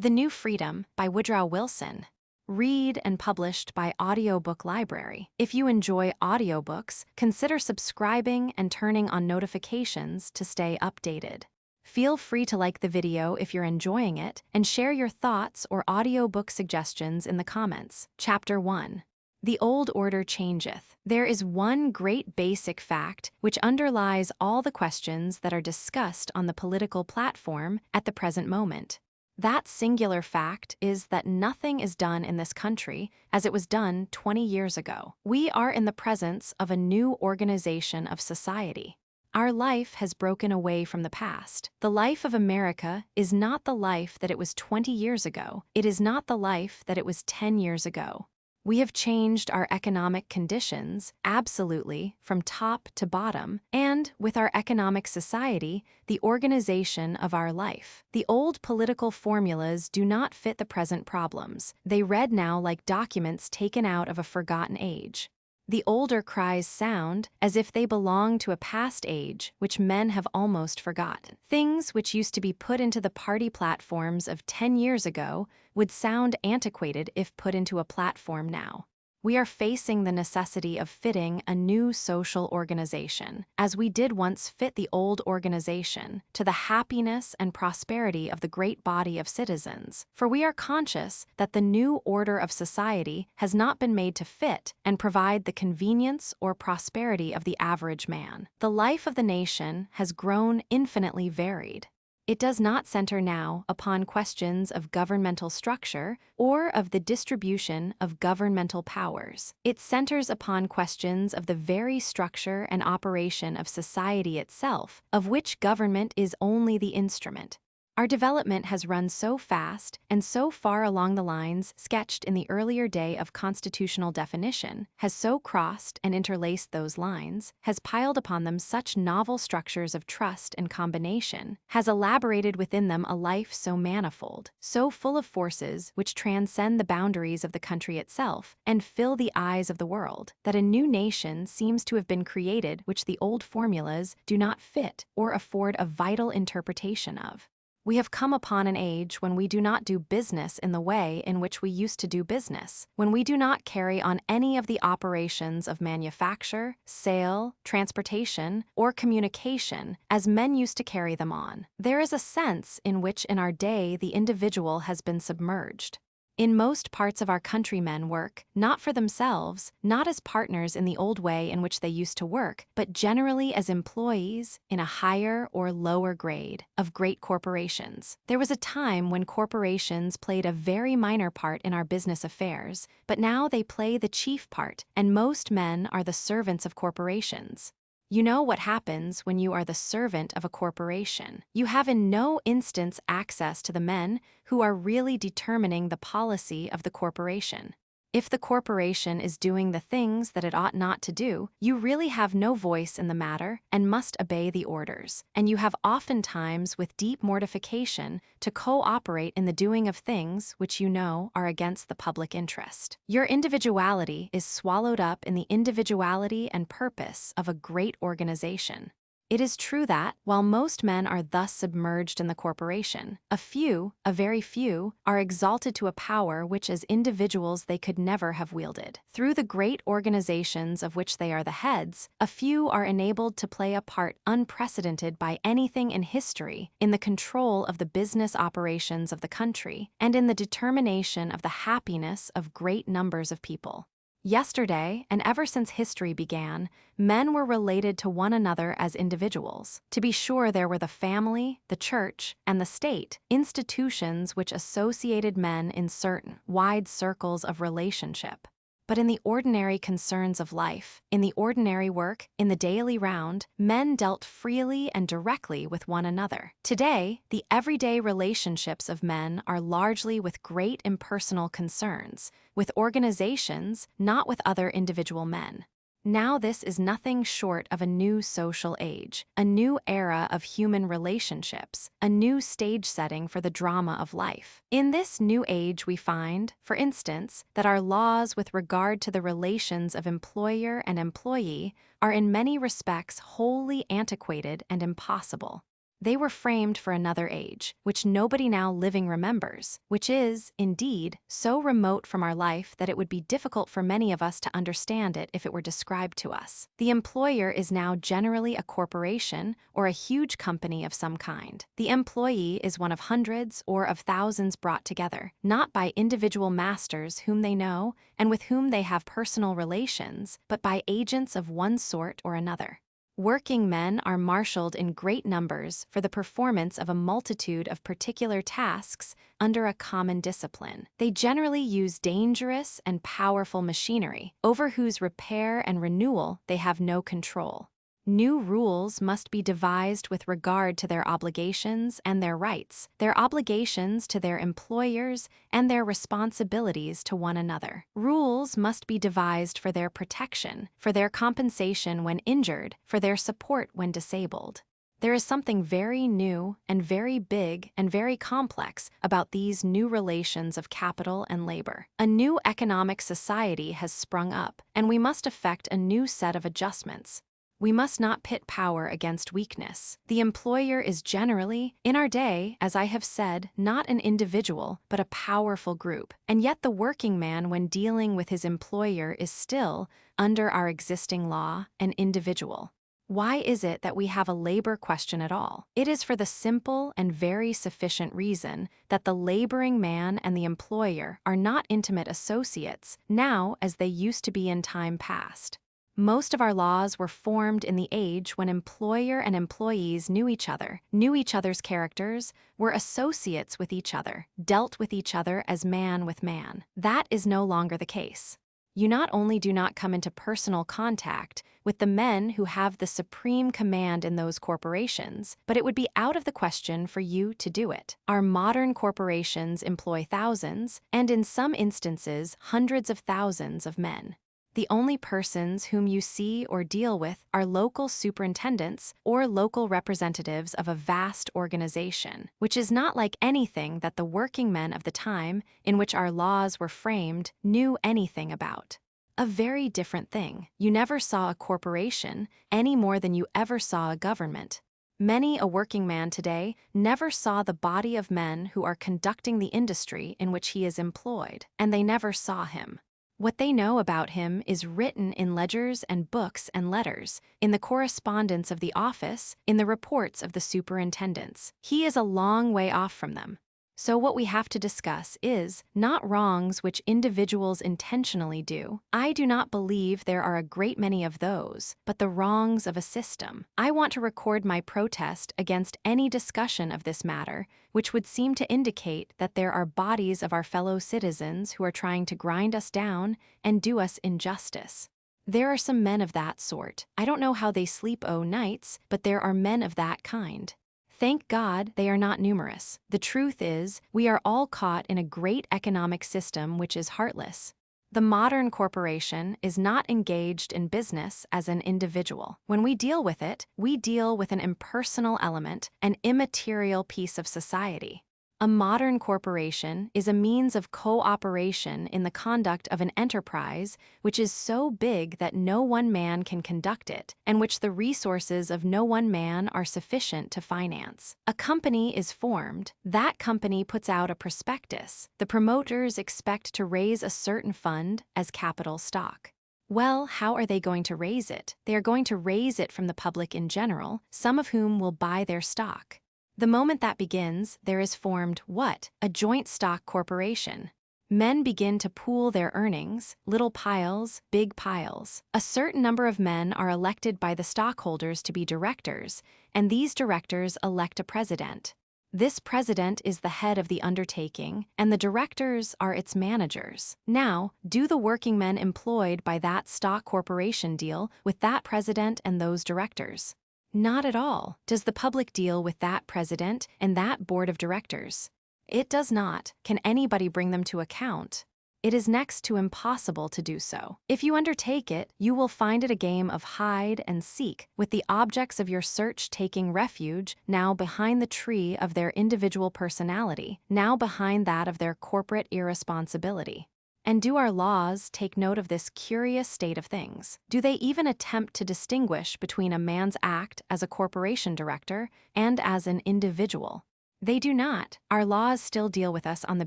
The New Freedom by Woodrow Wilson. Read and published by Audiobook Library. If you enjoy audiobooks, consider subscribing and turning on notifications to stay updated. Feel free to like the video if you're enjoying it and share your thoughts or audiobook suggestions in the comments. Chapter 1. The Old Order Changeth. There is one great basic fact which underlies all the questions that are discussed on the political platform at the present moment. That singular fact is that nothing is done in this country as it was done 20 years ago. We are in the presence of a new organization of society. Our life has broken away from the past. The life of America is not the life that it was 20 years ago. It is not the life that it was 10 years ago. We have changed our economic conditions, absolutely, from top to bottom, and, with our economic society, the organization of our life. The old political formulas do not fit the present problems. They read now like documents taken out of a forgotten age. The older cries sound as if they belong to a past age which men have almost forgotten. Things which used to be put into the party platforms of 10 years ago would sound antiquated if put into a platform now. We are facing the necessity of fitting a new social organization, as we did once fit the old organization, to the happiness and prosperity of the great body of citizens. For we are conscious that the new order of society has not been made to fit and provide the convenience or prosperity of the average man. The life of the nation has grown infinitely varied. It does not center now upon questions of governmental structure or of the distribution of governmental powers. It centers upon questions of the very structure and operation of society itself, of which government is only the instrument. Our development has run so fast and so far along the lines sketched in the earlier day of constitutional definition, has so crossed and interlaced those lines, has piled upon them such novel structures of trust and combination, has elaborated within them a life so manifold, so full of forces which transcend the boundaries of the country itself and fill the eyes of the world, that a new nation seems to have been created which the old formulas do not fit or afford a vital interpretation of. We have come upon an age when we do not do business in the way in which we used to do business, when we do not carry on any of the operations of manufacture, sale, transportation, or communication as men used to carry them on. There is a sense in which in our day the individual has been submerged. In most parts of our country men work, not for themselves, not as partners in the old way in which they used to work, but generally as employees, in a higher or lower grade, of great corporations. There was a time when corporations played a very minor part in our business affairs, but now they play the chief part, and most men are the servants of corporations. You know what happens when you are the servant of a corporation. You have in no instance access to the men who are really determining the policy of the corporation. If the corporation is doing the things that it ought not to do, you really have no voice in the matter and must obey the orders, and you have oftentimes with deep mortification to co-operate in the doing of things which you know are against the public interest. Your individuality is swallowed up in the individuality and purpose of a great organization. It is true that, while most men are thus submerged in the corporation, a few, a very few, are exalted to a power which as individuals they could never have wielded. Through the great organizations of which they are the heads, a few are enabled to play a part unprecedented by anything in history in the control of the business operations of the country and in the determination of the happiness of great numbers of people. Yesterday, and ever since history began, men were related to one another as individuals. To be sure, there were the family, the church, and the state, institutions which associated men in certain wide circles of relationship. But in the ordinary concerns of life, in the ordinary work, in the daily round, men dealt freely and directly with one another. Today, the everyday relationships of men are largely with great impersonal concerns, with organizations, not with other individual men. Now this is nothing short of a new social age, a new era of human relationships, a new stage setting for the drama of life. In this new age we find, for instance, that our laws with regard to the relations of employer and employee are in many respects wholly antiquated and impossible. They were framed for another age, which nobody now living remembers, which is, indeed, so remote from our life that it would be difficult for many of us to understand it if it were described to us. The employer is now generally a corporation or a huge company of some kind. The employee is one of hundreds or of thousands brought together, not by individual masters whom they know and with whom they have personal relations, but by agents of one sort or another. Working men are marshaled in great numbers for the performance of a multitude of particular tasks under a common discipline. They generally use dangerous and powerful machinery, over whose repair and renewal they have no control. New rules must be devised with regard to their obligations and their rights, their obligations to their employers, and their responsibilities to one another. Rules must be devised for their protection, for their compensation when injured, for their support when disabled. There is something very new and very big and very complex about these new relations of capital and labor. A new economic society has sprung up, and we must effect a new set of adjustments. We must not pit power against weakness. The employer is generally, in our day, as I have said, not an individual, but a powerful group. And yet the working man, when dealing with his employer, is still, under our existing law, an individual. Why is it that we have a labor question at all? It is for the simple and very sufficient reason that the laboring man and the employer are not intimate associates now as they used to be in time past. Most of our laws were formed in the age when employer and employees knew each other's characters, were associates with each other, dealt with each other as man with man. That is no longer the case. You not only do not come into personal contact with the men who have the supreme command in those corporations, but it would be out of the question for you to do it. Our modern corporations employ thousands, and in some instances, hundreds of thousands of men. The only persons whom you see or deal with are local superintendents or local representatives of a vast organization, which is not like anything that the working men of the time in which our laws were framed knew anything about. A very different thing. You never saw a corporation any more than you ever saw a government. Many a working man today never saw the body of men who are conducting the industry in which he is employed, and they never saw him. What they know about him is written in ledgers and books and letters, in the correspondence of the office, in the reports of the superintendents. He is a long way off from them. So what we have to discuss is not wrongs which individuals intentionally do. I do not believe there are a great many of those, but the wrongs of a system. I want to record my protest against any discussion of this matter, which would seem to indicate that there are bodies of our fellow citizens who are trying to grind us down and do us injustice. There are some men of that sort. I don't know how they sleep o' nights, but there are men of that kind. Thank God they are not numerous. The truth is, we are all caught in a great economic system which is heartless. The modern corporation is not engaged in business as an individual. When we deal with it, we deal with an impersonal element, an immaterial piece of society. A modern corporation is a means of cooperation in the conduct of an enterprise which is so big that no one man can conduct it, and which the resources of no one man are sufficient to finance. A company is formed. That company puts out a prospectus. The promoters expect to raise a certain fund as capital stock. Well, how are they going to raise it? They are going to raise it from the public in general, some of whom will buy their stock. The moment that begins, there is formed what? A joint stock corporation. Men begin to pool their earnings, little piles, big piles. A certain number of men are elected by the stockholders to be directors, and these directors elect a president. This president is the head of the undertaking, and the directors are its managers. Now, do the working men employed by that stock corporation deal with that president and those directors? Not at all. Does the public deal with that president and that board of directors? It does not. Can anybody bring them to account? It is next to impossible to do so. If you undertake it, you will find it a game of hide and seek, with the objects of your search taking refuge now behind the tree of their individual personality, now behind that of their corporate irresponsibility. And do our laws take note of this curious state of things? Do they even attempt to distinguish between a man's act as a corporation director and as an individual? They do not. Our laws still deal with us on the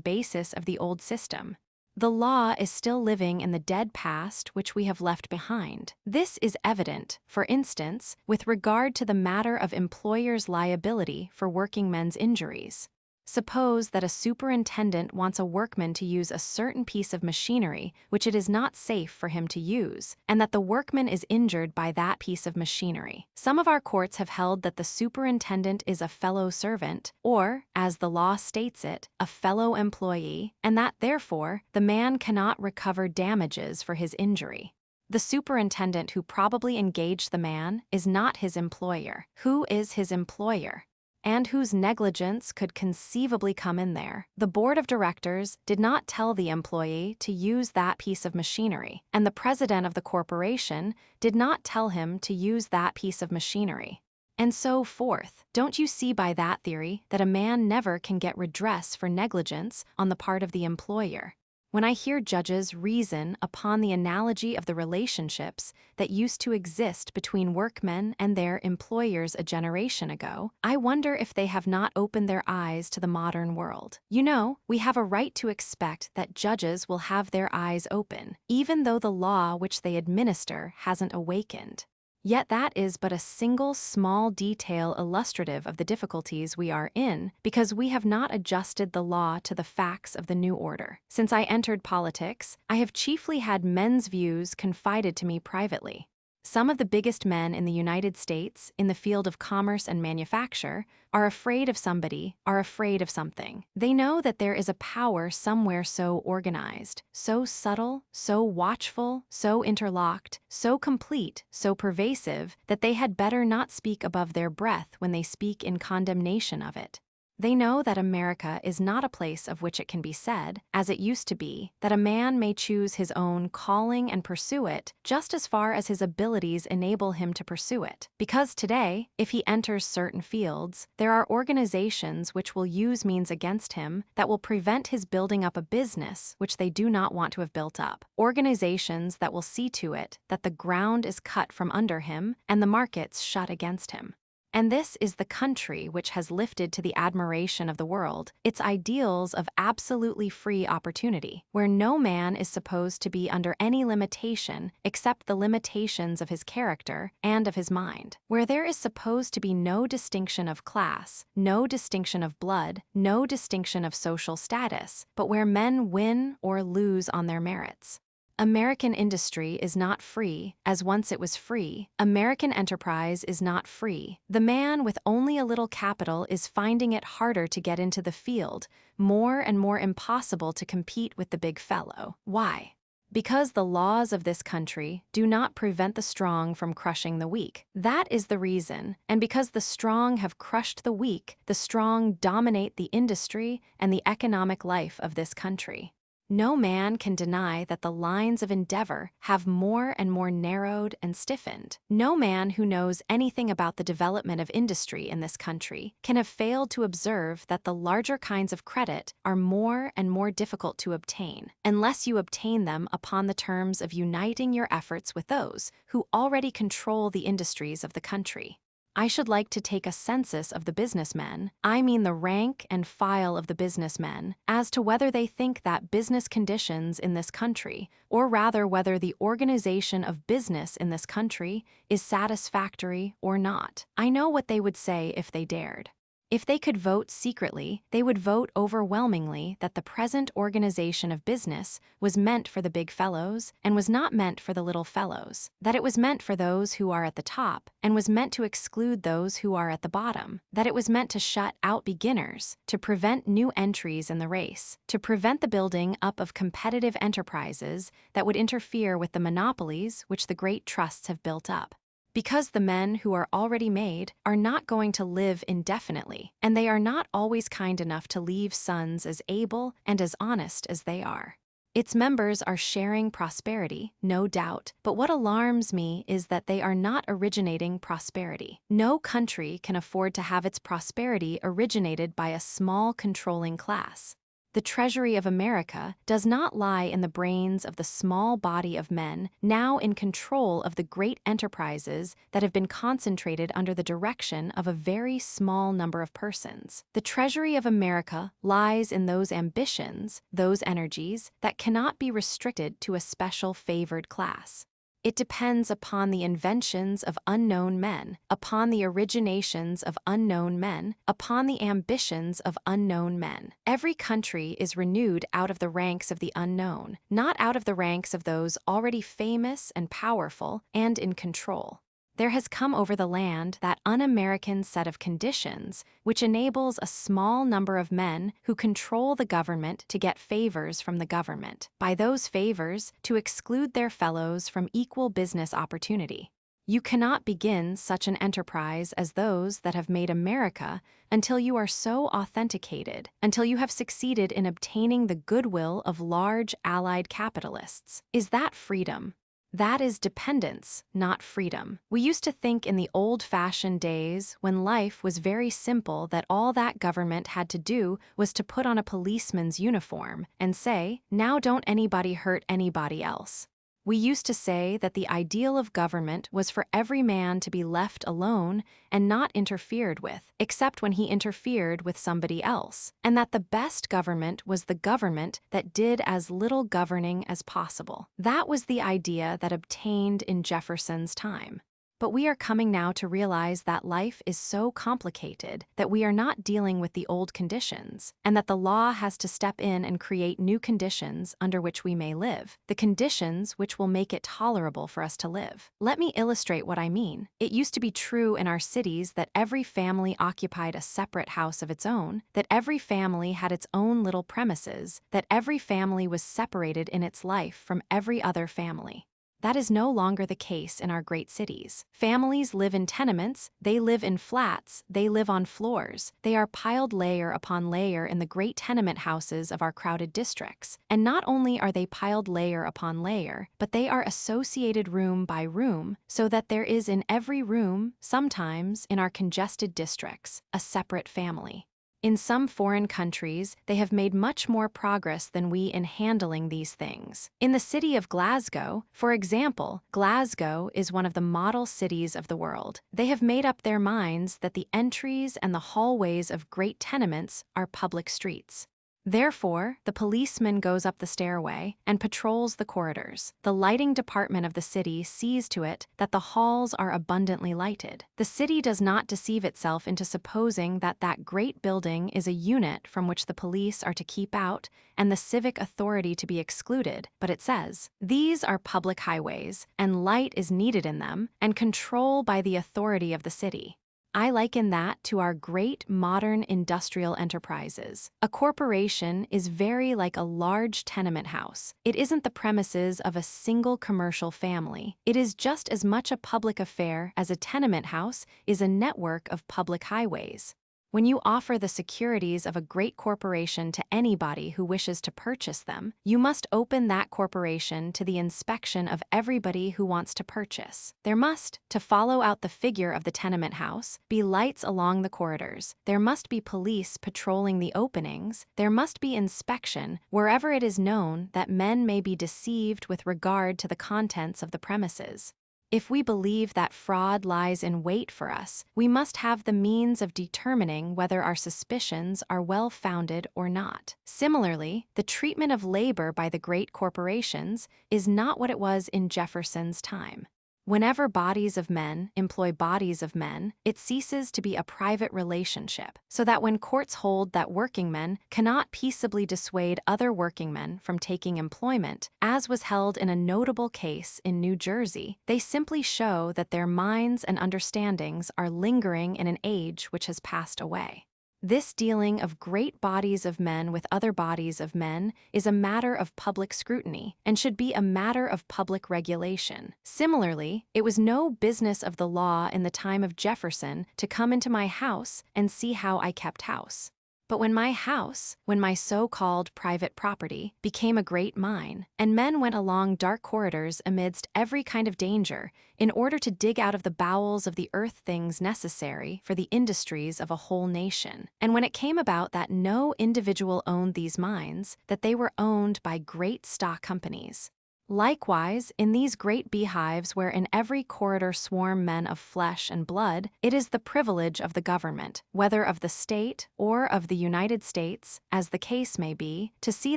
basis of the old system. The law is still living in the dead past which we have left behind. This is evident, for instance, with regard to the matter of employers' liability for working men's injuries. Suppose that a superintendent wants a workman to use a certain piece of machinery which it is not safe for him to use, and that the workman is injured by that piece of machinery. Some of our courts have held that the superintendent is a fellow servant, or, as the law states it, a fellow employee, and that, therefore, the man cannot recover damages for his injury. The superintendent who probably engaged the man is not his employer. Who is his employer? And whose negligence could conceivably come in there? The board of directors did not tell the employee to use that piece of machinery, and the president of the corporation did not tell him to use that piece of machinery. And so forth. Don't you see by that theory that a man never can get redress for negligence on the part of the employer? When I hear judges reason upon the analogy of the relationships that used to exist between workmen and their employers a generation ago, I wonder if they have not opened their eyes to the modern world. You know, we have a right to expect that judges will have their eyes open, even though the law which they administer hasn't awakened. Yet that is but a single small detail illustrative of the difficulties we are in, because we have not adjusted the law to the facts of the new order. Since I entered politics, I have chiefly had men's views confided to me privately. Some of the biggest men in the United States, in the field of commerce and manufacture, are afraid of somebody, are afraid of something. They know that there is a power somewhere so organized, so subtle, so watchful, so interlocked, so complete, so pervasive, that they had better not speak above their breath when they speak in condemnation of it. They know that America is not a place of which it can be said, as it used to be, that a man may choose his own calling and pursue it just as far as his abilities enable him to pursue it. Because today, if he enters certain fields, there are organizations which will use means against him that will prevent his building up a business which they do not want to have built up. Organizations that will see to it that the ground is cut from under him and the markets shut against him. And this is the country which has lifted to the admiration of the world its ideals of absolutely free opportunity, where no man is supposed to be under any limitation except the limitations of his character and of his mind, where there is supposed to be no distinction of class, no distinction of blood, no distinction of social status, but where men win or lose on their merits. American industry is not free, as once it was free. American enterprise is not free. The man with only a little capital is finding it harder to get into the field, more and more impossible to compete with the big fellow. Why? Because the laws of this country do not prevent the strong from crushing the weak. That is the reason, and because the strong have crushed the weak, the strong dominate the industry and the economic life of this country. No man can deny that the lines of endeavor have more and more narrowed and stiffened. No man who knows anything about the development of industry in this country can have failed to observe that the larger kinds of credit are more and more difficult to obtain, unless you obtain them upon the terms of uniting your efforts with those who already control the industries of the country. I should like to take a census of the businessmen, I mean the rank and file of the businessmen, as to whether they think that business conditions in this country, or rather whether the organization of business in this country, is satisfactory or not. I know what they would say if they dared. If they could vote secretly, they would vote overwhelmingly that the present organization of business was meant for the big fellows and was not meant for the little fellows, that it was meant for those who are at the top and was meant to exclude those who are at the bottom, that it was meant to shut out beginners, to prevent new entries in the race, to prevent the building up of competitive enterprises that would interfere with the monopolies which the great trusts have built up. Because the men who are already made are not going to live indefinitely, and they are not always kind enough to leave sons as able and as honest as they are. Its members are sharing prosperity, no doubt, but what alarms me is that they are not originating prosperity. No country can afford to have its prosperity originated by a small controlling class. The treasury of America does not lie in the brains of the small body of men now in control of the great enterprises that have been concentrated under the direction of a very small number of persons. The treasury of America lies in those ambitions, those energies that cannot be restricted to a special favored class. It depends upon the inventions of unknown men, upon the originations of unknown men, upon the ambitions of unknown men. Every country is renewed out of the ranks of the unknown, not out of the ranks of those already famous and powerful and in control. There has come over the land that un-American set of conditions which enables a small number of men who control the government to get favors from the government, by those favors to exclude their fellows from equal business opportunity. You cannot begin such an enterprise as those that have made America until you are so authenticated, until you have succeeded in obtaining the goodwill of large allied capitalists. Is that freedom? That is dependence, not freedom. We used to think in the old-fashioned days, when life was very simple, that all that government had to do was to put on a policeman's uniform and say, "Now don't anybody hurt anybody else." We used to say that the ideal of government was for every man to be left alone and not interfered with, except when he interfered with somebody else, and that the best government was the government that did as little governing as possible. That was the idea that obtained in Jefferson's time. But we are coming now to realize that life is so complicated that we are not dealing with the old conditions, and that the law has to step in and create new conditions under which we may live, the conditions which will make it tolerable for us to live. Let me illustrate what I mean. It used to be true in our cities that every family occupied a separate house of its own, that every family had its own little premises, that every family was separated in its life from every other family. That is no longer the case in our great cities. Families live in tenements, they live in flats, they live on floors. They are piled layer upon layer in the great tenement houses of our crowded districts. And not only are they piled layer upon layer, but they are associated room by room, so that there is in every room, sometimes in our congested districts, a separate family. In some foreign countries, they have made much more progress than we in handling these things. In the city of Glasgow, for example, Glasgow is one of the model cities of the world. They have made up their minds that the entries and the hallways of great tenements are public streets. Therefore, the policeman goes up the stairway and patrols the corridors. The lighting department of the city sees to it that the halls are abundantly lighted. The city does not deceive itself into supposing that that great building is a unit from which the police are to keep out and the civic authority to be excluded, but it says, "These are public highways, and light is needed in them, and control by the authority of the city." I liken that to our great modern industrial enterprises. A corporation is very like a large tenement house. It isn't the premises of a single commercial family. It is just as much a public affair as a tenement house is a network of public highways. When you offer the securities of a great corporation to anybody who wishes to purchase them, you must open that corporation to the inspection of everybody who wants to purchase. There must, to follow out the figure of the tenement house, be lights along the corridors. There must be police patrolling the openings. There must be inspection wherever it is known that men may be deceived with regard to the contents of the premises. If we believe that fraud lies in wait for us, we must have the means of determining whether our suspicions are well-founded or not. Similarly, the treatment of labor by the great corporations is not what it was in Jefferson's time. Whenever bodies of men employ bodies of men, it ceases to be a private relationship, so that when courts hold that workingmen cannot peaceably dissuade other workingmen from taking employment, as was held in a notable case in New Jersey, they simply show that their minds and understandings are lingering in an age which has passed away. This dealing of great bodies of men with other bodies of men is a matter of public scrutiny and should be a matter of public regulation. Similarly, it was no business of the law in the time of Jefferson to come into my house and see how I kept house. But when my so-called private property, became a great mine, and men went along dark corridors amidst every kind of danger in order to dig out of the bowels of the earth things necessary for the industries of a whole nation, and when it came about that no individual owned these mines, that they were owned by great stock companies. Likewise, in these great beehives where in every corridor swarm men of flesh and blood, it is the privilege of the government, whether of the state or of the United States, as the case may be, to see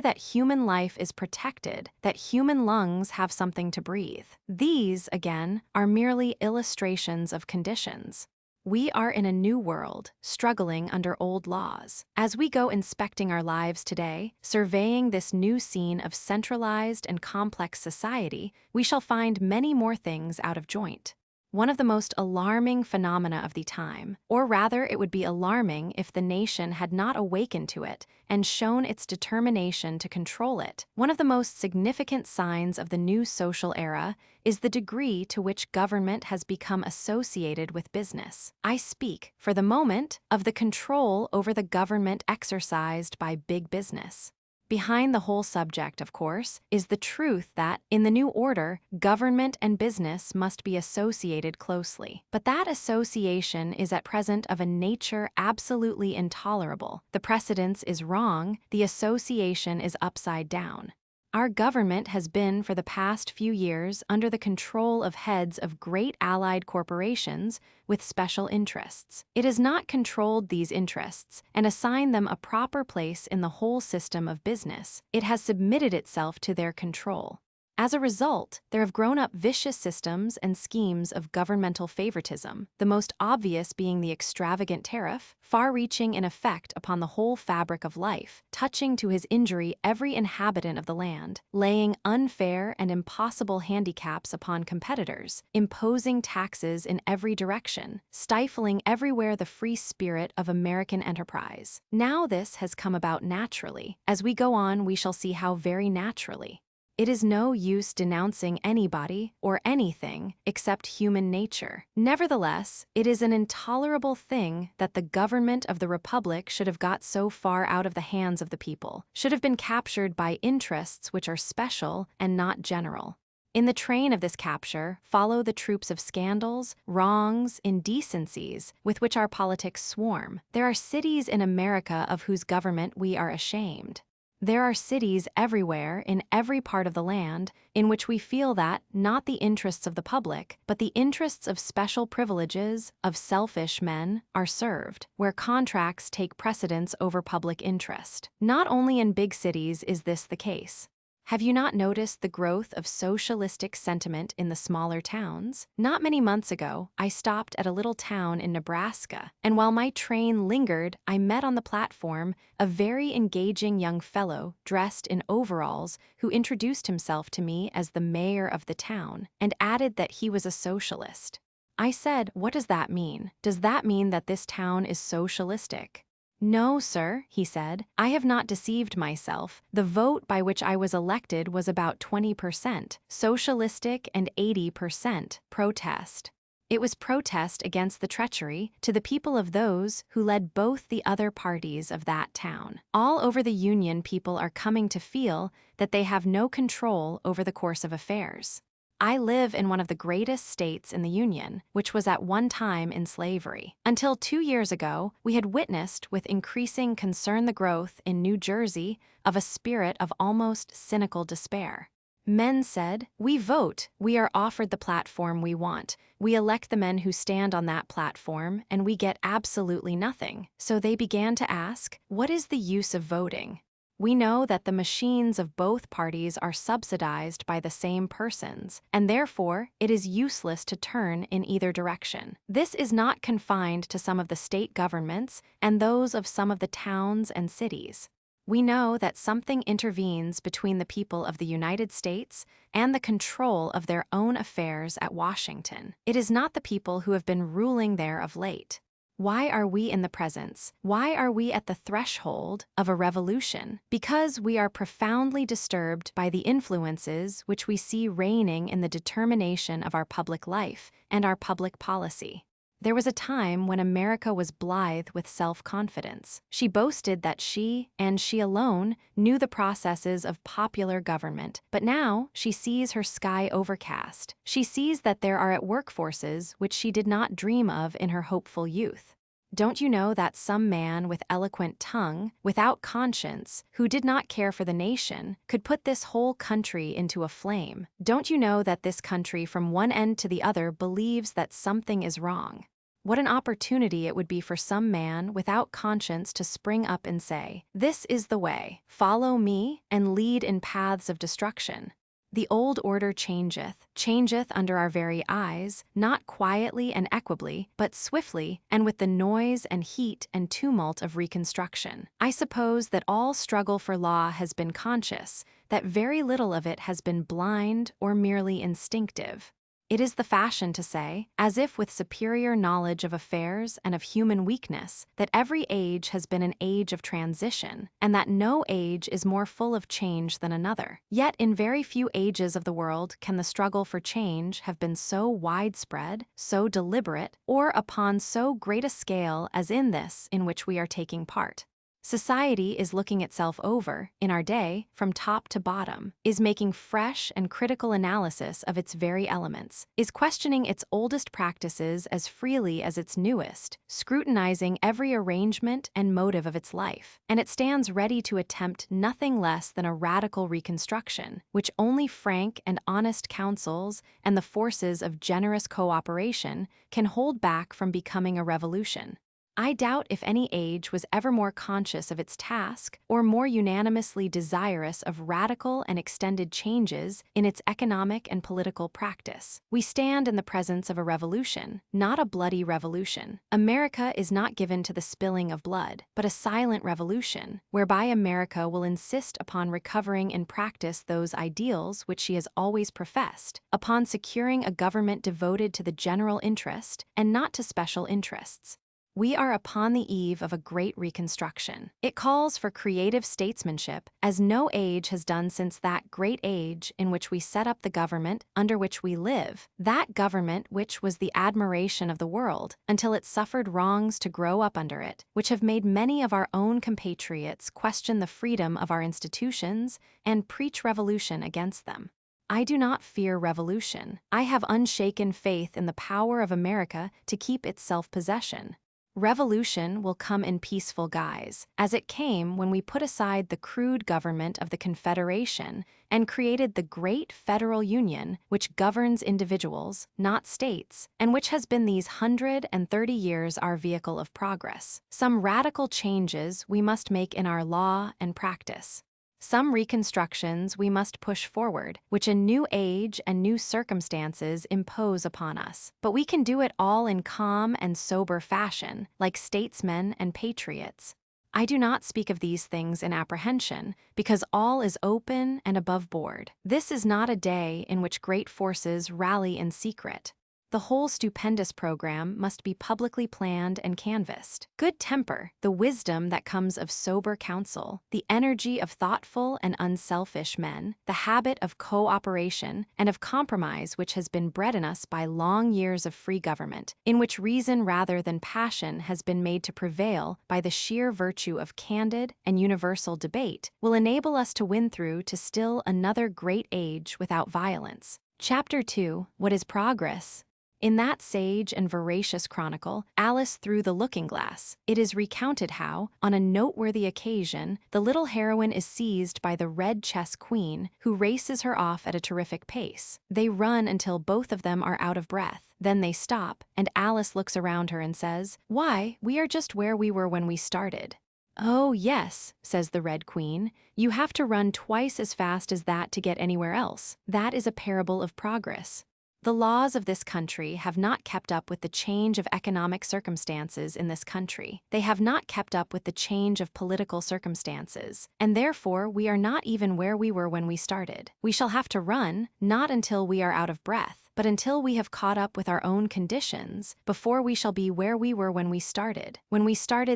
that human life is protected, that human lungs have something to breathe. These, again, are merely illustrations of conditions. We are in a new world, struggling under old laws. As we go inspecting our lives today, surveying this new scene of centralized and complex society, we shall find many more things out of joint. One of the most alarming phenomena of the time, or rather it would be alarming if the nation had not awakened to it and shown its determination to control it. One of the most significant signs of the new social era is the degree to which government has become associated with business. I speak, for the moment, of the control over the government exercised by big business. Behind the whole subject, of course, is the truth that, in the new order, government and business must be associated closely. But that association is at present of a nature absolutely intolerable. The precedence is wrong, the association is upside down. Our government has been for the past few years under the control of heads of great allied corporations with special interests. It has not controlled these interests and assigned them a proper place in the whole system of business. It has submitted itself to their control. As a result, there have grown up vicious systems and schemes of governmental favoritism, the most obvious being the extravagant tariff, far-reaching in effect upon the whole fabric of life, touching to his injury every inhabitant of the land, laying unfair and impossible handicaps upon competitors, imposing taxes in every direction, stifling everywhere the free spirit of American enterprise. Now this has come about naturally. As we go on, we shall see how very naturally. It is no use denouncing anybody or anything except human nature. Nevertheless, it is an intolerable thing that the government of the Republic should have got so far out of the hands of the people, should have been captured by interests which are special and not general. In the train of this capture follow the troops of scandals, wrongs, indecencies with which our politics swarm. There are cities in America of whose government we are ashamed. There are cities everywhere, in every part of the land, in which we feel that, not the interests of the public, but the interests of special privileges, of selfish men, are served, where contracts take precedence over public interest. Not only in big cities is this the case. Have you not noticed the growth of socialistic sentiment in the smaller towns? Not many months ago, I stopped at a little town in Nebraska, and while my train lingered, I met on the platform a very engaging young fellow dressed in overalls who introduced himself to me as the mayor of the town and added that he was a socialist. I said, "What does that mean? Does that mean that this town is socialistic?" "No, sir," he said, "I have not deceived myself. The vote by which I was elected was about 20% socialistic and 80% protest. It was protest against the treachery to the people of those who led both the other parties of that town. All over the Union, people are coming to feel that they have no control over the course of affairs. I live in one of the greatest states in the Union, which was at one time in slavery. Until 2 years ago, we had witnessed with increasing concern the growth in New Jersey of a spirit of almost cynical despair. Men said, "We vote, we are offered the platform we want, we elect the men who stand on that platform, and we get absolutely nothing." So they began to ask, what is the use of voting? We know that the machines of both parties are subsidized by the same persons, and therefore it is useless to turn in either direction. This is not confined to some of the state governments and those of some of the towns and cities. We know that something intervenes between the people of the United States and the control of their own affairs at Washington. It is not the people who have been ruling there of late. Why are we in the presence? Why are we at the threshold of a revolution? Because we are profoundly disturbed by the influences which we see reigning in the determination of our public life and our public policy. There was a time when America was blithe with self-confidence. She boasted that she, and she alone, knew the processes of popular government, but now she sees her sky overcast. She sees that there are at work forces which she did not dream of in her hopeful youth. Don't you know that some man with eloquent tongue, without conscience, who did not care for the nation, could put this whole country into a flame? Don't you know that this country from one end to the other believes that something is wrong? What an opportunity it would be for some man without conscience to spring up and say, "This is the way, follow me, and lead in paths of destruction." The old order changeth under our very eyes, not quietly and equably, but swiftly, and with the noise and heat and tumult of reconstruction. I suppose that all struggle for law has been conscious, that very little of it has been blind or merely instinctive. It is the fashion to say, as if with superior knowledge of affairs and of human weakness, that every age has been an age of transition, and that no age is more full of change than another. Yet in very few ages of the world can the struggle for change have been so widespread, so deliberate, or upon so great a scale as in this in which we are taking part. Society is looking itself over, in our day, from top to bottom, is making fresh and critical analysis of its very elements, is questioning its oldest practices as freely as its newest, scrutinizing every arrangement and motive of its life, and it stands ready to attempt nothing less than a radical reconstruction, which only frank and honest counsels and the forces of generous cooperation can hold back from becoming a revolution. I doubt if any age was ever more conscious of its task or more unanimously desirous of radical and extended changes in its economic and political practice. We stand in the presence of a revolution, not a bloody revolution. America is not given to the spilling of blood, but a silent revolution, whereby America will insist upon recovering in practice those ideals which she has always professed, upon securing a government devoted to the general interest and not to special interests. We are upon the eve of a great reconstruction. It calls for creative statesmanship, as no age has done since that great age in which we set up the government under which we live, that government which was the admiration of the world, until it suffered wrongs to grow up under it, which have made many of our own compatriots question the freedom of our institutions and preach revolution against them. I do not fear revolution. I have unshaken faith in the power of America to keep its self-possession. Revolution will come in peaceful guise, as it came when we put aside the crude government of the Confederation and created the great federal union which governs individuals, not states, and which has been these 130 years our vehicle of progress. Some radical changes we must make in our law and practice. Some reconstructions we must push forward, which a new age and new circumstances impose upon us. But we can do it all in calm and sober fashion, like statesmen and patriots. I do not speak of these things in apprehension, because all is open and above board. This is not a day in which great forces rally in secret. The whole stupendous program must be publicly planned and canvassed. Good temper, the wisdom that comes of sober counsel, the energy of thoughtful and unselfish men, the habit of cooperation and of compromise which has been bred in us by long years of free government, in which reason rather than passion has been made to prevail by the sheer virtue of candid and universal debate, will enable us to win through to still another great age without violence. Chapter 2. What is Progress? In that sage and veracious chronicle, Alice Through the Looking-Glass, it is recounted how, on a noteworthy occasion, the little heroine is seized by the red chess queen, who races her off at a terrific pace. They run until both of them are out of breath. Then they stop, and Alice looks around her and says, "Why, we are just where we were when we started." "Oh, yes," says the Red Queen, "you have to run twice as fast as that to get anywhere else. That is a parable of progress." The laws of this country have not kept up with the change of economic circumstances in this country. They have not kept up with the change of political circumstances, and therefore we are not even where we were when we started. We shall have to run, not until we are out of breath, but until we have caught up with our own conditions, before we shall be where we were when we started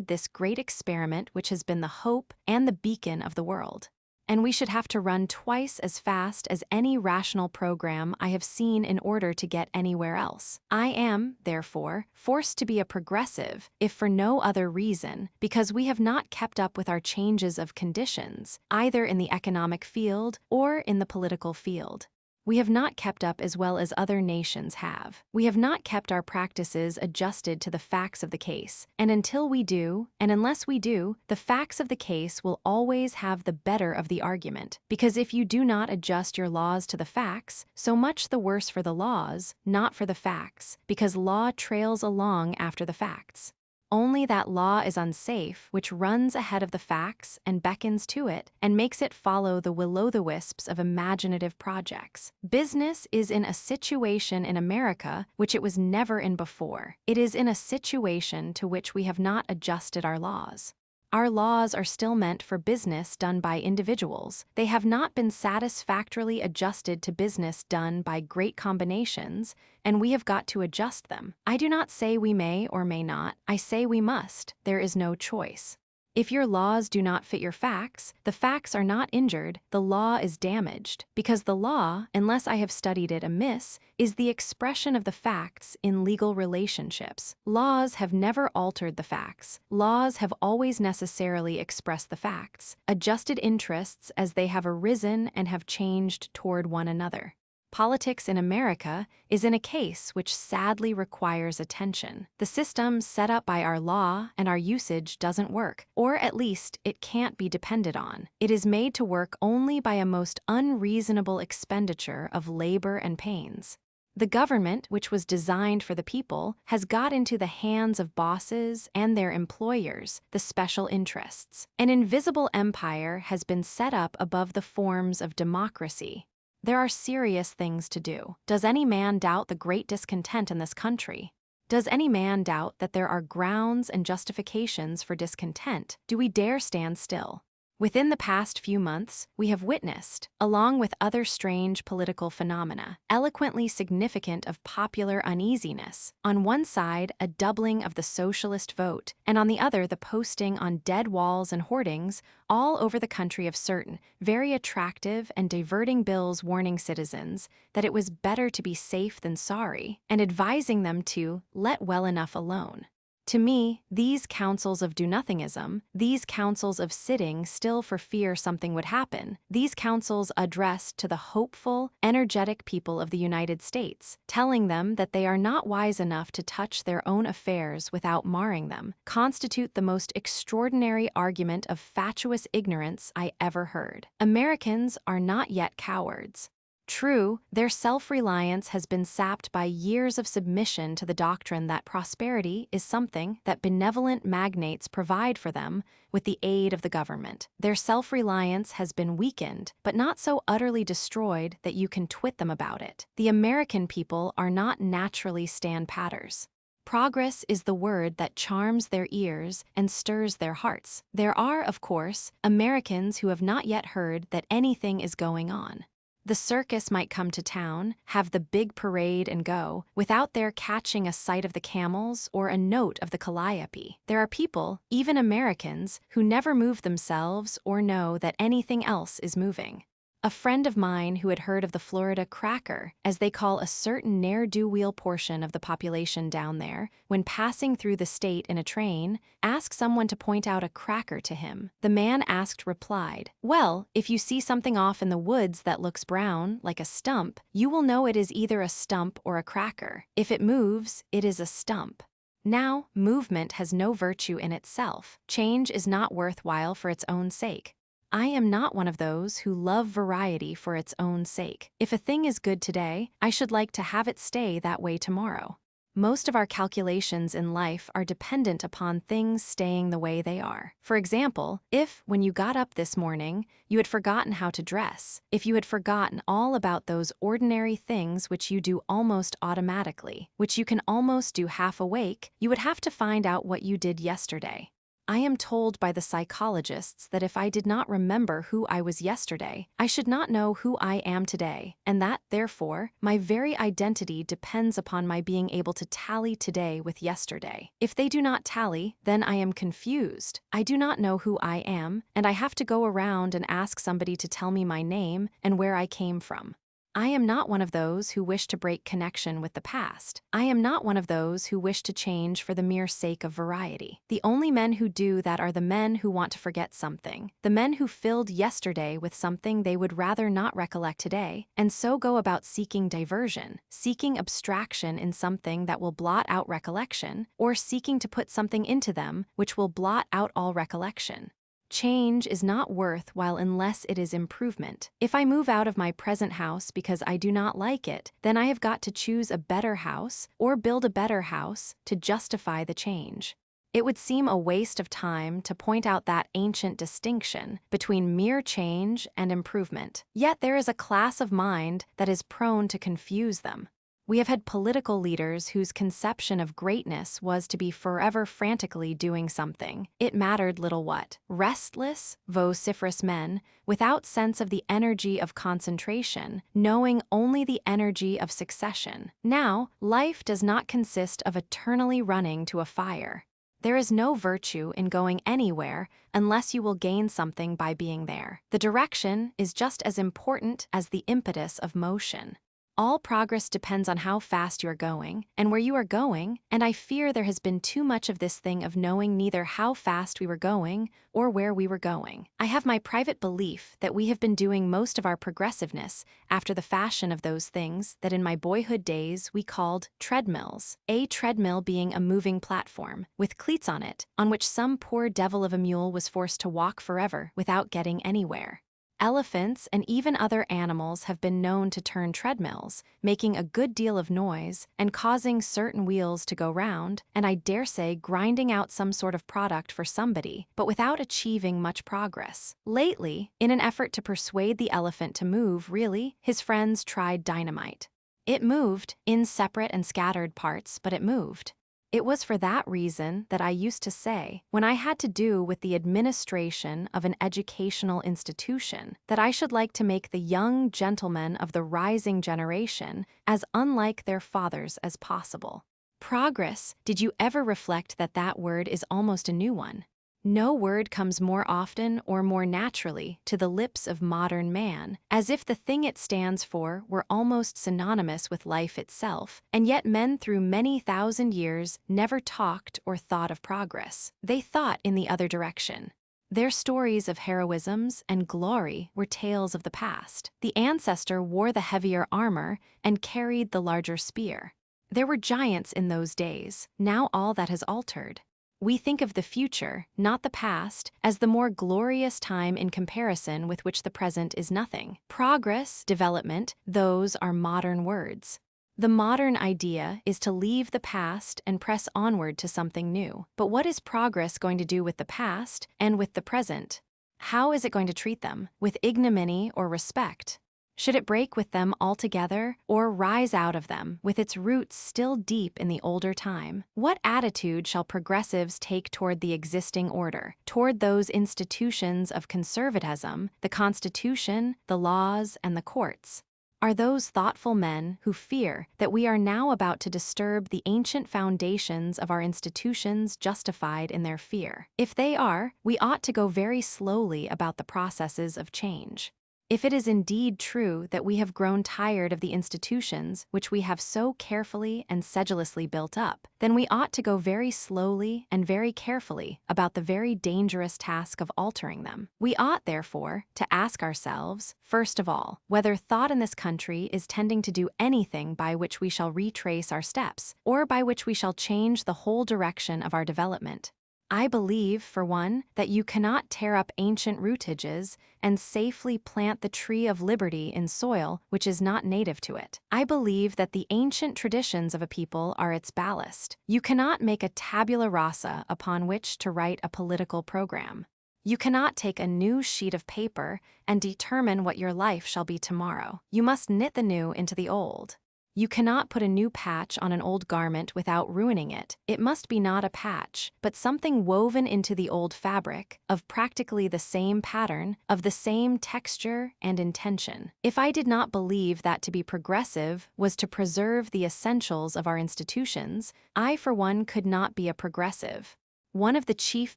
this great experiment which has been the hope and the beacon of the world. and we should have to run twice as fast as any rational program I have seen in order to get anywhere else. I am, therefore, forced to be a progressive, if for no other reason, because we have not kept up with our changes of conditions, either in the economic field or in the political field. We have not kept up as well as other nations have. We have not kept our practices adjusted to the facts of the case, and until we do, and unless we do, the facts of the case will always have the better of the argument, because if you do not adjust your laws to the facts, so much the worse for the laws, not for the facts, because law trails along after the facts. Only that law is unsafe which runs ahead of the facts and beckons to it and makes it follow the will-o'-the-wisps of imaginative projects. Business is in a situation in America which it was never in before. It is in a situation to which we have not adjusted our laws. Our laws are still meant for business done by individuals. They have not been satisfactorily adjusted to business done by great combinations, and we have got to adjust them. I do not say we may or may not. I say we must. There is no choice. If your laws do not fit your facts, the facts are not injured, the law is damaged, because the law, unless I have studied it amiss, is the expression of the facts in legal relationships. Laws have never altered the facts. Laws have always necessarily expressed the facts, adjusted interests as they have arisen and have changed toward one another. Politics in America is in a case which sadly requires attention. The system set up by our law and our usage doesn't work, or at least it can't be depended on. It is made to work only by a most unreasonable expenditure of labor and pains. The government, which was designed for the people, has got into the hands of bosses and their employers, the special interests. An invisible empire has been set up above the forms of democracy. There are serious things to do. Does any man doubt the great discontent in this country? Does any man doubt that there are grounds and justifications for discontent? Do we dare stand still? Within the past few months, we have witnessed, along with other strange political phenomena, eloquently significant of popular uneasiness. On one side, a doubling of the socialist vote, and on the other, the posting on dead walls and hoardings all over the country of certain, very attractive and diverting bills warning citizens that it was better to be safe than sorry, and advising them to let well enough alone. To me, these counsels of do-nothingism, these counsels of sitting still for fear something would happen, these counsels addressed to the hopeful, energetic people of the United States, telling them that they are not wise enough to touch their own affairs without marring them, constitute the most extraordinary argument of fatuous ignorance I ever heard. Americans are not yet cowards. True, their self-reliance has been sapped by years of submission to the doctrine that prosperity is something that benevolent magnates provide for them with the aid of the government. Their self-reliance has been weakened, but not so utterly destroyed that you can twit them about it. The American people are not naturally stand-patters. Progress is the word that charms their ears and stirs their hearts. There are, of course, Americans who have not yet heard that anything is going on. The circus might come to town, have the big parade and go, without their catching a sight of the camels or a note of the calliope. There are people, even Americans, who never move themselves or know that anything else is moving. A friend of mine who had heard of the Florida cracker, as they call a certain ne'er-do-weel portion of the population down there, when passing through the state in a train, asked someone to point out a cracker to him. The man asked replied, "Well, if you see something off in the woods that looks brown, like a stump, you will know it is either a stump or a cracker. If it moves, it is a stump." Now, movement has no virtue in itself. Change is not worthwhile for its own sake. I am not one of those who love variety for its own sake. If a thing is good today, I should like to have it stay that way tomorrow. Most of our calculations in life are dependent upon things staying the way they are. For example, if, when you got up this morning, you had forgotten how to dress, if you had forgotten all about those ordinary things which you do almost automatically, which you can almost do half awake, you would have to find out what you did yesterday. I am told by the psychologists that if I did not remember who I was yesterday, I should not know who I am today, and that, therefore, my very identity depends upon my being able to tally today with yesterday. If they do not tally, then I am confused. I do not know who I am, and I have to go around and ask somebody to tell me my name and where I came from. I am not one of those who wish to break connection with the past. I am not one of those who wish to change for the mere sake of variety. The only men who do that are the men who want to forget something, the men who filled yesterday with something they would rather not recollect today, and so go about seeking diversion, seeking abstraction in something that will blot out recollection, or seeking to put something into them which will blot out all recollection. Change is not worthwhile unless it is improvement. If I move out of my present house because I do not like it, then I have got to choose a better house or build a better house to justify the change. It would seem a waste of time to point out that ancient distinction between mere change and improvement. Yet there is a class of mind that is prone to confuse them. We have had political leaders whose conception of greatness was to be forever frantically doing something. It mattered little what. Restless, vociferous men, without sense of the energy of concentration, knowing only the energy of succession. Now, life does not consist of eternally running to a fire. There is no virtue in going anywhere unless you will gain something by being there. The direction is just as important as the impetus of motion. All progress depends on how fast you are going and where you are going, and I fear there has been too much of this thing of knowing neither how fast we were going or where we were going. I have my private belief that we have been doing most of our progressiveness after the fashion of those things that in my boyhood days we called treadmills. A treadmill being a moving platform, with cleats on it, on which some poor devil of a mule was forced to walk forever without getting anywhere. Elephants and even other animals have been known to turn treadmills, making a good deal of noise and causing certain wheels to go round, and I dare say grinding out some sort of product for somebody, but without achieving much progress. Lately, in an effort to persuade the elephant to move, really, his friends tried dynamite. It moved, in separate and scattered parts, but it moved. It was for that reason that I used to say, when I had to do with the administration of an educational institution, that I should like to make the young gentlemen of the rising generation as unlike their fathers as possible. Progress, did you ever reflect that that word is almost a new one? No word comes more often or more naturally to the lips of modern man, as if the thing it stands for were almost synonymous with life itself, and yet men through many thousand years never talked or thought of progress. They thought in the other direction. Their stories of heroisms and glory were tales of the past. The ancestor wore the heavier armor and carried the larger spear. There were giants in those days. Now all that has altered. We think of the future, not the past, as the more glorious time in comparison with which the present is nothing. Progress, development, those are modern words. The modern idea is to leave the past and press onward to something new. But what is progress going to do with the past and with the present? How is it going to treat them? With ignominy or respect? Should it break with them altogether or rise out of them with its roots still deep in the older time? What attitude shall progressives take toward the existing order, toward those institutions of conservatism, the Constitution, the laws, and the courts? Are those thoughtful men who fear that we are now about to disturb the ancient foundations of our institutions justified in their fear? If they are, we ought to go very slowly about the processes of change. If it is indeed true that we have grown tired of the institutions which we have so carefully and sedulously built up, then we ought to go very slowly and very carefully about the very dangerous task of altering them. We ought, therefore, to ask ourselves, first of all, whether thought in this country is tending to do anything by which we shall retrace our steps, or by which we shall change the whole direction of our development. I believe, for one, that you cannot tear up ancient rootages and safely plant the tree of liberty in soil which is not native to it. I believe that the ancient traditions of a people are its ballast. You cannot make a tabula rasa upon which to write a political program. You cannot take a new sheet of paper and determine what your life shall be tomorrow. You must knit the new into the old. You cannot put a new patch on an old garment without ruining it. It must be not a patch, but something woven into the old fabric, of practically the same pattern, of the same texture and intention. If I did not believe that to be progressive was to preserve the essentials of our institutions, I for one could not be a progressive. One of the chief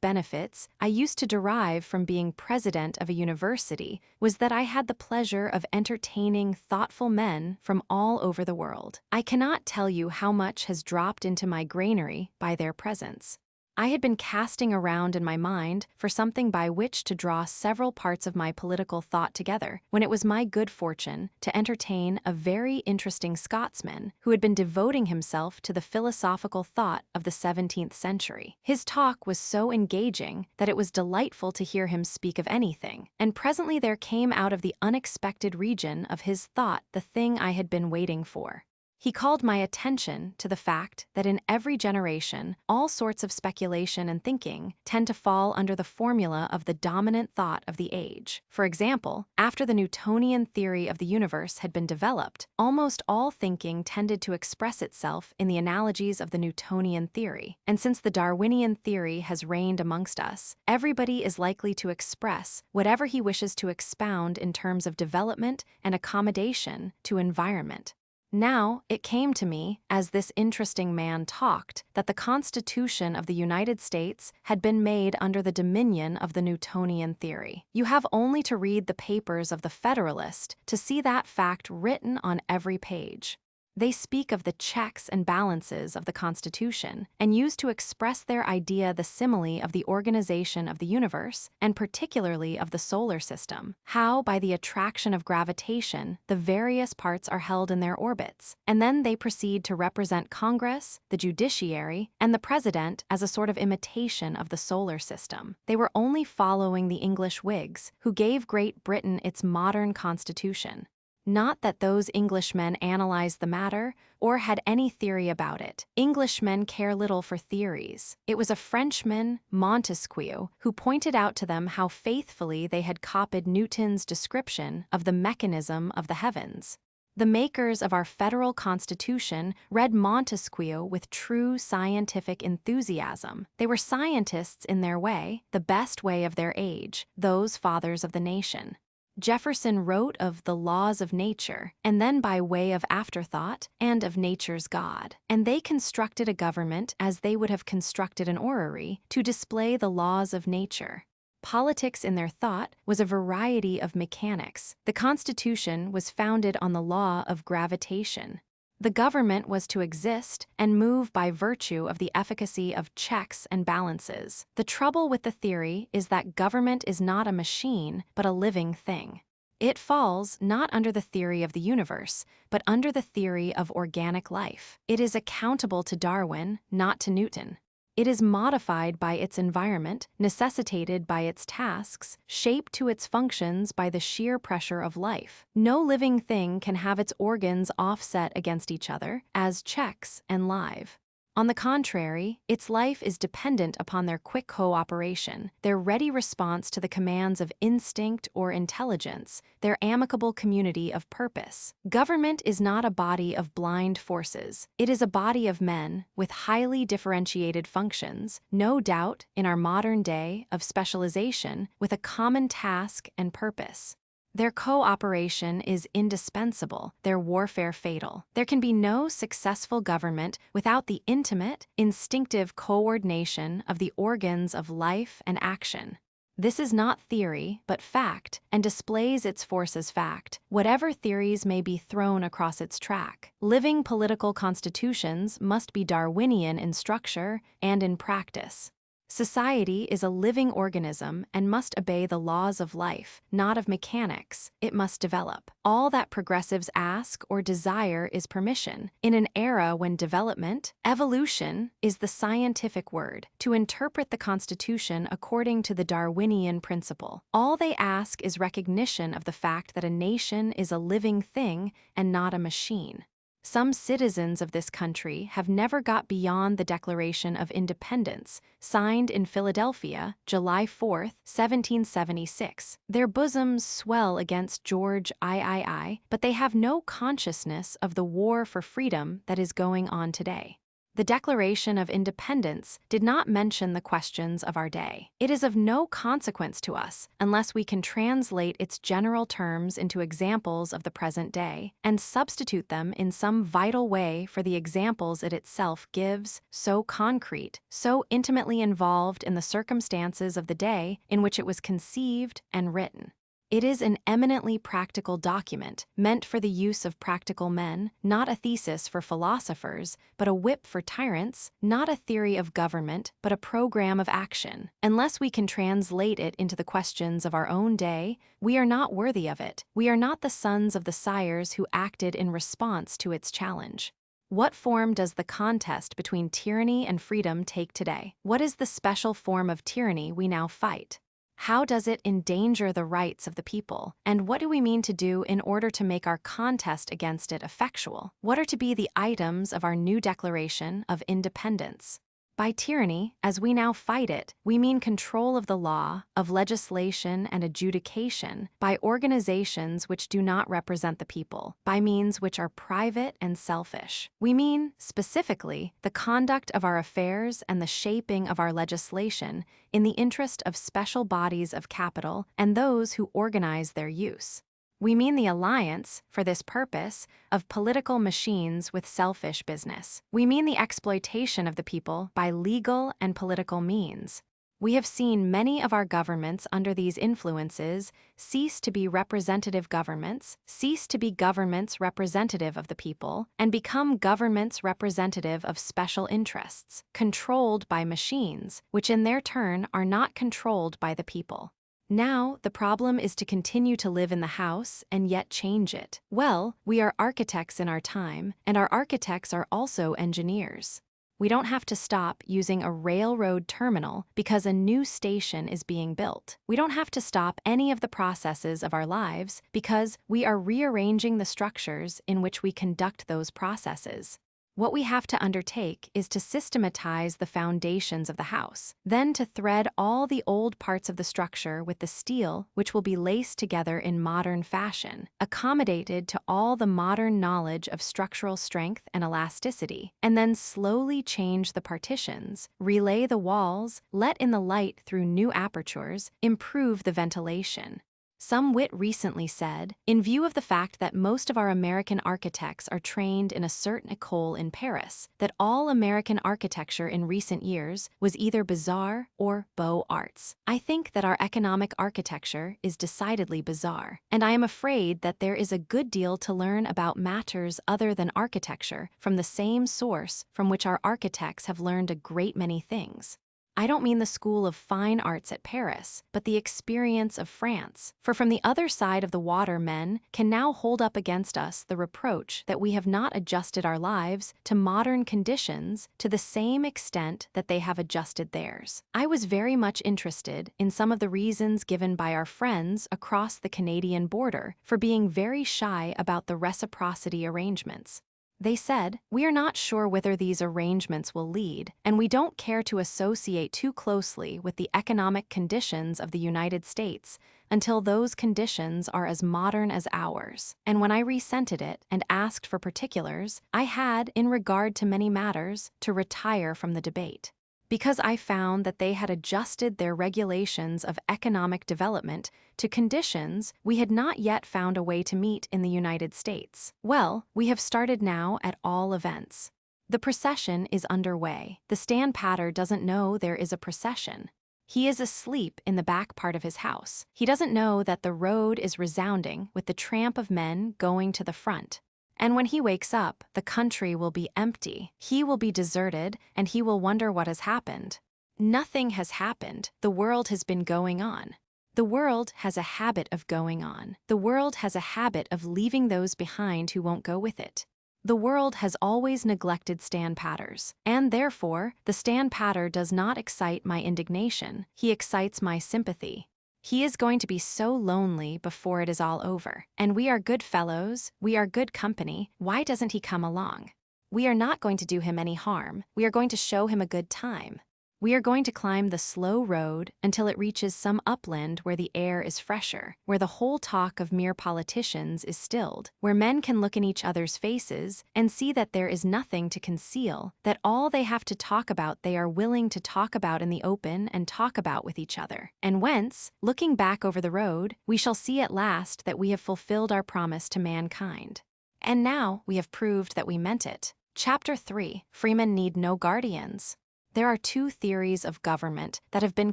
benefits I used to derive from being president of a university was that I had the pleasure of entertaining thoughtful men from all over the world. I cannot tell you how much has dropped into my granary by their presence. I had been casting around in my mind for something by which to draw several parts of my political thought together, when it was my good fortune to entertain a very interesting Scotsman who had been devoting himself to the philosophical thought of the 17th century. His talk was so engaging that it was delightful to hear him speak of anything, and presently there came out of the unexpected region of his thought the thing I had been waiting for. He called my attention to the fact that in every generation, all sorts of speculation and thinking tend to fall under the formula of the dominant thought of the age. For example, after the Newtonian theory of the universe had been developed, almost all thinking tended to express itself in the analogies of the Newtonian theory. And since the Darwinian theory has reigned amongst us, everybody is likely to express whatever he wishes to expound in terms of development and accommodation to environment. Now, it came to me, as this interesting man talked, that the Constitution of the United States had been made under the dominion of the Newtonian theory. You have only to read the papers of the Federalist to see that fact written on every page. They speak of the checks and balances of the Constitution and use to express their idea the simile of the organization of the universe, and particularly of the solar system, how by the attraction of gravitation the various parts are held in their orbits, and then they proceed to represent Congress, the judiciary, and the president as a sort of imitation of the solar system. They were only following the English Whigs, who gave Great Britain its modern constitution. Not that those Englishmen analyzed the matter or had any theory about it. Englishmen care little for theories. It was a Frenchman, Montesquieu, who pointed out to them how faithfully they had copied Newton's description of the mechanism of the heavens. The makers of our federal constitution read Montesquieu with true scientific enthusiasm. They were scientists in their way, the best way of their age, those fathers of the nation. Jefferson wrote of the laws of nature, and then by way of afterthought, and of nature's God. And they constructed a government as they would have constructed an orrery to display the laws of nature. Politics in their thought was a variety of mechanics. The Constitution was founded on the law of gravitation. The government was to exist and move by virtue of the efficacy of checks and balances. The trouble with the theory is that government is not a machine, but a living thing. It falls not under the theory of the universe, but under the theory of organic life. It is accountable to Darwin, not to Newton. It is modified by its environment, necessitated by its tasks, shaped to its functions by the sheer pressure of life. No living thing can have its organs offset against each other, as checks and live. On the contrary, its life is dependent upon their quick cooperation, their ready response to the commands of instinct or intelligence, their amicable community of purpose. Government is not a body of blind forces. It is a body of men with highly differentiated functions, no doubt, in our modern day, of specialization, with a common task and purpose. Their cooperation is indispensable, their warfare fatal. There can be no successful government without the intimate, instinctive coordination of the organs of life and action. This is not theory, but fact, and displays its force as fact, whatever theories may be thrown across its track. Living political constitutions must be Darwinian in structure and in practice. Society is a living organism and must obey the laws of life, not of mechanics. It must develop. All that progressives ask or desire is permission, in an era when development, evolution, is the scientific word, to interpret the Constitution according to the Darwinian principle. All they ask is recognition of the fact that a nation is a living thing and not a machine. Some citizens of this country have never got beyond the Declaration of Independence, signed in Philadelphia, July 4, 1776. Their bosoms swell against George III, but they have no consciousness of the war for freedom that is going on today. The Declaration of Independence did not mention the questions of our day. It is of no consequence to us unless we can translate its general terms into examples of the present day and substitute them in some vital way for the examples it itself gives, so concrete, so intimately involved in the circumstances of the day in which it was conceived and written. It is an eminently practical document, meant for the use of practical men, not a thesis for philosophers, but a whip for tyrants, not a theory of government, but a program of action. Unless we can translate it into the questions of our own day, we are not worthy of it. We are not the sons of the sires who acted in response to its challenge. What form does the contest between tyranny and freedom take today? What is the special form of tyranny we now fight? How does it endanger the rights of the people? And what do we mean to do in order to make our contest against it effectual? What are to be the items of our new Declaration of Independence? By tyranny, as we now fight it, we mean control of the law, of legislation and adjudication, by organizations which do not represent the people, by means which are private and selfish. We mean, specifically, the conduct of our affairs and the shaping of our legislation in the interest of special bodies of capital and those who organize their use. We mean the alliance, for this purpose, of political machines with selfish business. We mean the exploitation of the people by legal and political means. We have seen many of our governments under these influences cease to be representative governments, cease to be governments representative of the people, and become governments representative of special interests, controlled by machines, which in their turn are not controlled by the people. Now, the problem is to continue to live in the house and yet change it. Well, we are architects in our time, and our architects are also engineers. We don't have to stop using a railroad terminal because a new station is being built. We don't have to stop any of the processes of our lives because we are rearranging the structures in which we conduct those processes. What we have to undertake is to systematize the foundations of the house, then to thread all the old parts of the structure with the steel which will be laced together in modern fashion, accommodated to all the modern knowledge of structural strength and elasticity, and then slowly change the partitions, relay the walls, let in the light through new apertures, improve the ventilation. Some wit recently said, in view of the fact that most of our American architects are trained in a certain école in Paris, that all American architecture in recent years was either bizarre or beaux arts. I think that our economic architecture is decidedly bizarre, and I am afraid that there is a good deal to learn about matters other than architecture from the same source from which our architects have learned a great many things. I don't mean the School of Fine Arts at Paris, but the experience of France. For from the other side of the water men can now hold up against us the reproach that we have not adjusted our lives to modern conditions to the same extent that they have adjusted theirs. I was very much interested in some of the reasons given by our friends across the Canadian border for being very shy about the reciprocity arrangements. They said, "We are not sure whither these arrangements will lead, and we don't care to associate too closely with the economic conditions of the United States until those conditions are as modern as ours." And when I resented it and asked for particulars, I had, in regard to many matters, to retire from the debate, because I found that they had adjusted their regulations of economic development to conditions we had not yet found a way to meet in the United States. Well, we have started now at all events. The procession is underway. The stand-patter doesn't know there is a procession. He is asleep in the back part of his house. He doesn't know that the road is resounding with the tramp of men going to the front. And when he wakes up, the country will be empty. He will be deserted, and he will wonder what has happened. Nothing has happened. The world has been going on. The world has a habit of going on. The world has a habit of leaving those behind who won't go with it. The world has always neglected stand-patters, and therefore, the stand-patter does not excite my indignation. He excites my sympathy. He is going to be so lonely before it is all over. And we are good fellows, we are good company, why doesn't he come along? We are not going to do him any harm, we are going to show him a good time. We are going to climb the slow road until it reaches some upland where the air is fresher, where the whole talk of mere politicians is stilled, where men can look in each other's faces and see that there is nothing to conceal, that all they have to talk about they are willing to talk about in the open and talk about with each other. And whence, looking back over the road, we shall see at last that we have fulfilled our promise to mankind. And now we have proved that we meant it. Chapter 3. Freemen Need No Guardians. There are two theories of government that have been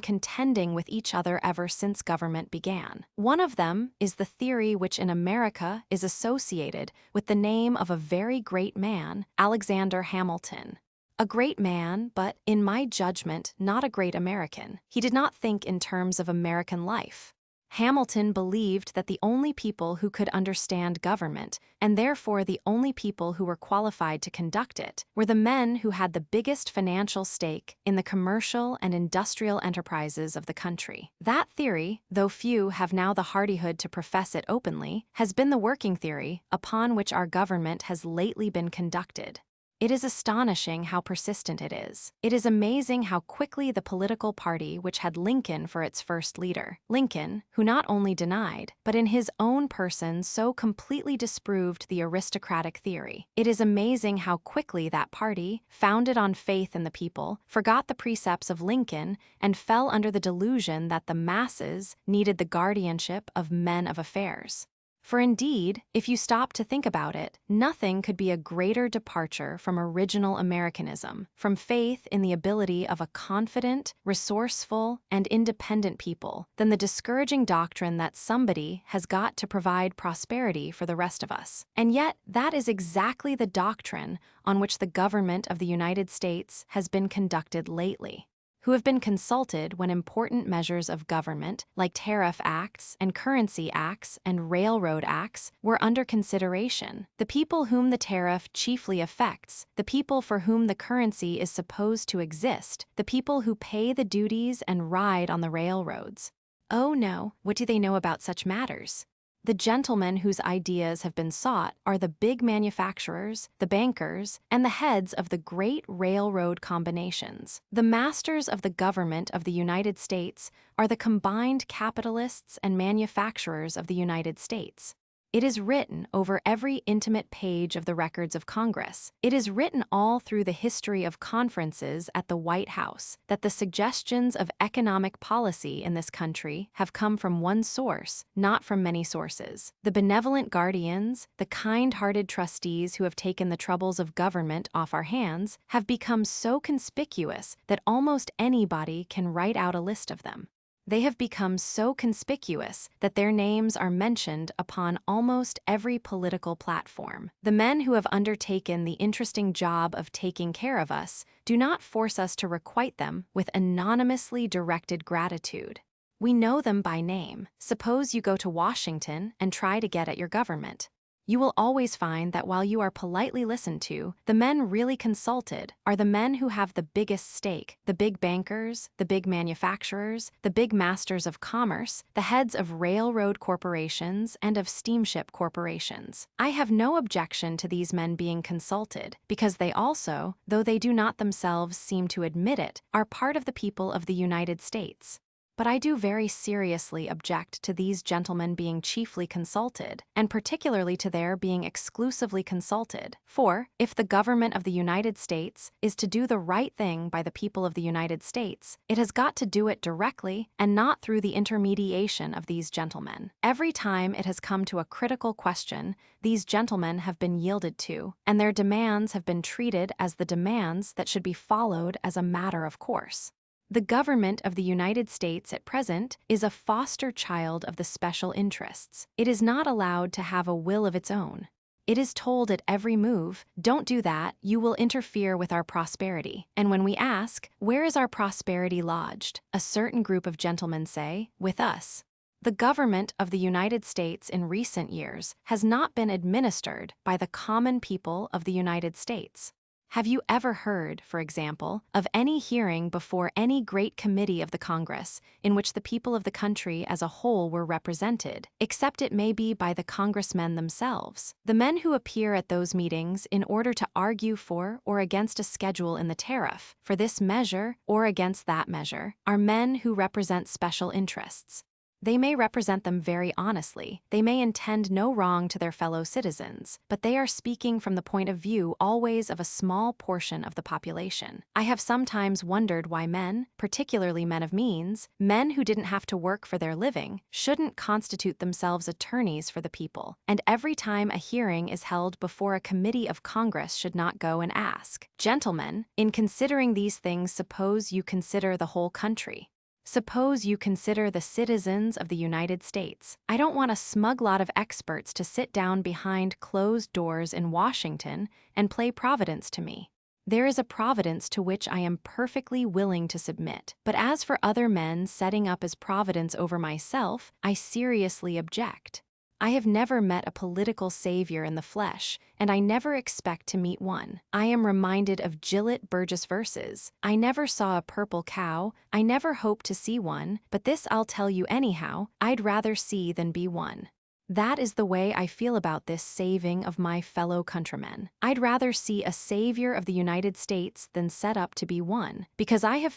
contending with each other ever since government began. One of them is the theory which in America is associated with the name of a very great man, Alexander Hamilton. A great man, but, in my judgment, not a great American. He did not think in terms of American life. Hamilton believed that the only people who could understand government, and therefore the only people who were qualified to conduct it, were the men who had the biggest financial stake in the commercial and industrial enterprises of the country. That theory, though few have now the hardihood to profess it openly, has been the working theory upon which our government has lately been conducted. It is astonishing how persistent it is. It is amazing how quickly the political party which had Lincoln for its first leader, Lincoln, who not only denied, but in his own person so completely disproved the aristocratic theory. It is amazing how quickly that party, founded on faith in the people, forgot the precepts of Lincoln and fell under the delusion that the masses needed the guardianship of men of affairs. For indeed, if you stop to think about it, nothing could be a greater departure from original Americanism, from faith in the ability of a confident, resourceful, and independent people, than the discouraging doctrine that somebody has got to provide prosperity for the rest of us. And yet, that is exactly the doctrine on which the government of the United States has been conducted lately. Who have been consulted when important measures of government, like tariff acts and currency acts and railroad acts, were under consideration. The people whom the tariff chiefly affects, the people for whom the currency is supposed to exist, the people who pay the duties and ride on the railroads. Oh no, what do they know about such matters? The gentlemen whose ideas have been sought are the big manufacturers, the bankers, and the heads of the great railroad combinations. The masters of the government of the United States are the combined capitalists and manufacturers of the United States. It is written over every intimate page of the records of Congress. It is written all through the history of conferences at the White House that the suggestions of economic policy in this country have come from one source, not from many sources. The benevolent guardians, the kind-hearted trustees who have taken the troubles of government off our hands, have become so conspicuous that almost anybody can write out a list of them. They have become so conspicuous that their names are mentioned upon almost every political platform. The men who have undertaken the interesting job of taking care of us do not force us to requite them with anonymously directed gratitude. We know them by name. Suppose you go to Washington and try to get at your government. You will always find that while you are politely listened to, the men really consulted are the men who have the biggest stake, the big bankers, the big manufacturers, the big masters of commerce, the heads of railroad corporations and of steamship corporations. I have no objection to these men being consulted, because they also, though they do not themselves seem to admit it, are part of the people of the United States. But I do very seriously object to these gentlemen being chiefly consulted, and particularly to their being exclusively consulted. For, if the government of the United States is to do the right thing by the people of the United States, it has got to do it directly and not through the intermediation of these gentlemen. Every time it has come to a critical question, these gentlemen have been yielded to, and their demands have been treated as the demands that should be followed as a matter of course. The government of the United States at present is a foster child of the special interests. It is not allowed to have a will of its own. It is told at every move, don't do that, you will interfere with our prosperity. And when we ask, where is our prosperity lodged? A certain group of gentlemen say, with us. The government of the United States in recent years has not been administered by the common people of the United States. Have you ever heard, for example, of any hearing before any great committee of the Congress in which the people of the country as a whole were represented, except it may be by the congressmen themselves? The men who appear at those meetings in order to argue for or against a schedule in the tariff, for this measure or against that measure, are men who represent special interests. They may represent them very honestly, they may intend no wrong to their fellow citizens, but they are speaking from the point of view always of a small portion of the population. I have sometimes wondered why men, particularly men of means, men who didn't have to work for their living, shouldn't constitute themselves attorneys for the people, and every time a hearing is held before a committee of Congress should not go and ask, "Gentlemen, in considering these things, suppose you consider the whole country. Suppose you consider the citizens of the United States. I don't want a smug lot of experts to sit down behind closed doors in Washington and play Providence to me. There is a Providence to which I am perfectly willing to submit. But as for other men setting up as Providence over myself, I seriously object. I have never met a political savior in the flesh, and I never expect to meet one. I am reminded of Gillett Burgess verses. I never saw a purple cow, I never hope to see one, but this I'll tell you anyhow, I'd rather see than be one. That is the way I feel about this saving of my fellow countrymen. I'd rather see a savior of the United States than set up to be one, because I have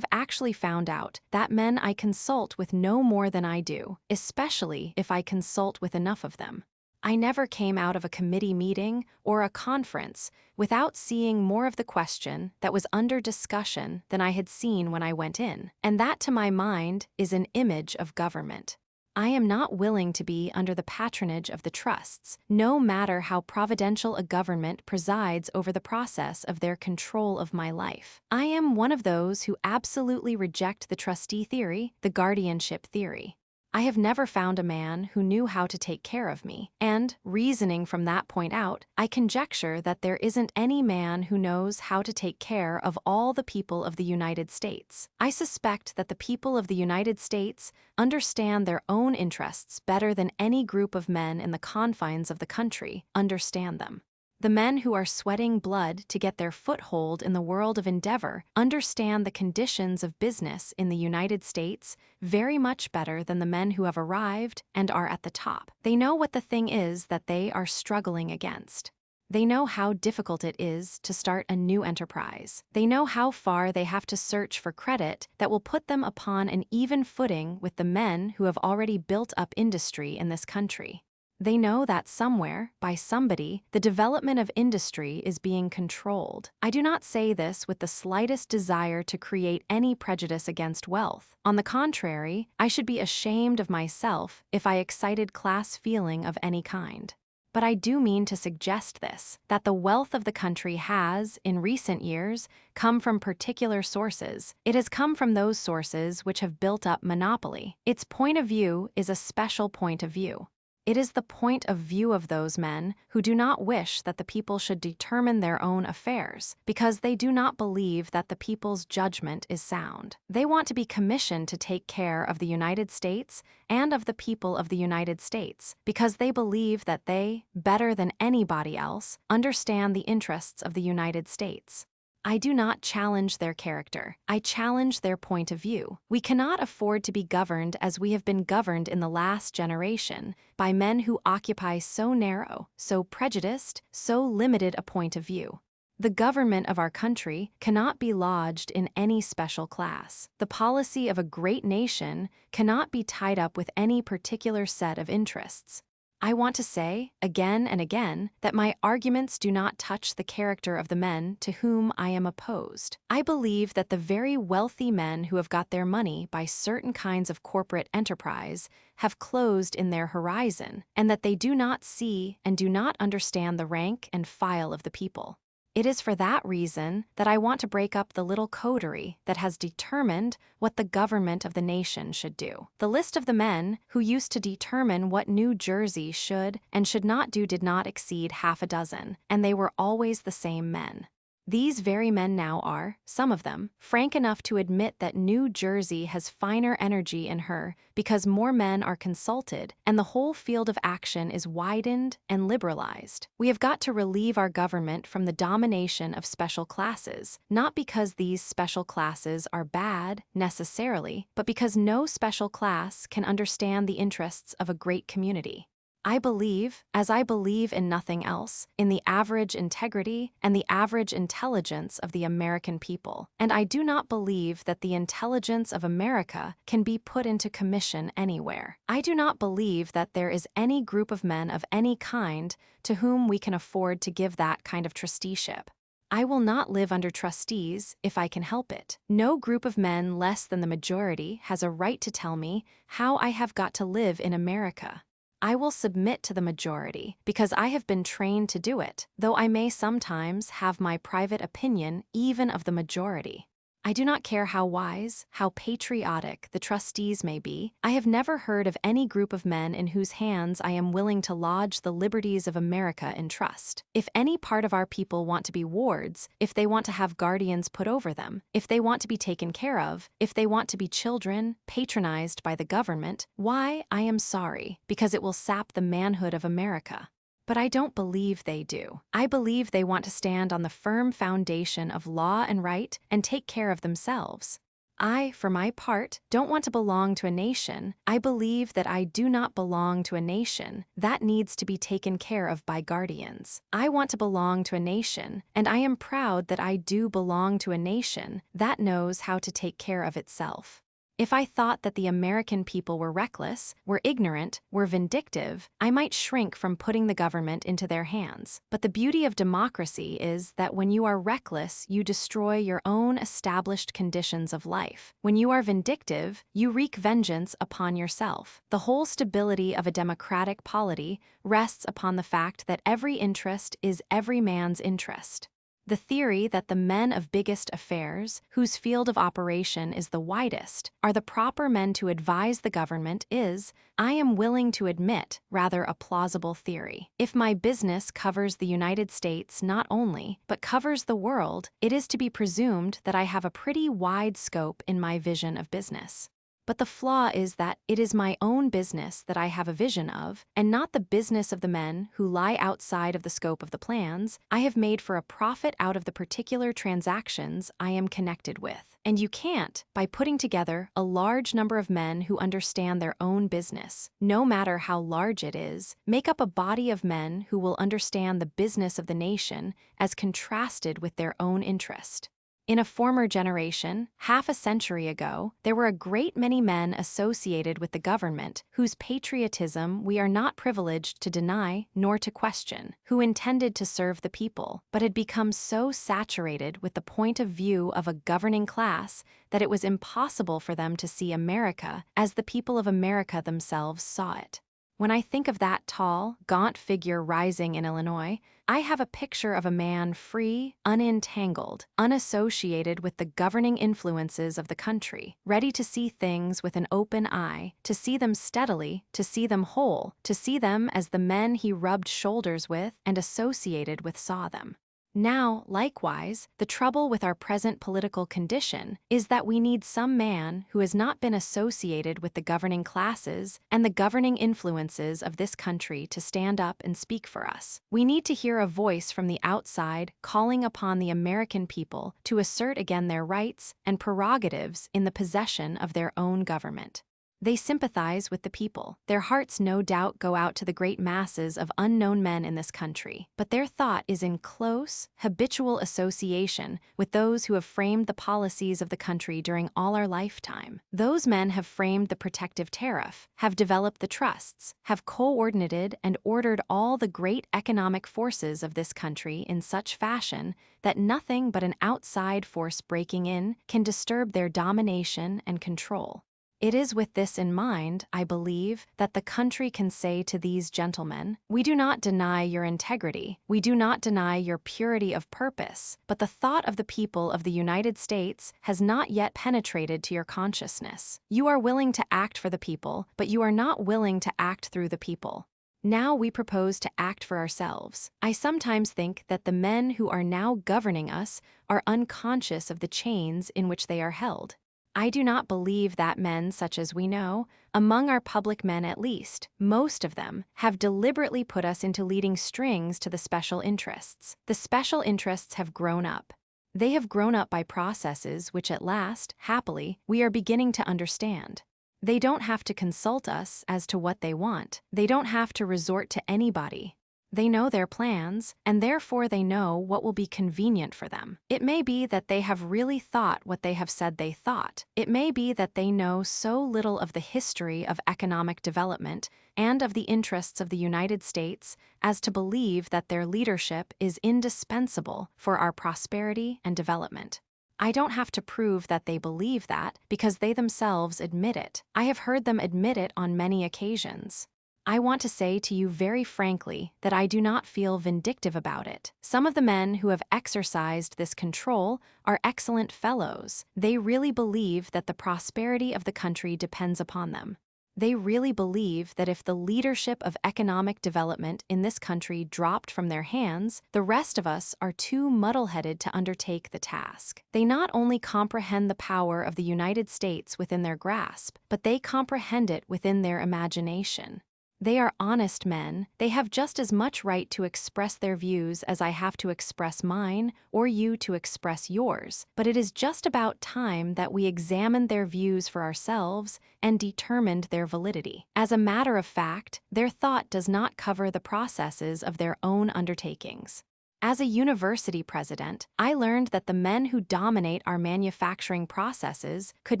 actually found out, that men I consult with no more than I do, especially if I consult with enough of them. I never came out of a committee meeting or a conference without seeing more of the question that was under discussion than I had seen when I went in, and that to my mind is an image of government. I am not willing to be under the patronage of the trusts, no matter how providential a government presides over the process of their control of my life. I am one of those who absolutely reject the trustee theory, the guardianship theory. I have never found a man who knew how to take care of me, and, reasoning from that point out, I conjecture that there isn't any man who knows how to take care of all the people of the United States. I suspect that the people of the United States understand their own interests better than any group of men in the confines of the country understand them. The men who are sweating blood to get their foothold in the world of endeavor understand the conditions of business in the United States very much better than the men who have arrived and are at the top. They know what the thing is that they are struggling against. They know how difficult it is to start a new enterprise. They know how far they have to search for credit that will put them upon an even footing with the men who have already built up industry in this country. They know that somewhere, by somebody, the development of industry is being controlled. I do not say this with the slightest desire to create any prejudice against wealth. On the contrary, I should be ashamed of myself if I excited class feeling of any kind. But I do mean to suggest this, that the wealth of the country has, in recent years, come from particular sources. It has come from those sources which have built up monopoly. Its point of view is a special point of view. It is the point of view of those men who do not wish that the people should determine their own affairs, because they do not believe that the people's judgment is sound. They want to be commissioned to take care of the United States and of the people of the United States, because they believe that they, better than anybody else, understand the interests of the United States. I do not challenge their character. I challenge their point of view. We cannot afford to be governed as we have been governed in the last generation, by men who occupy so narrow, so prejudiced, so limited a point of view. The government of our country cannot be lodged in any special class. The policy of a great nation cannot be tied up with any particular set of interests. I want to say, again and again, that my arguments do not touch the character of the men to whom I am opposed. I believe that the very wealthy men who have got their money by certain kinds of corporate enterprise have closed in their horizon, and that they do not see and do not understand the rank and file of the people. It is for that reason that I want to break up the little coterie that has determined what the government of the nation should do. The list of the men who used to determine what New Jersey should and should not do did not exceed half a dozen, and they were always the same men. These very men now are, some of them, frank enough to admit that New Jersey has finer energy in her because more men are consulted and the whole field of action is widened and liberalized. We have got to relieve our government from the domination of special classes, not because these special classes are bad, necessarily, but because no special class can understand the interests of a great community. I believe, as I believe in nothing else, in the average integrity and the average intelligence of the American people, and I do not believe that the intelligence of America can be put into commission anywhere. I do not believe that there is any group of men of any kind to whom we can afford to give that kind of trusteeship. I will not live under trustees if I can help it. No group of men less than the majority has a right to tell me how I have got to live in America. I will submit to the majority because I have been trained to do it, though I may sometimes have my private opinion even of the majority. I do not care how wise, how patriotic the trustees may be. I have never heard of any group of men in whose hands I am willing to lodge the liberties of America in trust. If any part of our people want to be wards, if they want to have guardians put over them, if they want to be taken care of, if they want to be children patronized by the government, why, I am sorry, because it will sap the manhood of America. But I don't believe they do. I believe they want to stand on the firm foundation of law and right and take care of themselves. I, for my part, don't want to belong to a nation. I believe that I do not belong to a nation. That needs to be taken care of by guardians. I want to belong to a nation, and I am proud that I do belong to a nation that knows how to take care of itself. If I thought that the American people were reckless, were ignorant, were vindictive, I might shrink from putting the government into their hands. But the beauty of democracy is that when you are reckless, you destroy your own established conditions of life. When you are vindictive, you wreak vengeance upon yourself. The whole stability of a democratic polity rests upon the fact that every interest is every man's interest. The theory that the men of biggest affairs, whose field of operation is the widest, are the proper men to advise the government is, I am willing to admit, rather a plausible theory. If my business covers the United States not only, but covers the world, it is to be presumed that I have a pretty wide scope in my vision of business. But the flaw is that it is my own business that I have a vision of, and not the business of the men who lie outside of the scope of the plans I have made for a profit out of the particular transactions I am connected with. And you can't, by putting together a large number of men who understand their own business, no matter how large it is, make up a body of men who will understand the business of the nation as contrasted with their own interest. In a former generation, half a century ago, there were a great many men associated with the government whose patriotism we are not privileged to deny nor to question, who intended to serve the people, but had become so saturated with the point of view of a governing class that it was impossible for them to see America as the people of America themselves saw it. When I think of that tall, gaunt figure rising in Illinois, I have a picture of a man free, unentangled, unassociated with the governing influences of the country, ready to see things with an open eye, to see them steadily, to see them whole, to see them as the men he rubbed shoulders with and associated with saw them. Now, likewise, the trouble with our present political condition is that we need some man who has not been associated with the governing classes and the governing influences of this country to stand up and speak for us. We need to hear a voice from the outside calling upon the American people to assert again their rights and prerogatives in the possession of their own government. They sympathize with the people. Their hearts no doubt go out to the great masses of unknown men in this country, but their thought is in close, habitual association with those who have framed the policies of the country during all our lifetime. Those men have framed the protective tariff, have developed the trusts, have coordinated and ordered all the great economic forces of this country in such fashion that nothing but an outside force breaking in can disturb their domination and control. It is with this in mind, I believe, that the country can say to these gentlemen, we do not deny your integrity, we do not deny your purity of purpose, but the thought of the people of the United States has not yet penetrated to your consciousness. You are willing to act for the people, but you are not willing to act through the people. Now we propose to act for ourselves. I sometimes think that the men who are now governing us are unconscious of the chains in which they are held. I do not believe that men such as we know, among our public men at least, most of them, have deliberately put us into leading strings to the special interests. The special interests have grown up. They have grown up by processes which at last, happily, we are beginning to understand. They don't have to consult us as to what they want. They don't have to resort to anybody. They know their plans, and therefore they know what will be convenient for them. It may be that they have really thought what they have said they thought. It may be that they know so little of the history of economic development and of the interests of the United States as to believe that their leadership is indispensable for our prosperity and development. I don't have to prove that they believe that because they themselves admit it. I have heard them admit it on many occasions. I want to say to you very frankly that I do not feel vindictive about it. Some of the men who have exercised this control are excellent fellows. They really believe that the prosperity of the country depends upon them. They really believe that if the leadership of economic development in this country dropped from their hands, the rest of us are too muddle-headed to undertake the task. They not only comprehend the power of the United States within their grasp, but they comprehend it within their imagination. They are honest men. They have just as much right to express their views as I have to express mine, or you to express yours. But it is just about time that we examined their views for ourselves and determined their validity. As a matter of fact, their thought does not cover the processes of their own undertakings. As a university president, I learned that the men who dominate our manufacturing processes could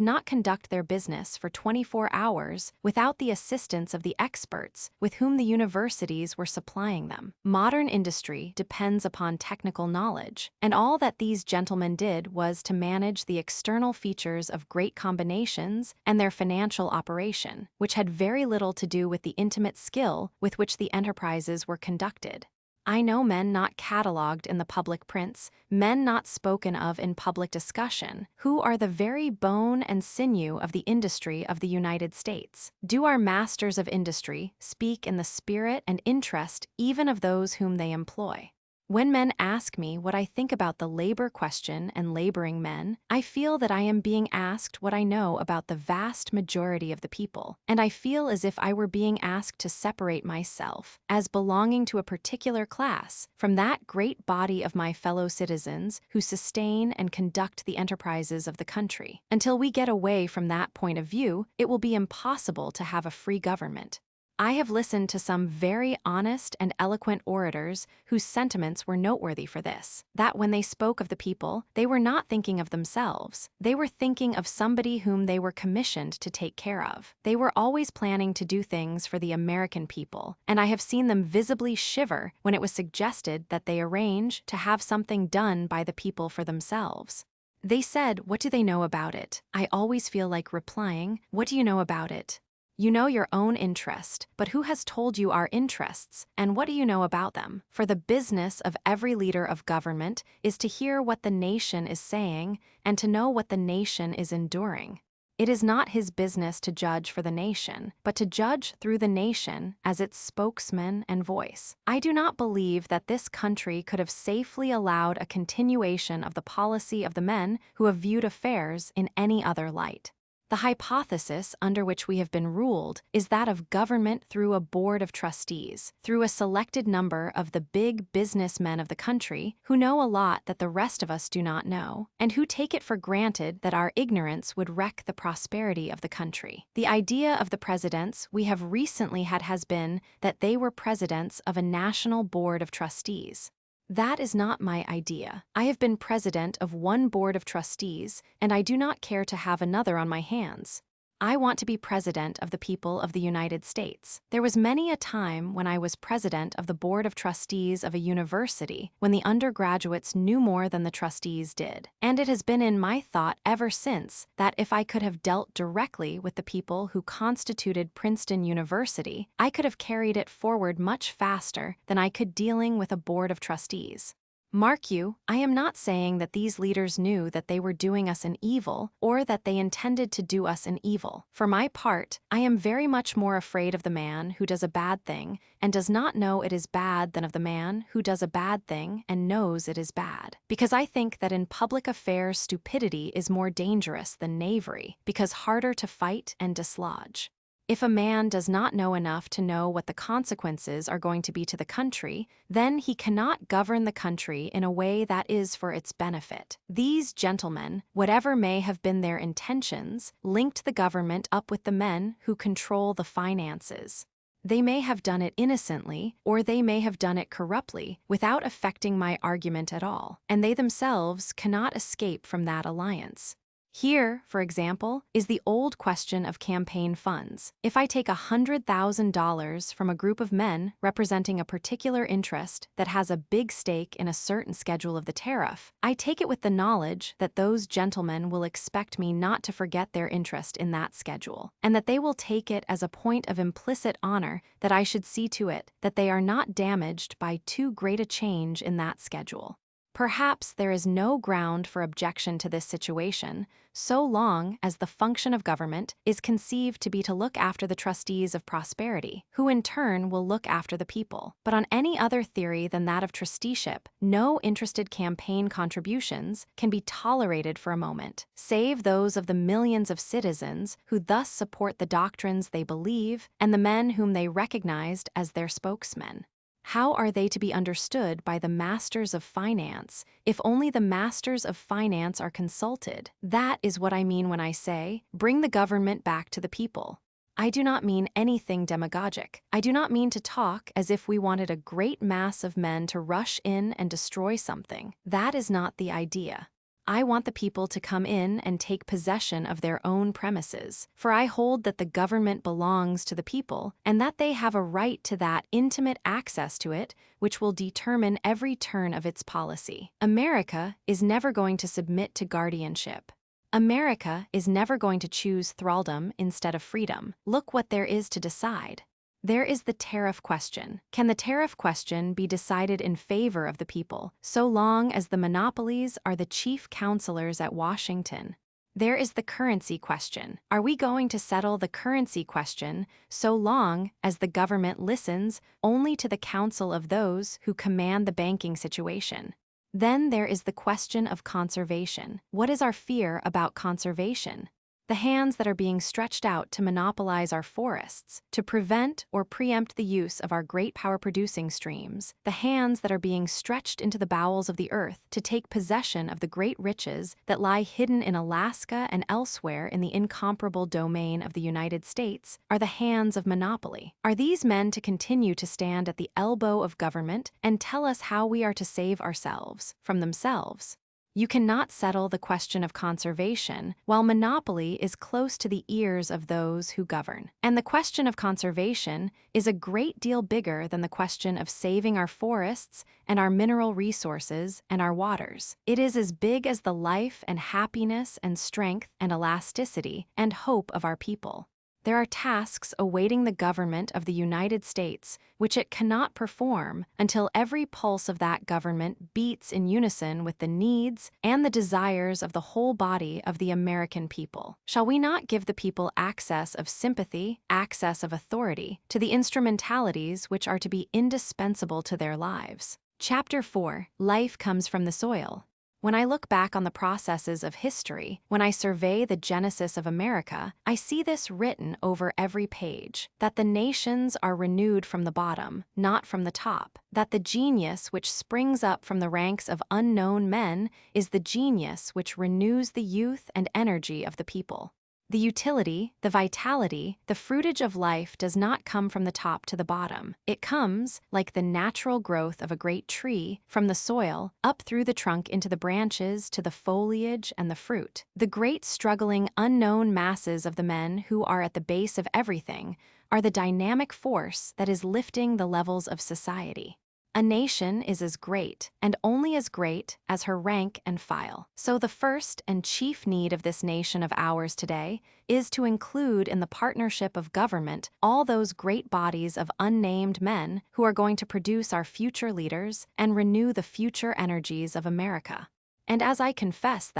not conduct their business for 24 hours without the assistance of the experts with whom the universities were supplying them. Modern industry depends upon technical knowledge, and all that these gentlemen did was to manage the external features of great combinations and their financial operation, which had very little to do with the intimate skill with which the enterprises were conducted. I know men not catalogued in the public prints, men not spoken of in public discussion, who are the very bone and sinew of the industry of the United States. Do our masters of industry speak in the spirit and interest even of those whom they employ? When men ask me what I think about the labor question and laboring men, I feel that I am being asked what I know about the vast majority of the people, and I feel as if I were being asked to separate myself, as belonging to a particular class, from that great body of my fellow citizens who sustain and conduct the enterprises of the country. Until we get away from that point of view, it will be impossible to have a free government. I have listened to some very honest and eloquent orators whose sentiments were noteworthy for this, that when they spoke of the people, they were not thinking of themselves. They were thinking of somebody whom they were commissioned to take care of. They were always planning to do things for the American people, and I have seen them visibly shiver when it was suggested that they arrange to have something done by the people for themselves. They said, "What do they know about it?" I always feel like replying, "What do you know about it? You know your own interest, but who has told you our interests, and what do you know about them?" For the business of every leader of government is to hear what the nation is saying and to know what the nation is enduring. It is not his business to judge for the nation, but to judge through the nation as its spokesman and voice. I do not believe that this country could have safely allowed a continuation of the policy of the men who have viewed affairs in any other light. The hypothesis under which we have been ruled is that of government through a board of trustees, through a selected number of the big businessmen of the country who know a lot that the rest of us do not know, and who take it for granted that our ignorance would wreck the prosperity of the country. The idea of the presidents we have recently had has been that they were presidents of a national board of trustees. That is not my idea. I have been president of one board of trustees, and I do not care to have another on my hands. I want to be president of the people of the United States. There was many a time when I was president of the board of trustees of a university when the undergraduates knew more than the trustees did. And it has been in my thought ever since that if I could have dealt directly with the people who constituted Princeton University, I could have carried it forward much faster than I could dealing with a board of trustees. Mark you, I am not saying that these leaders knew that they were doing us an evil or that they intended to do us an evil. For my part, I am very much more afraid of the man who does a bad thing and does not know it is bad than of the man who does a bad thing and knows it is bad. Because I think that in public affairs stupidity is more dangerous than knavery, because harder to fight and dislodge. If a man does not know enough to know what the consequences are going to be to the country, then he cannot govern the country in a way that is for its benefit. These gentlemen, whatever may have been their intentions, linked the government up with the men who control the finances. They may have done it innocently, or they may have done it corruptly, without affecting my argument at all, and they themselves cannot escape from that alliance. Here, for example, is the old question of campaign funds. If I take $100,000 from a group of men representing a particular interest that has a big stake in a certain schedule of the tariff, I take it with the knowledge that those gentlemen will expect me not to forget their interest in that schedule, and that they will take it as a point of implicit honor that I should see to it that they are not damaged by too great a change in that schedule. Perhaps there is no ground for objection to this situation, so long as the function of government is conceived to be to look after the trustees of prosperity, who in turn will look after the people. But on any other theory than that of trusteeship, no interested campaign contributions can be tolerated for a moment, save those of the millions of citizens who thus support the doctrines they believe and the men whom they recognized as their spokesmen. How are they to be understood by the masters of finance if only the masters of finance are consulted? That is what I mean when I say, bring the government back to the people. I do not mean anything demagogic. I do not mean to talk as if we wanted a great mass of men to rush in and destroy something. That is not the idea. I want the people to come in and take possession of their own premises, for I hold that the government belongs to the people and that they have a right to that intimate access to it which will determine every turn of its policy. America is never going to submit to guardianship. America is never going to choose thraldom instead of freedom. Look what there is to decide. There is the tariff question. Can the tariff question be decided in favor of the people, so long as the monopolies are the chief counselors at Washington? There is the currency question. Are we going to settle the currency question so long as the government listens only to the counsel of those who command the banking situation? Then there is the question of conservation. What is our fear about conservation? The hands that are being stretched out to monopolize our forests, to prevent or preempt the use of our great power-producing streams, the hands that are being stretched into the bowels of the earth to take possession of the great riches that lie hidden in Alaska and elsewhere in the incomparable domain of the United States, are the hands of monopoly. Are these men to continue to stand at the elbow of government and tell us how we are to save ourselves from themselves? You cannot settle the question of conservation while monopoly is close to the ears of those who govern. And the question of conservation is a great deal bigger than the question of saving our forests and our mineral resources and our waters. It is as big as the life and happiness and strength and elasticity and hope of our people. There are tasks awaiting the government of the United States which it cannot perform until every pulse of that government beats in unison with the needs and the desires of the whole body of the American people. Shall we not give the people access of sympathy, access of authority, to the instrumentalities which are to be indispensable to their lives? Chapter 4. Life comes from the soil. When I look back on the processes of history, when I survey the genesis of America, I see this written over every page, that the nations are renewed from the bottom, not from the top, that the genius which springs up from the ranks of unknown men is the genius which renews the youth and energy of the people. The utility, the vitality, the fruitage of life does not come from the top to the bottom. It comes, like the natural growth of a great tree, from the soil, up through the trunk into the branches to the foliage and the fruit. The great struggling, unknown masses of the men who are at the base of everything are the dynamic force that is lifting the levels of society. A nation is as great, and only as great, as her rank and file. So the first and chief need of this nation of ours today is to include in the partnership of government all those great bodies of unnamed men who are going to produce our future leaders and renew the future energies of America. And as I confess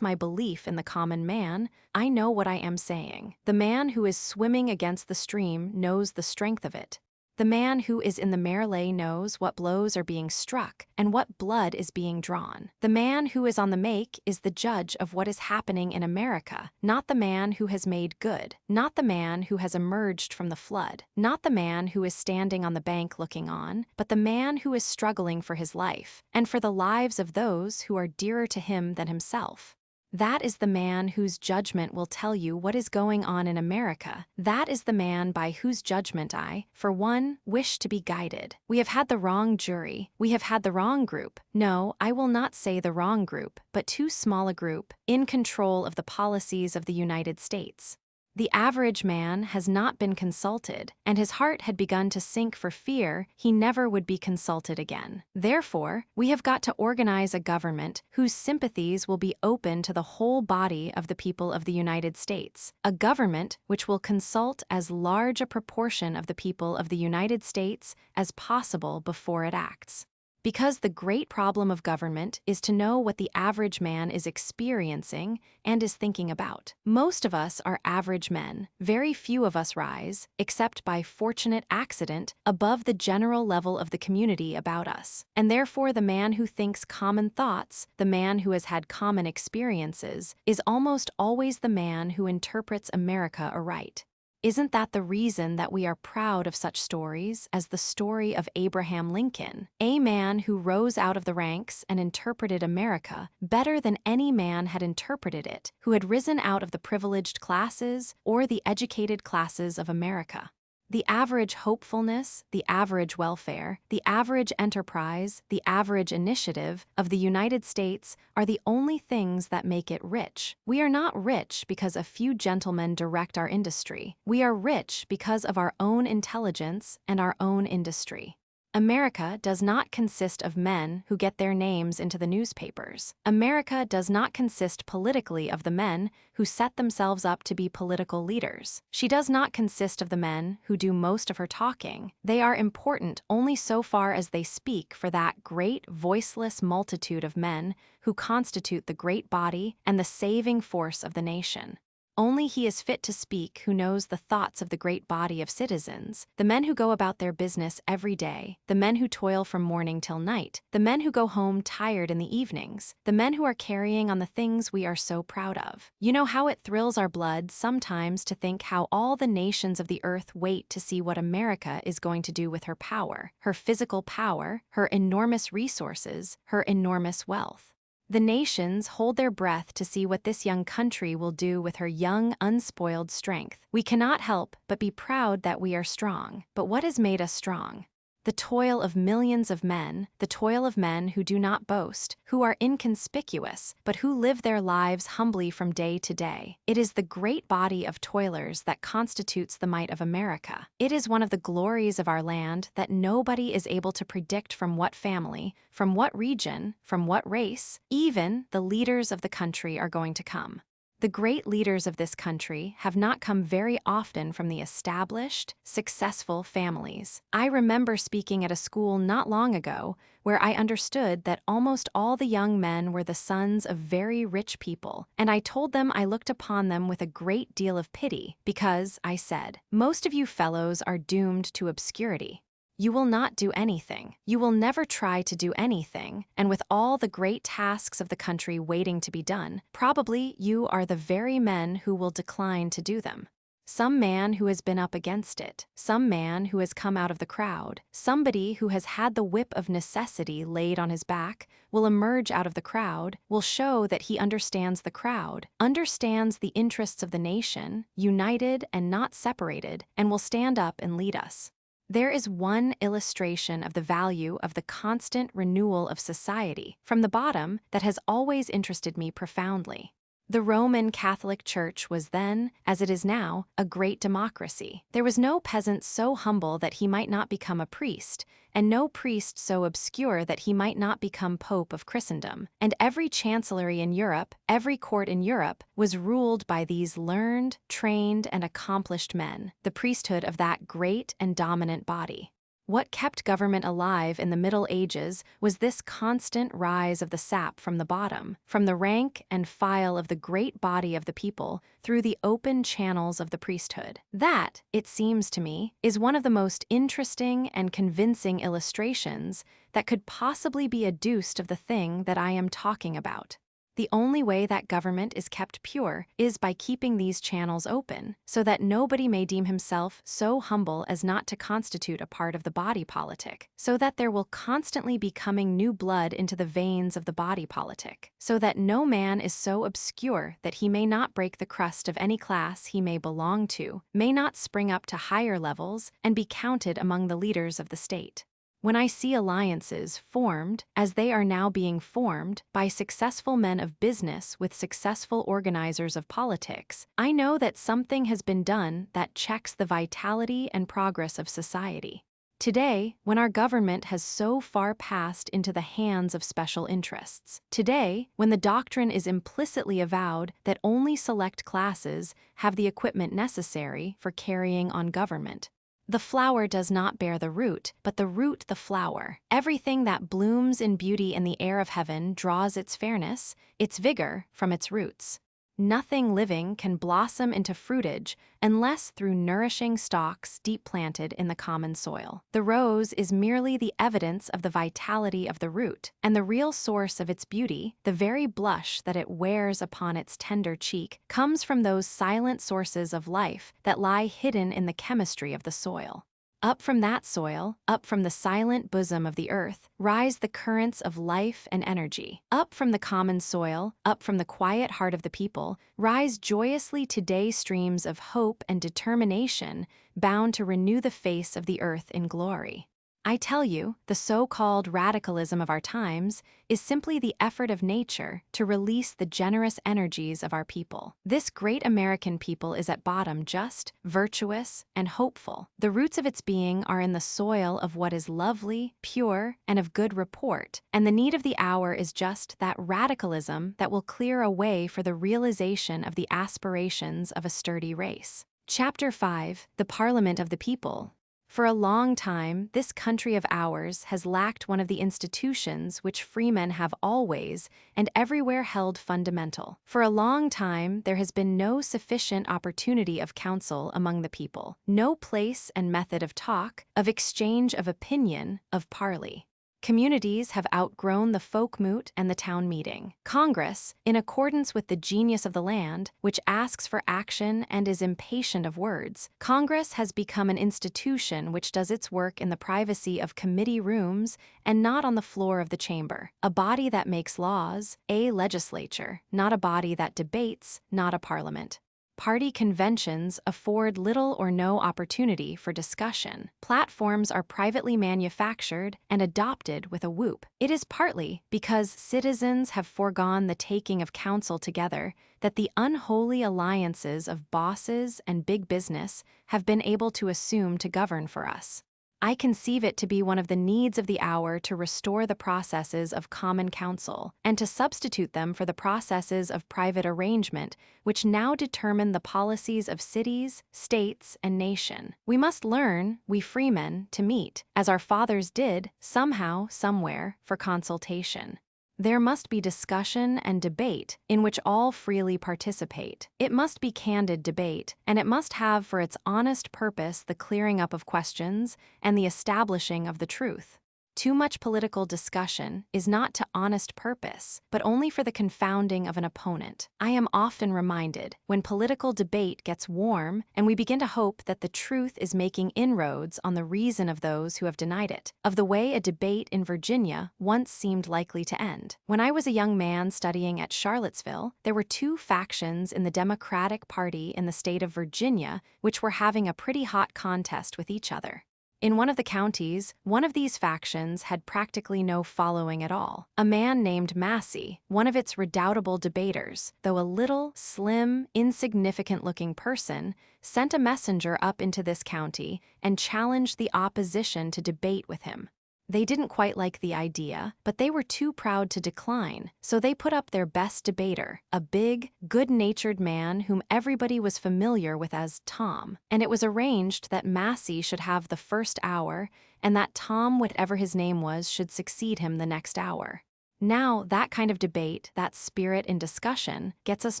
my belief in the common man, I know what I am saying. The man who is swimming against the stream knows the strength of it. The man who is in the melee knows what blows are being struck and what blood is being drawn. The man who is on the make is the judge of what is happening in America, not the man who has made good, not the man who has emerged from the flood, not the man who is standing on the bank looking on, but the man who is struggling for his life and for the lives of those who are dearer to him than himself. That is the man whose judgment will tell you what is going on in America. That is the man by whose judgment I, for one, wish to be guided. We have had the wrong jury. We have had the wrong group. No, I will not say the wrong group, but too small a group, in control of the policies of the United States. The average man has not been consulted, and his heart had begun to sink for fear he never would be consulted again. Therefore, we have got to organize a government whose sympathies will be open to the whole body of the people of the United States, a government which will consult as large a proportion of the people of the United States as possible before it acts. Because the great problem of government is to know what the average man is experiencing and is thinking about. Most of us are average men. Very few of us rise, except by fortunate accident, above the general level of the community about us. And therefore the man who thinks common thoughts, the man who has had common experiences, is almost always the man who interprets America aright. Isn't that the reason that we are proud of such stories as the story of Abraham Lincoln, a man who rose out of the ranks and interpreted America better than any man had interpreted it, who had risen out of the privileged classes or the educated classes of America? The average hopefulness, the average welfare, the average enterprise, the average initiative of the United States are the only things that make it rich. We are not rich because a few gentlemen direct our industry. We are rich because of our own intelligence and our own industry. America does not consist of men who get their names into the newspapers. America does not consist politically of the men who set themselves up to be political leaders. She does not consist of the men who do most of her talking. They are important only so far as they speak for that great voiceless multitude of men who constitute the great body and the saving force of the nation. Only he is fit to speak who knows the thoughts of the great body of citizens, the men who go about their business every day, the men who toil from morning till night, the men who go home tired in the evenings, the men who are carrying on the things we are so proud of. You know how it thrills our blood sometimes to think how all the nations of the earth wait to see what America is going to do with her power, her physical power, her enormous resources, her enormous wealth. The nations hold their breath to see what this young country will do with her young, unspoiled strength. We cannot help but be proud that we are strong. But what has made us strong? The toil of millions of men, the toil of men who do not boast, who are inconspicuous, but who live their lives humbly from day to day. It is the great body of toilers that constitutes the might of America. It is one of the glories of our land that nobody is able to predict from what family, from what region, from what race, even the leaders of the country are going to come. The great leaders of this country have not come very often from the established, successful families. I remember speaking at a school not long ago where I understood that almost all the young men were the sons of very rich people, and I told them I looked upon them with a great deal of pity because, I said, most of you fellows are doomed to obscurity. You will not do anything. You will never try to do anything, and with all the great tasks of the country waiting to be done, probably you are the very men who will decline to do them. Some man who has been up against it, some man who has come out of the crowd, somebody who has had the whip of necessity laid on his back, will emerge out of the crowd, will show that he understands the crowd, understands the interests of the nation, united and not separated, and will stand up and lead us. There is one illustration of the value of the constant renewal of society from the bottom that has always interested me profoundly. The Roman Catholic Church was then, as it is now, a great democracy. There was no peasant so humble that he might not become a priest, and no priest so obscure that he might not become Pope of Christendom. And every chancellery in Europe, every court in Europe, was ruled by these learned, trained, and accomplished men, the priesthood of that great and dominant body. What kept government alive in the Middle Ages was this constant rise of the sap from the bottom, from the rank and file of the great body of the people through the open channels of the priesthood. That, it seems to me, is one of the most interesting and convincing illustrations that could possibly be adduced of the thing that I am talking about. The only way that government is kept pure is by keeping these channels open, so that nobody may deem himself so humble as not to constitute a part of the body politic, so that there will constantly be coming new blood into the veins of the body politic, so that no man is so obscure that he may not break the crust of any class he may belong to, may not spring up to higher levels, and be counted among the leaders of the state. When I see alliances formed, as they are now being formed, by successful men of business with successful organizers of politics, I know that something has been done that checks the vitality and progress of society. Today, when our government has so far passed into the hands of special interests, today, when the doctrine is implicitly avowed that only select classes have the equipment necessary for carrying on government, the flower does not bear the root, but the root the flower. Everything that blooms in beauty in the air of heaven draws its fairness, its vigor, from its roots. Nothing living can blossom into fruitage unless through nourishing stalks deep planted in the common soil. The rose is merely the evidence of the vitality of the root, and the real source of its beauty, the very blush that it wears upon its tender cheek, comes from those silent sources of life that lie hidden in the chemistry of the soil. Up from that soil, up from the silent bosom of the earth, rise the currents of life and energy. Up from the common soil, up from the quiet heart of the people, rise joyously today streams of hope and determination bound to renew the face of the earth in glory. I tell you, the so-called radicalism of our times is simply the effort of nature to release the generous energies of our people. This great American people is at bottom just, virtuous, and hopeful. The roots of its being are in the soil of what is lovely, pure, and of good report, and the need of the hour is just that radicalism that will clear a way for the realization of the aspirations of a sturdy race. Chapter 5: The Parliament of the People. For a long time, this country of ours has lacked one of the institutions which freemen have always and everywhere held fundamental. For a long time, there has been no sufficient opportunity of counsel among the people, no place and method of talk, of exchange of opinion, of parley. Communities have outgrown the folk moot and the town meeting. Congress, in accordance with the genius of the land, which asks for action and is impatient of words, Congress has become an institution which does its work in the privacy of committee rooms and not on the floor of the chamber. A body that makes laws, a legislature, not a body that debates, not a parliament. Party conventions afford little or no opportunity for discussion. Platforms are privately manufactured and adopted with a whoop. It is partly because citizens have foregone the taking of counsel together that the unholy alliances of bosses and big business have been able to assume to govern for us. I conceive it to be one of the needs of the hour to restore the processes of common counsel and to substitute them for the processes of private arrangement which now determine the policies of cities, states, and nation. We must learn, we freemen, to meet, as our fathers did, somehow, somewhere, for consultation. There must be discussion and debate in which all freely participate. It must be candid debate, and it must have for its honest purpose the clearing up of questions and the establishing of the truth. Too much political discussion is not to honest purpose, but only for the confounding of an opponent. I am often reminded, when political debate gets warm and we begin to hope that the truth is making inroads on the reason of those who have denied it, of the way a debate in Virginia once seemed likely to end. When I was a young man studying at Charlottesville, there were two factions in the Democratic Party in the state of Virginia which were having a pretty hot contest with each other. In one of the counties, one of these factions had practically no following at all. A man named Massey, one of its redoubtable debaters, though a little, slim, insignificant-looking person, sent a messenger up into this county and challenged the opposition to debate with him. They didn't quite like the idea, but they were too proud to decline, so they put up their best debater, a big, good-natured man whom everybody was familiar with as Tom. And it was arranged that Massey should have the first hour, and that Tom, whatever his name was, should succeed him the next hour. Now, that kind of debate, that spirit in discussion, gets us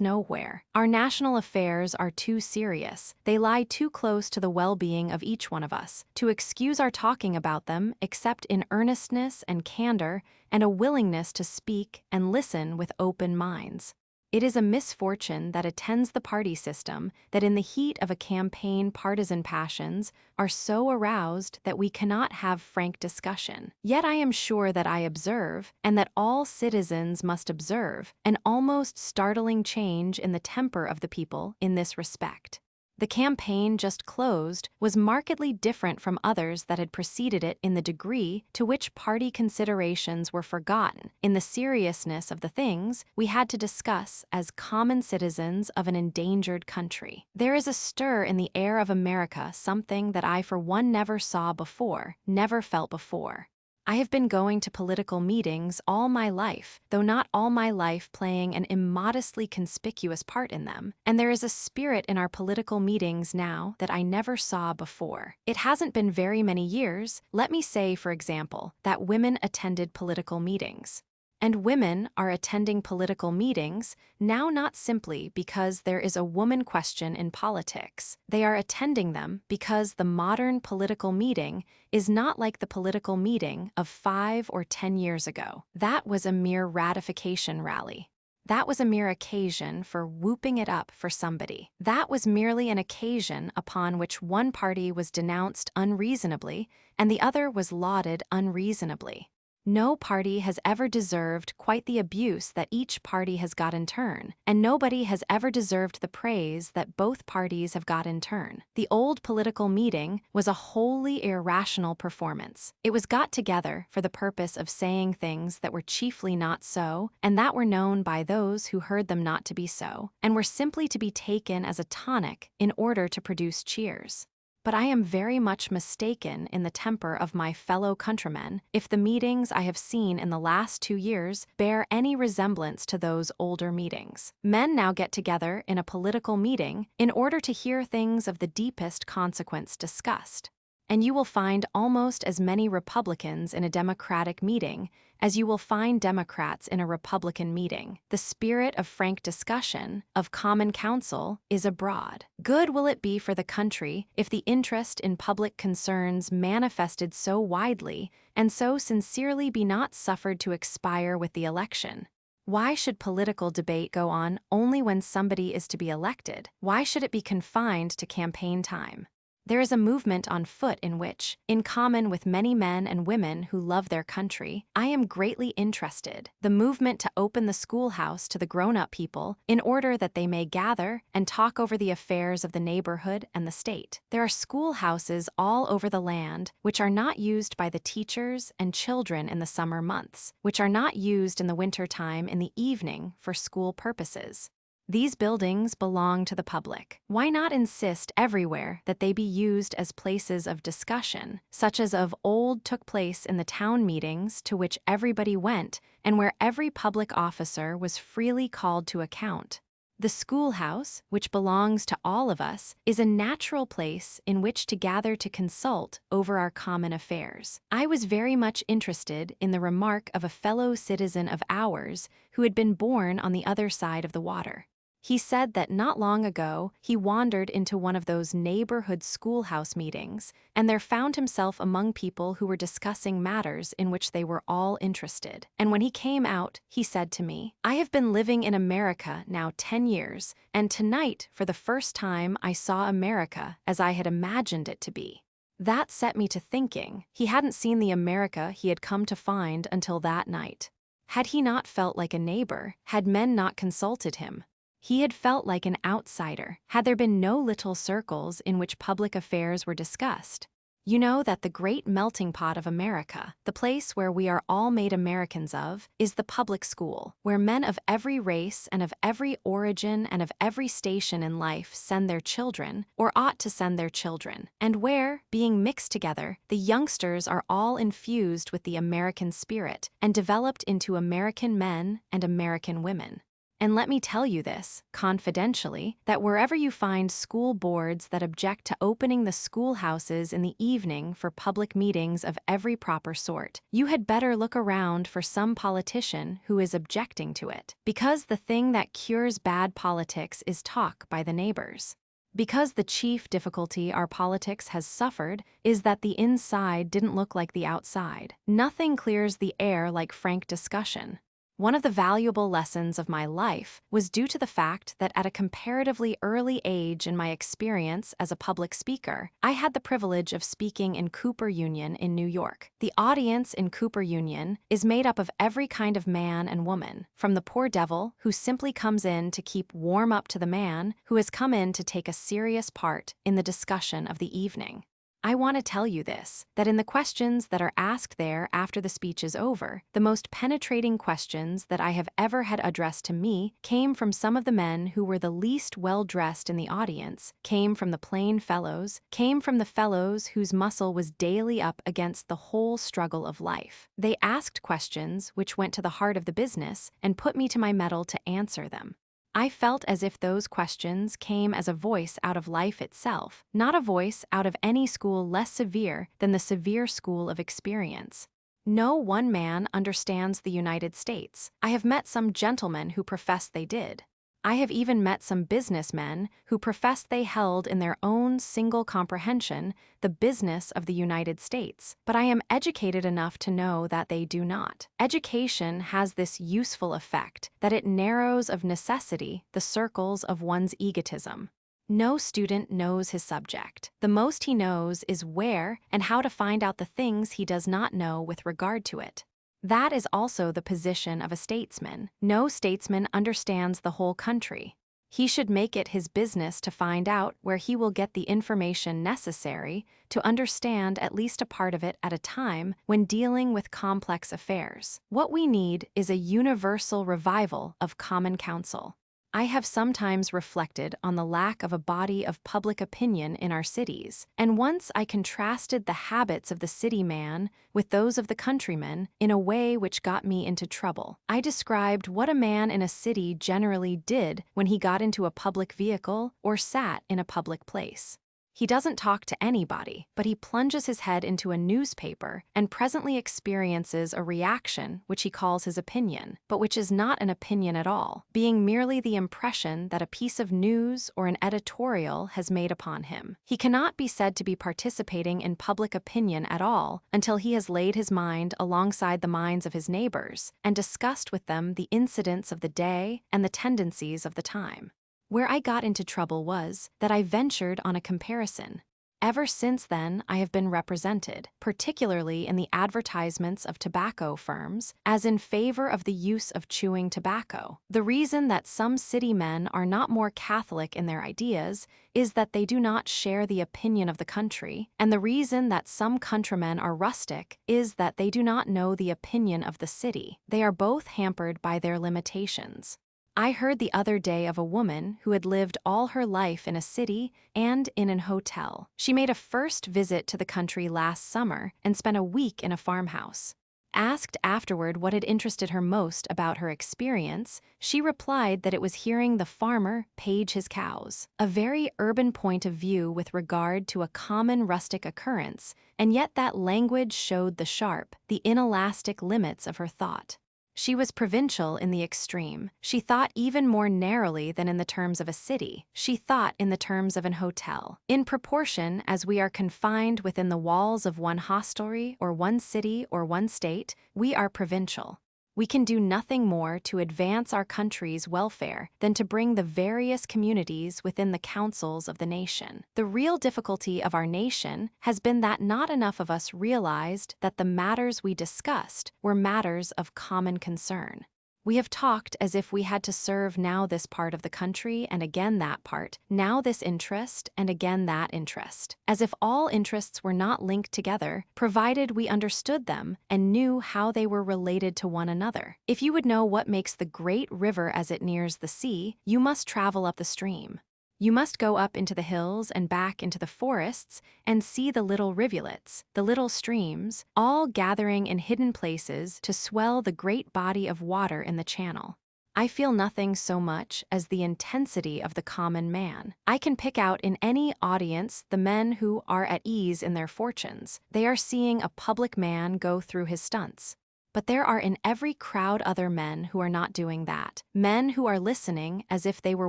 nowhere. Our national affairs are too serious. They lie too close to the well-being of each one of us to excuse our talking about them except in earnestness and candor and a willingness to speak and listen with open minds. It is a misfortune that attends the party system that in the heat of a campaign partisan passions are so aroused that we cannot have frank discussion. Yet I am sure that I observe, and that all citizens must observe, an almost startling change in the temper of the people in this respect. The campaign just closed was markedly different from others that had preceded it in the degree to which party considerations were forgotten in the seriousness of the things we had to discuss as common citizens of an endangered country. There is a stir in the air of America, something that I for one never saw before, never felt before. I have been going to political meetings all my life, though not all my life playing an immodestly conspicuous part in them, and there is a spirit in our political meetings now that I never saw before. It hasn't been very many years, let me say, for example, that women attended political meetings. And women are attending political meetings now not simply because there is a woman question in politics. They are attending them because the modern political meeting is not like the political meeting of 5 or 10 years ago. That was a mere ratification rally. That was a mere occasion for whooping it up for somebody. That was merely an occasion upon which one party was denounced unreasonably and the other was lauded unreasonably. No party has ever deserved quite the abuse that each party has got in turn, and nobody has ever deserved the praise that both parties have got in turn. The old political meeting was a wholly irrational performance. It was got together for the purpose of saying things that were chiefly not so, and that were known by those who heard them not to be so, and were simply to be taken as a tonic in order to produce cheers. But I am very much mistaken in the temper of my fellow countrymen if the meetings I have seen in the last 2 years bear any resemblance to those older meetings. Men now get together in a political meeting in order to hear things of the deepest consequence discussed. And you will find almost as many Republicans in a Democratic meeting as you will find Democrats in a Republican meeting. The spirit of frank discussion, of common counsel, is abroad. Good will it be for the country if the interest in public concerns manifested so widely and so sincerely be not suffered to expire with the election. Why should political debate go on only when somebody is to be elected? Why should it be confined to campaign time? There is a movement on foot in which, in common with many men and women who love their country, I am greatly interested. The movement to open the schoolhouse to the grown-up people in order that they may gather and talk over the affairs of the neighborhood and the state. There are schoolhouses all over the land which are not used by the teachers and children in the summer months, which are not used in the winter time in the evening for school purposes. These buildings belong to the public. Why not insist everywhere that they be used as places of discussion, such as of old took place in the town meetings to which everybody went and where every public officer was freely called to account? The schoolhouse, which belongs to all of us, is a natural place in which to gather to consult over our common affairs. I was very much interested in the remark of a fellow citizen of ours who had been born on the other side of the water. He said that not long ago he wandered into one of those neighborhood schoolhouse meetings and there found himself among people who were discussing matters in which they were all interested. And when he came out, he said to me, "I have been living in America now 10 years, and tonight, for the first time, I saw America as I had imagined it to be." That set me to thinking. He hadn't seen the America he had come to find until that night. Had he not felt like a neighbor? Had men not consulted him? He had felt like an outsider. Had there been no little circles in which public affairs were discussed? You know that the great melting pot of America, the place where we are all made Americans of, is the public school, where men of every race and of every origin and of every station in life send their children, or ought to send their children, and where, being mixed together, the youngsters are all infused with the American spirit and developed into American men and American women. And let me tell you this, confidentially, that wherever you find school boards that object to opening the schoolhouses in the evening for public meetings of every proper sort, you had better look around for some politician who is objecting to it. Because the thing that cures bad politics is talk by the neighbors. Because the chief difficulty our politics has suffered is that the inside didn't look like the outside. Nothing clears the air like frank discussion. One of the valuable lessons of my life was due to the fact that at a comparatively early age in my experience as a public speaker, I had the privilege of speaking in Cooper Union in New York. The audience in Cooper Union is made up of every kind of man and woman, from the poor devil who simply comes in to keep warm up to the man who has come in to take a serious part in the discussion of the evening. I want to tell you this, that in the questions that are asked there after the speech is over, the most penetrating questions that I have ever had addressed to me came from some of the men who were the least well-dressed in the audience, came from the plain fellows, came from the fellows whose muscle was daily up against the whole struggle of life. They asked questions which went to the heart of the business and put me to my mettle to answer them. I felt as if those questions came as a voice out of life itself, not a voice out of any school less severe than the severe school of experience. No one man understands the United States. I have met some gentlemen who profess they did. I have even met some businessmen who professed they held in their own single comprehension the business of the United States, but I am educated enough to know that they do not. Education has this useful effect, that it narrows of necessity the circles of one's egotism. No student knows his subject. The most he knows is where and how to find out the things he does not know with regard to it. That is also the position of a statesman. No statesman understands the whole country. He should make it his business to find out where he will get the information necessary to understand at least a part of it at a time when dealing with complex affairs. What we need is a universal revival of common counsel. I have sometimes reflected on the lack of a body of public opinion in our cities, and once I contrasted the habits of the city man with those of the countryman in a way which got me into trouble. I described what a man in a city generally did when he got into a public vehicle or sat in a public place. He doesn't talk to anybody, but he plunges his head into a newspaper and presently experiences a reaction which he calls his opinion, but which is not an opinion at all, being merely the impression that a piece of news or an editorial has made upon him. He cannot be said to be participating in public opinion at all until he has laid his mind alongside the minds of his neighbors and discussed with them the incidents of the day and the tendencies of the time. Where I got into trouble was that I ventured on a comparison. Ever since then, I have been represented, particularly in the advertisements of tobacco firms, as in favor of the use of chewing tobacco. The reason that some city men are not more Catholic in their ideas is that they do not share the opinion of the country, and the reason that some countrymen are rustic is that they do not know the opinion of the city. They are both hampered by their limitations. I heard the other day of a woman who had lived all her life in a city and in an hotel. She made a first visit to the country last summer and spent a week in a farmhouse. Asked afterward what had interested her most about her experience, she replied that it was hearing the farmer page his cows, a very urban point of view with regard to a common rustic occurrence, and yet that language showed the sharp, the inelastic limits of her thought. She was provincial in the extreme. She thought even more narrowly than in the terms of a city. She thought in the terms of an hotel. In proportion as we are confined within the walls of one hostelry or one city or one state, we are provincial. We can do nothing more to advance our country's welfare than to bring the various communities within the councils of the nation. The real difficulty of our nation has been that not enough of us realized that the matters we discussed were matters of common concern. We have talked as if we had to serve now this part of the country and again that part, now this interest and again that interest, as if all interests were not linked together, provided we understood them and knew how they were related to one another. If you would know what makes the great river as it nears the sea, you must travel up the stream. You must go up into the hills and back into the forests and see the little rivulets, the little streams, all gathering in hidden places to swell the great body of water in the channel. I feel nothing so much as the intensity of the common man. I can pick out in any audience the men who are at ease in their fortunes. They are seeing a public man go through his stunts. But there are in every crowd other men who are not doing that. Men who are listening as if they were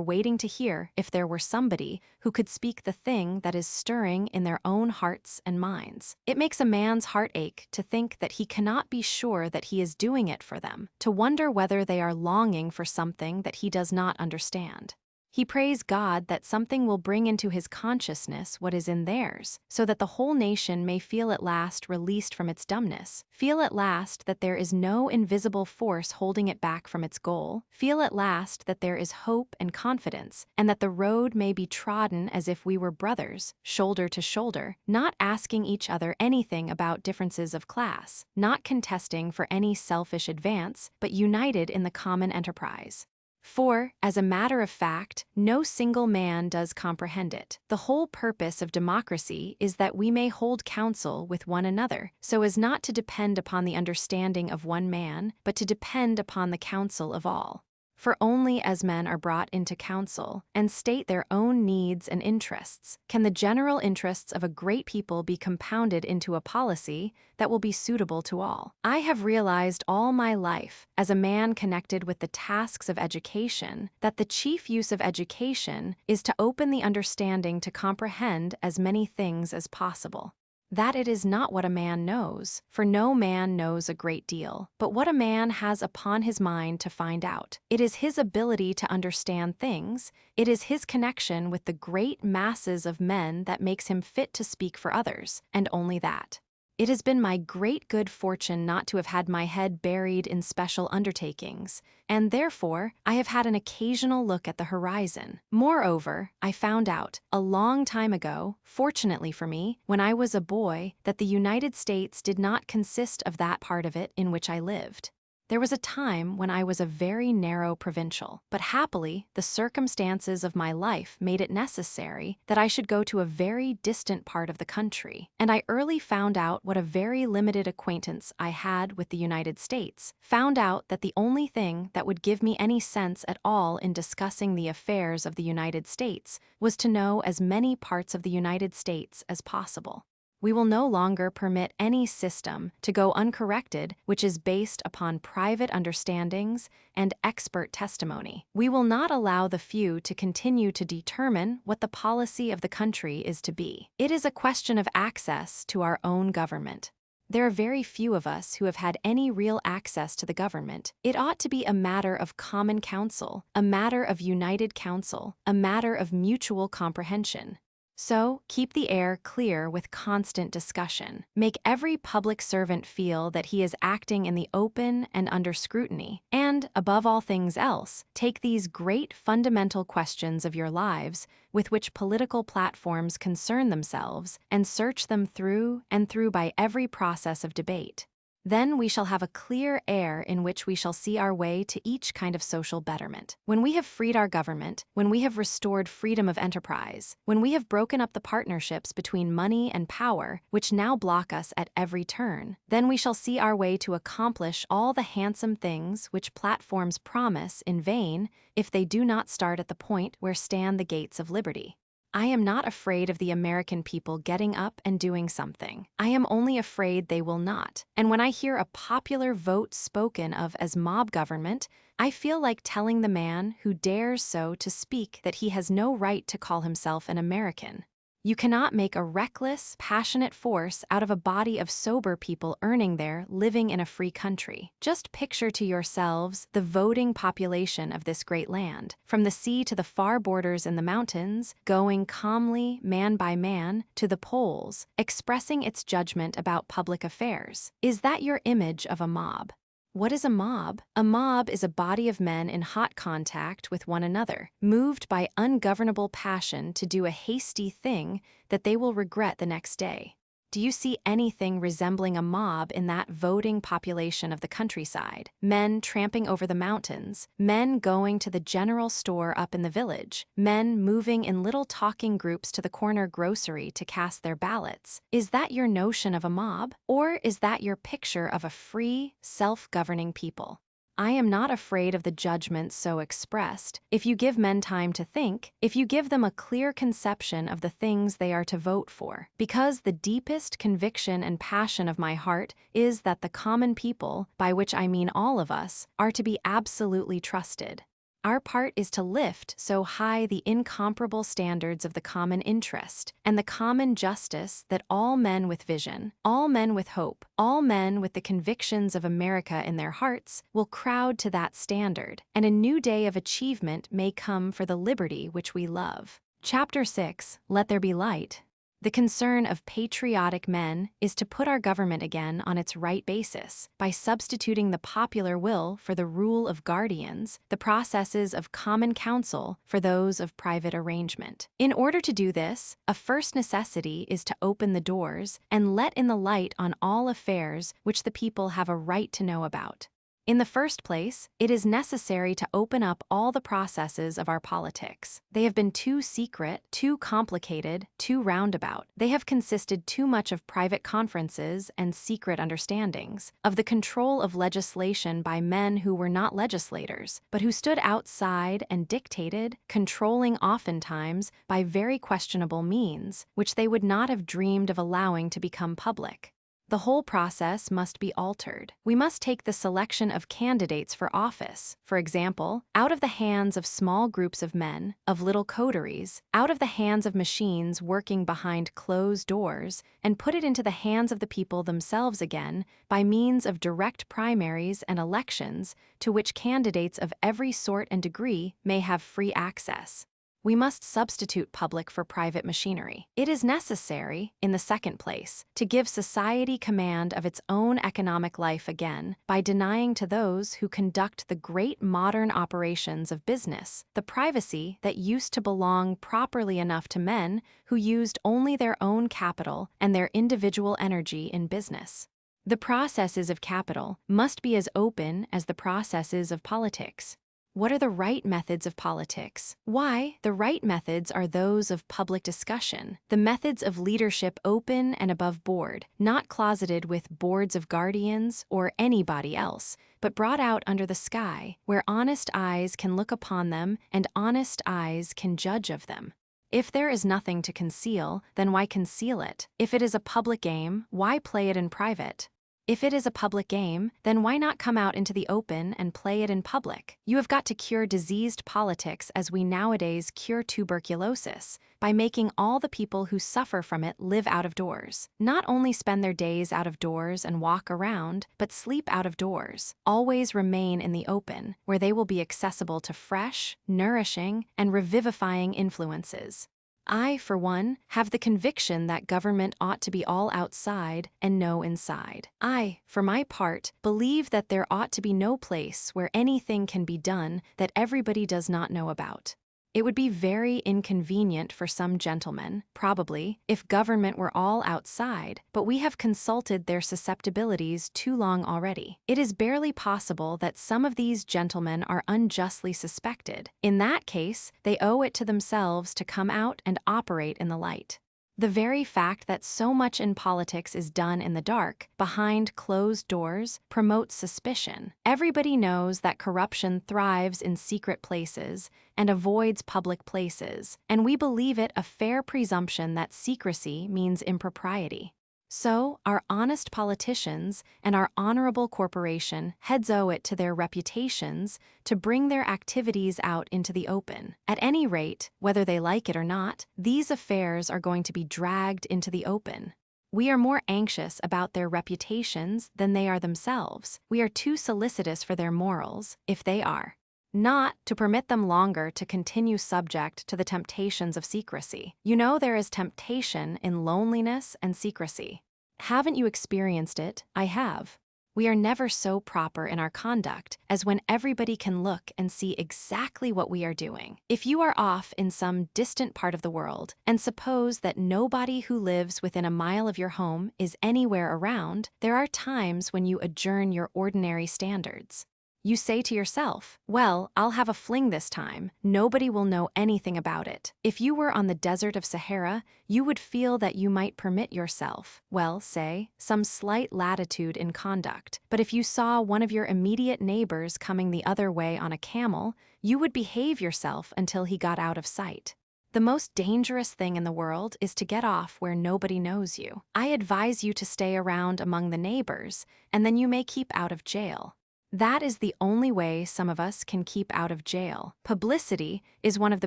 waiting to hear if there were somebody who could speak the thing that is stirring in their own hearts and minds. It makes a man's heart ache to think that he cannot be sure that he is doing it for them, to wonder whether they are longing for something that he does not understand. He prays God that something will bring into his consciousness what is in theirs, so that the whole nation may feel at last released from its dumbness, feel at last that there is no invisible force holding it back from its goal, feel at last that there is hope and confidence, and that the road may be trodden as if we were brothers, shoulder to shoulder, not asking each other anything about differences of class, not contesting for any selfish advance, but united in the common enterprise. For, as a matter of fact, no single man does comprehend it. The whole purpose of democracy is that we may hold counsel with one another, so as not to depend upon the understanding of one man, but to depend upon the counsel of all. For only as men are brought into council and state their own needs and interests can the general interests of a great people be compounded into a policy that will be suitable to all. I have realized all my life, as a man connected with the tasks of education, that the chief use of education is to open the understanding to comprehend as many things as possible. That it is not what a man knows, for no man knows a great deal, but what a man has upon his mind to find out. It is his ability to understand things, it is his connection with the great masses of men that makes him fit to speak for others, and only that. It has been my great good fortune not to have had my head buried in special undertakings, and therefore I have had an occasional look at the horizon. Moreover, I found out, a long time ago, fortunately for me, when I was a boy, that the United States did not consist of that part of it in which I lived. There was a time when I was a very narrow provincial, but happily the circumstances of my life made it necessary that I should go to a very distant part of the country, and I early found out what a very limited acquaintance I had with the United States, found out that the only thing that would give me any sense at all in discussing the affairs of the United States was to know as many parts of the United States as possible. We will no longer permit any system to go uncorrected which is based upon private understandings and expert testimony. We will not allow the few to continue to determine what the policy of the country is to be. It is a question of access to our own government. There are very few of us who have had any real access to the government. It ought to be a matter of common counsel, a matter of united counsel, a matter of mutual comprehension. So, keep the air clear with constant discussion. Make every public servant feel that he is acting in the open and under scrutiny. And, above all things else, take these great fundamental questions of your lives with which political platforms concern themselves and search them through and through by every process of debate. Then we shall have a clear air in which we shall see our way to each kind of social betterment. When we have freed our government, when we have restored freedom of enterprise, when we have broken up the partnerships between money and power, which now block us at every turn, then we shall see our way to accomplish all the handsome things which platforms promise in vain if they do not start at the point where stand the gates of liberty. I am not afraid of the American people getting up and doing something. I am only afraid they will not. And when I hear a popular vote spoken of as mob government, I feel like telling the man who dares so to speak that he has no right to call himself an American. You cannot make a reckless, passionate force out of a body of sober people earning there, living in a free country. Just picture to yourselves the voting population of this great land, from the sea to the far borders in the mountains, going calmly, man by man, to the polls, expressing its judgment about public affairs. Is that your image of a mob? What is a mob? A mob is a body of men in hot contact with one another, moved by ungovernable passion to do a hasty thing that they will regret the next day. Do you see anything resembling a mob in that voting population of the countryside? Men tramping over the mountains, men going to the general store up in the village, men moving in little talking groups to the corner grocery to cast their ballots. Is that your notion of a mob? Or is that your picture of a free, self-governing people? I am not afraid of the judgment so expressed. If you give men time to think, if you give them a clear conception of the things they are to vote for, because the deepest conviction and passion of my heart is that the common people, by which I mean all of us, are to be absolutely trusted. Our part is to lift so high the incomparable standards of the common interest and the common justice that all men with vision, all men with hope, all men with the convictions of America in their hearts will crowd to that standard, and a new day of achievement may come for the liberty which we love. Chapter 6, Let There Be Light. The concern of patriotic men is to put our government again on its right basis by substituting the popular will for the rule of guardians, the processes of common counsel for those of private arrangement. In order to do this, a first necessity is to open the doors and let in the light on all affairs which the people have a right to know about. In the first place, it is necessary to open up all the processes of our politics. They have been too secret, too complicated, too roundabout. They have consisted too much of private conferences and secret understandings, of the control of legislation by men who were not legislators, but who stood outside and dictated, controlling oftentimes by very questionable means, which they would not have dreamed of allowing to become public. The whole process must be altered. We must take the selection of candidates for office, for example, out of the hands of small groups of men, of little coteries, out of the hands of machines working behind closed doors, and put it into the hands of the people themselves again by means of direct primaries and elections to which candidates of every sort and degree may have free access. We must substitute public for private machinery. It is necessary, in the second place, to give society command of its own economic life again by denying to those who conduct the great modern operations of business the privacy that used to belong properly enough to men who used only their own capital and their individual energy in business. The processes of capital must be as open as the processes of politics. What are the right methods of politics? Why, the right methods are those of public discussion, the methods of leadership open and above board, not closeted with boards of guardians or anybody else, but brought out under the sky, where honest eyes can look upon them and honest eyes can judge of them. If there is nothing to conceal, then why conceal it? If it is a public game, why play it in private? If it is a public game, then why not come out into the open and play it in public? You have got to cure diseased politics as we nowadays cure tuberculosis, by making all the people who suffer from it live out of doors. Not only spend their days out of doors and walk around, but sleep out of doors. Always remain in the open, where they will be accessible to fresh, nourishing, and revivifying influences. I, for one, have the conviction that government ought to be all outside and no inside. I, for my part, believe that there ought to be no place where anything can be done that everybody does not know about. It would be very inconvenient for some gentlemen, probably, if government were all outside, but we have consulted their susceptibilities too long already. It is barely possible that some of these gentlemen are unjustly suspected. In that case, they owe it to themselves to come out and operate in the light. The very fact that so much in politics is done in the dark, behind closed doors, promotes suspicion. Everybody knows that corruption thrives in secret places and avoids public places, and we believe it a fair presumption that secrecy means impropriety. So, our honest politicians and our honorable corporation heads owe it to their reputations to bring their activities out into the open. At any rate, whether they like it or not, these affairs are going to be dragged into the open. We are more anxious about their reputations than they are themselves. We are too solicitous for their morals, if they are. Not to permit them longer to continue subject to the temptations of secrecy. You know there is temptation in loneliness and secrecy. Haven't you experienced it? I have. We are never so proper in our conduct as when everybody can look and see exactly what we are doing. If you are off in some distant part of the world, and suppose that nobody who lives within a mile of your home is anywhere around, there are times when you adjourn your ordinary standards. You say to yourself, well, I'll have a fling this time. Nobody will know anything about it. If you were on the desert of Sahara, you would feel that you might permit yourself, well, say, some slight latitude in conduct. But if you saw one of your immediate neighbors coming the other way on a camel, you would behave yourself until he got out of sight. The most dangerous thing in the world is to get off where nobody knows you. I advise you to stay around among the neighbors, and then you may keep out of jail. That is the only way some of us can keep out of jail. Publicity is one of the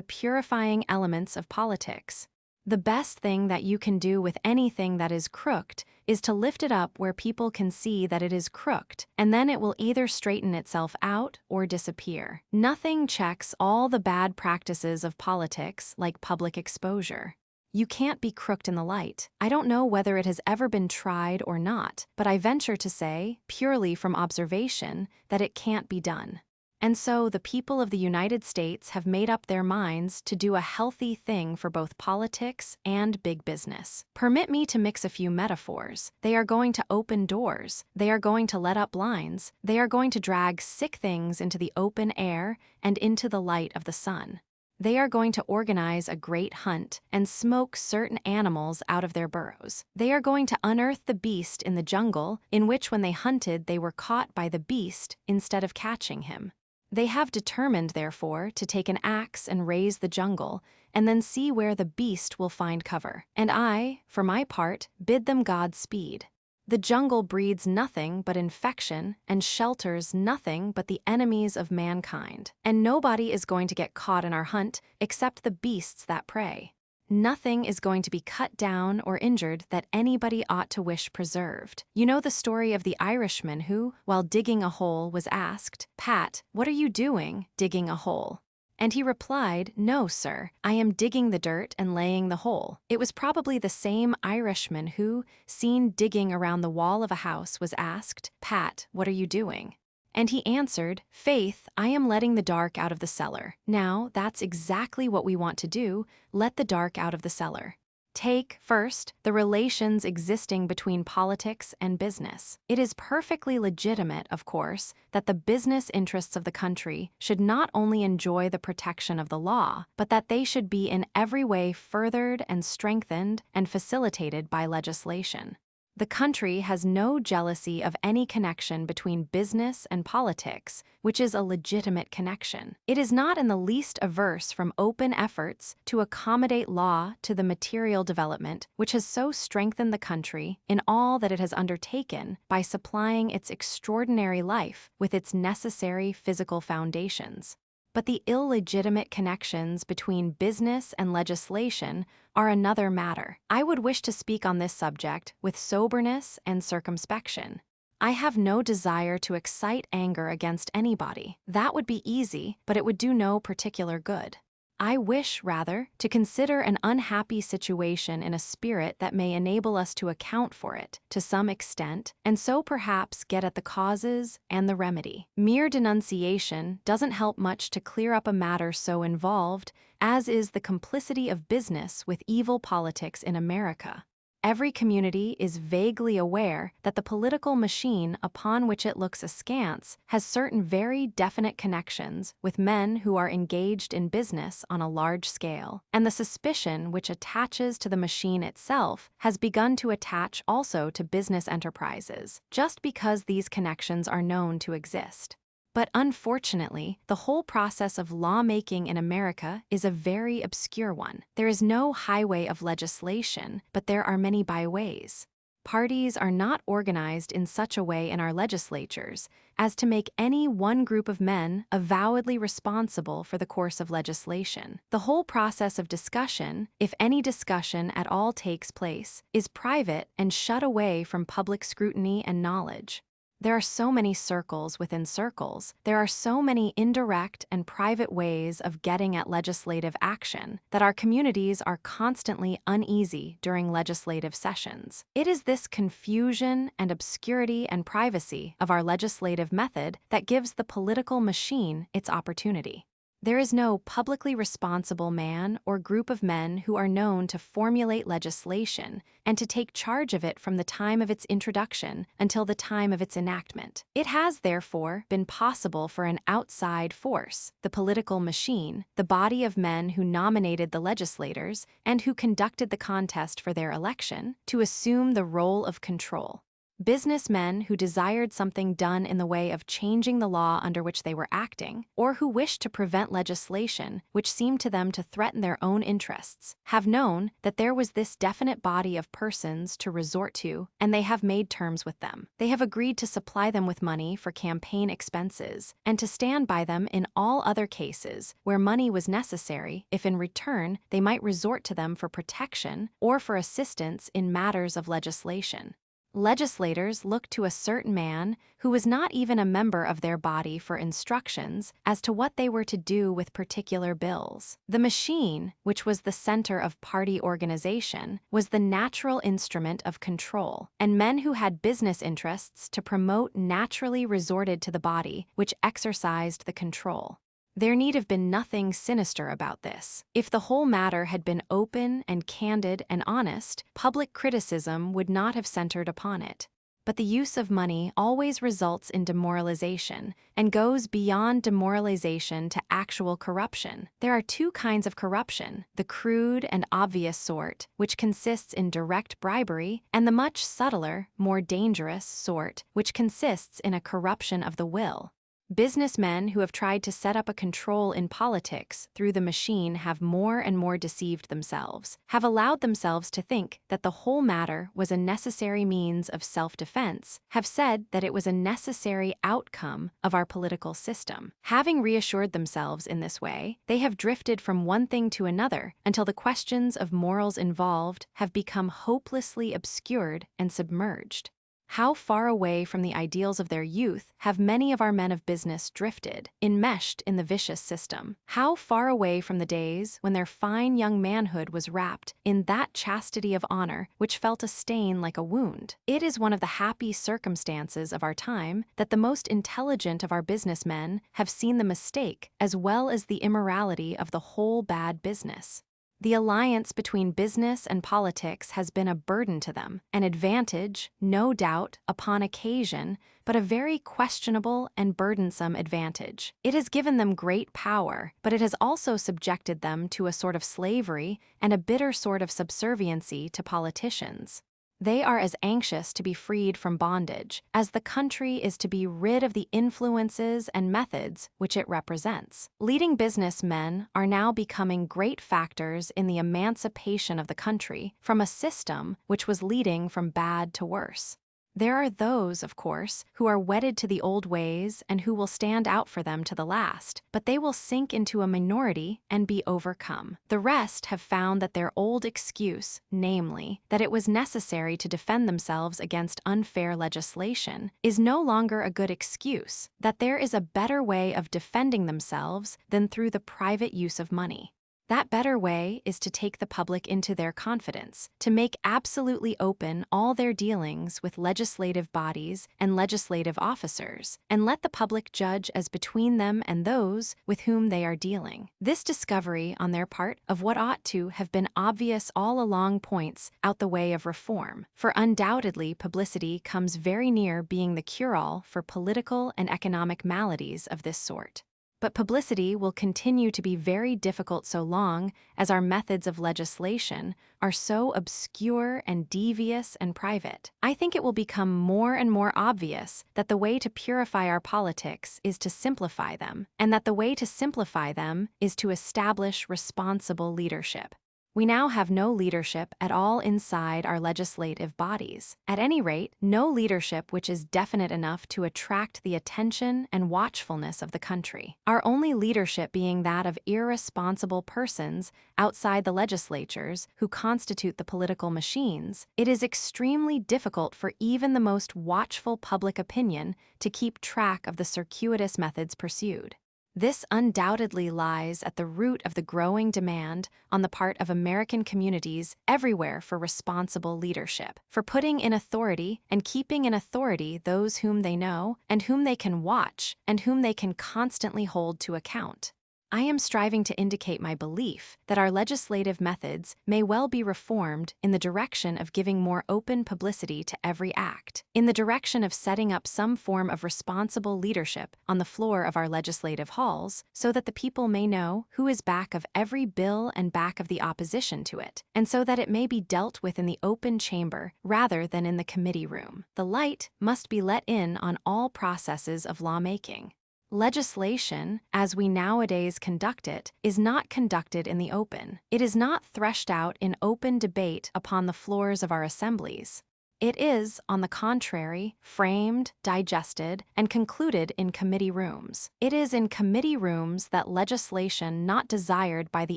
purifying elements of politics. The best thing that you can do with anything that is crooked is to lift it up where people can see that it is crooked, and then it will either straighten itself out or disappear. Nothing checks all the bad practices of politics like public exposure. You can't be crooked in the light. I don't know whether it has ever been tried or not, but I venture to say, purely from observation, that it can't be done. And so the people of the United States have made up their minds to do a healthy thing for both politics and big business. Permit me to mix a few metaphors. They are going to open doors. They are going to let up blinds. They are going to drag sick things into the open air and into the light of the sun. They are going to organize a great hunt and smoke certain animals out of their burrows. They are going to unearth the beast in the jungle, in which when they hunted they were caught by the beast instead of catching him. They have determined, therefore, to take an axe and raze the jungle, and then see where the beast will find cover. And I, for my part, bid them Godspeed. The jungle breeds nothing but infection and shelters nothing but the enemies of mankind. And nobody is going to get caught in our hunt except the beasts that prey. Nothing is going to be cut down or injured that anybody ought to wish preserved. You know the story of the Irishman who, while digging a hole, was asked, "Pat, what are you doing, digging a hole?" And he replied, "No, sir, I am digging the dirt and laying the hole." It was probably the same Irishman who, seen digging around the wall of a house, was asked, "Pat, what are you doing?" And he answered, "Faith, I am letting the dark out of the cellar." Now, that's exactly what we want to do, let the dark out of the cellar. Take, first, the relations existing between politics and business. It is perfectly legitimate, of course, that the business interests of the country should not only enjoy the protection of the law, but that they should be in every way furthered and strengthened and facilitated by legislation. The country has no jealousy of any connection between business and politics, which is a legitimate connection. It is not in the least averse from open efforts to accommodate law to the material development which has so strengthened the country in all that it has undertaken by supplying its extraordinary life with its necessary physical foundations. But the illegitimate connections between business and legislation are another matter. I would wish to speak on this subject with soberness and circumspection. I have no desire to excite anger against anybody. That would be easy, but it would do no particular good. I wish, rather, to consider an unhappy situation in a spirit that may enable us to account for it, to some extent, and so perhaps get at the causes and the remedy. Mere denunciation doesn't help much to clear up a matter so involved, as is the complicity of business with evil politics in America. Every community is vaguely aware that the political machine upon which it looks askance has certain very definite connections with men who are engaged in business on a large scale, and the suspicion which attaches to the machine itself has begun to attach also to business enterprises, just because these connections are known to exist. But unfortunately, the whole process of lawmaking in America is a very obscure one. There is no highway of legislation, but there are many byways. Parties are not organized in such a way in our legislatures as to make any one group of men avowedly responsible for the course of legislation. The whole process of discussion, if any discussion at all takes place, is private and shut away from public scrutiny and knowledge. There are so many circles within circles. There are so many indirect and private ways of getting at legislative action that our communities are constantly uneasy during legislative sessions. It is this confusion and obscurity and privacy of our legislative method that gives the political machine its opportunity. There is no publicly responsible man or group of men who are known to formulate legislation and to take charge of it from the time of its introduction until the time of its enactment. It has, therefore, been possible for an outside force, the political machine, the body of men who nominated the legislators and who conducted the contest for their election, to assume the role of control. Businessmen who desired something done in the way of changing the law under which they were acting, or who wished to prevent legislation which seemed to them to threaten their own interests, have known that there was this definite body of persons to resort to, and they have made terms with them. They have agreed to supply them with money for campaign expenses, and to stand by them in all other cases where money was necessary if in return they might resort to them for protection or for assistance in matters of legislation. Legislators looked to a certain man who was not even a member of their body for instructions as to what they were to do with particular bills. The machine, which was the center of party organization, was the natural instrument of control, and men who had business interests to promote naturally resorted to the body which exercised the control. There need have been nothing sinister about this. If the whole matter had been open and candid and honest, public criticism would not have centered upon it. But the use of money always results in demoralization and goes beyond demoralization to actual corruption. There are two kinds of corruption: the crude and obvious sort, which consists in direct bribery, and the much subtler, more dangerous sort, which consists in a corruption of the will. Businessmen who have tried to set up a control in politics through the machine have more and more deceived themselves, have allowed themselves to think that the whole matter was a necessary means of self-defense, have said that it was a necessary outcome of our political system. Having reassured themselves in this way, they have drifted from one thing to another until the questions of morals involved have become hopelessly obscured and submerged. How far away from the ideals of their youth have many of our men of business drifted, enmeshed in the vicious system? How far away from the days when their fine young manhood was wrapped in that chastity of honor which felt a stain like a wound? It is one of the happy circumstances of our time that the most intelligent of our businessmen have seen the mistake as well as the immorality of the whole bad business. The alliance between business and politics has been a burden to them, an advantage, no doubt, upon occasion, but a very questionable and burdensome advantage. It has given them great power, but it has also subjected them to a sort of slavery and a bitter sort of subserviency to politicians. They are as anxious to be freed from bondage as the country is to be rid of the influences and methods which it represents. Leading businessmen are now becoming great factors in the emancipation of the country from a system which was leading from bad to worse. There are those, of course, who are wedded to the old ways and who will stand out for them to the last, but they will sink into a minority and be overcome. The rest have found that their old excuse, namely, that it was necessary to defend themselves against unfair legislation, is no longer a good excuse, that there is a better way of defending themselves than through the private use of money. That better way is to take the public into their confidence, to make absolutely open all their dealings with legislative bodies and legislative officers, and let the public judge as between them and those with whom they are dealing. This discovery on their part of what ought to have been obvious all along points out the way of reform, for undoubtedly publicity comes very near being the cure-all for political and economic maladies of this sort. But publicity will continue to be very difficult so long as our methods of legislation are so obscure and devious and private. I think it will become more and more obvious that the way to purify our politics is to simplify them, and that the way to simplify them is to establish responsible leadership. We now have no leadership at all inside our legislative bodies. At any rate, no leadership which is definite enough to attract the attention and watchfulness of the country. Our only leadership being that of irresponsible persons outside the legislatures who constitute the political machines, it is extremely difficult for even the most watchful public opinion to keep track of the circuitous methods pursued. This undoubtedly lies at the root of the growing demand on the part of American communities everywhere for responsible leadership, for putting in authority and keeping in authority those whom they know and whom they can watch and whom they can constantly hold to account. I am striving to indicate my belief that our legislative methods may well be reformed in the direction of giving more open publicity to every act, in the direction of setting up some form of responsible leadership on the floor of our legislative halls so that the people may know who is back of every bill and back of the opposition to it, and so that it may be dealt with in the open chamber rather than in the committee room. The light must be let in on all processes of lawmaking. Legislation, as we nowadays conduct it, is not conducted in the open. It is not threshed out in open debate upon the floors of our assemblies. It is, on the contrary, framed, digested, and concluded in committee rooms. It is in committee rooms that legislation not desired by the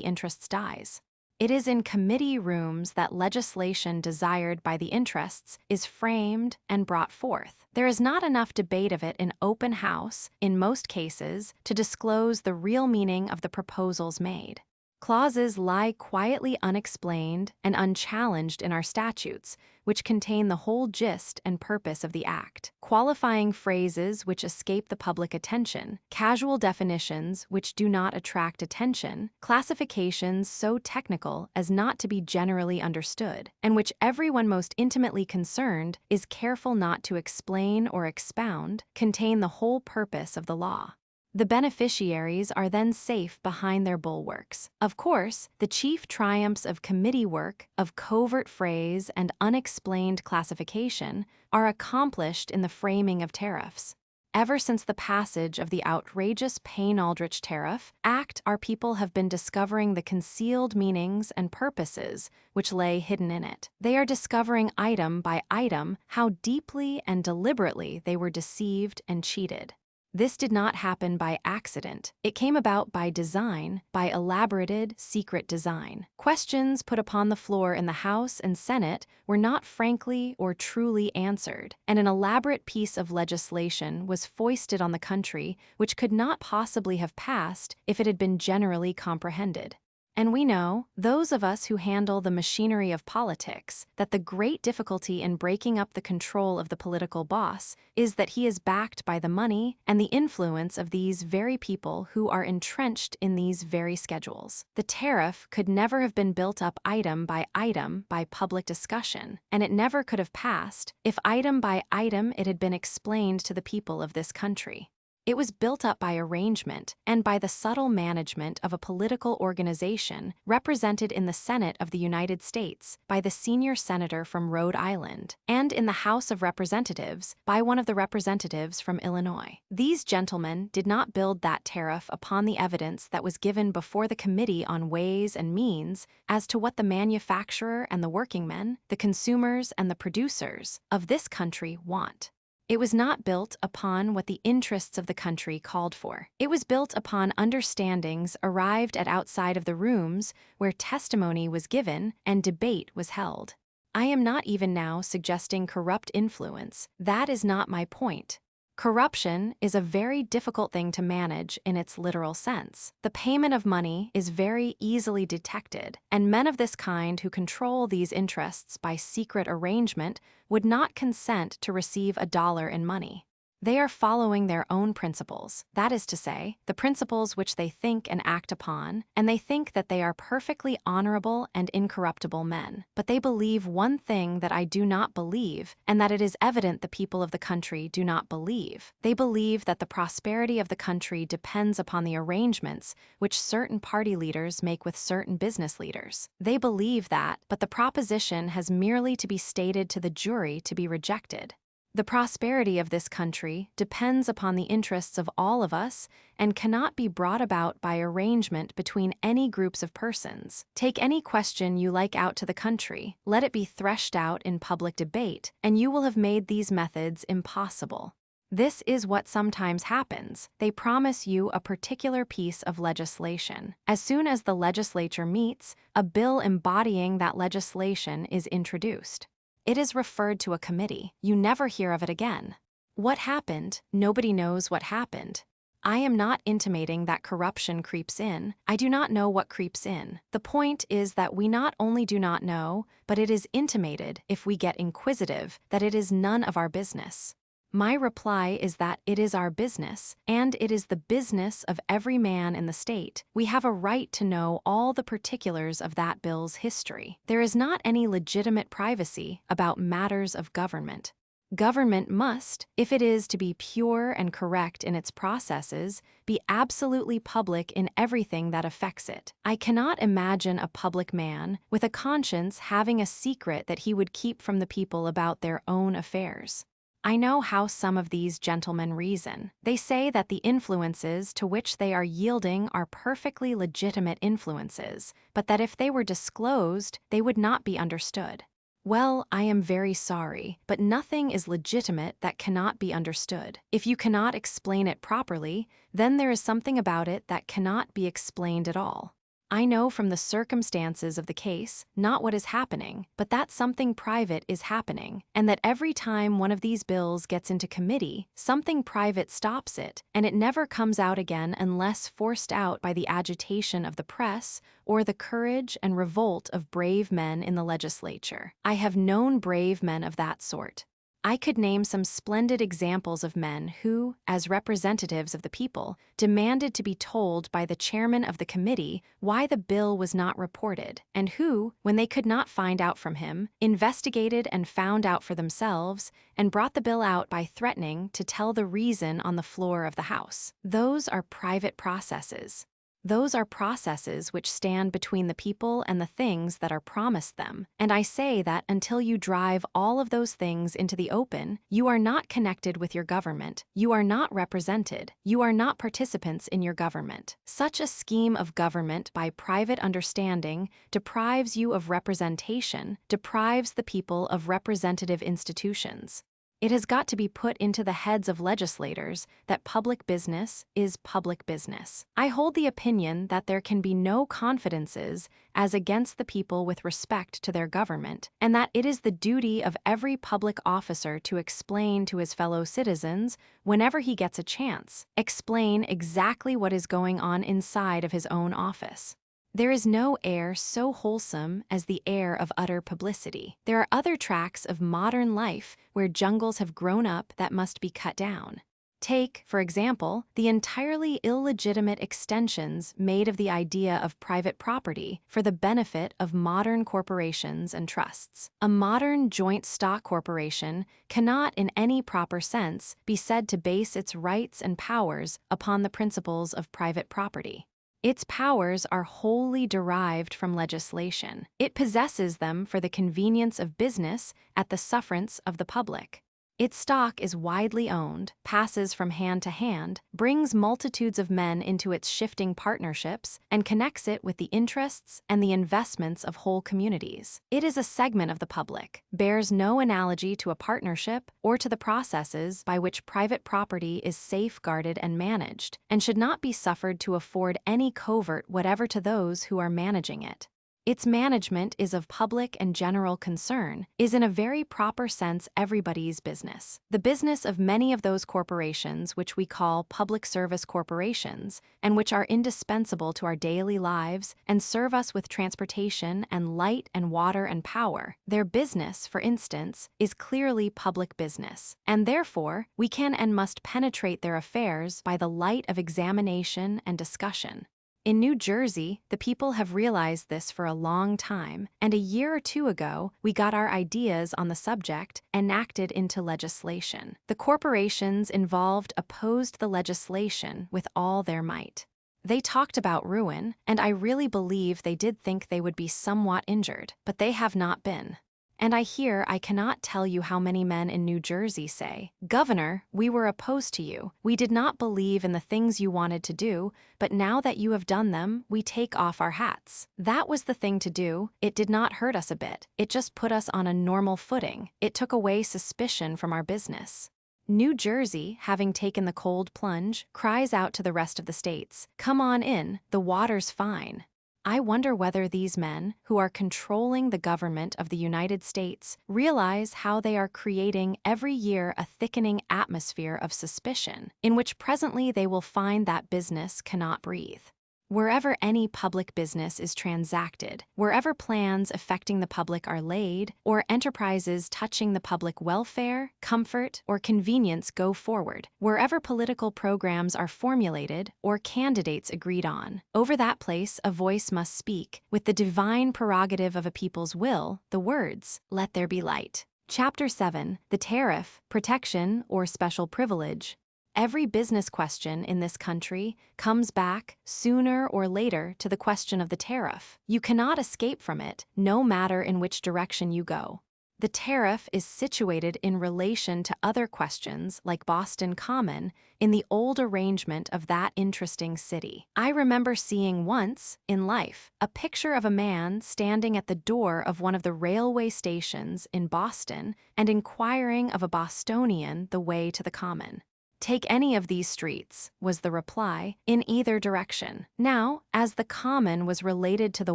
interests dies. It is in committee rooms that legislation desired by the interests is framed and brought forth. There is not enough debate of it in open house, in most cases, to disclose the real meaning of the proposals made. Clauses lie quietly unexplained and unchallenged in our statutes, which contain the whole gist and purpose of the act. Qualifying phrases which escape the public attention, casual definitions which do not attract attention, classifications so technical as not to be generally understood, and which everyone most intimately concerned is careful not to explain or expound, contain the whole purpose of the law. The beneficiaries are then safe behind their bulwarks. Of course, the chief triumphs of committee work, of covert phrase and unexplained classification, are accomplished in the framing of tariffs. Ever since the passage of the outrageous Payne-Aldrich Tariff Act, our people have been discovering the concealed meanings and purposes which lay hidden in it. They are discovering item by item how deeply and deliberately they were deceived and cheated. This did not happen by accident. It came about by design, by elaborated, secret design. Questions put upon the floor in the House and Senate were not frankly or truly answered, and an elaborate piece of legislation was foisted on the country which could not possibly have passed if it had been generally comprehended. And we know, those of us who handle the machinery of politics, that the great difficulty in breaking up the control of the political boss is that he is backed by the money and the influence of these very people who are entrenched in these very schedules. The tariff could never have been built up item by public discussion, and it never could have passed if item by item it had been explained to the people of this country. It was built up by arrangement and by the subtle management of a political organization represented in the Senate of the United States by the senior senator from Rhode Island, and in the House of Representatives by one of the representatives from Illinois. These gentlemen did not build that tariff upon the evidence that was given before the Committee on Ways and Means as to what the manufacturer and the workingmen, the consumers and the producers of this country want. It was not built upon what the interests of the country called for. It was built upon understandings arrived at outside of the rooms where testimony was given and debate was held. I am not even now suggesting corrupt influence. That is not my point. Corruption is a very difficult thing to manage in its literal sense. The payment of money is very easily detected, and men of this kind who control these interests by secret arrangement would not consent to receive $1 in money. They are following their own principles, that is to say, the principles which they think and act upon, and they think that they are perfectly honorable and incorruptible men. But they believe one thing that I do not believe, and that it is evident the people of the country do not believe. They believe that the prosperity of the country depends upon the arrangements which certain party leaders make with certain business leaders. They believe that, but the proposition has merely to be stated to the jury to be rejected. The prosperity of this country depends upon the interests of all of us and cannot be brought about by arrangement between any groups of persons. Take any question you like out to the country, let it be threshed out in public debate, and you will have made these methods impossible. This is what sometimes happens. They promise you a particular piece of legislation. As soon as the legislature meets, a bill embodying that legislation is introduced. It is referred to a committee. You never hear of it again. What happened? Nobody knows what happened. I am not intimating that corruption creeps in. I do not know what creeps in. The point is that we not only do not know, but it is intimated, if we get inquisitive, that it is none of our business. My reply is that it is our business, and it is the business of every man in the state. We have a right to know all the particulars of that bill's history. There is not any legitimate privacy about matters of government. Government must, if it is to be pure and correct in its processes, be absolutely public in everything that affects it. I cannot imagine a public man with a conscience having a secret that he would keep from the people about their own affairs. I know how some of these gentlemen reason. They say that the influences to which they are yielding are perfectly legitimate influences, but that if they were disclosed, they would not be understood. Well, I am very sorry, but nothing is legitimate that cannot be understood. If you cannot explain it properly, then there is something about it that cannot be explained at all. I know from the circumstances of the case, not what is happening, but that something private is happening, and that every time one of these bills gets into committee, something private stops it, and it never comes out again unless forced out by the agitation of the press or the courage and revolt of brave men in the legislature. I have known brave men of that sort. I could name some splendid examples of men who, as representatives of the people, demanded to be told by the chairman of the committee why the bill was not reported, and who, when they could not find out from him, investigated and found out for themselves and brought the bill out by threatening to tell the reason on the floor of the House. Those are private processes. Those are processes which stand between the people and the things that are promised them. And I say that until you drive all of those things into the open, you are not connected with your government, you are not represented, you are not participants in your government. Such a scheme of government by private understanding deprives you of representation, deprives the people of representative institutions. It has got to be put into the heads of legislators that public business is public business. I hold the opinion that there can be no confidences as against the people with respect to their government, and that it is the duty of every public officer to explain to his fellow citizens, whenever he gets a chance, explain exactly what is going on inside of his own office. There is no air so wholesome as the air of utter publicity. There are other tracts of modern life where jungles have grown up that must be cut down. Take, for example, the entirely illegitimate extensions made of the idea of private property for the benefit of modern corporations and trusts. A modern joint stock corporation cannot, in any proper sense, be said to base its rights and powers upon the principles of private property. Its powers are wholly derived from legislation. It possesses them for the convenience of business at the sufferance of the public. Its stock is widely owned, passes from hand to hand, brings multitudes of men into its shifting partnerships, and connects it with the interests and the investments of whole communities. It is a segment of the public, bears no analogy to a partnership or to the processes by which private property is safeguarded and managed, and should not be suffered to afford any covert whatever to those who are managing it. Its management is of public and general concern, is in a very proper sense everybody's business. The business of many of those corporations which we call public service corporations, and which are indispensable to our daily lives and serve us with transportation and light and water and power. Their business, for instance, is clearly public business, and therefore we can and must penetrate their affairs by the light of examination and discussion. In New Jersey, the people have realized this for a long time, and a year or two ago, we got our ideas on the subject enacted into legislation. The corporations involved opposed the legislation with all their might. They talked about ruin, and I really believe they did think they would be somewhat injured, but they have not been. And I hear I cannot tell you how many men in New Jersey say, "Governor, we were opposed to you. We did not believe in the things you wanted to do, but now that you have done them, we take off our hats. That was the thing to do. It did not hurt us a bit. It just put us on a normal footing. It took away suspicion from our business." New Jersey, having taken the cold plunge, cries out to the rest of the states, "Come on in, the water's fine." I wonder whether these men, who are controlling the government of the United States, realize how they are creating every year a thickening atmosphere of suspicion, in which presently they will find that business cannot breathe. Wherever any public business is transacted, wherever plans affecting the public are laid, or enterprises touching the public welfare, comfort, or convenience go forward, wherever political programs are formulated or candidates agreed on, over that place a voice must speak, with the divine prerogative of a people's will, the words, "Let there be light." Chapter 7, The Tariff, Protection, or Special Privilege. Every business question in this country comes back, sooner or later, to the question of the tariff. You cannot escape from it, no matter in which direction you go. The tariff is situated in relation to other questions, like Boston Common, in the old arrangement of that interesting city. I remember seeing once, in life, a picture of a man standing at the door of one of the railway stations in Boston and inquiring of a Bostonian the way to the Common. "Take any of these streets," was the reply, "in either direction." Now, as the Common was related to the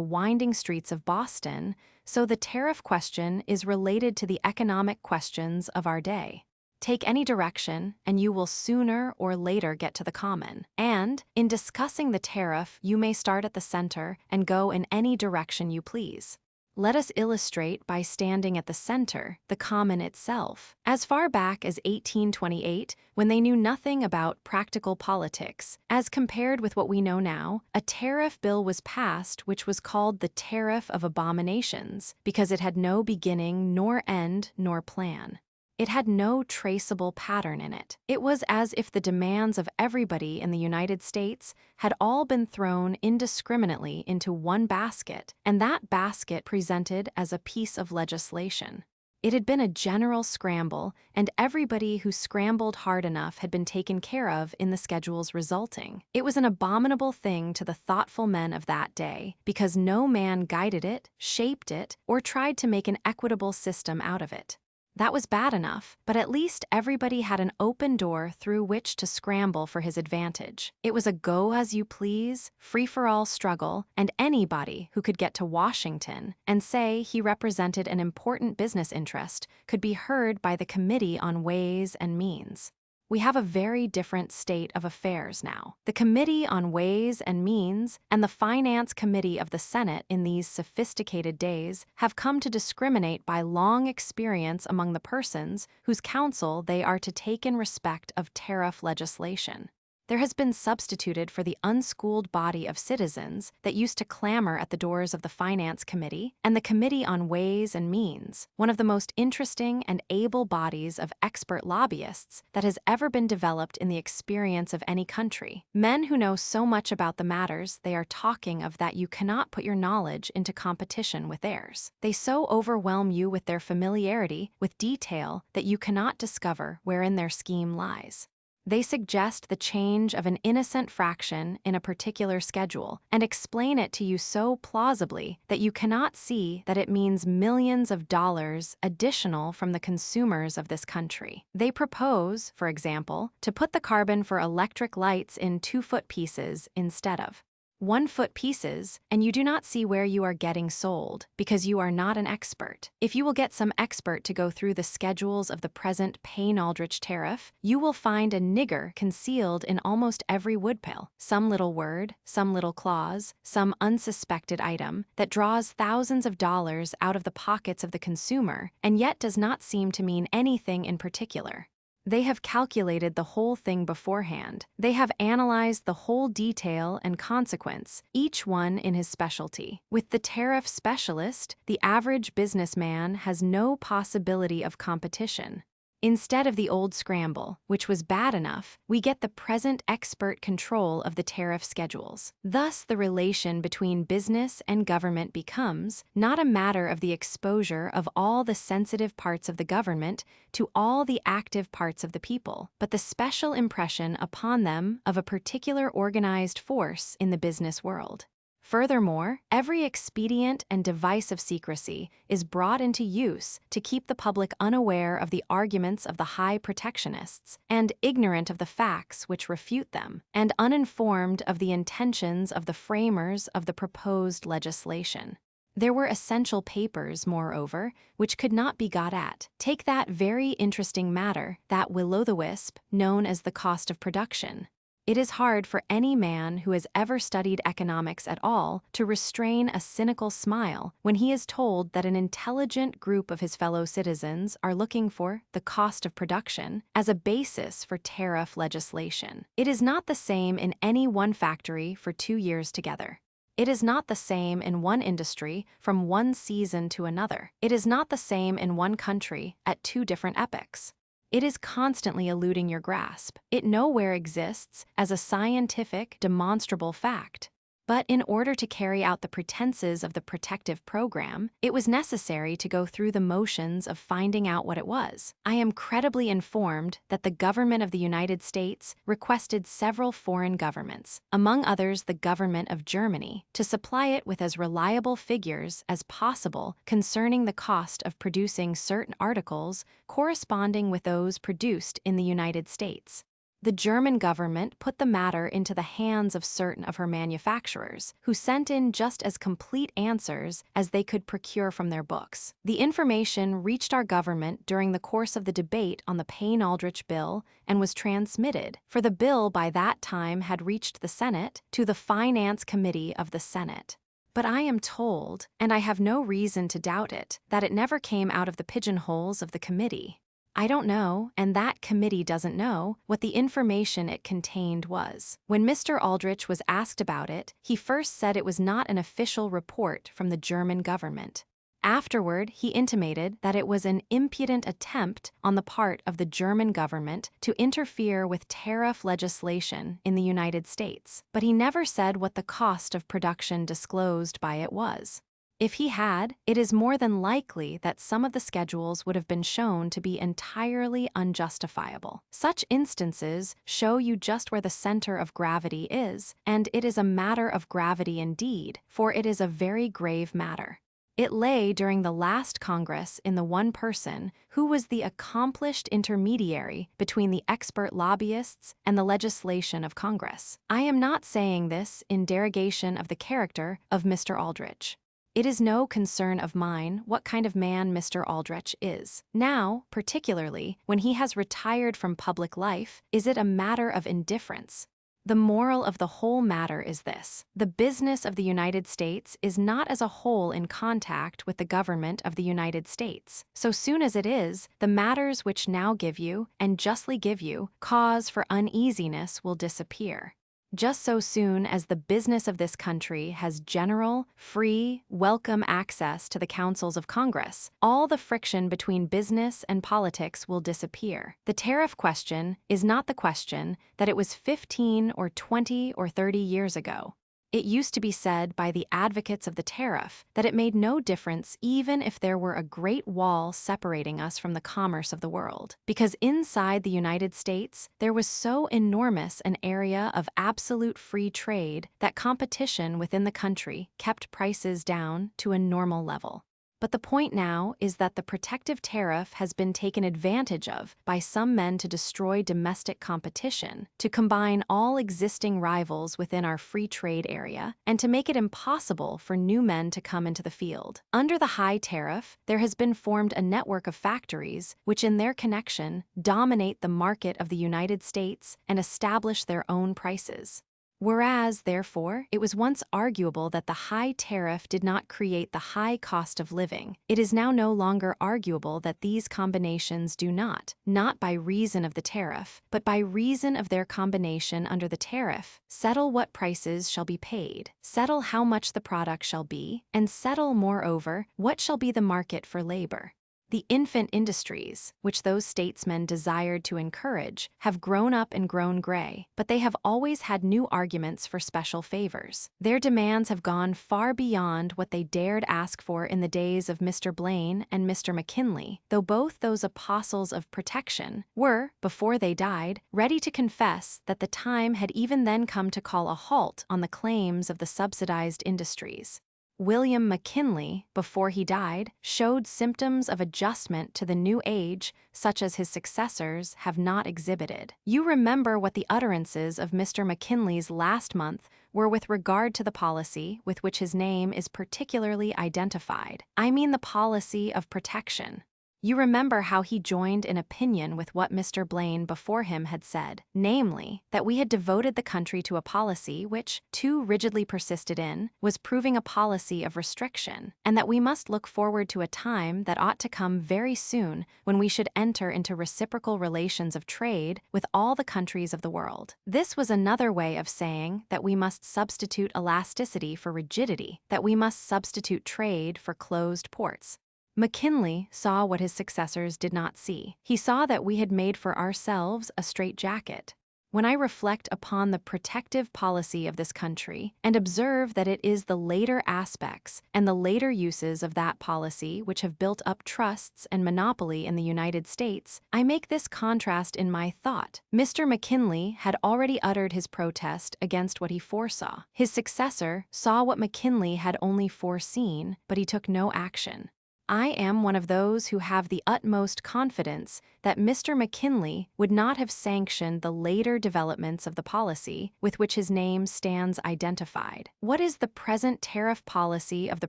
winding streets of Boston, so the tariff question is related to the economic questions of our day. Take any direction, and you will sooner or later get to the Common. And, in discussing the tariff, you may start at the center and go in any direction you please. Let us illustrate by standing at the center, the Common itself. As far back as 1828, when they knew nothing about practical politics, as compared with what we know now, a tariff bill was passed which was called the Tariff of Abominations, because it had no beginning nor end nor plan. It had no traceable pattern in it. It was as if the demands of everybody in the United States had all been thrown indiscriminately into one basket, and that basket presented as a piece of legislation. It had been a general scramble, and everybody who scrambled hard enough had been taken care of in the schedules resulting. It was an abominable thing to the thoughtful men of that day, because no man guided it, shaped it, or tried to make an equitable system out of it. That was bad enough, but at least everybody had an open door through which to scramble for his advantage. It was a go-as-you-please, free-for-all struggle, and anybody who could get to Washington and say he represented an important business interest could be heard by the Committee on Ways and Means. We have a very different state of affairs now. The Committee on Ways and Means and the Finance Committee of the Senate in these sophisticated days have come to discriminate by long experience among the persons whose counsel they are to take in respect of tariff legislation. There has been substituted for the unschooled body of citizens that used to clamor at the doors of the Finance Committee and the Committee on Ways and Means, one of the most interesting and able bodies of expert lobbyists that has ever been developed in the experience of any country. Men who know so much about the matters they are talking of that you cannot put your knowledge into competition with theirs. They so overwhelm you with their familiarity with detail that you cannot discover wherein their scheme lies. They suggest the change of an innocent fraction in a particular schedule and explain it to you so plausibly that you cannot see that it means millions of dollars additional from the consumers of this country. They propose, for example, to put the carbon for electric lights in 2-foot pieces instead of 1-foot pieces, and you do not see where you are getting sold, because you are not an expert. If you will get some expert to go through the schedules of the present Payne-Aldrich tariff, you will find a nigger concealed in almost every woodpile, some little word, some little clause, some unsuspected item, that draws thousands of dollars out of the pockets of the consumer, and yet does not seem to mean anything in particular. They have calculated the whole thing beforehand. They have analyzed the whole detail and consequence, each one in his specialty. With the tariff specialist, the average businessman has no possibility of competition. Instead of the old scramble, which was bad enough, we get the present expert control of the tariff schedules. Thus, the relation between business and government becomes not a matter of the exposure of all the sensitive parts of the government to all the active parts of the people, but the special impression upon them of a particular organized force in the business world. Furthermore, every expedient and device of secrecy is brought into use to keep the public unaware of the arguments of the high protectionists and ignorant of the facts which refute them, and uninformed of the intentions of the framers of the proposed legislation. There were essential papers, moreover, which could not be got at. Take that very interesting matter, that will-o'-the-wisp, known as the cost of production. It is hard for any man who has ever studied economics at all to restrain a cynical smile when he is told that an intelligent group of his fellow citizens are looking for the cost of production as a basis for tariff legislation. It is not the same in any one factory for 2 years together. It is not the same in one industry from one season to another. It is not the same in one country at 2 different epochs. It is constantly eluding your grasp. It nowhere exists as a scientific, demonstrable fact. But in order to carry out the pretenses of the protective program, it was necessary to go through the motions of finding out what it was. I am credibly informed that the government of the United States requested several foreign governments, among others the government of Germany, to supply it with as reliable figures as possible concerning the cost of producing certain articles corresponding with those produced in the United States. The German government put the matter into the hands of certain of her manufacturers, who sent in just as complete answers as they could procure from their books. The information reached our government during the course of the debate on the Payne-Aldrich bill and was transmitted, for the bill by that time had reached the Senate, to the Finance Committee of the Senate. But I am told, and I have no reason to doubt it, that it never came out of the pigeonholes of the committee. I don't know, and that committee doesn't know, what the information it contained was. When Mr. Aldrich was asked about it, he first said it was not an official report from the German government. Afterward, he intimated that it was an impudent attempt on the part of the German government to interfere with tariff legislation in the United States, but he never said what the cost of production disclosed by it was. If he had, it is more than likely that some of the schedules would have been shown to be entirely unjustifiable. Such instances show you just where the center of gravity is, and it is a matter of gravity indeed, for it is a very grave matter. It lay during the last Congress in the one person who was the accomplished intermediary between the expert lobbyists and the legislation of Congress. I am not saying this in derogation of the character of Mr. Aldrich. It is no concern of mine what kind of man Mr. Aldrich is. Now, particularly, when he has retired from public life, is it a matter of indifference. The moral of the whole matter is this: the business of the United States is not as a whole in contact with the government of the United States. So soon as it is, the matters which now give you, and justly give you, cause for uneasiness will disappear. Just so soon as the business of this country has general, free, welcome access to the councils of Congress, all the friction between business and politics will disappear. The tariff question is not the question that it was 15 or 20 or 30 years ago. It used to be said by the advocates of the tariff that it made no difference even if there were a great wall separating us from the commerce of the world, because inside the United States there was so enormous an area of absolute free trade that competition within the country kept prices down to a normal level. But the point now is that the protective tariff has been taken advantage of by some men to destroy domestic competition, to combine all existing rivals within our free trade area, and to make it impossible for new men to come into the field. Under the high tariff, there has been formed a network of factories which in their connection dominate the market of the United States and establish their own prices. Whereas, therefore, it was once arguable that the high tariff did not create the high cost of living, it is now no longer arguable that these combinations do not by reason of the tariff, but by reason of their combination under the tariff, settle what prices shall be paid, settle how much the product shall be, and settle, moreover, what shall be the market for labor. The infant industries, which those statesmen desired to encourage, have grown up and grown gray, but they have always had new arguments for special favors. Their demands have gone far beyond what they dared ask for in the days of Mr. Blaine and Mr. McKinley, though both those apostles of protection were, before they died, ready to confess that the time had even then come to call a halt on the claims of the subsidized industries. William McKinley, before he died, showed symptoms of adjustment to the new age such as his successors have not exhibited. You remember what the utterances of Mr. McKinley's last month were with regard to the policy with which his name is particularly identified. I mean the policy of protection. You remember how he joined in opinion with what Mr. Blaine before him had said, namely, that we had devoted the country to a policy which, too rigidly persisted in, was proving a policy of restriction, and that we must look forward to a time that ought to come very soon when we should enter into reciprocal relations of trade with all the countries of the world. This was another way of saying that we must substitute elasticity for rigidity, that we must substitute trade for closed ports. McKinley saw what his successors did not see. He saw that we had made for ourselves a straitjacket. When I reflect upon the protective policy of this country and observe that it is the later aspects and the later uses of that policy which have built up trusts and monopoly in the United States, I make this contrast in my thought. Mr. McKinley had already uttered his protest against what he foresaw. His successor saw what McKinley had only foreseen, but he took no action. I am one of those who have the utmost confidence that Mr. McKinley would not have sanctioned the later developments of the policy with which his name stands identified. What is the present tariff policy of the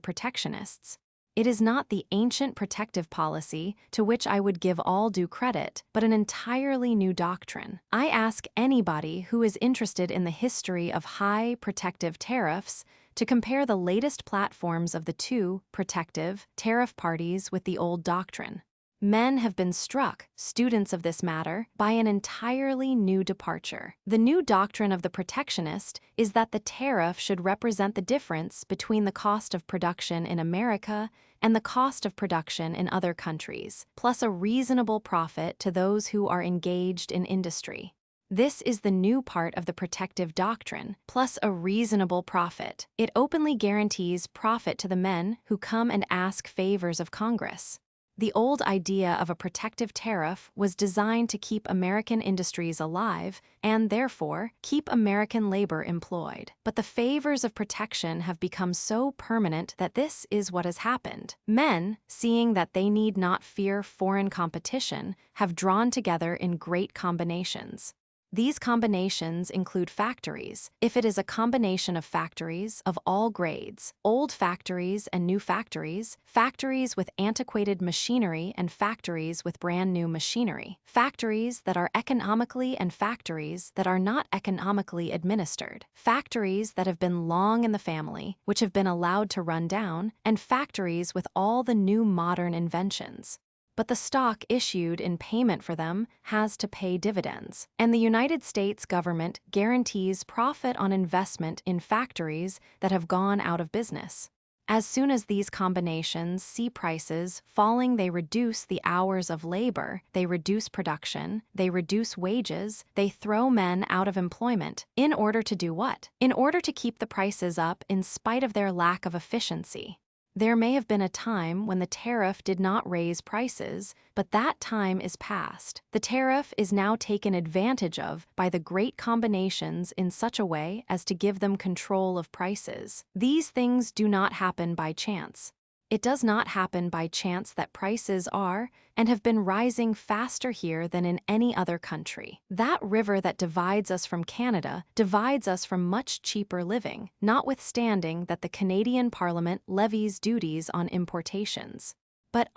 protectionists? It is not the ancient protective policy to which I would give all due credit, but an entirely new doctrine. I ask anybody who is interested in the history of high protective tariffs to compare the latest platforms of the two protective tariff parties with the old doctrine. Men have been struck, students of this matter, by an entirely new departure. The new doctrine of the protectionist is that the tariff should represent the difference between the cost of production in America and the cost of production in other countries, plus a reasonable profit to those who are engaged in industry. This is the new part of the protective doctrine, plus a reasonable profit. It openly guarantees profit to the men who come and ask favors of Congress. The old idea of a protective tariff was designed to keep American industries alive and, therefore, keep American labor employed. But the favors of protection have become so permanent that this is what has happened. Men, seeing that they need not fear foreign competition, have drawn together in great combinations. These combinations include factories, if it is a combination of factories of all grades, old factories and new factories, factories with antiquated machinery and factories with brand new machinery, factories that are economically and factories that are not economically administered, factories that have been long in the family, which have been allowed to run down, and factories with all the new modern inventions. But the stock issued in payment for them has to pay dividends, and the United States government guarantees profit on investment in factories that have gone out of business. As soon as these combinations see prices falling, they reduce the hours of labor, they reduce production, they reduce wages, they throw men out of employment. In order to do what? In order to keep the prices up in spite of their lack of efficiency. There may have been a time when the tariff did not raise prices, but that time is past. The tariff is now taken advantage of by the great combinations in such a way as to give them control of prices. These things do not happen by chance. It does not happen by chance that prices are and have been rising faster here than in any other country. That river that divides us from Canada divides us from much cheaper living, notwithstanding that the Canadian Parliament levies duties on importations. But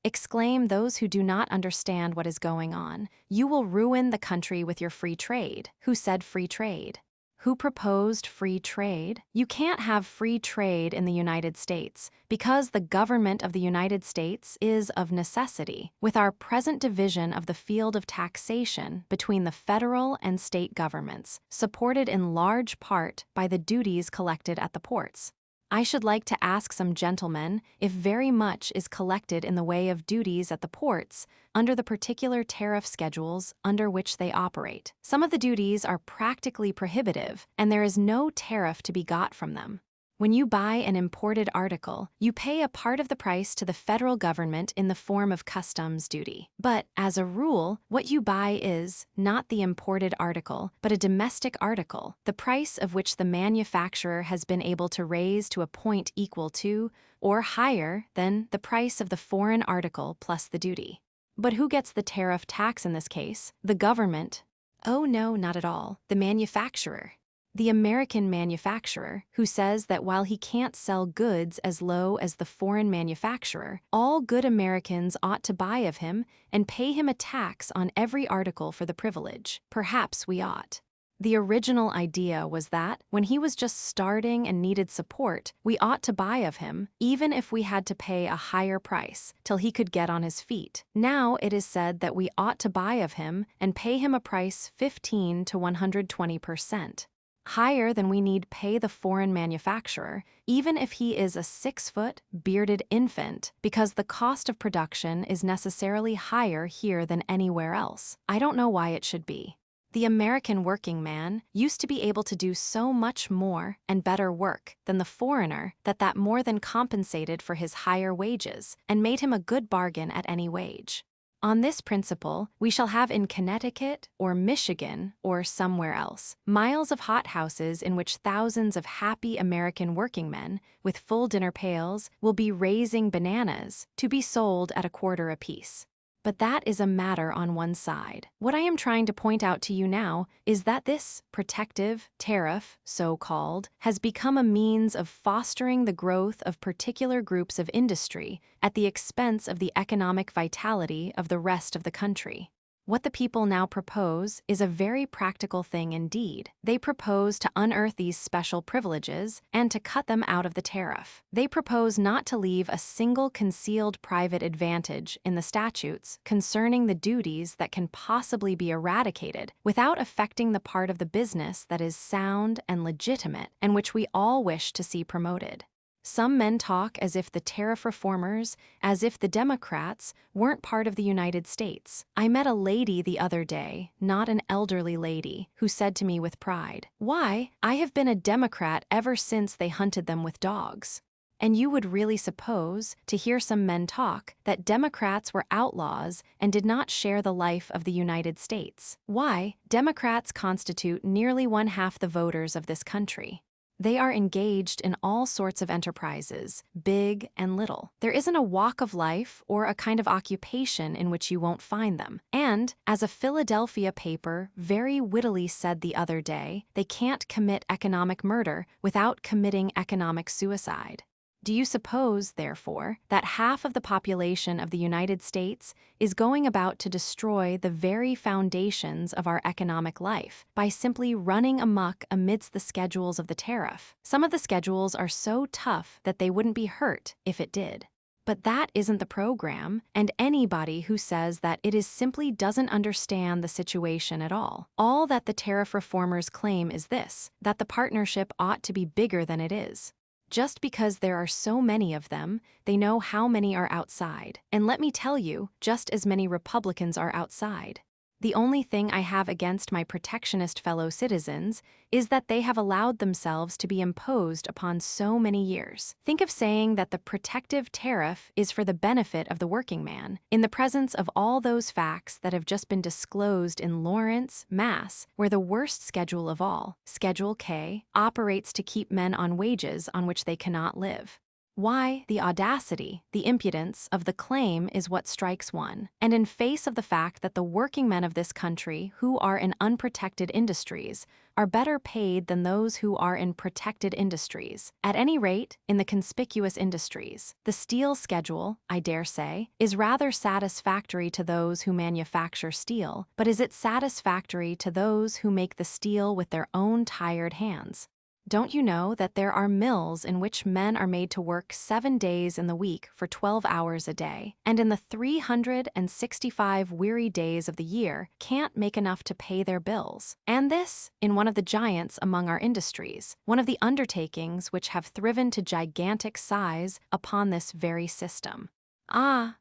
exclaim those who do not understand what is going on, you will ruin the country with your free trade. Who said free trade? Who proposed free trade? You can't have free trade in the United States because the government of the United States is of necessity, with our present division of the field of taxation between the federal and state governments, supported in large part by the duties collected at the ports. I should like to ask some gentlemen if very much is collected in the way of duties at the ports under the particular tariff schedules under which they operate. Some of the duties are practically prohibitive, and there is no tariff to be got from them. When you buy an imported article, you pay a part of the price to the federal government in the form of customs duty. But, as a rule, what you buy is not the imported article, but a domestic article, the price of which the manufacturer has been able to raise to a point equal to, or higher than, the price of the foreign article plus the duty. But who gets the tariff tax in this case? The government? Oh no, not at all. The manufacturer. The American manufacturer, who says that while he can't sell goods as low as the foreign manufacturer, all good Americans ought to buy of him and pay him a tax on every article for the privilege. Perhaps we ought. The original idea was that, when he was just starting and needed support, we ought to buy of him, even if we had to pay a higher price, till he could get on his feet. Now it is said that we ought to buy of him and pay him a price 15 to 120%. Higher than we need pay the foreign manufacturer, even if he is a 6-foot, bearded infant, because the cost of production is necessarily higher here than anywhere else. I don't know why it should be. The American working man used to be able to do so much more and better work than the foreigner that more than compensated for his higher wages and made him a good bargain at any wage. On this principle, we shall have in Connecticut or Michigan or somewhere else miles of hothouses in which thousands of happy American working men with full dinner pails will be raising bananas to be sold at a quarter apiece. But that is a matter on one side. What I am trying to point out to you now is that this protective tariff, so-called, has become a means of fostering the growth of particular groups of industry at the expense of the economic vitality of the rest of the country. What the people now propose is a very practical thing indeed. They propose to unearth these special privileges and to cut them out of the tariff. They propose not to leave a single concealed private advantage in the statutes concerning the duties that can possibly be eradicated without affecting the part of the business that is sound and legitimate and which we all wish to see promoted. Some men talk as if the tariff reformers, as if the Democrats, weren't part of the United States. I met a lady the other day, not an elderly lady, who said to me with pride, "Why, I have been a Democrat ever since they hunted them with dogs." And you would really suppose, to hear some men talk, that Democrats were outlaws and did not share the life of the United States. Why, Democrats constitute nearly 1/2 the voters of this country. They are engaged in all sorts of enterprises, big and little. There isn't a walk of life or a kind of occupation in which you won't find them. And, as a Philadelphia paper very wittily said the other day, they can't commit economic murder without committing economic suicide. Do you suppose, therefore, that half of the population of the United States is going about to destroy the very foundations of our economic life by simply running amok amidst the schedules of the tariff? Some of the schedules are so tough that they wouldn't be hurt if it did. But that isn't the program, and anybody who says that it is simply doesn't understand the situation at all. All that the tariff reformers claim is this, that the partnership ought to be bigger than it is. Just because there are so many of them, they know how many are outside. And let me tell you, just as many Republicans are outside. The only thing I have against my protectionist fellow citizens is that they have allowed themselves to be imposed upon so many years. Think of saying that the protective tariff is for the benefit of the working man, in the presence of all those facts that have just been disclosed in Lawrence, Mass., where the worst schedule of all, Schedule K, operates to keep men on wages on which they cannot live. Why, the audacity, the impudence of the claim is what strikes one. And in face of the fact that the working men of this country who are in unprotected industries are better paid than those who are in protected industries, at any rate, in the conspicuous industries. The steel schedule, I dare say, is rather satisfactory to those who manufacture steel, but is it satisfactory to those who make the steel with their own tired hands? Don't you know that there are mills in which men are made to work 7 days in the week for 12 hours a day, and in the 365 weary days of the year can't make enough to pay their bills? And this, in one of the giants among our industries, one of the undertakings which have thriven to gigantic size upon this very system.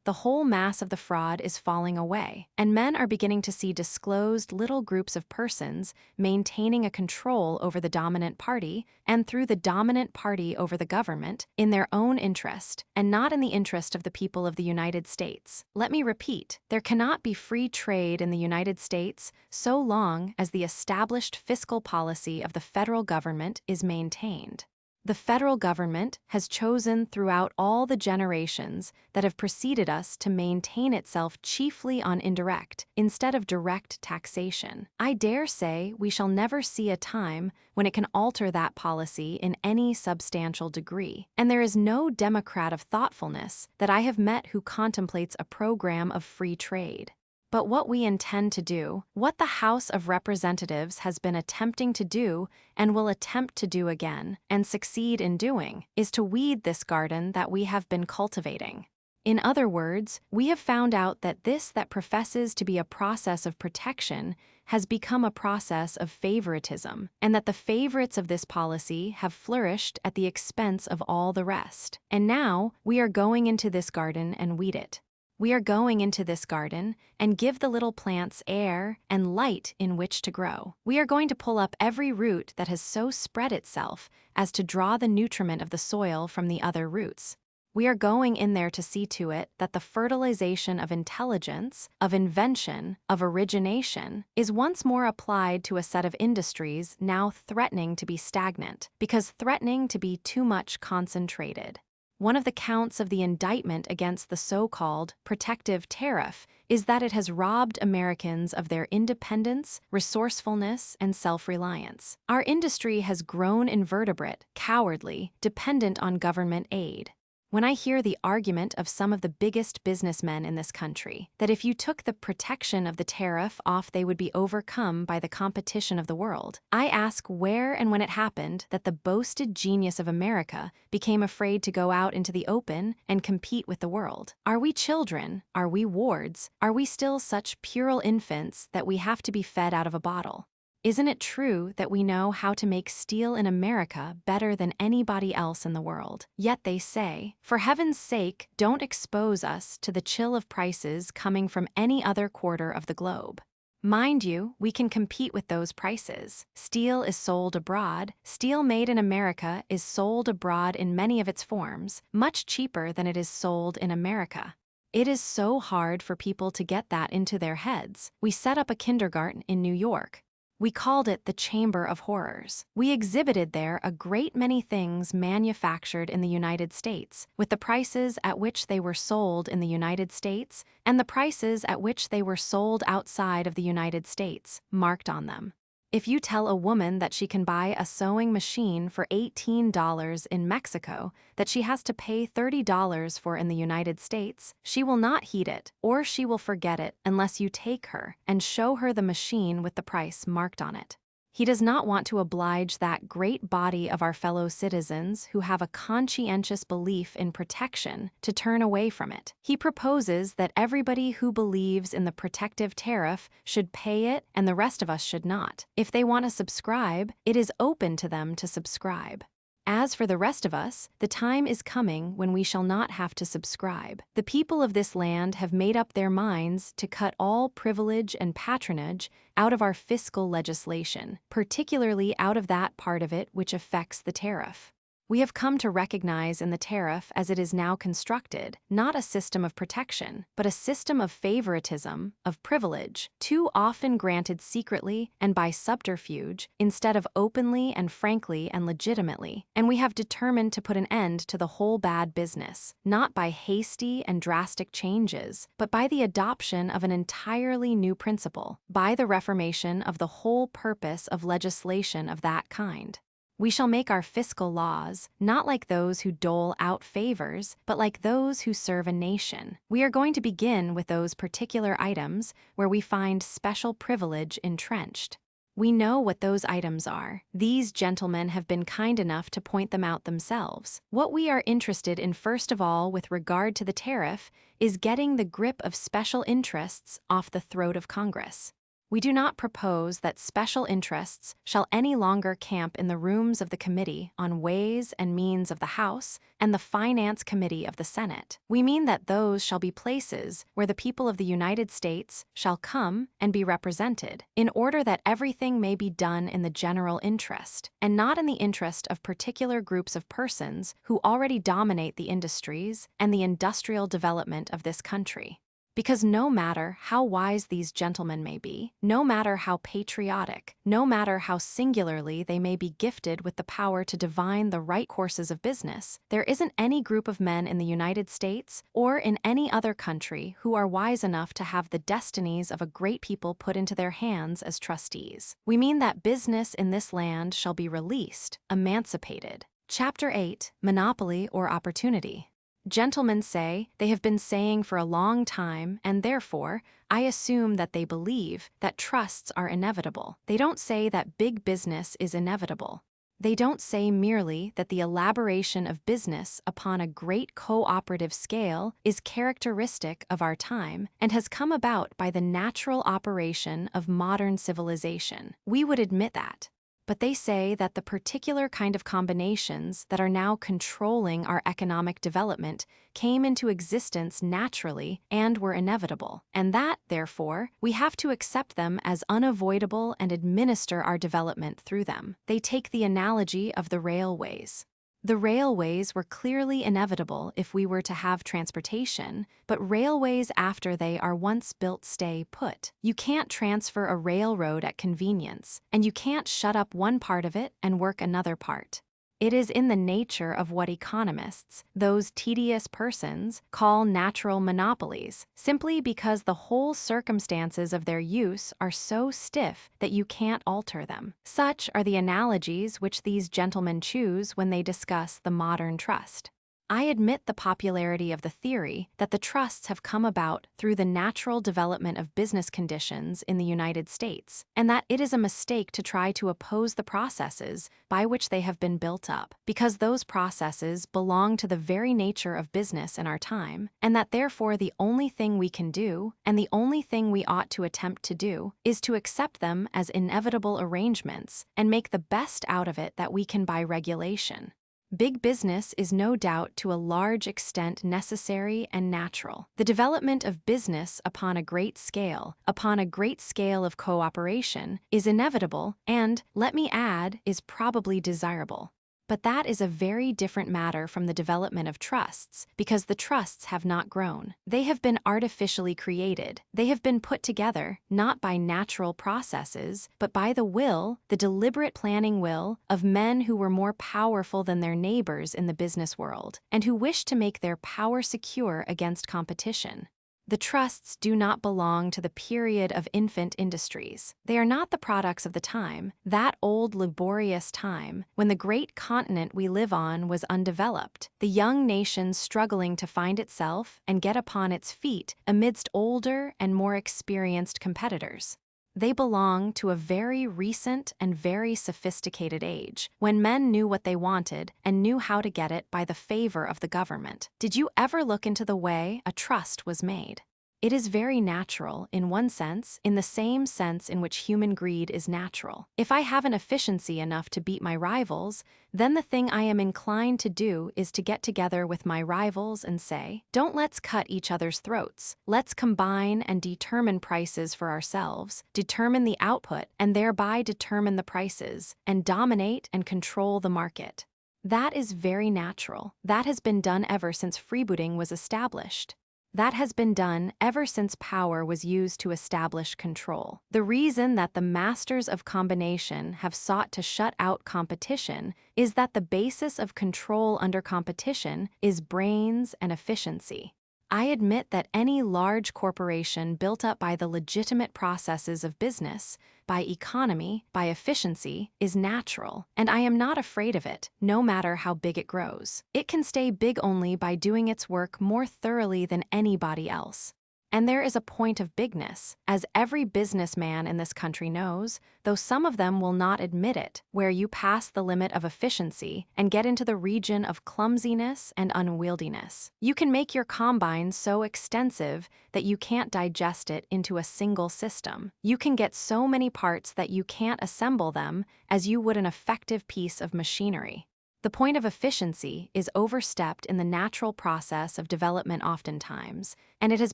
The whole mass of the fraud is falling away, and men are beginning to see disclosed little groups of persons maintaining a control over the dominant party, and through the dominant party over the government, in their own interest, and not in the interest of the people of the United States. Let me repeat, there cannot be free trade in the United States so long as the established fiscal policy of the federal government is maintained. The federal government has chosen throughout all the generations that have preceded us to maintain itself chiefly on indirect instead of direct taxation. I dare say we shall never see a time when it can alter that policy in any substantial degree, and there is no Democrat of thoughtfulness that I have met who contemplates a program of free trade. But what we intend to do, what the House of Representatives has been attempting to do and will attempt to do again, and succeed in doing, is to weed this garden that we have been cultivating. In other words, we have found out that this that professes to be a process of protection has become a process of favoritism, and that the favorites of this policy have flourished at the expense of all the rest. And now we are going into this garden and weed it. We are going into this garden and give the little plants air and light in which to grow. We are going to pull up every root that has so spread itself as to draw the nutriment of the soil from the other roots. We are going in there to see to it that the fertilization of intelligence, of invention, of origination is once more applied to a set of industries now threatening to be stagnant, because threatening to be too much concentrated. One of the counts of the indictment against the so-called protective tariff is that it has robbed Americans of their independence, resourcefulness, and self-reliance. Our industry has grown invertebrate, cowardly, dependent on government aid. When I hear the argument of some of the biggest businessmen in this country, that if you took the protection of the tariff off they would be overcome by the competition of the world, I ask where and when it happened that the boasted genius of America became afraid to go out into the open and compete with the world. Are we children? Are we wards? Are we still such puerile infants that we have to be fed out of a bottle? Isn't it true that we know how to make steel in America better than anybody else in the world? Yet they say, for heaven's sake, don't expose us to the chill of prices coming from any other quarter of the globe. Mind you, we can compete with those prices. Steel is sold abroad. Steel made in America is sold abroad in many of its forms, much cheaper than it is sold in America. It is so hard for people to get that into their heads. We set up a kindergarten in New York. We called it the Chamber of Horrors. We exhibited there a great many things manufactured in the United States, with the prices at which they were sold in the United States and the prices at which they were sold outside of the United States, marked on them. If you tell a woman that she can buy a sewing machine for $18 in Mexico that she has to pay $30 for in the United States, she will not heed it, or she will forget it unless you take her and show her the machine with the price marked on it. He does not want to oblige that great body of our fellow citizens who have a conscientious belief in protection to turn away from it. He proposes that everybody who believes in the protective tariff should pay it and the rest of us should not. If they want to subscribe, it is open to them to subscribe. As for the rest of us, the time is coming when we shall not have to subscribe. The people of this land have made up their minds to cut all privilege and patronage out of our fiscal legislation, particularly out of that part of it which affects the tariff. We have come to recognize in the tariff as it is now constructed, not a system of protection, but a system of favoritism, of privilege, too often granted secretly and by subterfuge, instead of openly and frankly and legitimately, and we have determined to put an end to the whole bad business, not by hasty and drastic changes, but by the adoption of an entirely new principle, by the reformation of the whole purpose of legislation of that kind. We shall make our fiscal laws, not like those who dole out favors, but like those who serve a nation. We are going to begin with those particular items where we find special privilege entrenched. We know what those items are. These gentlemen have been kind enough to point them out themselves. What we are interested in first of all with regard to the tariff is getting the grip of special interests off the throat of Congress. We do not propose that special interests shall any longer camp in the rooms of the Committee on Ways and Means of the House and the Finance Committee of the Senate. We mean that those shall be places where the people of the United States shall come and be represented, in order that everything may be done in the general interest, and not in the interest of particular groups of persons who already dominate the industries and the industrial development of this country. Because no matter how wise these gentlemen may be, no matter how patriotic, no matter how singularly they may be gifted with the power to divine the right courses of business, there isn't any group of men in the United States or in any other country who are wise enough to have the destinies of a great people put into their hands as trustees. We mean that business in this land shall be released, emancipated. Chapter 8, Monopoly or Opportunity. Gentlemen say they have been saying for a long time, and therefore, I assume that they believe that trusts are inevitable. They don't say that big business is inevitable. They don't say merely that the elaboration of business upon a great cooperative scale is characteristic of our time and has come about by the natural operation of modern civilization. We would admit that. But they say that the particular kind of combinations that are now controlling our economic development came into existence naturally and were inevitable, and that, therefore, we have to accept them as unavoidable and administer our development through them. They take the analogy of the railways. The railways were clearly inevitable if we were to have transportation, but railways after they are once built stay put. You can't transfer a railroad at convenience, and you can't shut up one part of it and work another part. It is in the nature of what economists, those tedious persons, call natural monopolies, simply because the whole circumstances of their use are so stiff that you can't alter them. Such are the analogies which these gentlemen choose when they discuss the modern trust. I admit the popularity of the theory that the trusts have come about through the natural development of business conditions in the United States, and that it is a mistake to try to oppose the processes by which they have been built up, because those processes belong to the very nature of business in our time, and that therefore the only thing we can do, and the only thing we ought to attempt to do, is to accept them as inevitable arrangements and make the best out of it that we can by regulation. Big business is no doubt to a large extent necessary and natural. The development of business upon a great scale of cooperation, is inevitable and, let me add, is probably desirable. But that is a very different matter from the development of trusts, because the trusts have not grown. They have been artificially created. They have been put together, not by natural processes, but by the deliberate planning will, of men who were more powerful than their neighbors in the business world, and who wished to make their power secure against competition. The trusts do not belong to the period of infant industries. They are not the products of the time, that old laborious time, when the great continent we live on was undeveloped, the young nation struggling to find itself and get upon its feet amidst older and more experienced competitors. They belong to a very recent and very sophisticated age, when men knew what they wanted and knew how to get it by the favor of the government. Did you ever look into the way a trust was made? It is very natural, in one sense, in the same sense in which human greed is natural. If I haven't efficiency enough to beat my rivals, then the thing I am inclined to do is to get together with my rivals and say, don't let's cut each other's throats. Let's combine and determine prices for ourselves, determine the output, and thereby determine the prices, and dominate and control the market. That is very natural. That has been done ever since freebooting was established. That has been done ever since power was used to establish control. The reason that the masters of combination have sought to shut out competition is that the basis of control under competition is brains and efficiency. I admit that any large corporation built up by the legitimate processes of business, by economy, by efficiency, is natural, and I am not afraid of it, no matter how big it grows. It can stay big only by doing its work more thoroughly than anybody else. And there is a point of bigness, as every businessman in this country knows, though some of them will not admit it, where you pass the limit of efficiency and get into the region of clumsiness and unwieldiness. You can make your combine so extensive that you can't digest it into a single system. You can get so many parts that you can't assemble them as you would an effective piece of machinery. The point of efficiency is overstepped in the natural process of development oftentimes, and it has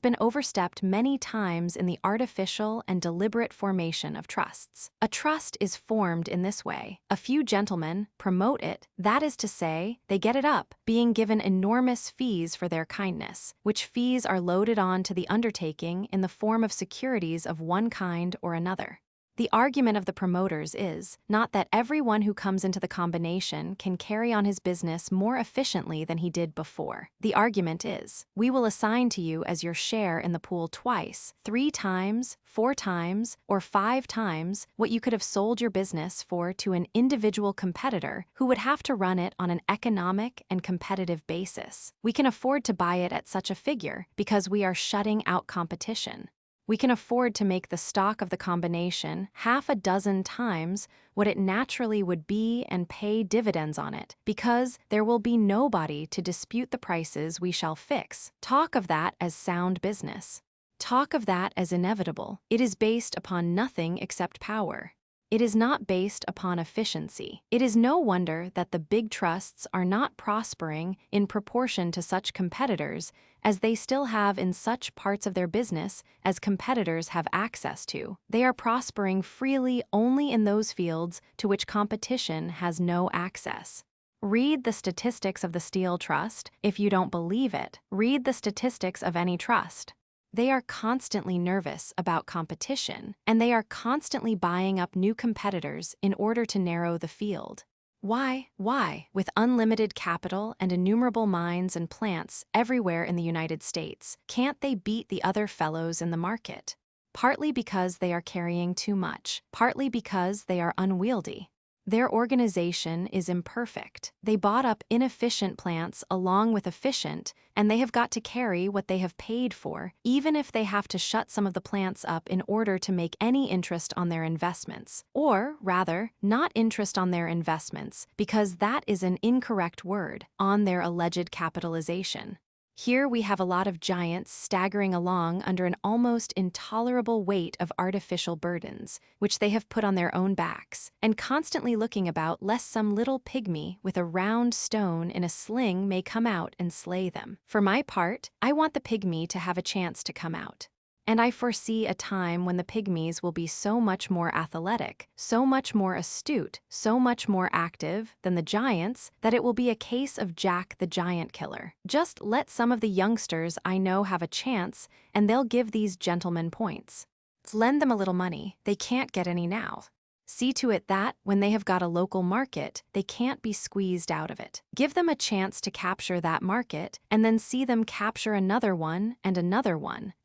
been overstepped many times in the artificial and deliberate formation of trusts. A trust is formed in this way. A few gentlemen promote it, that is to say, they get it up, being given enormous fees for their kindness, which fees are loaded on to the undertaking in the form of securities of one kind or another. The argument of the promoters is not that everyone who comes into the combination can carry on his business more efficiently than he did before. The argument is, we will assign to you as your share in the pool twice, 3 times, 4 times, or 5 times what you could have sold your business for to an individual competitor who would have to run it on an economic and competitive basis. We can afford to buy it at such a figure because we are shutting out competition. We can afford to make the stock of the combination 6 times what it naturally would be and pay dividends on it, because there will be nobody to dispute the prices we shall fix. Talk of that as sound business. Talk of that as inevitable. It is based upon nothing except power. It is not based upon efficiency. It is no wonder that the big trusts are not prospering in proportion to such competitors as they still have in such parts of their business as competitors have access to. They are prospering freely only in those fields to which competition has no access. Read the statistics of the Steel Trust. If you don't believe it, read the statistics of any trust. They are constantly nervous about competition, and they are constantly buying up new competitors in order to narrow the field. Why, with unlimited capital and innumerable mines and plants everywhere in the United States, can't they beat the other fellows in the market? Partly because they are carrying too much, partly because they are unwieldy. Their organization is imperfect. They bought up inefficient plants along with efficient, and they have got to carry what they have paid for, even if they have to shut some of the plants up in order to make any interest on their investments. Or, rather, not interest on their investments, because that is an incorrect word, on their alleged capitalization. Here we have a lot of giants staggering along under an almost intolerable weight of artificial burdens, which they have put on their own backs, and constantly looking about lest some little pygmy with a round stone in a sling may come out and slay them. For my part, I want the pygmy to have a chance to come out. And I foresee a time when the pygmies will be so much more athletic, so much more astute, so much more active than the giants that it will be a case of Jack the Giant Killer. Just let some of the youngsters I know have a chance, and they'll give these gentlemen points. Lend them a little money. They can't get any now. See to it that, when they have got a local market, they can't be squeezed out of it. Give them a chance to capture that market, and then see them capture another one,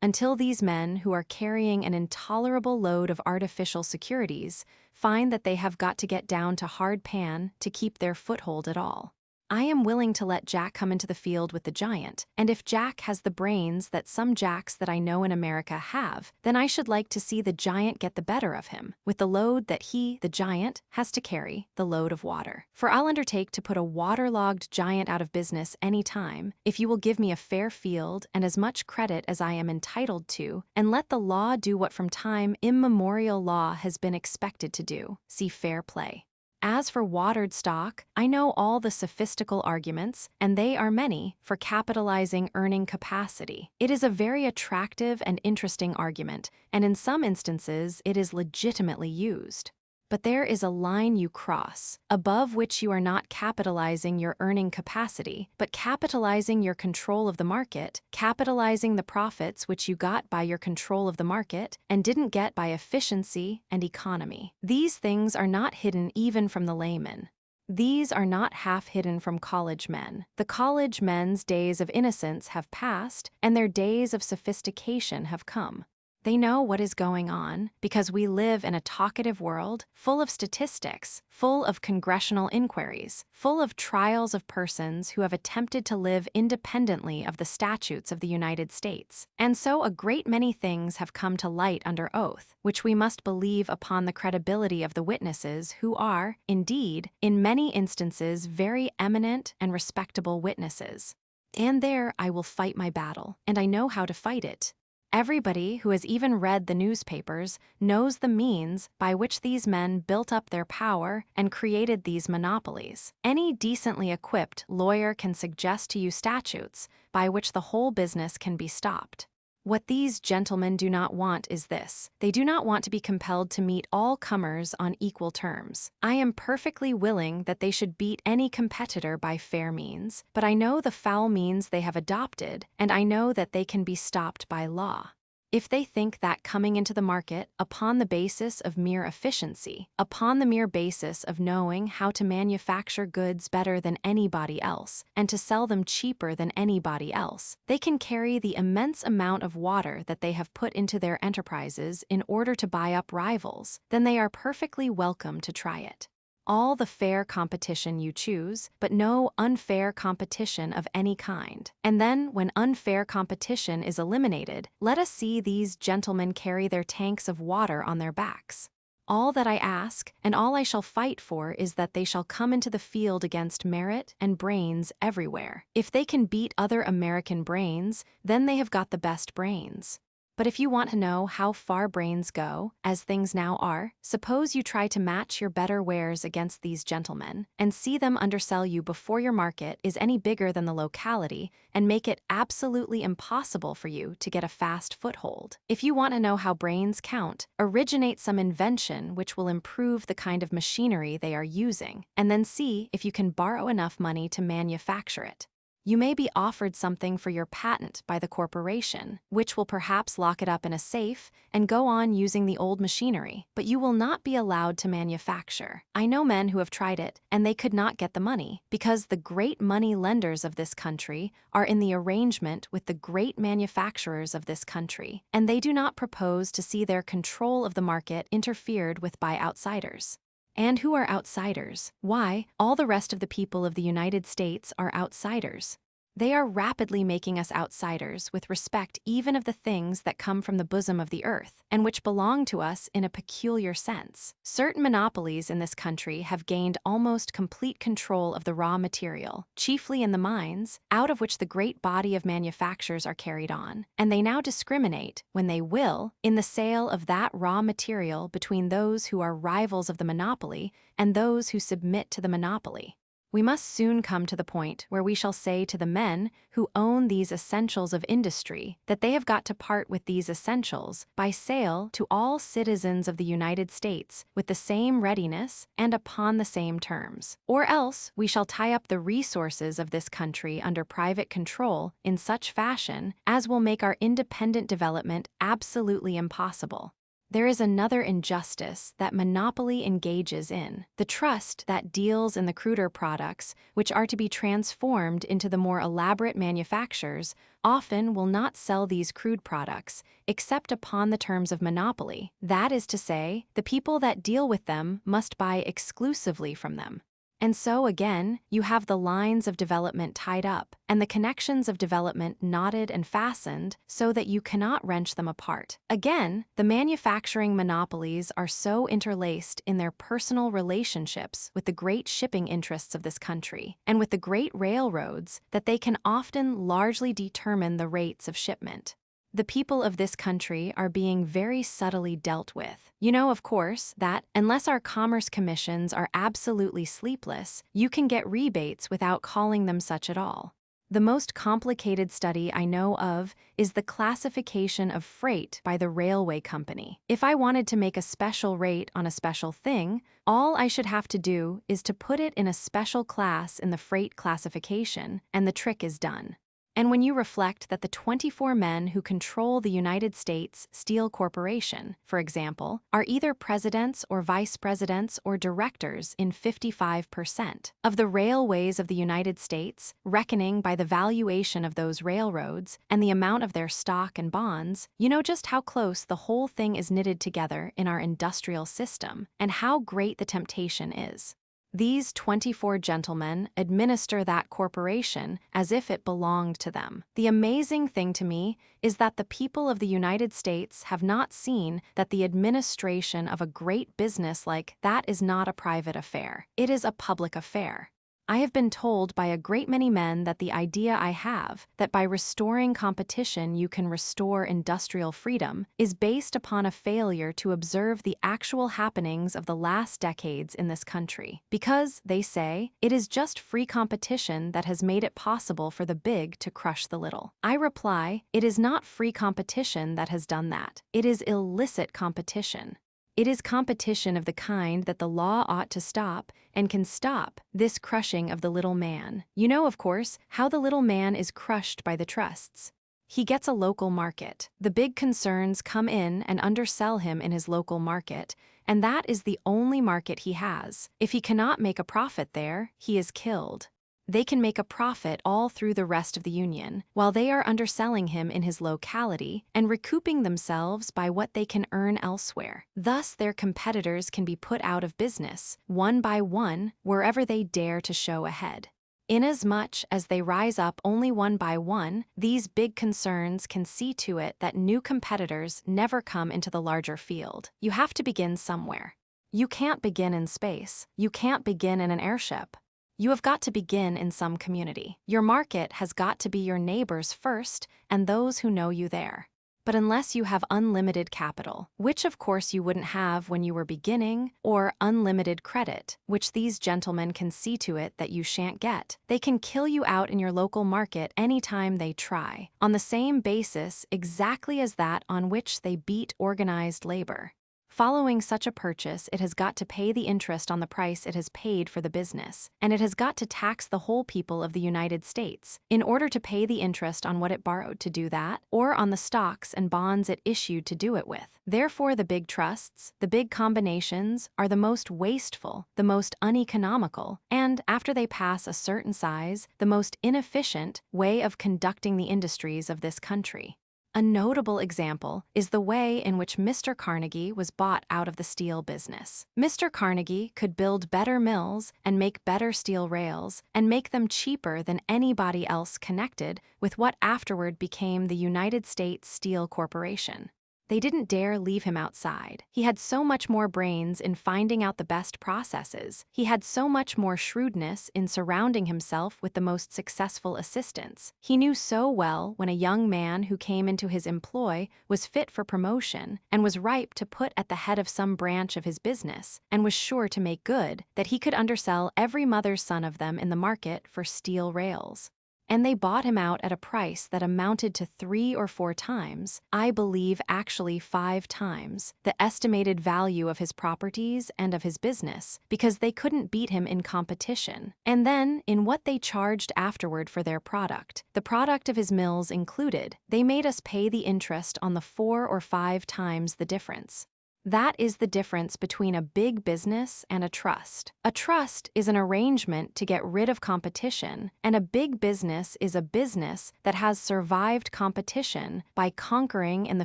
until these men who are carrying an intolerable load of artificial securities find that they have got to get down to hard pan to keep their foothold at all. I am willing to let Jack come into the field with the giant, and if Jack has the brains that some Jacks that I know in America have, then I should like to see the giant get the better of him, with the load that he, the giant, has to carry, the load of water. For I'll undertake to put a waterlogged giant out of business any time, if you will give me a fair field and as much credit as I am entitled to, and let the law do what from time immemorial law has been expected to do. See fair play. As for watered stock, I know all the sophistical arguments, and they are many, for capitalizing earning capacity. It is a very attractive and interesting argument, and in some instances it is legitimately used. But there is a line you cross, above which you are not capitalizing your earning capacity, but capitalizing your control of the market, capitalizing the profits which you got by your control of the market and didn't get by efficiency and economy. These things are not hidden even from the layman. These are not half hidden from college men. The college men's days of innocence have passed, and their days of sophistication have come. They know what is going on because we live in a talkative world full of statistics, full of congressional inquiries, full of trials of persons who have attempted to live independently of the statutes of the United States. And so a great many things have come to light under oath, which we must believe upon the credibility of the witnesses who are, indeed, in many instances very eminent and respectable witnesses. And there I will fight my battle, and I know how to fight it. Everybody who has even read the newspapers knows the means by which these men built up their power and created these monopolies. Any decently equipped lawyer can suggest to you statutes by which the whole business can be stopped. What these gentlemen do not want is this: they do not want to be compelled to meet all comers on equal terms. I am perfectly willing that they should beat any competitor by fair means, but I know the foul means they have adopted, and I know that they can be stopped by law. If they think that coming into the market upon the basis of mere efficiency, upon the mere basis of knowing how to manufacture goods better than anybody else, and to sell them cheaper than anybody else, they can carry the immense amount of water that they have put into their enterprises in order to buy up rivals, then they are perfectly welcome to try it. All the fair competition you choose, but no unfair competition of any kind. And then, when unfair competition is eliminated, let us see these gentlemen carry their tanks of water on their backs. All that I ask, and all I shall fight for, is that they shall come into the field against merit and brains everywhere. If they can beat other American brains, then they have got the best brains. But if you want to know how far brains go, as things now are, suppose you try to match your better wares against these gentlemen, and see them undersell you before your market is any bigger than the locality, and make it absolutely impossible for you to get a fast foothold. If you want to know how brains count, originate some invention which will improve the kind of machinery they are using, and then see if you can borrow enough money to manufacture it. You may be offered something for your patent by the corporation, which will perhaps lock it up in a safe and go on using the old machinery, but you will not be allowed to manufacture. I know men who have tried it, and they could not get the money, because the great money lenders of this country are in the arrangement with the great manufacturers of this country, and they do not propose to see their control of the market interfered with by outsiders. And who are outsiders? Why, all the rest of the people of the United States are outsiders. They are rapidly making us outsiders with respect even of the things that come from the bosom of the earth, and which belong to us in a peculiar sense. Certain monopolies in this country have gained almost complete control of the raw material, chiefly in the mines, out of which the great body of manufactures are carried on, and they now discriminate, when they will, in the sale of that raw material between those who are rivals of the monopoly and those who submit to the monopoly. We must soon come to the point where we shall say to the men who own these essentials of industry that they have got to part with these essentials by sale to all citizens of the United States with the same readiness and upon the same terms. Or else we shall tie up the resources of this country under private control in such fashion as will make our independent development absolutely impossible. There is another injustice that monopoly engages in: the trust that deals in the cruder products, which are to be transformed into the more elaborate manufactures, often will not sell these crude products except upon the terms of monopoly. That is to say, the people that deal with them must buy exclusively from them. And so, again, you have the lines of development tied up, and the connections of development knotted and fastened so that you cannot wrench them apart. Again, the manufacturing monopolies are so interlaced in their personal relationships with the great shipping interests of this country, and with the great railroads, that they can often largely determine the rates of shipment. The people of this country are being very subtly dealt with. You know, of course, that, unless our commerce commissions are absolutely sleepless, you can get rebates without calling them such at all. The most complicated study I know of is the classification of freight by the railway company. If I wanted to make a special rate on a special thing, all I should have to do is to put it in a special class in the freight classification, and the trick is done. And when you reflect that the 24 men who control the United States Steel Corporation, for example, are either presidents or vice presidents or directors in 55% of the railways of the United States, reckoning by the valuation of those railroads and the amount of their stock and bonds, you know just how close the whole thing is knitted together in our industrial system and how great the temptation is. These 24 gentlemen administer that corporation as if it belonged to them. The amazing thing to me is that the people of the United States have not seen that the administration of a great business like that is not a private affair. It is a public affair. I have been told by a great many men that the idea I have, that by restoring competition you can restore industrial freedom, is based upon a failure to observe the actual happenings of the last decades in this country. Because, they say, it is just free competition that has made it possible for the big to crush the little. I reply, it is not free competition that has done that. It is illicit competition. It is competition of the kind that the law ought to stop and can stop this crushing of the little man. You know, of course, how the little man is crushed by the trusts. He gets a local market. The big concerns come in and undersell him in his local market, and that is the only market he has. If he cannot make a profit there, he is killed. They can make a profit all through the rest of the Union, while they are underselling him in his locality and recouping themselves by what they can earn elsewhere. Thus, their competitors can be put out of business, one by one, wherever they dare to show a head. Inasmuch as they rise up only one by one, these big concerns can see to it that new competitors never come into the larger field. You have to begin somewhere. You can't begin in space. You can't begin in an airship. You have got to begin in some community. Your market has got to be your neighbors first and those who know you there. But unless you have unlimited capital, which of course you wouldn't have when you were beginning, or unlimited credit, which these gentlemen can see to it that you shan't get, they can kill you out in your local market any time they try, on the same basis exactly as that on which they beat organized labor. Following such a purchase, it has got to pay the interest on the price it has paid for the business, and it has got to tax the whole people of the United States in order to pay the interest on what it borrowed to do that, or on the stocks and bonds it issued to do it with. Therefore, the big trusts, the big combinations, are the most wasteful, the most uneconomical, and, after they pass a certain size, the most inefficient way of conducting the industries of this country. A notable example is the way in which Mr. Carnegie was bought out of the steel business. Mr. Carnegie could build better mills and make better steel rails and make them cheaper than anybody else connected with what afterward became the United States Steel Corporation. They didn't dare leave him outside. He had so much more brains in finding out the best processes. He had so much more shrewdness in surrounding himself with the most successful assistants. He knew so well when a young man who came into his employ was fit for promotion and was ripe to put at the head of some branch of his business and was sure to make good, that he could undersell every mother's son of them in the market for steel rails. And they bought him out at a price that amounted to 3 or 4 times, I believe actually 5 times, the estimated value of his properties and of his business, because they couldn't beat him in competition. And then, in what they charged afterward for their product, the product of his mills included, they made us pay the interest on the 4 or 5 times the difference. That is the difference between a big business and a trust. A trust is an arrangement to get rid of competition, and a big business is a business that has survived competition by conquering in the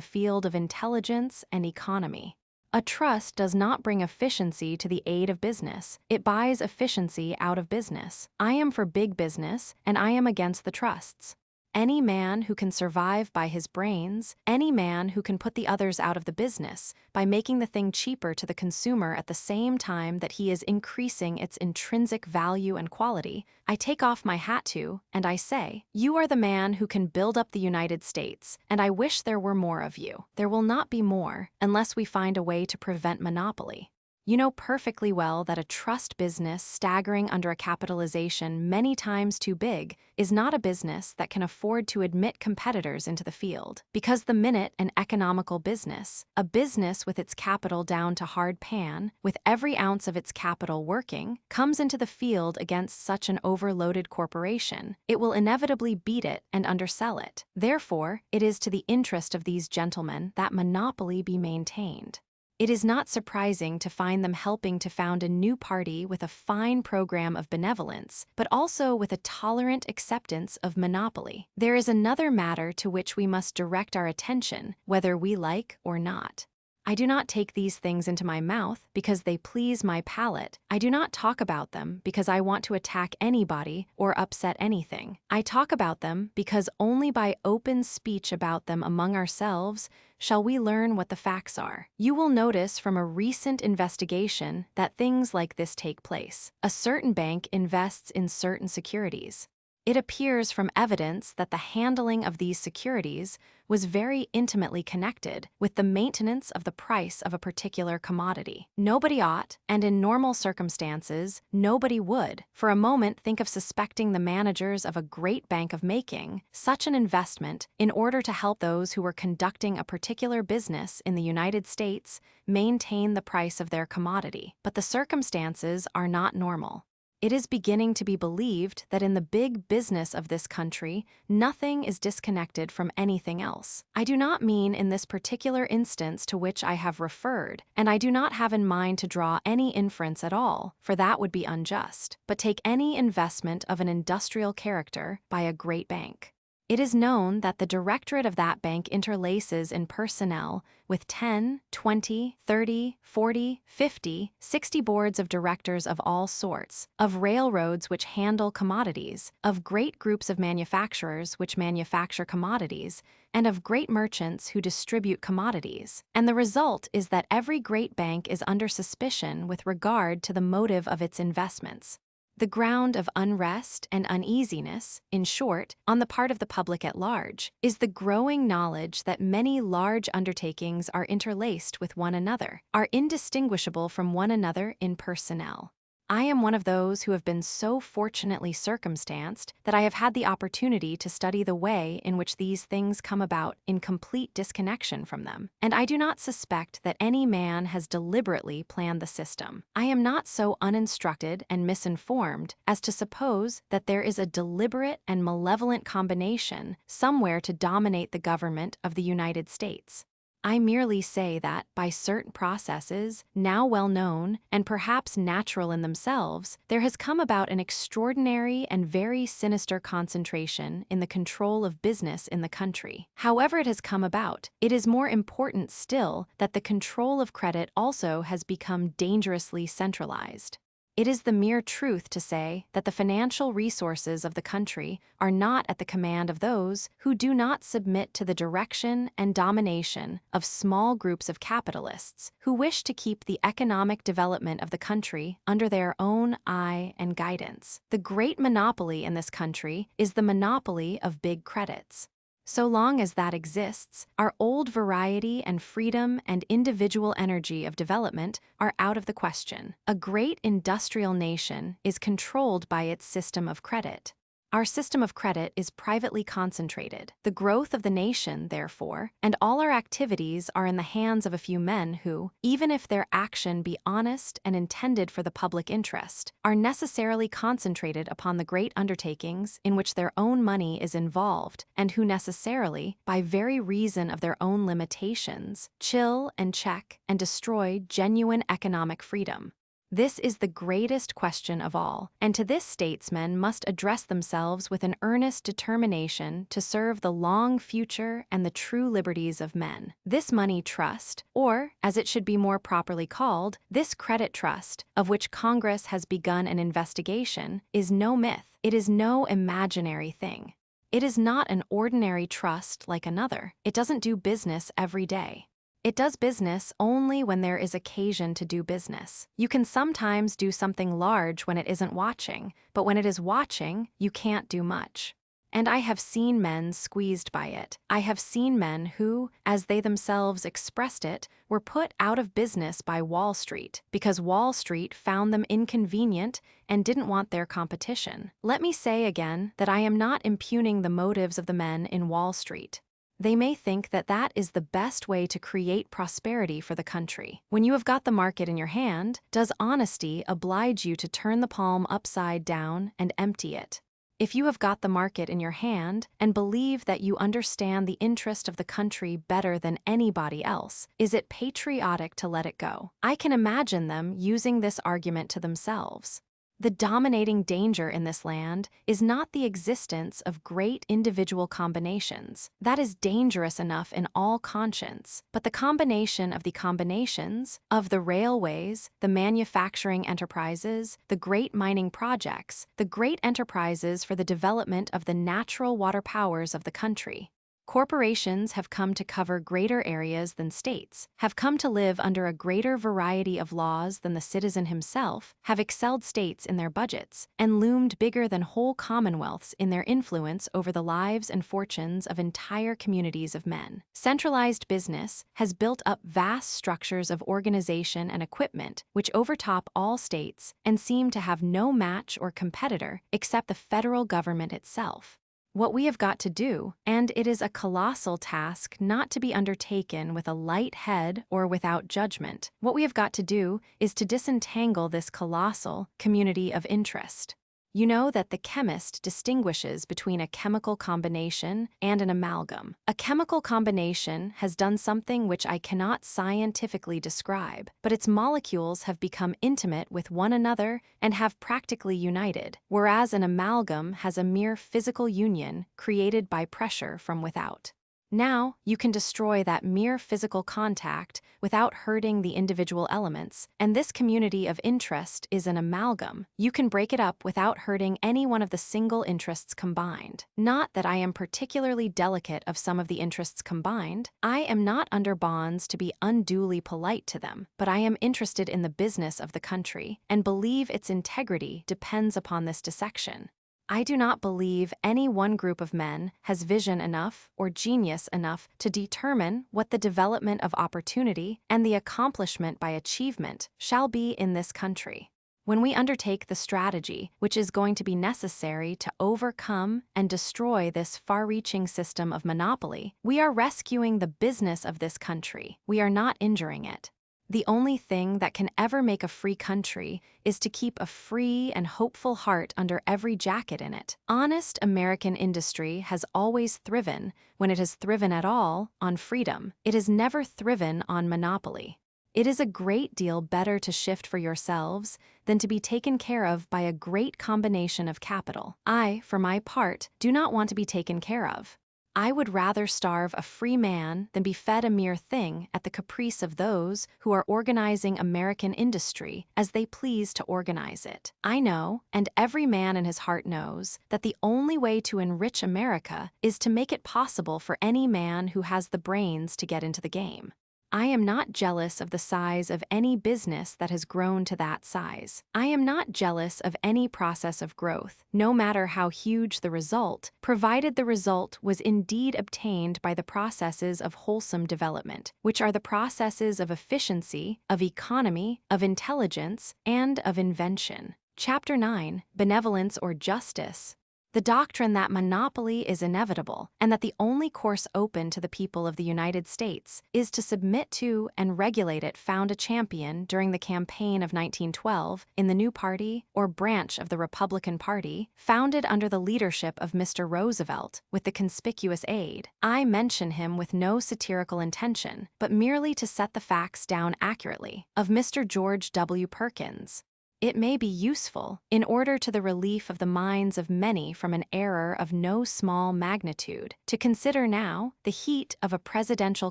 field of intelligence and economy. A trust does not bring efficiency to the aid of business. It buys efficiency out of business. I am for big business, and I am against the trusts. Any man who can survive by his brains, any man who can put the others out of the business by making the thing cheaper to the consumer at the same time that he is increasing its intrinsic value and quality, I take off my hat to, and I say, you are the man who can build up the United States, and I wish there were more of you. There will not be more unless we find a way to prevent monopoly. You know perfectly well that a trust business staggering under a capitalization many times too big is not a business that can afford to admit competitors into the field. Because the minute an economical business, a business with its capital down to hard pan, with every ounce of its capital working, comes into the field against such an overloaded corporation, it will inevitably beat it and undersell it. Therefore, it is to the interest of these gentlemen that monopoly be maintained. It is not surprising to find them helping to found a new party with a fine program of benevolence, but also with a tolerant acceptance of monopoly. There is another matter to which we must direct our attention, whether we like or not. I do not take these things into my mouth because they please my palate. I do not talk about them because I want to attack anybody or upset anything. I talk about them because only by open speech about them among ourselves shall we learn what the facts are. You will notice from a recent investigation that things like this take place. A certain bank invests in certain securities. It appears from evidence that the handling of these securities was very intimately connected with the maintenance of the price of a particular commodity. Nobody ought, and in normal circumstances, nobody would, for a moment think of suspecting the managers of a great bank of making such an investment in order to help those who were conducting a particular business in the United States maintain the price of their commodity. But the circumstances are not normal. It is beginning to be believed that in the big business of this country, nothing is disconnected from anything else. I do not mean in this particular instance to which I have referred, and I do not have in mind to draw any inference at all, for that would be unjust, but take any investment of an industrial character by a great bank. It is known that the directorate of that bank interlaces in personnel with 10, 20, 30, 40, 50, 60 boards of directors of all sorts, of railroads which handle commodities, of great groups of manufacturers which manufacture commodities, and of great merchants who distribute commodities. And the result is that every great bank is under suspicion with regard to the motive of its investments. The ground of unrest and uneasiness, in short, on the part of the public at large, is the growing knowledge that many large undertakings are interlaced with one another, are indistinguishable from one another in personnel. I am one of those who have been so fortunately circumstanced that I have had the opportunity to study the way in which these things come about in complete disconnection from them, and I do not suspect that any man has deliberately planned the system. I am not so uninstructed and misinformed as to suppose that there is a deliberate and malevolent combination somewhere to dominate the government of the United States. I merely say that, by certain processes, now well known, and perhaps natural in themselves, there has come about an extraordinary and very sinister concentration in the control of business in the country. However it has come about, it is more important still that the control of credit also has become dangerously centralized. It is the mere truth to say that the financial resources of the country are not at the command of those who do not submit to the direction and domination of small groups of capitalists who wish to keep the economic development of the country under their own eye and guidance. The great monopoly in this country is the monopoly of big credits. So long as that exists, our old variety and freedom and individual energy of development are out of the question. A great industrial nation is controlled by its system of credit. Our system of credit is privately concentrated. The growth of the nation, therefore, and all our activities are in the hands of a few men who, even if their action be honest and intended for the public interest, are necessarily concentrated upon the great undertakings in which their own money is involved, and who necessarily, by very reason of their own limitations, chill and check and destroy genuine economic freedom. This is the greatest question of all, and to this statesmen must address themselves with an earnest determination to serve the long future and the true liberties of men. This money trust, or, as it should be more properly called, this credit trust, of which Congress has begun an investigation, is no myth. It is no imaginary thing. It is not an ordinary trust like another. It doesn't do business every day. It does business only when there is occasion to do business. You can sometimes do something large when it isn't watching, but when it is watching, you can't do much. And I have seen men squeezed by it. I have seen men who, as they themselves expressed it, were put out of business by Wall Street because Wall Street found them inconvenient and didn't want their competition. Let me say again that I am not impugning the motives of the men in Wall Street. They may think that that is the best way to create prosperity for the country. When you have got the market in your hand, does honesty oblige you to turn the palm upside down and empty it? If you have got the market in your hand and believe that you understand the interest of the country better than anybody else, is it patriotic to let it go? I can imagine them using this argument to themselves. The dominating danger in this land is not the existence of great individual combinations. That is dangerous enough in all conscience. But the combination of the combinations, of the railways, the manufacturing enterprises, the great mining projects, the great enterprises for the development of the natural water powers of the country. Corporations have come to cover greater areas than states, have come to live under a greater variety of laws than the citizen himself, have excelled states in their budgets, and loomed bigger than whole commonwealths in their influence over the lives and fortunes of entire communities of men. Centralized business has built up vast structures of organization and equipment which overtop all states and seem to have no match or competitor except the federal government itself. What we have got to do, and it is a colossal task not to be undertaken with a light head or without judgment, what we have got to do is to disentangle this colossal community of interest. You know that the chemist distinguishes between a chemical combination and an amalgam. A chemical combination has done something which I cannot scientifically describe, but its molecules have become intimate with one another and have practically united, whereas an amalgam has a mere physical union created by pressure from without. Now, you can destroy that mere physical contact without hurting the individual elements, and this community of interest is an amalgam. You can break it up without hurting any one of the single interests combined. Not that I am particularly delicate of some of the interests combined. I am not under bonds to be unduly polite to them, but I am interested in the business of the country, and believe its integrity depends upon this dissection. I do not believe any one group of men has vision enough or genius enough to determine what the development of opportunity and the accomplishment by achievement shall be in this country. When we undertake the strategy which is going to be necessary to overcome and destroy this far-reaching system of monopoly, we are rescuing the business of this country. We are not injuring it. The only thing that can ever make a free country is to keep a free and hopeful heart under every jacket in it. Honest American industry has always thriven, when it has thriven at all, on freedom. It has never thriven on monopoly. It is a great deal better to shift for yourselves than to be taken care of by a great combination of capital. I, for my part, do not want to be taken care of. I would rather starve a free man than be fed a mere thing at the caprice of those who are organizing American industry as they please to organize it. I know, and every man in his heart knows, that the only way to enrich America is to make it possible for any man who has the brains to get into the game. I am not jealous of the size of any business that has grown to that size. I am not jealous of any process of growth, no matter how huge the result, provided the result was indeed obtained by the processes of wholesome development, which are the processes of efficiency, of economy, of intelligence, and of invention. Chapter 9, Benevolence or Justice. The doctrine that monopoly is inevitable and that the only course open to the people of the United States is to submit to and regulate it found a champion during the campaign of 1912 in the new party or branch of the Republican Party, founded under the leadership of Mr. Roosevelt, with the conspicuous aid. I mention him with no satirical intention, but merely to set the facts down accurately, of Mr. George W. Perkins. It may be useful, in order to the relief of the minds of many from an error of no small magnitude, to consider now, the heat of a presidential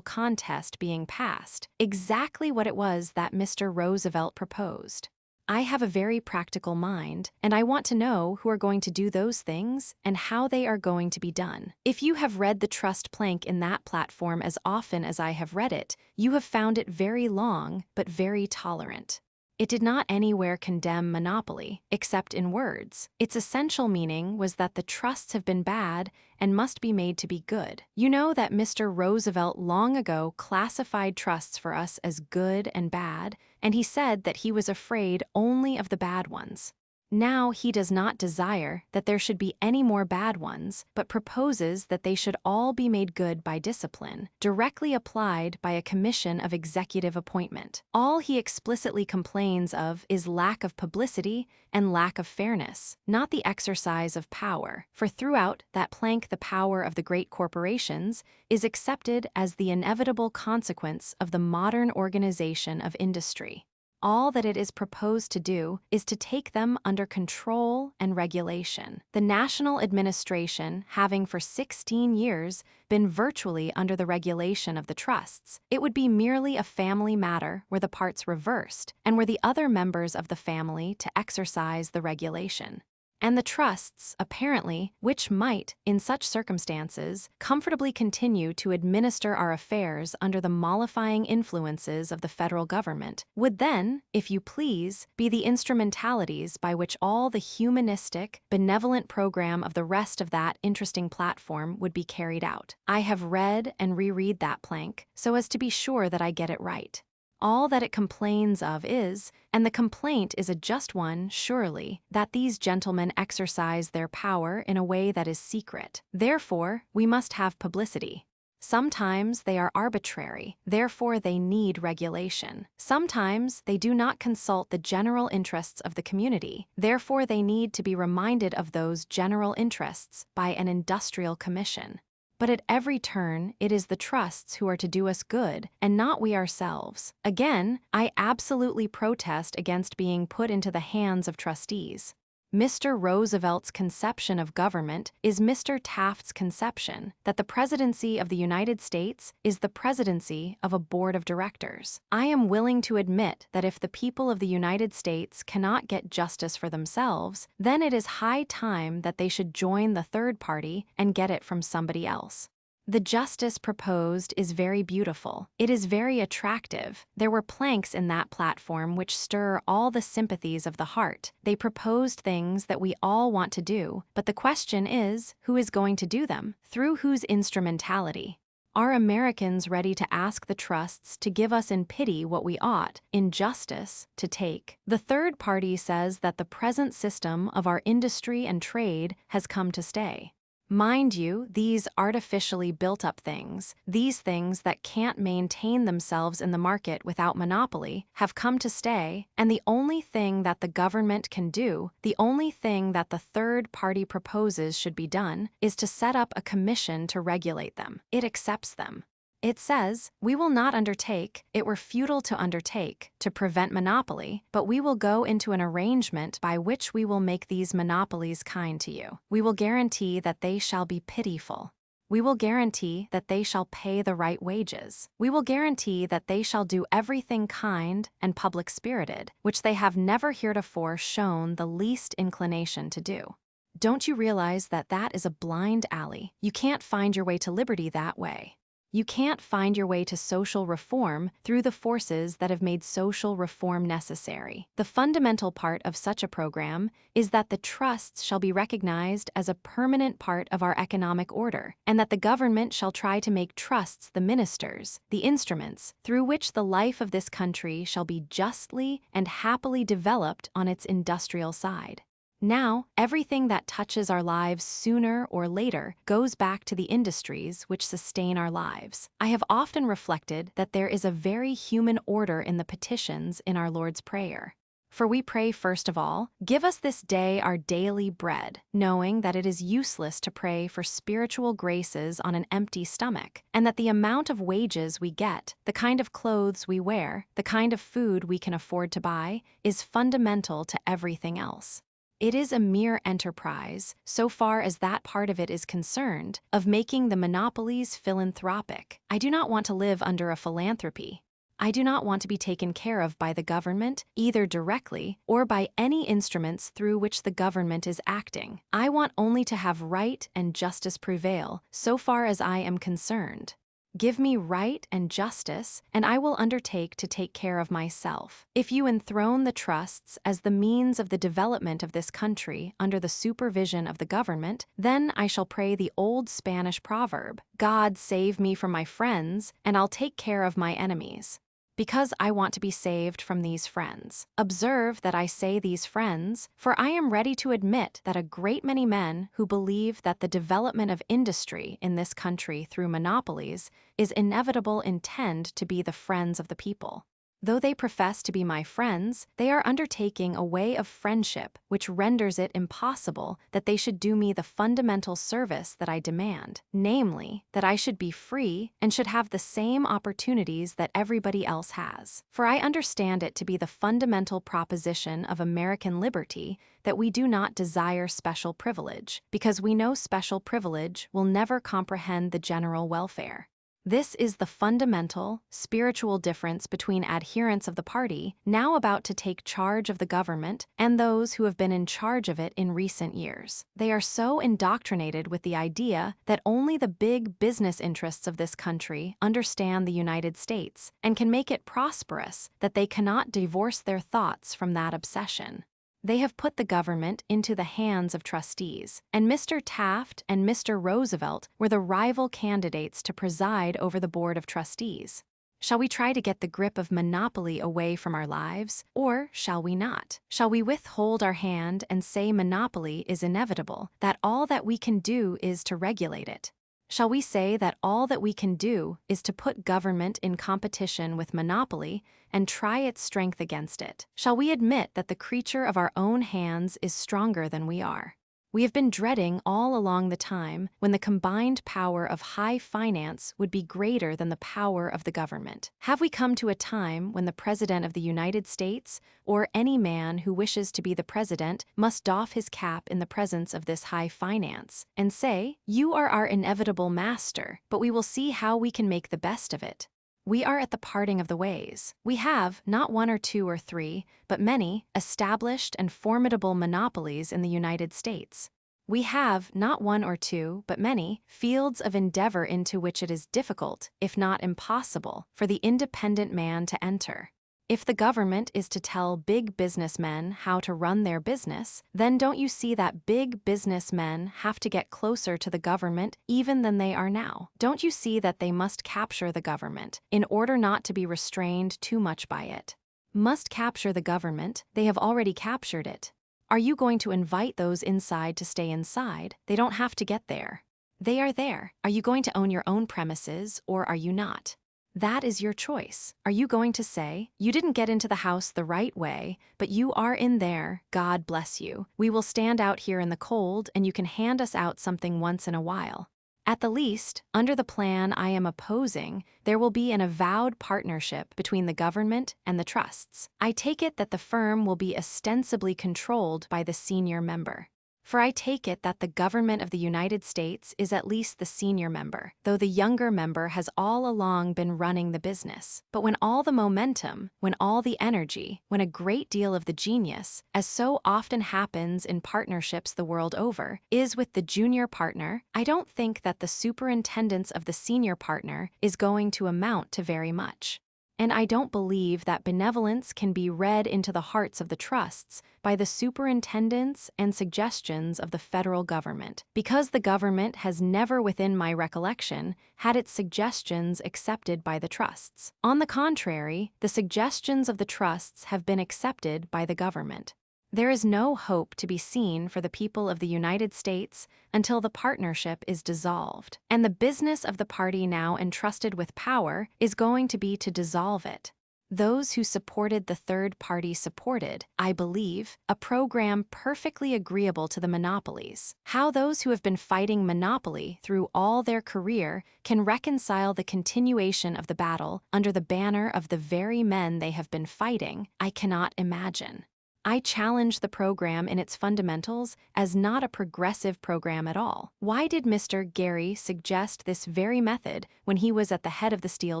contest being passed, exactly what it was that Mr. Roosevelt proposed. I have a very practical mind, and I want to know who are going to do those things and how they are going to be done. If you have read the trust plank in that platform as often as I have read it, you have found it very long but very tolerant. It did not anywhere condemn monopoly, except in words. Its essential meaning was that the trusts have been bad and must be made to be good. You know that Mr. Roosevelt long ago classified trusts for us as good and bad, and he said that he was afraid only of the bad ones. Now he does not desire that there should be any more bad ones, but proposes that they should all be made good by discipline, directly applied by a commission of executive appointment. All he explicitly complains of is lack of publicity and lack of fairness, not the exercise of power, for throughout that plank the power of the great corporations is accepted as the inevitable consequence of the modern organization of industry. All that it is proposed to do is to take them under control and regulation. The national administration having for 16 years been virtually under the regulation of the trusts, it would be merely a family matter were the parts reversed and were the other members of the family to exercise the regulation. And the trusts, apparently, which might, in such circumstances, comfortably continue to administer our affairs under the mollifying influences of the federal government, would then, if you please, be the instrumentalities by which all the humanistic, benevolent program of the rest of that interesting platform would be carried out. I have read and reread that plank so as to be sure that I get it right. All that it complains of is, and the complaint is a just one, surely, that these gentlemen exercise their power in a way that is secret. Therefore, we must have publicity. Sometimes they are arbitrary, therefore they need regulation. Sometimes they do not consult the general interests of the community, therefore they need to be reminded of those general interests by an industrial commission. But at every turn, it is the trusts who are to do us good, and not we ourselves. Again, I absolutely protest against being put into the hands of trustees. Mr. Roosevelt's conception of government is Mr. Taft's conception that the presidency of the United States is the presidency of a board of directors. I am willing to admit that if the people of the United States cannot get justice for themselves, then it is high time that they should join the third party and get it from somebody else. The justice proposed is very beautiful. It is very attractive. There were planks in that platform which stir all the sympathies of the heart. They proposed things that we all want to do, but the question is, who is going to do them? Through whose instrumentality? Are Americans ready to ask the trusts to give us in pity what we ought, in justice, to take? The third party says that the present system of our industry and trade has come to stay. Mind you, these artificially built-up things, these things that can't maintain themselves in the market without monopoly, have come to stay, and the only thing that the government can do, the only thing that the third party proposes should be done, is to set up a commission to regulate them. It accepts them. It says, we will not undertake, it were futile to undertake, to prevent monopoly, but we will go into an arrangement by which we will make these monopolies kind to you. We will guarantee that they shall be pitiful. We will guarantee that they shall pay the right wages. We will guarantee that they shall do everything kind and public-spirited, which they have never heretofore shown the least inclination to do. Don't you realize that that is a blind alley? You can't find your way to liberty that way. You can't find your way to social reform through the forces that have made social reform necessary. The fundamental part of such a program is that the trusts shall be recognized as a permanent part of our economic order, and that the government shall try to make trusts the ministers, the instruments, through which the life of this country shall be justly and happily developed on its industrial side. Now, everything that touches our lives sooner or later goes back to the industries which sustain our lives. I have often reflected that there is a very human order in the petitions in our Lord's Prayer. For we pray first of all, give us this day our daily bread, knowing that it is useless to pray for spiritual graces on an empty stomach, and that the amount of wages we get, the kind of clothes we wear, the kind of food we can afford to buy, is fundamental to everything else. It is a mere enterprise, so far as that part of it is concerned, of making the monopolies philanthropic. I do not want to live under a philanthropy. I do not want to be taken care of by the government, either directly or by any instruments through which the government is acting. I want only to have right and justice prevail, so far as I am concerned. Give me right and justice, and I will undertake to take care of myself. If you enthrone the trusts as the means of the development of this country under the supervision of the government, then I shall pray the old Spanish proverb, God save me from my friends, and I'll take care of my enemies. Because I want to be saved from these friends. Observe that I say these friends, for I am ready to admit that a great many men who believe that the development of industry in this country through monopolies is inevitable intend to be the friends of the people. Though they profess to be my friends, they are undertaking a way of friendship which renders it impossible that they should do me the fundamental service that I demand, namely, that I should be free and should have the same opportunities that everybody else has. For I understand it to be the fundamental proposition of American liberty that we do not desire special privilege, because we know special privilege will never comprehend the general welfare. This is the fundamental, spiritual difference between adherents of the party now about to take charge of the government and those who have been in charge of it in recent years. They are so indoctrinated with the idea that only the big business interests of this country understand the United States and can make it prosperous that they cannot divorce their thoughts from that obsession. They have put the government into the hands of trustees, and Mr. Taft and Mr. Roosevelt were the rival candidates to preside over the Board of Trustees. Shall we try to get the grip of monopoly away from our lives, or shall we not? Shall we withhold our hand and say monopoly is inevitable, that all that we can do is to regulate it? Shall we say that all that we can do is to put government in competition with monopoly and try its strength against it? Shall we admit that the creature of our own hands is stronger than we are? We have been dreading all along the time when the combined power of high finance would be greater than the power of the government. Have we come to a time when the President of the United States, or any man who wishes to be the president, must doff his cap in the presence of this high finance and say, "You are our inevitable master, but we will see how we can make the best of it"? We are at the parting of the ways. We have, not one or two or three, but many, established and formidable monopolies in the United States. We have, not one or two, but many, fields of endeavor into which it is difficult, if not impossible, for the independent man to enter. If the government is to tell big businessmen how to run their business, then don't you see that big businessmen have to get closer to the government even than they are now? Don't you see that they must capture the government in order not to be restrained too much by it? Must capture the government, they have already captured it. Are you going to invite those inside to stay inside? They don't have to get there. They are there. Are you going to own your own premises, or are you not? That is your choice. Are you going to say, "You didn't get into the house the right way, but you are in there, God bless you. We will stand out here in the cold and you can hand us out something once in a while"? At the least, under the plan I am opposing, there will be an avowed partnership between the government and the trusts. I take it that the firm will be ostensibly controlled by the senior member. For I take it that the government of the United States is at least the senior member, though the younger member has all along been running the business. But when all the momentum, when all the energy, when a great deal of the genius, as so often happens in partnerships the world over, is with the junior partner, I don't think that the superintendence of the senior partner is going to amount to very much. And I don't believe that benevolence can be read into the hearts of the trusts by the superintendence and suggestions of the federal government, because the government has never within my recollection had its suggestions accepted by the trusts. On the contrary, the suggestions of the trusts have been accepted by the government. There is no hope to be seen for the people of the United States until the partnership is dissolved, and the business of the party now entrusted with power is going to be to dissolve it. Those who supported the third party supported, I believe, a program perfectly agreeable to the monopolies. How those who have been fighting monopoly through all their career can reconcile the continuation of the battle under the banner of the very men they have been fighting, I cannot imagine. I challenge the program in its fundamentals as not a progressive program at all. Why did Mr. Gary suggest this very method when he was at the head of the Steel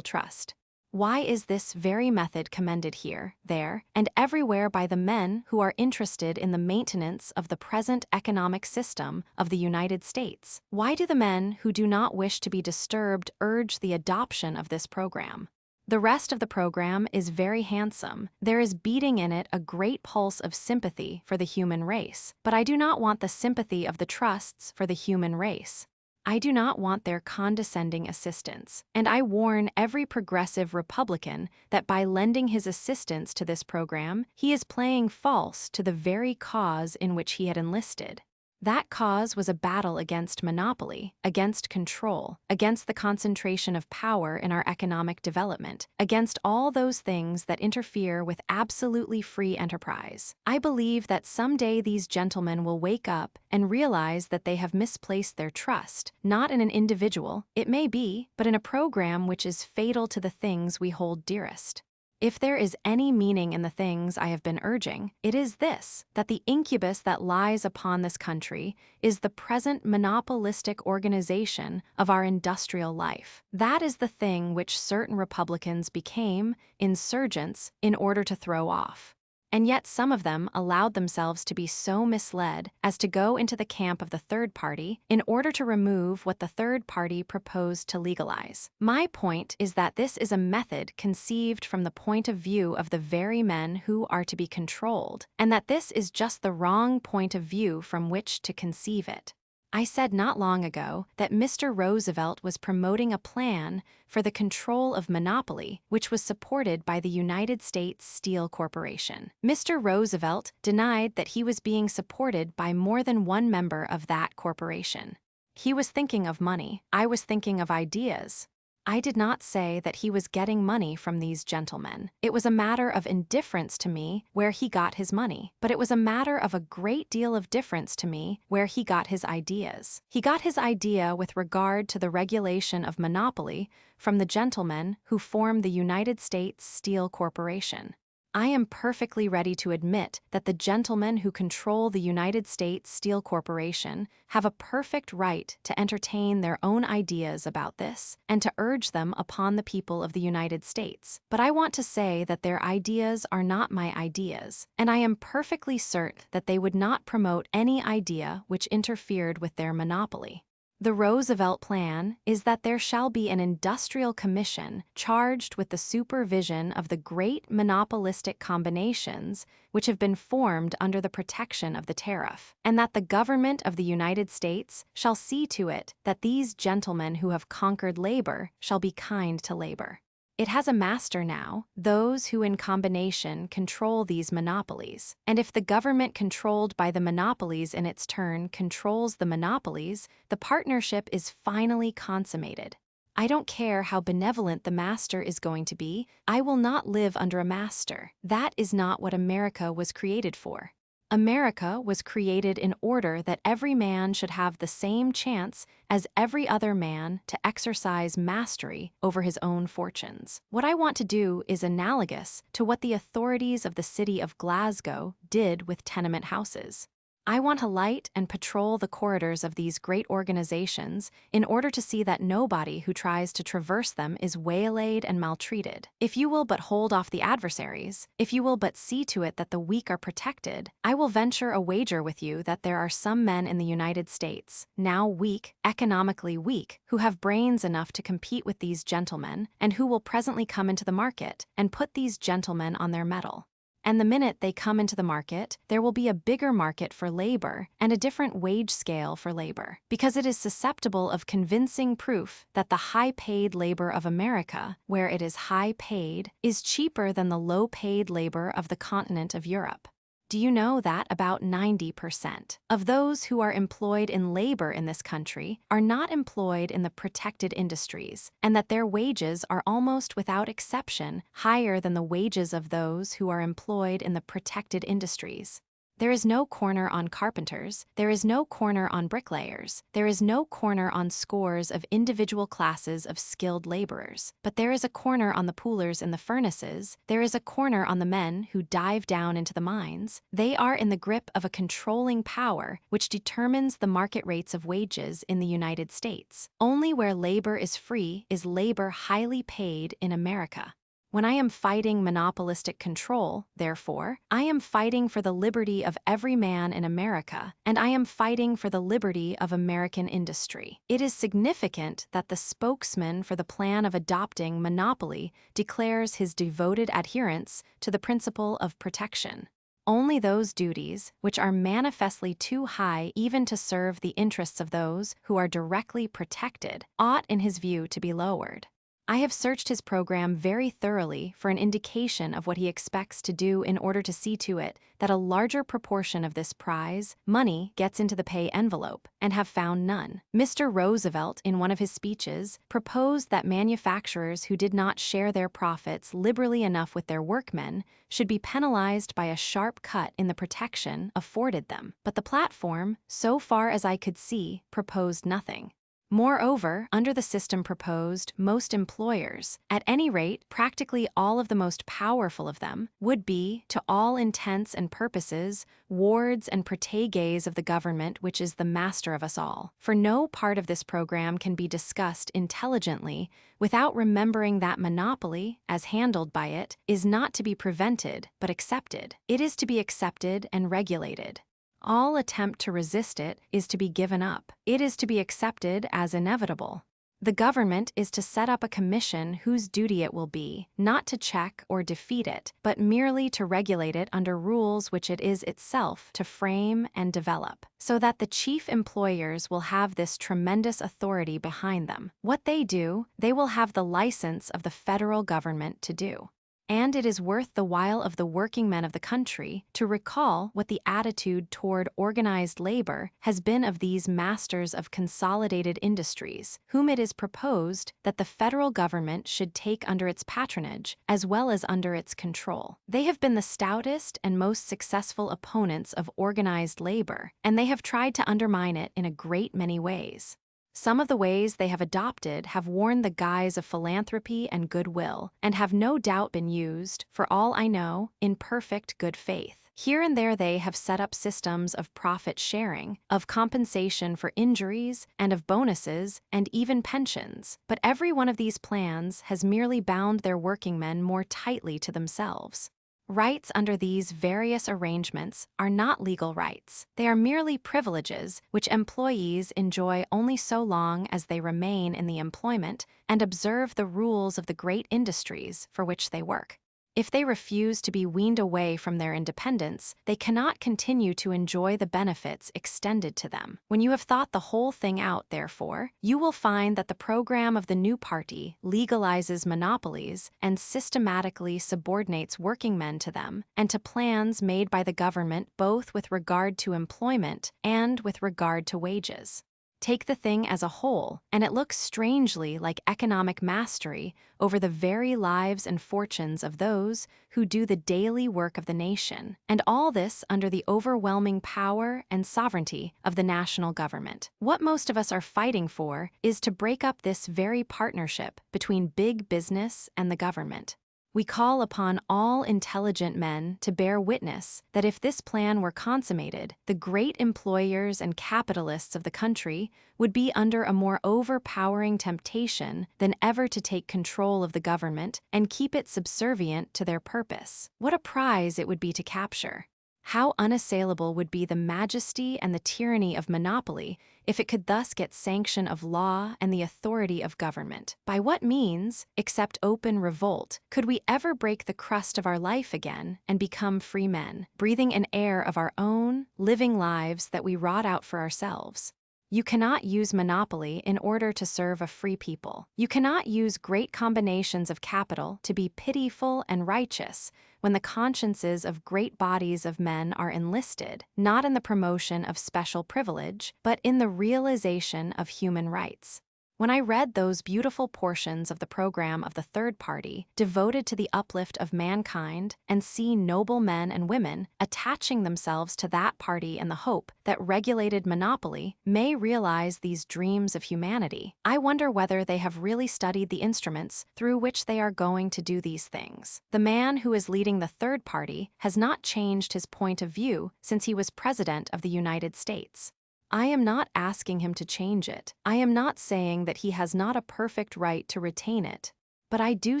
Trust? Why is this very method commended here, there, and everywhere by the men who are interested in the maintenance of the present economic system of the United States? Why do the men who do not wish to be disturbed urge the adoption of this program? The rest of the program is very handsome. There is beating in it a great pulse of sympathy for the human race. But I do not want the sympathy of the trusts for the human race. I do not want their condescending assistance, and I warn every progressive Republican that by lending his assistance to this program, he is playing false to the very cause in which he had enlisted. That cause was a battle against monopoly, against control, against the concentration of power in our economic development, against all those things that interfere with absolutely free enterprise. I believe that someday these gentlemen will wake up and realize that they have misplaced their trust, not in an individual, it may be, but in a program which is fatal to the things we hold dearest. If there is any meaning in the things I have been urging, it is this, that the incubus that lies upon this country is the present monopolistic organization of our industrial life. That is the thing which certain Republicans became insurgents in order to throw off. And yet some of them allowed themselves to be so misled as to go into the camp of the third party in order to remove what the third party proposed to legalize. My point is that this is a method conceived from the point of view of the very men who are to be controlled, and that this is just the wrong point of view from which to conceive it. I said not long ago that Mr. Roosevelt was promoting a plan for the control of monopoly, which was supported by the United States Steel Corporation. Mr. Roosevelt denied that he was being supported by more than one member of that corporation. He was thinking of money. I was thinking of ideas. I did not say that he was getting money from these gentlemen. It was a matter of indifference to me where he got his money, but it was a matter of a great deal of difference to me where he got his ideas. He got his idea with regard to the regulation of monopoly from the gentlemen who formed the United States Steel Corporation. I am perfectly ready to admit that the gentlemen who control the United States Steel Corporation have a perfect right to entertain their own ideas about this and to urge them upon the people of the United States. But I want to say that their ideas are not my ideas, and I am perfectly certain that they would not promote any idea which interfered with their monopoly. The Roosevelt plan is that there shall be an industrial commission charged with the supervision of the great monopolistic combinations which have been formed under the protection of the tariff, and that the government of the United States shall see to it that these gentlemen who have conquered labor shall be kind to labor. It has a master now, those who in combination control these monopolies. And if the government controlled by the monopolies in its turn controls the monopolies, the partnership is finally consummated. I don't care how benevolent the master is going to be, I will not live under a master. That is not what America was created for. America was created in order that every man should have the same chance as every other man to exercise mastery over his own fortunes. What I want to do is analogous to what the authorities of the city of Glasgow did with tenement houses. I want to light and patrol the corridors of these great organizations in order to see that nobody who tries to traverse them is waylaid and maltreated. If you will but hold off the adversaries, if you will but see to it that the weak are protected, I will venture a wager with you that there are some men in the United States, now weak, economically weak, who have brains enough to compete with these gentlemen and who will presently come into the market and put these gentlemen on their mettle. And the minute they come into the market, there will be a bigger market for labor and a different wage scale for labor, because it is susceptible of convincing proof that the high-paid labor of America, where it is high-paid, is cheaper than the low-paid labor of the continent of Europe. Do you know that about 90% of those who are employed in labor in this country are not employed in the protected industries, and that their wages are almost without exception higher than the wages of those who are employed in the protected industries? There is no corner on carpenters, there is no corner on bricklayers, there is no corner on scores of individual classes of skilled laborers, but there is a corner on the poolers in the furnaces, there is a corner on the men who dive down into the mines. They are in the grip of a controlling power which determines the market rates of wages in the United States. Only where labor is free is labor highly paid in America. When I am fighting monopolistic control, therefore, I am fighting for the liberty of every man in America, and I am fighting for the liberty of American industry. It is significant that the spokesman for the plan of adopting monopoly declares his devoted adherence to the principle of protection. Only those duties, which are manifestly too high even to serve the interests of those who are directly protected, ought in his view to be lowered. I have searched his program very thoroughly for an indication of what he expects to do in order to see to it that a larger proportion of this prize money gets into the pay envelope, and have found none. Mr. Roosevelt, in one of his speeches, proposed that manufacturers who did not share their profits liberally enough with their workmen should be penalized by a sharp cut in the protection afforded them. But the platform, so far as I could see, proposed nothing. Moreover, under the system proposed, most employers, at any rate practically all of the most powerful of them, would be, to all intents and purposes, wards and proteges of the government which is the master of us all. For no part of this program can be discussed intelligently without remembering that monopoly, as handled by it, is not to be prevented but accepted. It is to be accepted and regulated. All attempt to resist it is to be given up. It is to be accepted as inevitable. The government is to set up a commission whose duty it will be, not to check or defeat it, but merely to regulate it under rules which it is itself to frame and develop, so that the chief employers will have this tremendous authority behind them. What they do, they will have the license of the federal government to do. And it is worth the while of the working men of the country to recall what the attitude toward organized labor has been of these masters of consolidated industries, whom it is proposed that the federal government should take under its patronage as well as under its control. They have been the stoutest and most successful opponents of organized labor, and they have tried to undermine it in a great many ways. Some of the ways they have adopted have worn the guise of philanthropy and goodwill, and have no doubt been used, for all I know, in perfect good faith. Here and there they have set up systems of profit sharing, of compensation for injuries, and of bonuses, and even pensions. But every one of these plans has merely bound their working men more tightly to themselves. Rights under these various arrangements are not legal rights. They are merely privileges which employees enjoy only so long as they remain in the employment and observe the rules of the great industries for which they work. If they refuse to be weaned away from their independence, they cannot continue to enjoy the benefits extended to them. When you have thought the whole thing out, therefore, you will find that the program of the new party legalizes monopolies and systematically subordinates working men to them and to plans made by the government both with regard to employment and with regard to wages. Take the thing as a whole, and it looks strangely like economic mastery over the very lives and fortunes of those who do the daily work of the nation, and all this under the overwhelming power and sovereignty of the national government. What most of us are fighting for is to break up this very partnership between big business and the government. We call upon all intelligent men to bear witness that if this plan were consummated, the great employers and capitalists of the country would be under a more overpowering temptation than ever to take control of the government and keep it subservient to their purpose. What a prize it would be to capture! How unassailable would be the majesty and the tyranny of monopoly if it could thus get sanction of law and the authority of government. By what means, except open revolt, could we ever break the crust of our life again and become free men, breathing an air of our own, living lives that we wrought out for ourselves? You cannot use monopoly in order to serve a free people. You cannot use great combinations of capital to be pitiful and righteous when the consciences of great bodies of men are enlisted, not in the promotion of special privilege, but in the realization of human rights. When I read those beautiful portions of the program of the third party devoted to the uplift of mankind and see noble men and women attaching themselves to that party in the hope that regulated monopoly may realize these dreams of humanity, I wonder whether they have really studied the instruments through which they are going to do these things. The man who is leading the third party has not changed his point of view since he was President of the United States. I am not asking him to change it. I am not saying that he has not a perfect right to retain it. but I do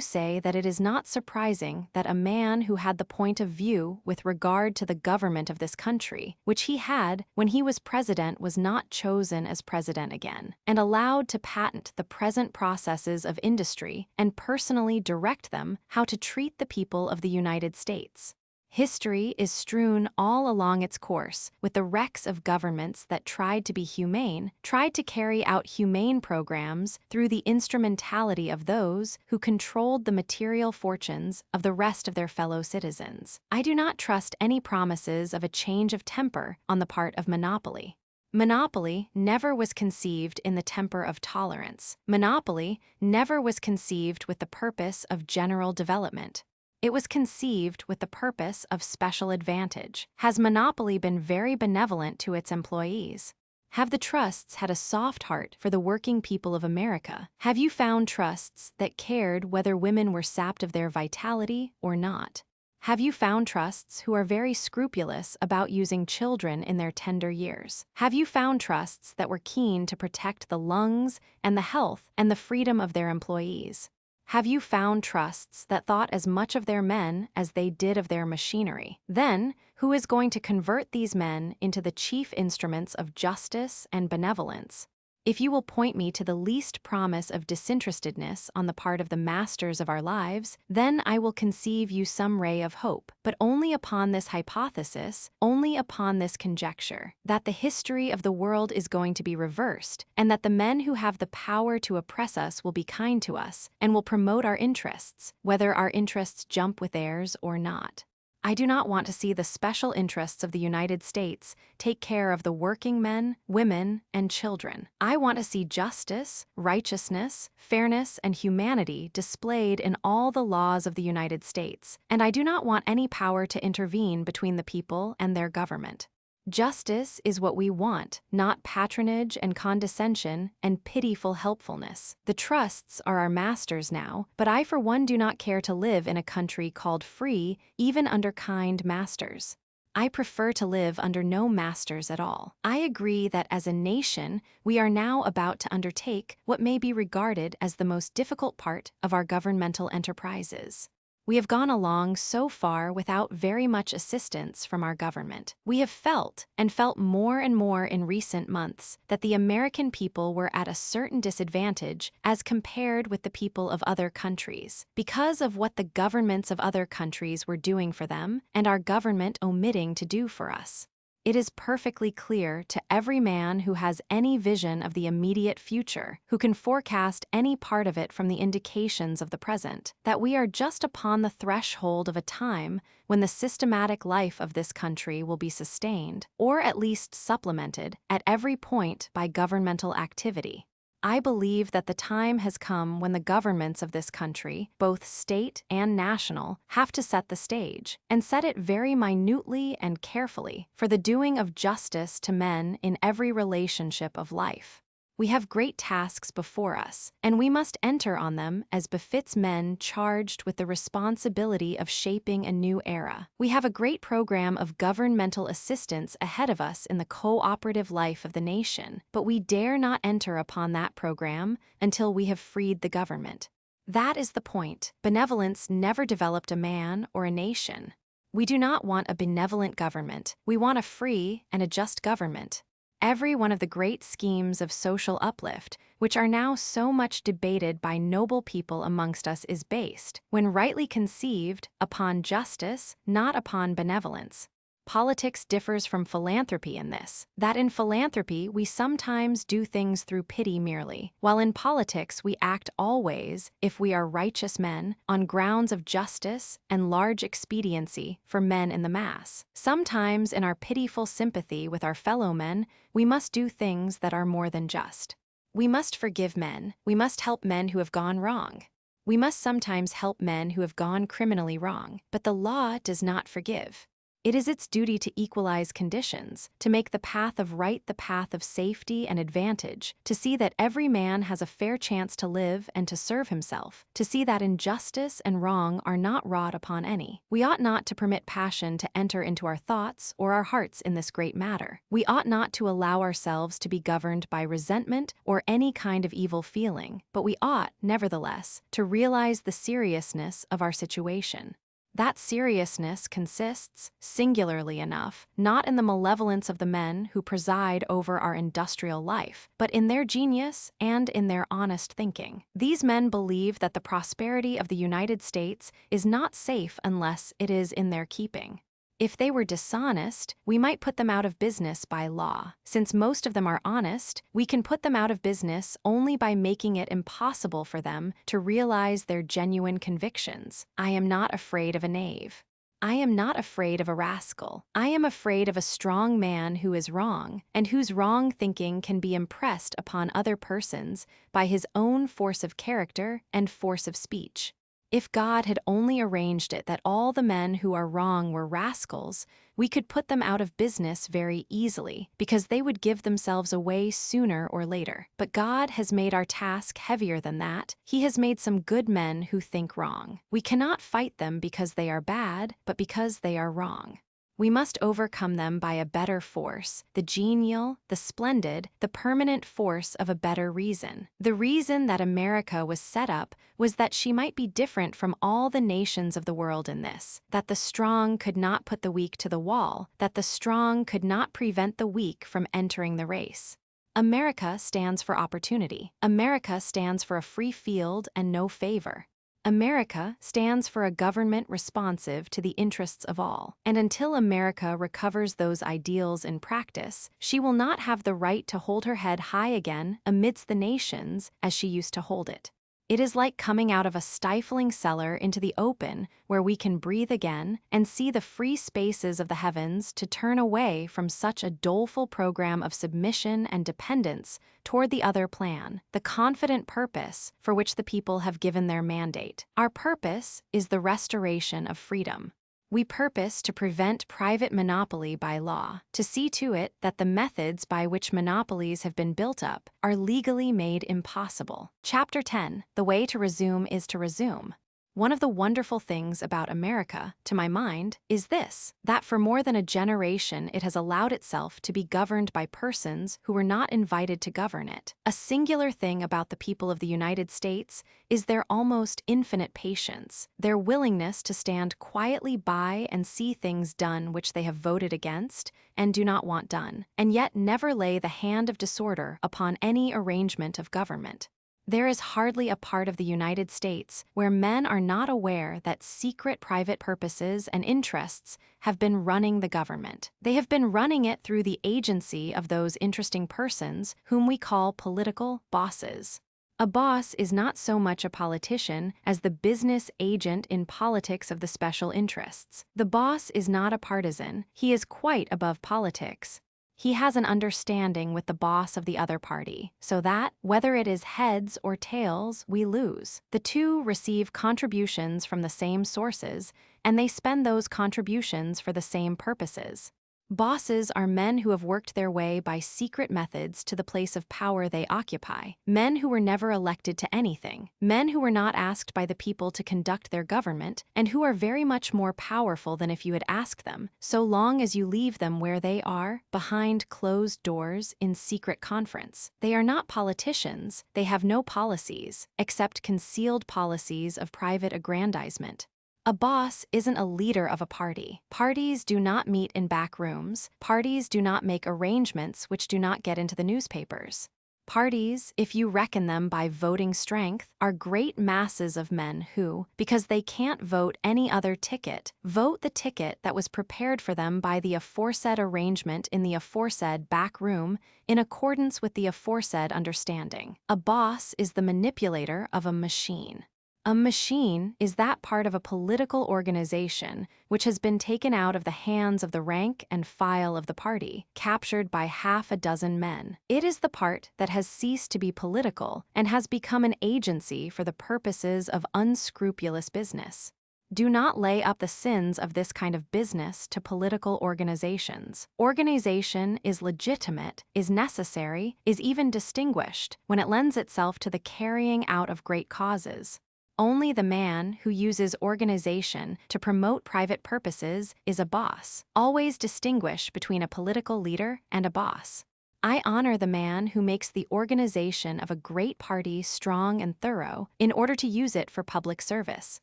say that it is not surprising that a man who had the point of view with regard to the government of this country, which he had when he was president, was not chosen as president again, and allowed to patent the present processes of industry and personally direct them how to treat the people of the United States. History is strewn all along its course with the wrecks of governments that tried to be humane, tried to carry out humane programs through the instrumentality of those who controlled the material fortunes of the rest of their fellow citizens. I do not trust any promises of a change of temper on the part of monopoly. Monopoly never was conceived in the temper of tolerance. Monopoly never was conceived with the purpose of general development. It was conceived with the purpose of special advantage. Has monopoly been very benevolent to its employees? Have the trusts had a soft heart for the working people of America? Have you found trusts that cared whether women were sapped of their vitality or not? Have you found trusts who are very scrupulous about using children in their tender years? Have you found trusts that were keen to protect the lungs and the health and the freedom of their employees? Have you found trusts that thought as much of their men as they did of their machinery? Then, who is going to convert these men into the chief instruments of justice and benevolence? If you will point me to the least promise of disinterestedness on the part of the masters of our lives, then I will conceive you some ray of hope, but only upon this hypothesis, only upon this conjecture, that the history of the world is going to be reversed, and that the men who have the power to oppress us will be kind to us, and will promote our interests, whether our interests jump with theirs or not. I do not want to see the special interests of the United States take care of the working men, women, and children. I want to see justice, righteousness, fairness, and humanity displayed in all the laws of the United States, and I do not want any power to intervene between the people and their government. Justice is what we want, not patronage and condescension and pitiful helpfulness. The trusts are our masters now, but I for one do not care to live in a country called free, even under kind masters. I prefer to live under no masters at all. I agree that as a nation, we are now about to undertake what may be regarded as the most difficult part of our governmental enterprises. We have gone along so far without very much assistance from our government. We have felt, and felt more and more in recent months, that the American people were at a certain disadvantage as compared with the people of other countries, because of what the governments of other countries were doing for them, and our government omitting to do for us. It is perfectly clear to every man who has any vision of the immediate future, who can forecast any part of it from the indications of the present, that we are just upon the threshold of a time when the systematic life of this country will be sustained, or at least supplemented, at every point by governmental activity. I believe that the time has come when the governments of this country, both state and national, have to set the stage, and set it very minutely and carefully, for the doing of justice to men in every relationship of life. We have great tasks before us, and we must enter on them as befits men charged with the responsibility of shaping a new era. We have a great program of governmental assistance ahead of us in the cooperative life of the nation, but we dare not enter upon that program until we have freed the government. That is the point. Benevolence never developed a man or a nation. We do not want a benevolent government. We want a free and a just government. Every one of the great schemes of social uplift, which are now so much debated by noble people amongst us, is based, when rightly conceived, upon justice, not upon benevolence. Politics differs from philanthropy in this, that in philanthropy we sometimes do things through pity merely, while in politics we act always, if we are righteous men, on grounds of justice and large expediency for men in the mass. Sometimes in our pitiful sympathy with our fellow men, we must do things that are more than just. We must forgive men, we must help men who have gone wrong. We must sometimes help men who have gone criminally wrong, but the law does not forgive. It is its duty to equalize conditions, to make the path of right the path of safety and advantage, to see that every man has a fair chance to live and to serve himself, to see that injustice and wrong are not wrought upon any. We ought not to permit passion to enter into our thoughts or our hearts in this great matter. We ought not to allow ourselves to be governed by resentment or any kind of evil feeling, but we ought, nevertheless, to realize the seriousness of our situation. That seriousness consists, singularly enough, not in the malevolence of the men who preside over our industrial life, but in their genius and in their honest thinking. These men believe that the prosperity of the United States is not safe unless it is in their keeping. If they were dishonest, we might put them out of business by law. Since most of them are honest, we can put them out of business only by making it impossible for them to realize their genuine convictions. I am not afraid of a knave. I am not afraid of a rascal. I am afraid of a strong man who is wrong, and whose wrong thinking can be impressed upon other persons by his own force of character and force of speech. If God had only arranged it that all the men who are wrong were rascals, we could put them out of business very easily, because they would give themselves away sooner or later. But God has made our task heavier than that. He has made some good men who think wrong. We cannot fight them because they are bad, but because they are wrong. We must overcome them by a better force, the genial, the splendid, the permanent force of a better reason. The reason that America was set up was that she might be different from all the nations of the world in this, that the strong could not put the weak to the wall, that the strong could not prevent the weak from entering the race. America stands for opportunity. America stands for a free field and no favor. America stands for a government responsive to the interests of all. And until America recovers those ideals in practice, she will not have the right to hold her head high again amidst the nations as she used to hold it. It is like coming out of a stifling cellar into the open where we can breathe again and see the free spaces of the heavens to turn away from such a doleful program of submission and dependence toward the other plan, the confident purpose for which the people have given their mandate. Our purpose is the restoration of freedom. We purpose to prevent private monopoly by law, to see to it that the methods by which monopolies have been built up are legally made impossible. Chapter 10. The way to resume is to resume. One of the wonderful things about America, to my mind, is this, that for more than a generation it has allowed itself to be governed by persons who were not invited to govern it. A singular thing about the people of the United States is their almost infinite patience, their willingness to stand quietly by and see things done which they have voted against and do not want done, and yet never lay the hand of disorder upon any arrangement of government. There is hardly a part of the United States where men are not aware that secret private purposes and interests have been running the government. They have been running it through the agency of those interesting persons whom we call political bosses. A boss is not so much a politician as the business agent in politics of the special interests. The boss is not a partisan. He is quite above politics. He has an understanding with the boss of the other party, so that, whether it is heads or tails, we lose. The two receive contributions from the same sources, and they spend those contributions for the same purposes. Bosses are men who have worked their way by secret methods to the place of power they occupy, men who were never elected to anything, men who were not asked by the people to conduct their government, and who are very much more powerful than if you had asked them, so long as you leave them where they are, behind closed doors, in secret conference. They are not politicians, they have no policies, except concealed policies of private aggrandizement. A boss isn't a leader of a party. Parties do not meet in back rooms. Parties do not make arrangements which do not get into the newspapers. Parties, if you reckon them by voting strength, are great masses of men who, because they can't vote any other ticket, vote the ticket that was prepared for them by the aforesaid arrangement in the aforesaid back room in accordance with the aforesaid understanding. A boss is the manipulator of a machine. A machine is that part of a political organization which has been taken out of the hands of the rank and file of the party, captured by half a dozen men. It is the part that has ceased to be political and has become an agency for the purposes of unscrupulous business. Do not lay up the sins of this kind of business to political organizations. Organization is legitimate, is necessary, is even distinguished when it lends itself to the carrying out of great causes. Only the man who uses organization to promote private purposes is a boss. Always distinguish between a political leader and a boss. I honor the man who makes the organization of a great party strong and thorough in order to use it for public service,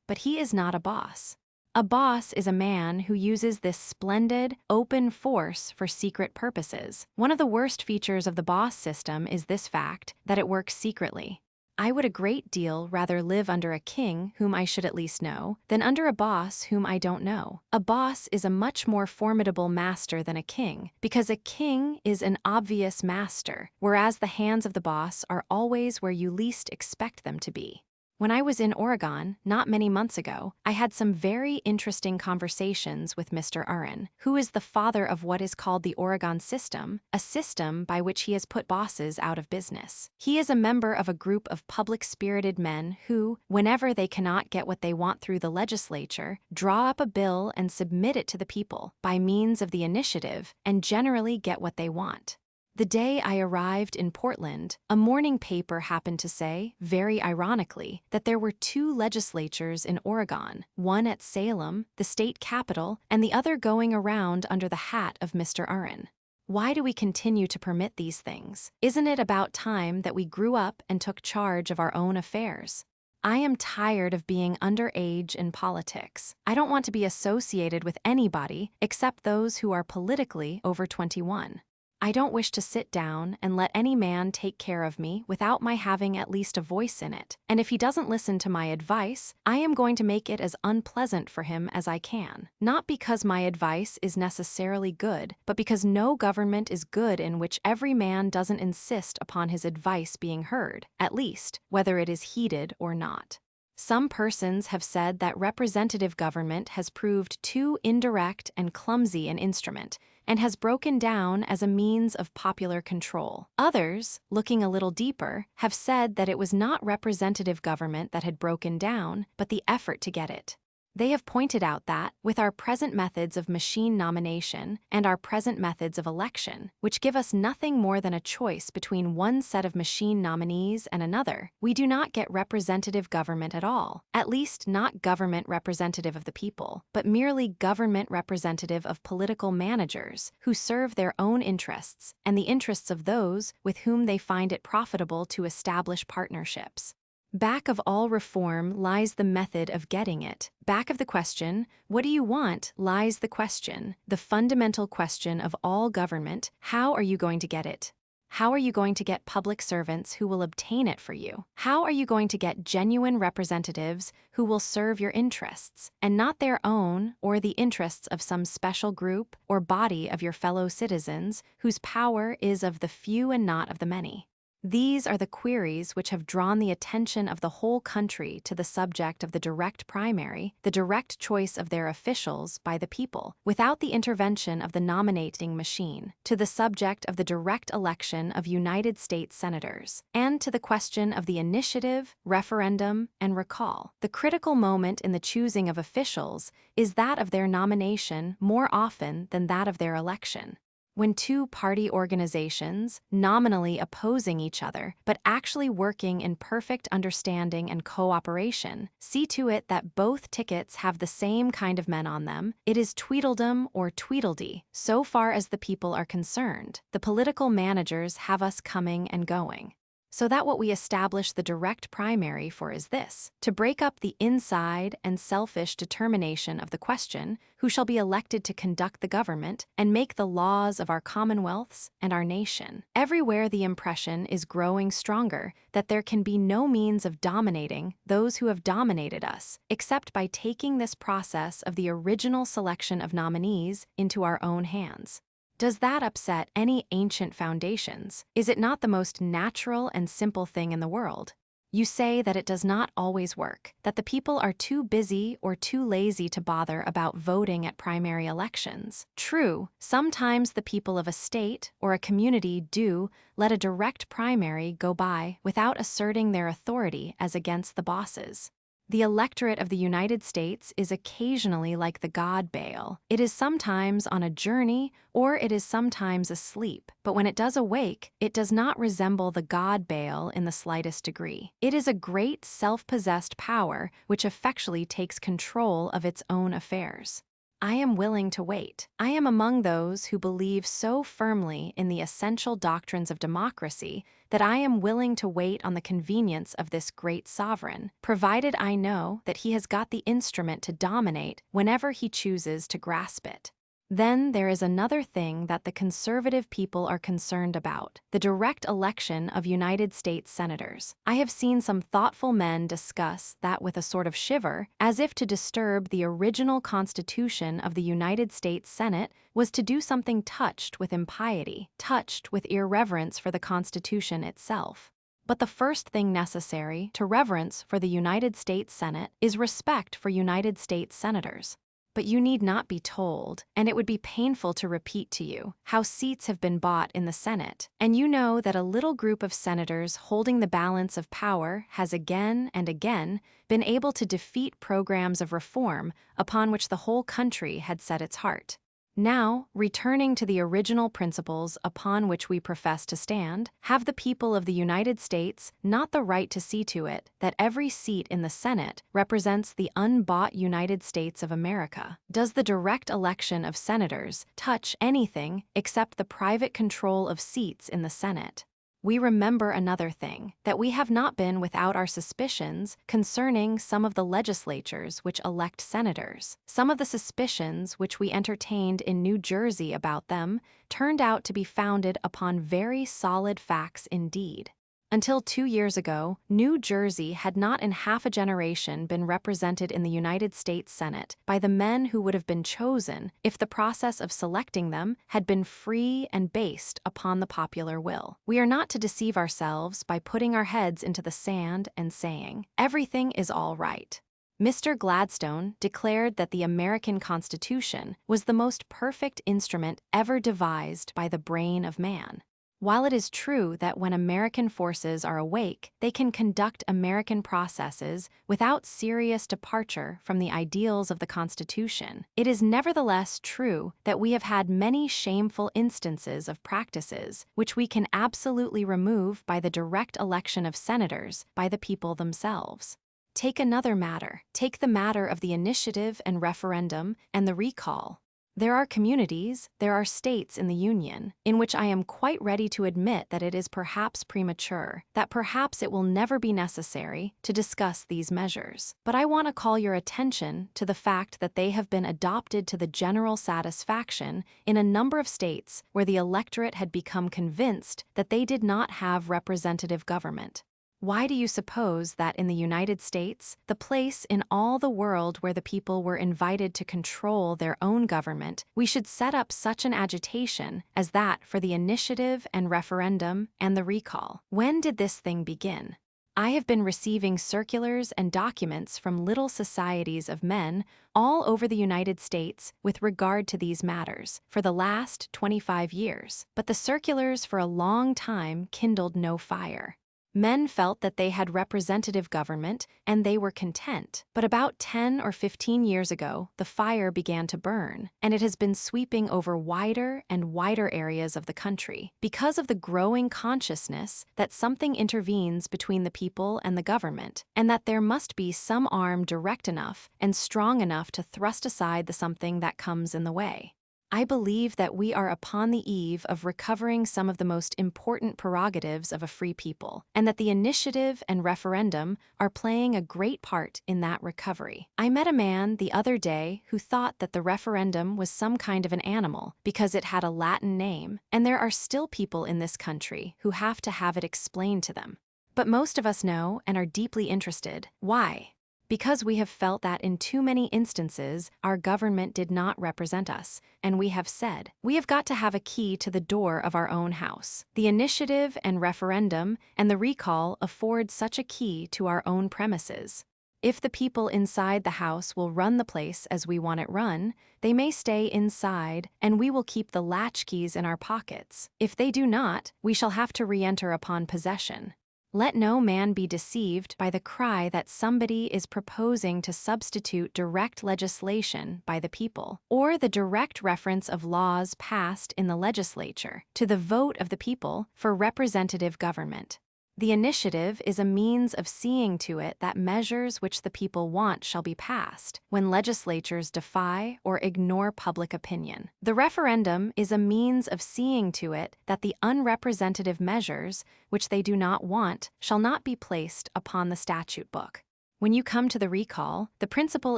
but he is not a boss. A boss is a man who uses this splendid, open force for secret purposes. One of the worst features of the boss system is this fact that it works secretly. I would a great deal rather live under a king whom I should at least know than under a boss whom I don't know. A boss is a much more formidable master than a king, because a king is an obvious master, whereas the hands of the boss are always where you least expect them to be. When I was in Oregon, not many months ago, I had some very interesting conversations with Mr. Uren, who is the father of what is called the Oregon system, a system by which he has put bosses out of business. He is a member of a group of public-spirited men who, whenever they cannot get what they want through the legislature, draw up a bill and submit it to the people by means of the initiative and generally get what they want. The day I arrived in Portland, a morning paper happened to say, very ironically, that there were 2 legislatures in Oregon, one at Salem, the state capital, and the other going around under the hat of Mr. Uren. Why do we continue to permit these things? Isn't it about time that we grew up and took charge of our own affairs? I am tired of being underage in politics. I don't want to be associated with anybody except those who are politically over 21. I don't wish to sit down and let any man take care of me without my having at least a voice in it, and if he doesn't listen to my advice, I am going to make it as unpleasant for him as I can. Not because my advice is necessarily good, but because no government is good in which every man doesn't insist upon his advice being heard, at least, whether it is heeded or not. Some persons have said that representative government has proved too indirect and clumsy an instrument, and has broken down as a means of popular control. Others, looking a little deeper, have said that it was not representative government that had broken down, but the effort to get it. They have pointed out that, with our present methods of machine nomination and our present methods of election, which give us nothing more than a choice between one set of machine nominees and another, we do not get representative government at all, at least not government representative of the people, but merely government representative of political managers who serve their own interests and the interests of those with whom they find it profitable to establish partnerships. Back of all reform lies the method of getting it. Back of the question, what do you want, lies the question, the fundamental question of all government, how are you going to get it? How are you going to get public servants who will obtain it for you? How are you going to get genuine representatives who will serve your interests, and not their own or the interests of some special group or body of your fellow citizens whose power is of the few and not of the many? These are the queries which have drawn the attention of the whole country to the subject of the direct primary, the direct choice of their officials by the people, without the intervention of the nominating machine, to the subject of the direct election of United States senators, and to the question of the initiative, referendum, and recall. The critical moment in the choosing of officials is that of their nomination more often than that of their election. When 2 party organizations, nominally opposing each other, but actually working in perfect understanding and cooperation, see to it that both tickets have the same kind of men on them, it is Tweedledum or Tweedledee, so far as the people are concerned. The political managers have us coming and going. So that what we establish the direct primary for is this: to break up the inside and selfish determination of the question who shall be elected to conduct the government and make the laws of our commonwealths and our nation. Everywhere the impression is growing stronger that there can be no means of dominating those who have dominated us, except by taking this process of the original selection of nominees into our own hands. Does that upset any ancient foundations? Is it not the most natural and simple thing in the world? You say that it does not always work, that the people are too busy or too lazy to bother about voting at primary elections. True, sometimes the people of a state or a community do let a direct primary go by without asserting their authority as against the bosses. The electorate of the United States is occasionally like the god Baal. It is sometimes on a journey, or it is sometimes asleep. But when it does awake, it does not resemble the god Baal in the slightest degree. It is a great self-possessed power which effectually takes control of its own affairs. I am willing to wait. I am among those who believe so firmly in the essential doctrines of democracy that I am willing to wait on the convenience of this great sovereign, provided I know that he has got the instrument to dominate whenever he chooses to grasp it. Then there is another thing that the conservative people are concerned about: the direct election of United States senators. I have seen some thoughtful men discuss that with a sort of shiver, as if to disturb the original Constitution of the United States Senate was to do something touched with impiety, touched with irreverence for the Constitution itself. But the first thing necessary to reverence for the United States Senate is respect for United States senators. But you need not be told, and it would be painful to repeat to you, how seats have been bought in the Senate, and you know that a little group of senators holding the balance of power has again and again been able to defeat programs of reform upon which the whole country had set its heart. Now, returning to the original principles upon which we profess to stand, have the people of the United States not the right to see to it that every seat in the Senate represents the unbought United States of America? Does the direct election of senators touch anything except the private control of seats in the Senate? We remember another thing, that we have not been without our suspicions concerning some of the legislatures which elect senators. Some of the suspicions which we entertained in New Jersey about them turned out to be founded upon very solid facts indeed. Until 2 years ago, New Jersey had not in half a generation been represented in the United States Senate by the men who would have been chosen if the process of selecting them had been free and based upon the popular will. We are not to deceive ourselves by putting our heads into the sand and saying, "Everything is all right." Mr. Gladstone declared that the American Constitution was the most perfect instrument ever devised by the brain of man. While it is true that when American forces are awake, they can conduct American processes without serious departure from the ideals of the Constitution, it is nevertheless true that we have had many shameful instances of practices which we can absolutely remove by the direct election of senators by the people themselves. Take another matter. Take the matter of the initiative and referendum and the recall. There are communities, there are states in the Union, in which I am quite ready to admit that it is perhaps premature, that perhaps it will never be necessary to discuss these measures. But I want to call your attention to the fact that they have been adopted to the general satisfaction in a number of states where the electorate had become convinced that they did not have representative government. Why do you suppose that in the United States, the place in all the world where the people were invited to control their own government, we should set up such an agitation as that for the initiative and referendum and the recall? When did this thing begin? I have been receiving circulars and documents from little societies of men all over the United States with regard to these matters for the last 25 years, but the circulars for a long time kindled no fire. Men felt that they had representative government and they were content. But about 10 or 15 years ago, the fire began to burn, and it has been sweeping over wider and wider areas of the country because of the growing consciousness that something intervenes between the people and the government, and that there must be some arm direct enough and strong enough to thrust aside the something that comes in the way. I believe that we are upon the eve of recovering some of the most important prerogatives of a free people, and that the initiative and referendum are playing a great part in that recovery. I met a man the other day who thought that the referendum was some kind of an animal because it had a Latin name, and there are still people in this country who have to have it explained to them. But most of us know and are deeply interested. Why? Because we have felt that in too many instances our government did not represent us, and we have said, we have got to have a key to the door of our own house. The initiative and referendum and the recall afford such a key to our own premises. If the people inside the house will run the place as we want it run, they may stay inside and we will keep the latchkeys in our pockets. If they do not, we shall have to re-enter upon possession. Let no man be deceived by the cry that somebody is proposing to substitute direct legislation by the people, or the direct reference of laws passed in the legislature to the vote of the people for representative government. The initiative is a means of seeing to it that measures which the people want shall be passed, when legislatures defy or ignore public opinion. The referendum is a means of seeing to it that the unrepresentative measures, which they do not want, shall not be placed upon the statute book. When you come to the recall, the principle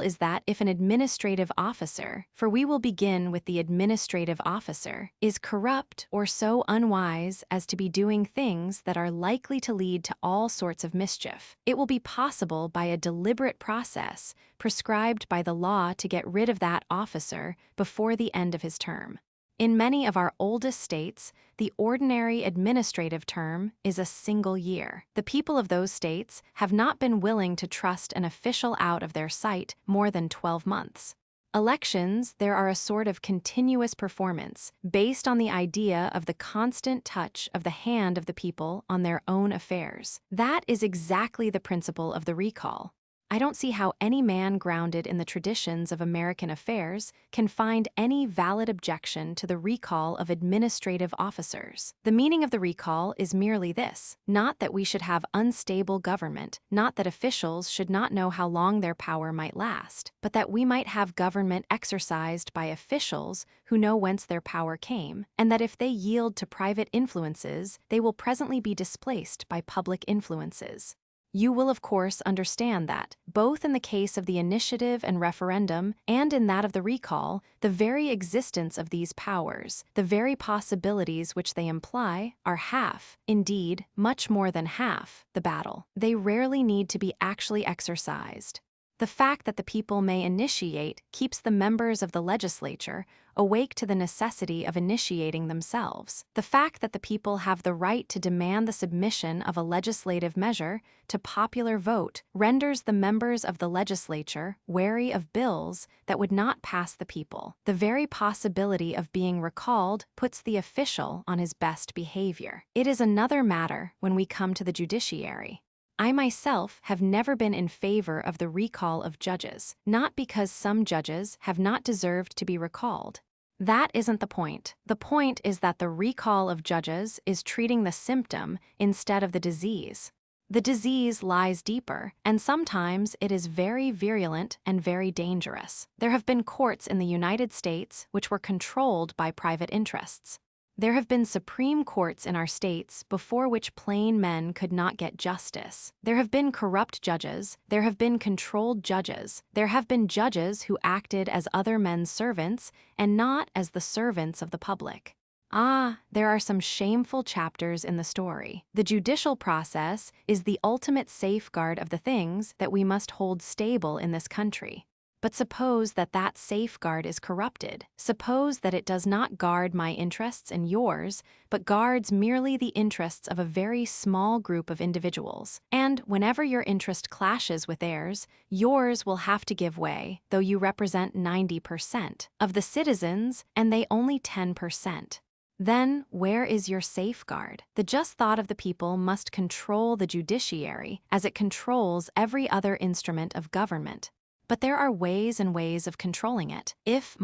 is that if an administrative officer, for we will begin with the administrative officer, is corrupt or so unwise as to be doing things that are likely to lead to all sorts of mischief, it will be possible by a deliberate process prescribed by the law to get rid of that officer before the end of his term. In many of our oldest states, the ordinary administrative term is a single year. The people of those states have not been willing to trust an official out of their sight more than 12 months. Elections, there are a sort of continuous performance based on the idea of the constant touch of the hand of the people on their own affairs. That is exactly the principle of the recall. I don't see how any man grounded in the traditions of American affairs can find any valid objection to the recall of administrative officers. The meaning of the recall is merely this: not that we should have unstable government, not that officials should not know how long their power might last, but that we might have government exercised by officials who know whence their power came, and that if they yield to private influences, they will presently be displaced by public influences. You will, of course, understand that, both in the case of the initiative and referendum and in that of the recall, the very existence of these powers, the very possibilities which they imply, are half, indeed, much more than half, the battle. They rarely need to be actually exercised. The fact that the people may initiate keeps the members of the legislature awake to the necessity of initiating themselves. The fact that the people have the right to demand the submission of a legislative measure to popular vote renders the members of the legislature wary of bills that would not pass the people. The very possibility of being recalled puts the official on his best behavior. It is another matter when we come to the judiciary. I myself have never been in favor of the recall of judges, not because some judges have not deserved to be recalled. That isn't the point. The point is that the recall of judges is treating the symptom instead of the disease. The disease lies deeper, and sometimes it is very virulent and very dangerous. There have been courts in the United States which were controlled by private interests. There have been Supreme Courts in our states before which plain men could not get justice. There have been corrupt judges, there have been controlled judges, there have been judges who acted as other men's servants and not as the servants of the public. There are some shameful chapters in the story. The judicial process is the ultimate safeguard of the things that we must hold stable in this country. But suppose that that safeguard is corrupted. Suppose that it does not guard my interests and yours, but guards merely the interests of a very small group of individuals. And whenever your interest clashes with theirs, yours will have to give way, though you represent 90% of the citizens and they only 10%. Then, where is your safeguard? The just thought of the people must control the judiciary as it controls every other instrument of government. But there are ways and ways of controlling it. If,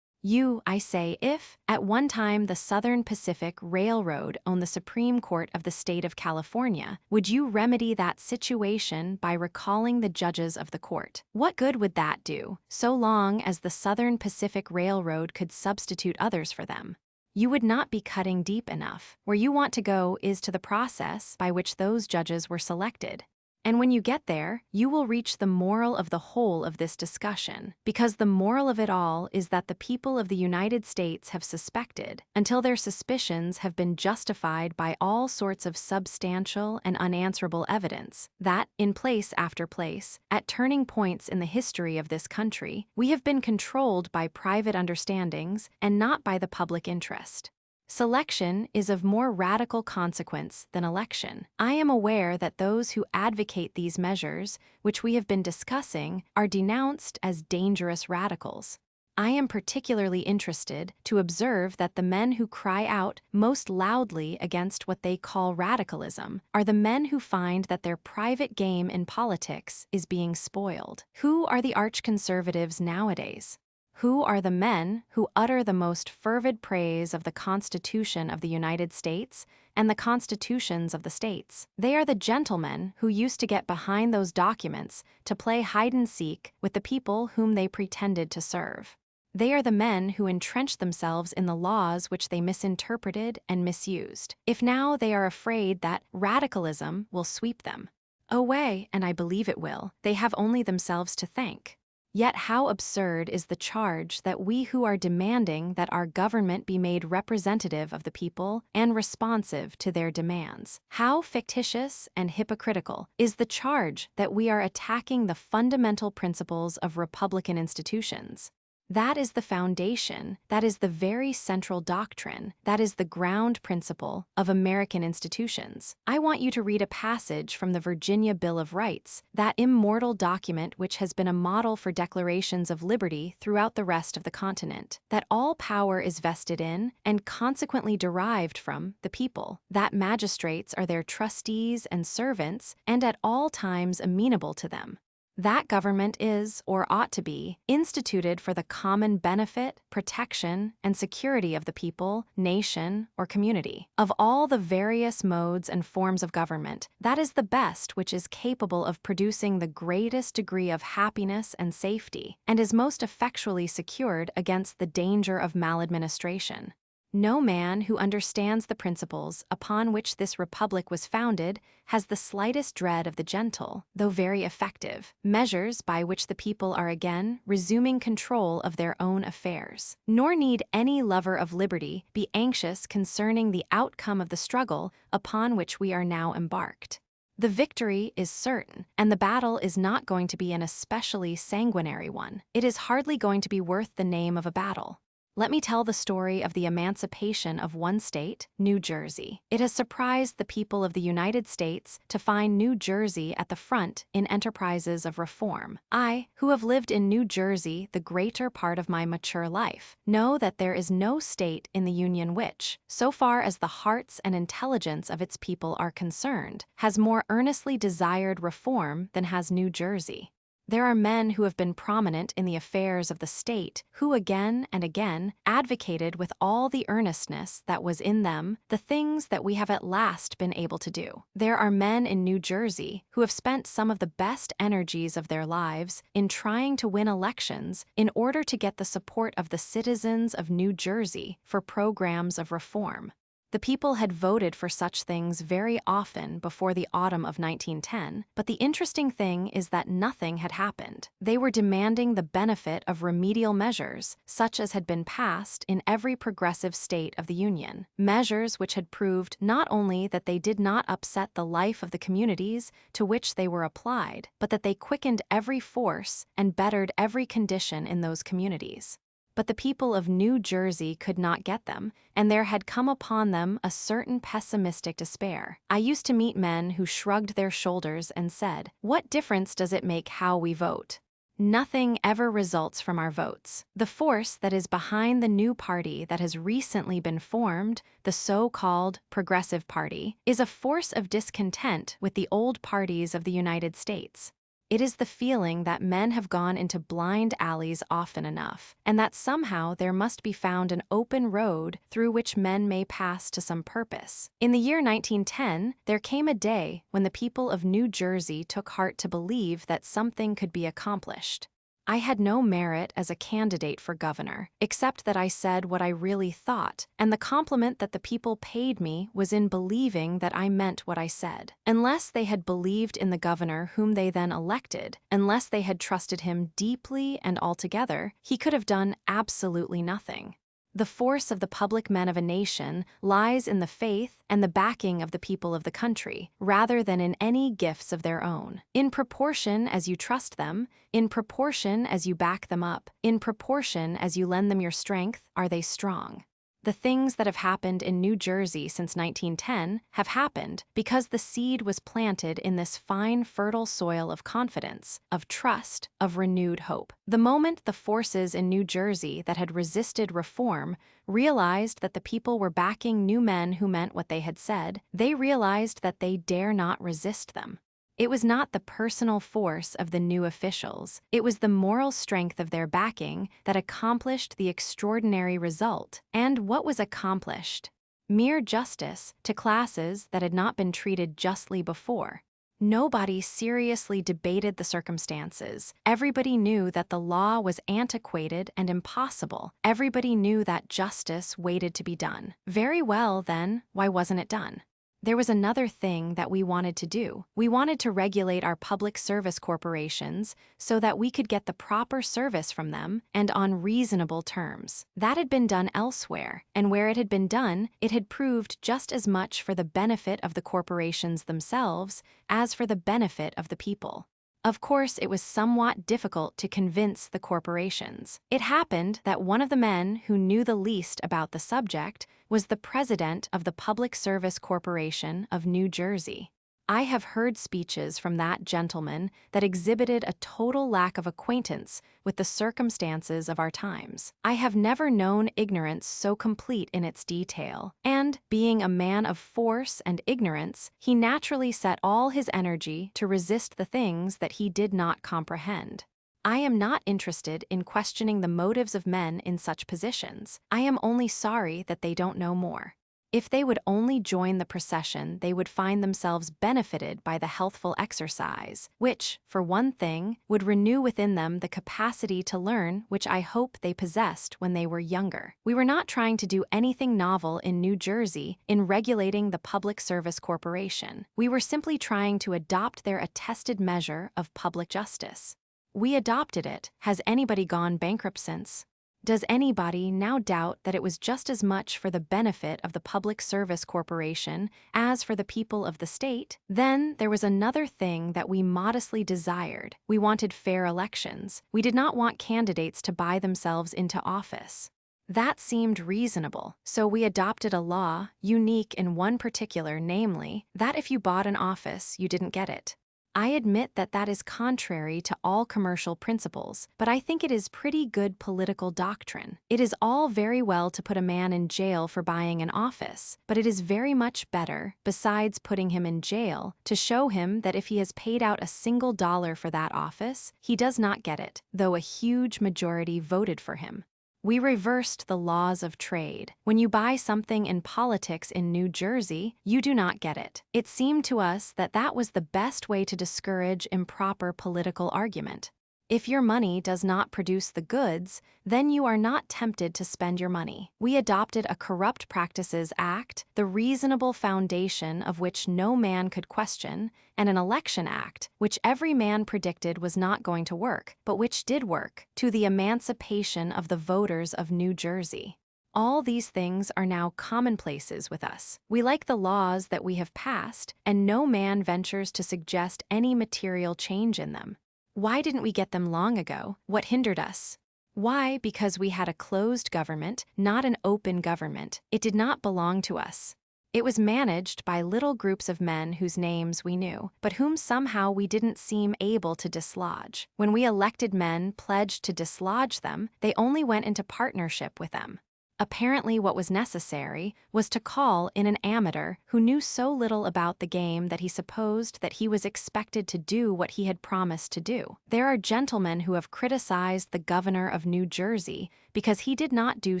if, at one time the Southern Pacific Railroad owned the Supreme Court of the state of California, would you remedy that situation by recalling the judges of the court? What good would that do, so long as the Southern Pacific Railroad could substitute others for them? You would not be cutting deep enough. Where you want to go is to the process by which those judges were selected. And when you get there, you will reach the moral of the whole of this discussion, because the moral of it all is that the people of the United States have suspected, until their suspicions have been justified by all sorts of substantial and unanswerable evidence, that, in place after place, at turning points in the history of this country, we have been controlled by private understandings and not by the public interest. Selection is of more radical consequence than election. I am aware that those who advocate these measures, which we have been discussing, are denounced as dangerous radicals. I am particularly interested to observe that the men who cry out most loudly against what they call radicalism are the men who find that their private game in politics is being spoiled. Who are the arch-conservatives nowadays? Who are the men who utter the most fervid praise of the Constitution of the United States and the constitutions of the states? They are the gentlemen who used to get behind those documents to play hide-and-seek with the people whom they pretended to serve. They are the men who entrenched themselves in the laws which they misinterpreted and misused. If now they are afraid that radicalism will sweep them away, and I believe it will, they have only themselves to thank. Yet how absurd is the charge that we who are demanding that our government be made representative of the people and responsive to their demands. How fictitious and hypocritical is the charge that we are attacking the fundamental principles of Republican institutions. That is the foundation, that is the very central doctrine, that is the ground principle of American institutions. I want you to read a passage from the Virginia Bill of Rights, that immortal document which has been a model for declarations of liberty throughout the rest of the continent, that all power is vested in, and consequently derived from, the people, that magistrates are their trustees and servants, and at all times amenable to them. That government is, or ought to be, instituted for the common benefit, protection, and security of the people, nation, or community. Of all the various modes and forms of government, that is the best which is capable of producing the greatest degree of happiness and safety, and is most effectually secured against the danger of maladministration. No man who understands the principles upon which this republic was founded has the slightest dread of the gentle, though very effective, measures by which the people are again resuming control of their own affairs. Nor need any lover of liberty be anxious concerning the outcome of the struggle upon which we are now embarked. The victory is certain, and the battle is not going to be an especially sanguinary one. It is hardly going to be worth the name of a battle. Let me tell the story of the emancipation of one state, New Jersey. It has surprised the people of the United States to find New Jersey at the front in enterprises of reform. I, who have lived in New Jersey the greater part of my mature life, know that there is no state in the Union which, so far as the hearts and intelligence of its people are concerned, has more earnestly desired reform than has New Jersey. There are men who have been prominent in the affairs of the state who again and again advocated with all the earnestness that was in them the things that we have at last been able to do. There are men in New Jersey who have spent some of the best energies of their lives in trying to win elections in order to get the support of the citizens of New Jersey for programs of reform. The people had voted for such things very often before the autumn of 1910, but the interesting thing is that nothing had happened. They were demanding the benefit of remedial measures, such as had been passed in every progressive state of the Union. Measures which had proved not only that they did not upset the life of the communities to which they were applied, but that they quickened every force and bettered every condition in those communities. But the people of New Jersey could not get them, and there had come upon them a certain pessimistic despair. I used to meet men who shrugged their shoulders and said, "What difference does it make how we vote? Nothing ever results from our votes. The force that is behind the new party that has recently been formed, the so-called Progressive Party, is a force of discontent with the old parties of the United States. It is the feeling that men have gone into blind alleys often enough, and that somehow there must be found an open road through which men may pass to some purpose. In the year 1910, there came a day when the people of New Jersey took heart to believe that something could be accomplished. I had no merit as a candidate for governor, except that I said what I really thought, and the compliment that the people paid me was in believing that I meant what I said. Unless they had believed in the governor whom they then elected, unless they had trusted him deeply and altogether, he could have done absolutely nothing. The force of the public men of a nation lies in the faith and the backing of the people of the country, rather than in any gifts of their own. In proportion as you trust them, in proportion as you back them up, in proportion as you lend them your strength, are they strong. The things that have happened in New Jersey since 1910 have happened because the seed was planted in this fine, fertile soil of confidence, of trust, of renewed hope. The moment the forces in New Jersey that had resisted reform realized that the people were backing new men who meant what they had said, they realized that they dare not resist them. It was not the personal force of the new officials, it was the moral strength of their backing that accomplished the extraordinary result. And what was accomplished? Mere justice to classes that had not been treated justly before. Nobody seriously debated the circumstances. Everybody knew that the law was antiquated and impossible. Everybody knew that justice waited to be done. Very well, then, why wasn't it done? There was another thing that we wanted to do. We wanted to regulate our public service corporations so that we could get the proper service from them and on reasonable terms. That had been done elsewhere, and where it had been done, it had proved just as much for the benefit of the corporations themselves as for the benefit of the people. Of course, it was somewhat difficult to convince the corporations. It happened that one of the men who knew the least about the subject was the president of the Public Service Corporation of New Jersey. I have heard speeches from that gentleman that exhibited a total lack of acquaintance with the circumstances of our times. I have never known ignorance so complete in its detail, and, being a man of force and ignorance, he naturally set all his energy to resist the things that he did not comprehend. I am not interested in questioning the motives of men in such positions. I am only sorry that they don't know more. If they would only join the procession, they would find themselves benefited by the healthful exercise, which, for one thing, would renew within them the capacity to learn which I hope they possessed when they were younger. We were not trying to do anything novel in New Jersey in regulating the Public Service Corporation. We were simply trying to adopt their attested measure of public justice. We adopted it. Has anybody gone bankrupt since? Does anybody now doubt that it was just as much for the benefit of the Public Service Corporation as for the people of the state? Then there was another thing that we modestly desired. We wanted fair elections. We did not want candidates to buy themselves into office. That seemed reasonable, so we adopted a law, unique in one particular, namely, that if you bought an office, you didn't get it. I admit that that is contrary to all commercial principles, but I think it is pretty good political doctrine. It is all very well to put a man in jail for buying an office, but it is very much better, besides putting him in jail, to show him that if he has paid out a single dollar for that office, he does not get it, though a huge majority voted for him. We reversed the laws of trade. When you buy something in politics in New Jersey, you do not get it. It seemed to us that that was the best way to discourage improper political argument. If your money does not produce the goods, then you are not tempted to spend your money. We adopted a Corrupt Practices Act, the reasonable foundation of which no man could question, and an Election Act, which every man predicted was not going to work, but which did work, to the emancipation of the voters of New Jersey. All these things are now commonplaces with us. We like the laws that we have passed, and no man ventures to suggest any material change in them. Why didn't we get them long ago? What hindered us? Why? Because we had a closed government, not an open government. It did not belong to us. It was managed by little groups of men whose names we knew, but whom somehow we didn't seem able to dislodge. When we elected men pledged to dislodge them, they only went into partnership with them. Apparently what was necessary was to call in an amateur who knew so little about the game that he supposed that he was expected to do what he had promised to do. There are gentlemen who have criticized the governor of New Jersey because he did not do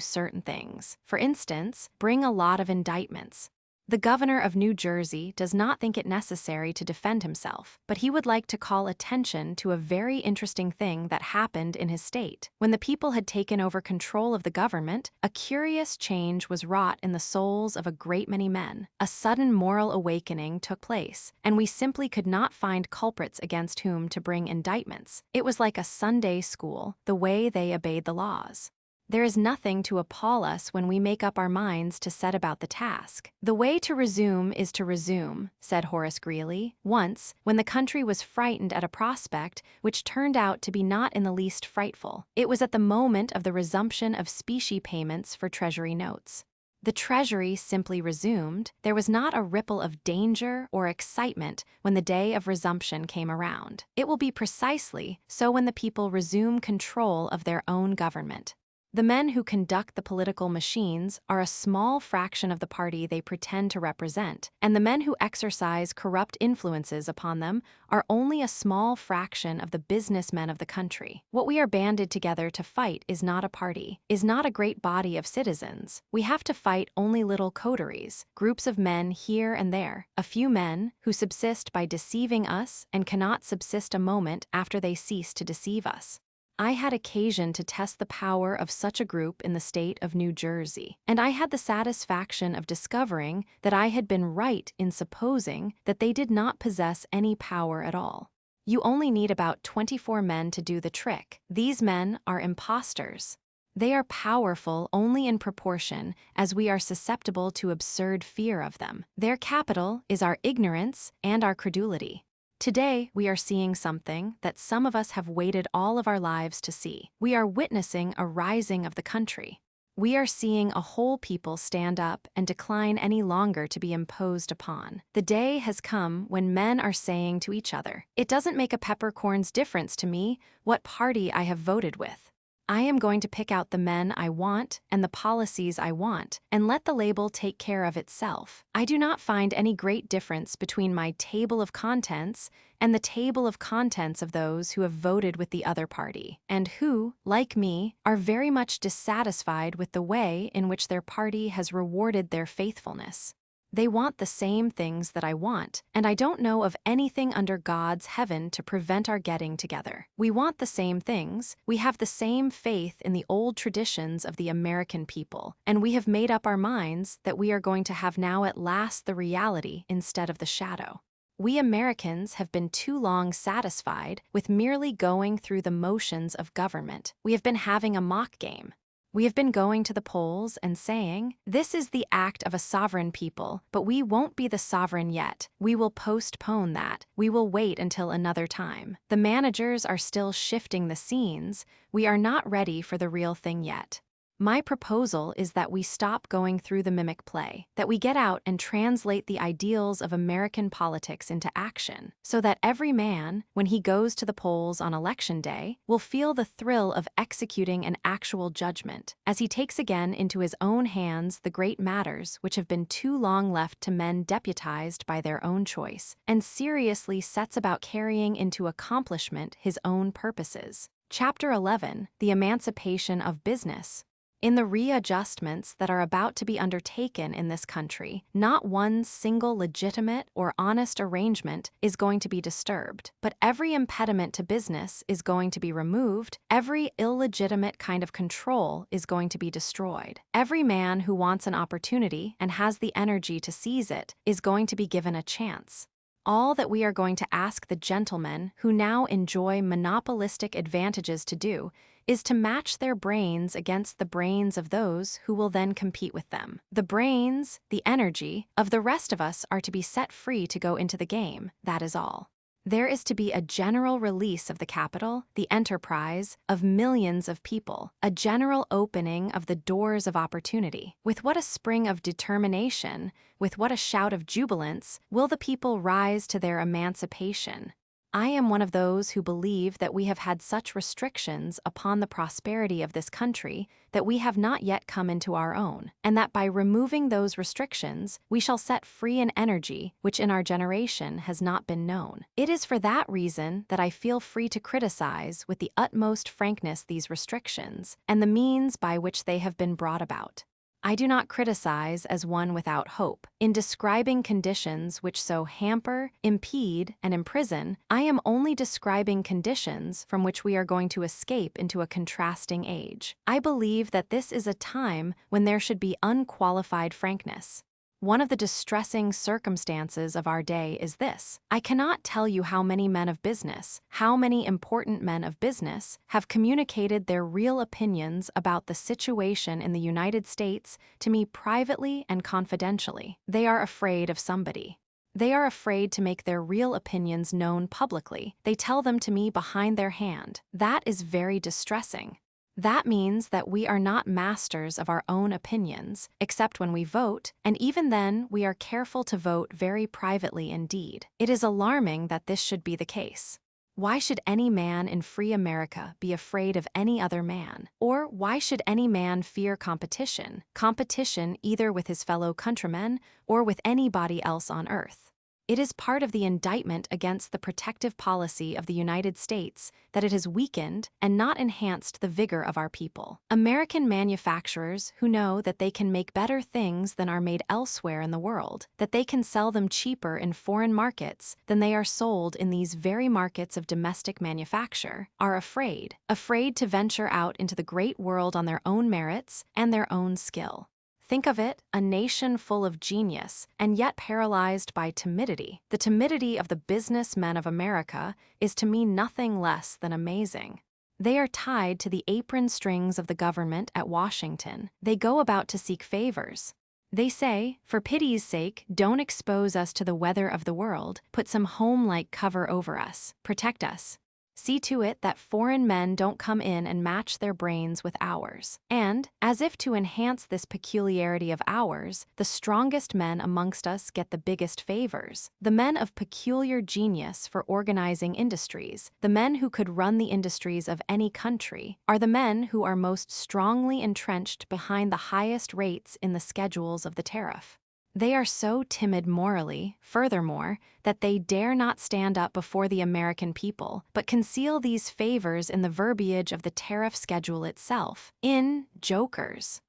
certain things. For instance, bring a lot of indictments. The governor of New Jersey does not think it necessary to defend himself, but he would like to call attention to a very interesting thing that happened in his state. When the people had taken over control of the government, a curious change was wrought in the souls of a great many men. A sudden moral awakening took place, and we simply could not find culprits against whom to bring indictments. It was like a Sunday school, the way they obeyed the laws. There is nothing to appall us when we make up our minds to set about the task. The way to resume is to resume, said Horace Greeley, once, when the country was frightened at a prospect which turned out to be not in the least frightful. It was at the moment of the resumption of specie payments for Treasury notes. The treasury simply resumed. There was not a ripple of danger or excitement when the day of resumption came around. It will be precisely so when the people resume control of their own government. The men who conduct the political machines are a small fraction of the party they pretend to represent, and the men who exercise corrupt influences upon them are only a small fraction of the businessmen of the country. What we are banded together to fight is not a party, is not a great body of citizens. We have to fight only little coteries, groups of men here and there, a few men who subsist by deceiving us and cannot subsist a moment after they cease to deceive us. I had occasion to test the power of such a group in the state of New Jersey, and I had the satisfaction of discovering that I had been right in supposing that they did not possess any power at all. You only need about 24 men to do the trick. These men are impostors. They are powerful only in proportion as we are susceptible to absurd fear of them. Their capital is our ignorance and our credulity. Today, we are seeing something that some of us have waited all of our lives to see. We are witnessing a rising of the country. We are seeing a whole people stand up and decline any longer to be imposed upon. The day has come when men are saying to each other, "It doesn't make a peppercorn's difference to me what party I have voted with. I am going to pick out the men I want and the policies I want, and let the label take care of itself. I do not find any great difference between my table of contents and the table of contents of those who have voted with the other party, and who, like me, are very much dissatisfied with the way in which their party has rewarded their faithfulness. They want the same things that I want, and I don't know of anything under God's heaven to prevent our getting together. We want the same things, we have the same faith in the old traditions of the American people, and we have made up our minds that we are going to have now at last the reality instead of the shadow. We Americans have been too long satisfied with merely going through the motions of government. We have been having a mock game. We have been going to the polls and saying, "This is the act of a sovereign people, but we won't be the sovereign yet. We will postpone that. We will wait until another time." The managers are still shifting the scenes. We are not ready for the real thing yet. My proposal is that we stop going through the mimic play, that we get out and translate the ideals of American politics into action, so that every man, when he goes to the polls on Election Day, will feel the thrill of executing an actual judgment, as he takes again into his own hands the great matters which have been too long left to men deputized by their own choice, and seriously sets about carrying into accomplishment his own purposes. Chapter 11, The Emancipation of Business. In the readjustments that are about to be undertaken in this country, not one single legitimate or honest arrangement is going to be disturbed, but every impediment to business is going to be removed, every illegitimate kind of control is going to be destroyed. Every man who wants an opportunity and has the energy to seize it is going to be given a chance. All that we are going to ask the gentlemen who now enjoy monopolistic advantages to do is to match their brains against the brains of those who will then compete with them. The brains, the energy, of the rest of us are to be set free to go into the game, that is all. There is to be a general release of the capital, the enterprise, of millions of people, a general opening of the doors of opportunity. With what a spring of determination, with what a shout of jubilance, will the people rise to their emancipation. I am one of those who believe that we have had such restrictions upon the prosperity of this country that we have not yet come into our own, and that by removing those restrictions, we shall set free an energy which in our generation has not been known. It is for that reason that I feel free to criticize with the utmost frankness these restrictions and the means by which they have been brought about. I do not criticize as one without hope. In describing conditions which so hamper, impede, and imprison, I am only describing conditions from which we are going to escape into a contrasting age. I believe that this is a time when there should be unqualified frankness. One of the distressing circumstances of our day is this. I cannot tell you how many men of business, how many important men of business, have communicated their real opinions about the situation in the United States to me privately and confidentially. They are afraid of somebody. They are afraid to make their real opinions known publicly. They tell them to me behind their hand. That is very distressing. That means that we are not masters of our own opinions, except when we vote, and even then we are careful to vote very privately indeed. It is alarming that this should be the case. Why should any man in free America be afraid of any other man? Or why should any man fear competition? Competition either with his fellow countrymen or with anybody else on earth. It is part of the indictment against the protective policy of the United States that it has weakened and not enhanced the vigor of our people. American manufacturers who know that they can make better things than are made elsewhere in the world, that they can sell them cheaper in foreign markets than they are sold in these very markets of domestic manufacture, are afraid to venture out into the great world on their own merits and their own skill. Think of it, a nation full of genius, and yet paralyzed by timidity. The timidity of the businessmen of America is to me nothing less than amazing. They are tied to the apron strings of the government at Washington. They go about to seek favors. They say, for pity's sake, don't expose us to the weather of the world, put some home-like cover over us, protect us. See to it that foreign men don't come in and match their brains with ours. And, as if to enhance this peculiarity of ours, the strongest men amongst us get the biggest favors. The men of peculiar genius for organizing industries, the men who could run the industries of any country, are the men who are most strongly entrenched behind the highest rates in the schedules of the tariff. They are so timid morally, furthermore, that they dare not stand up before the American people, but conceal these favors in the verbiage of the tariff schedule itself, in jokers.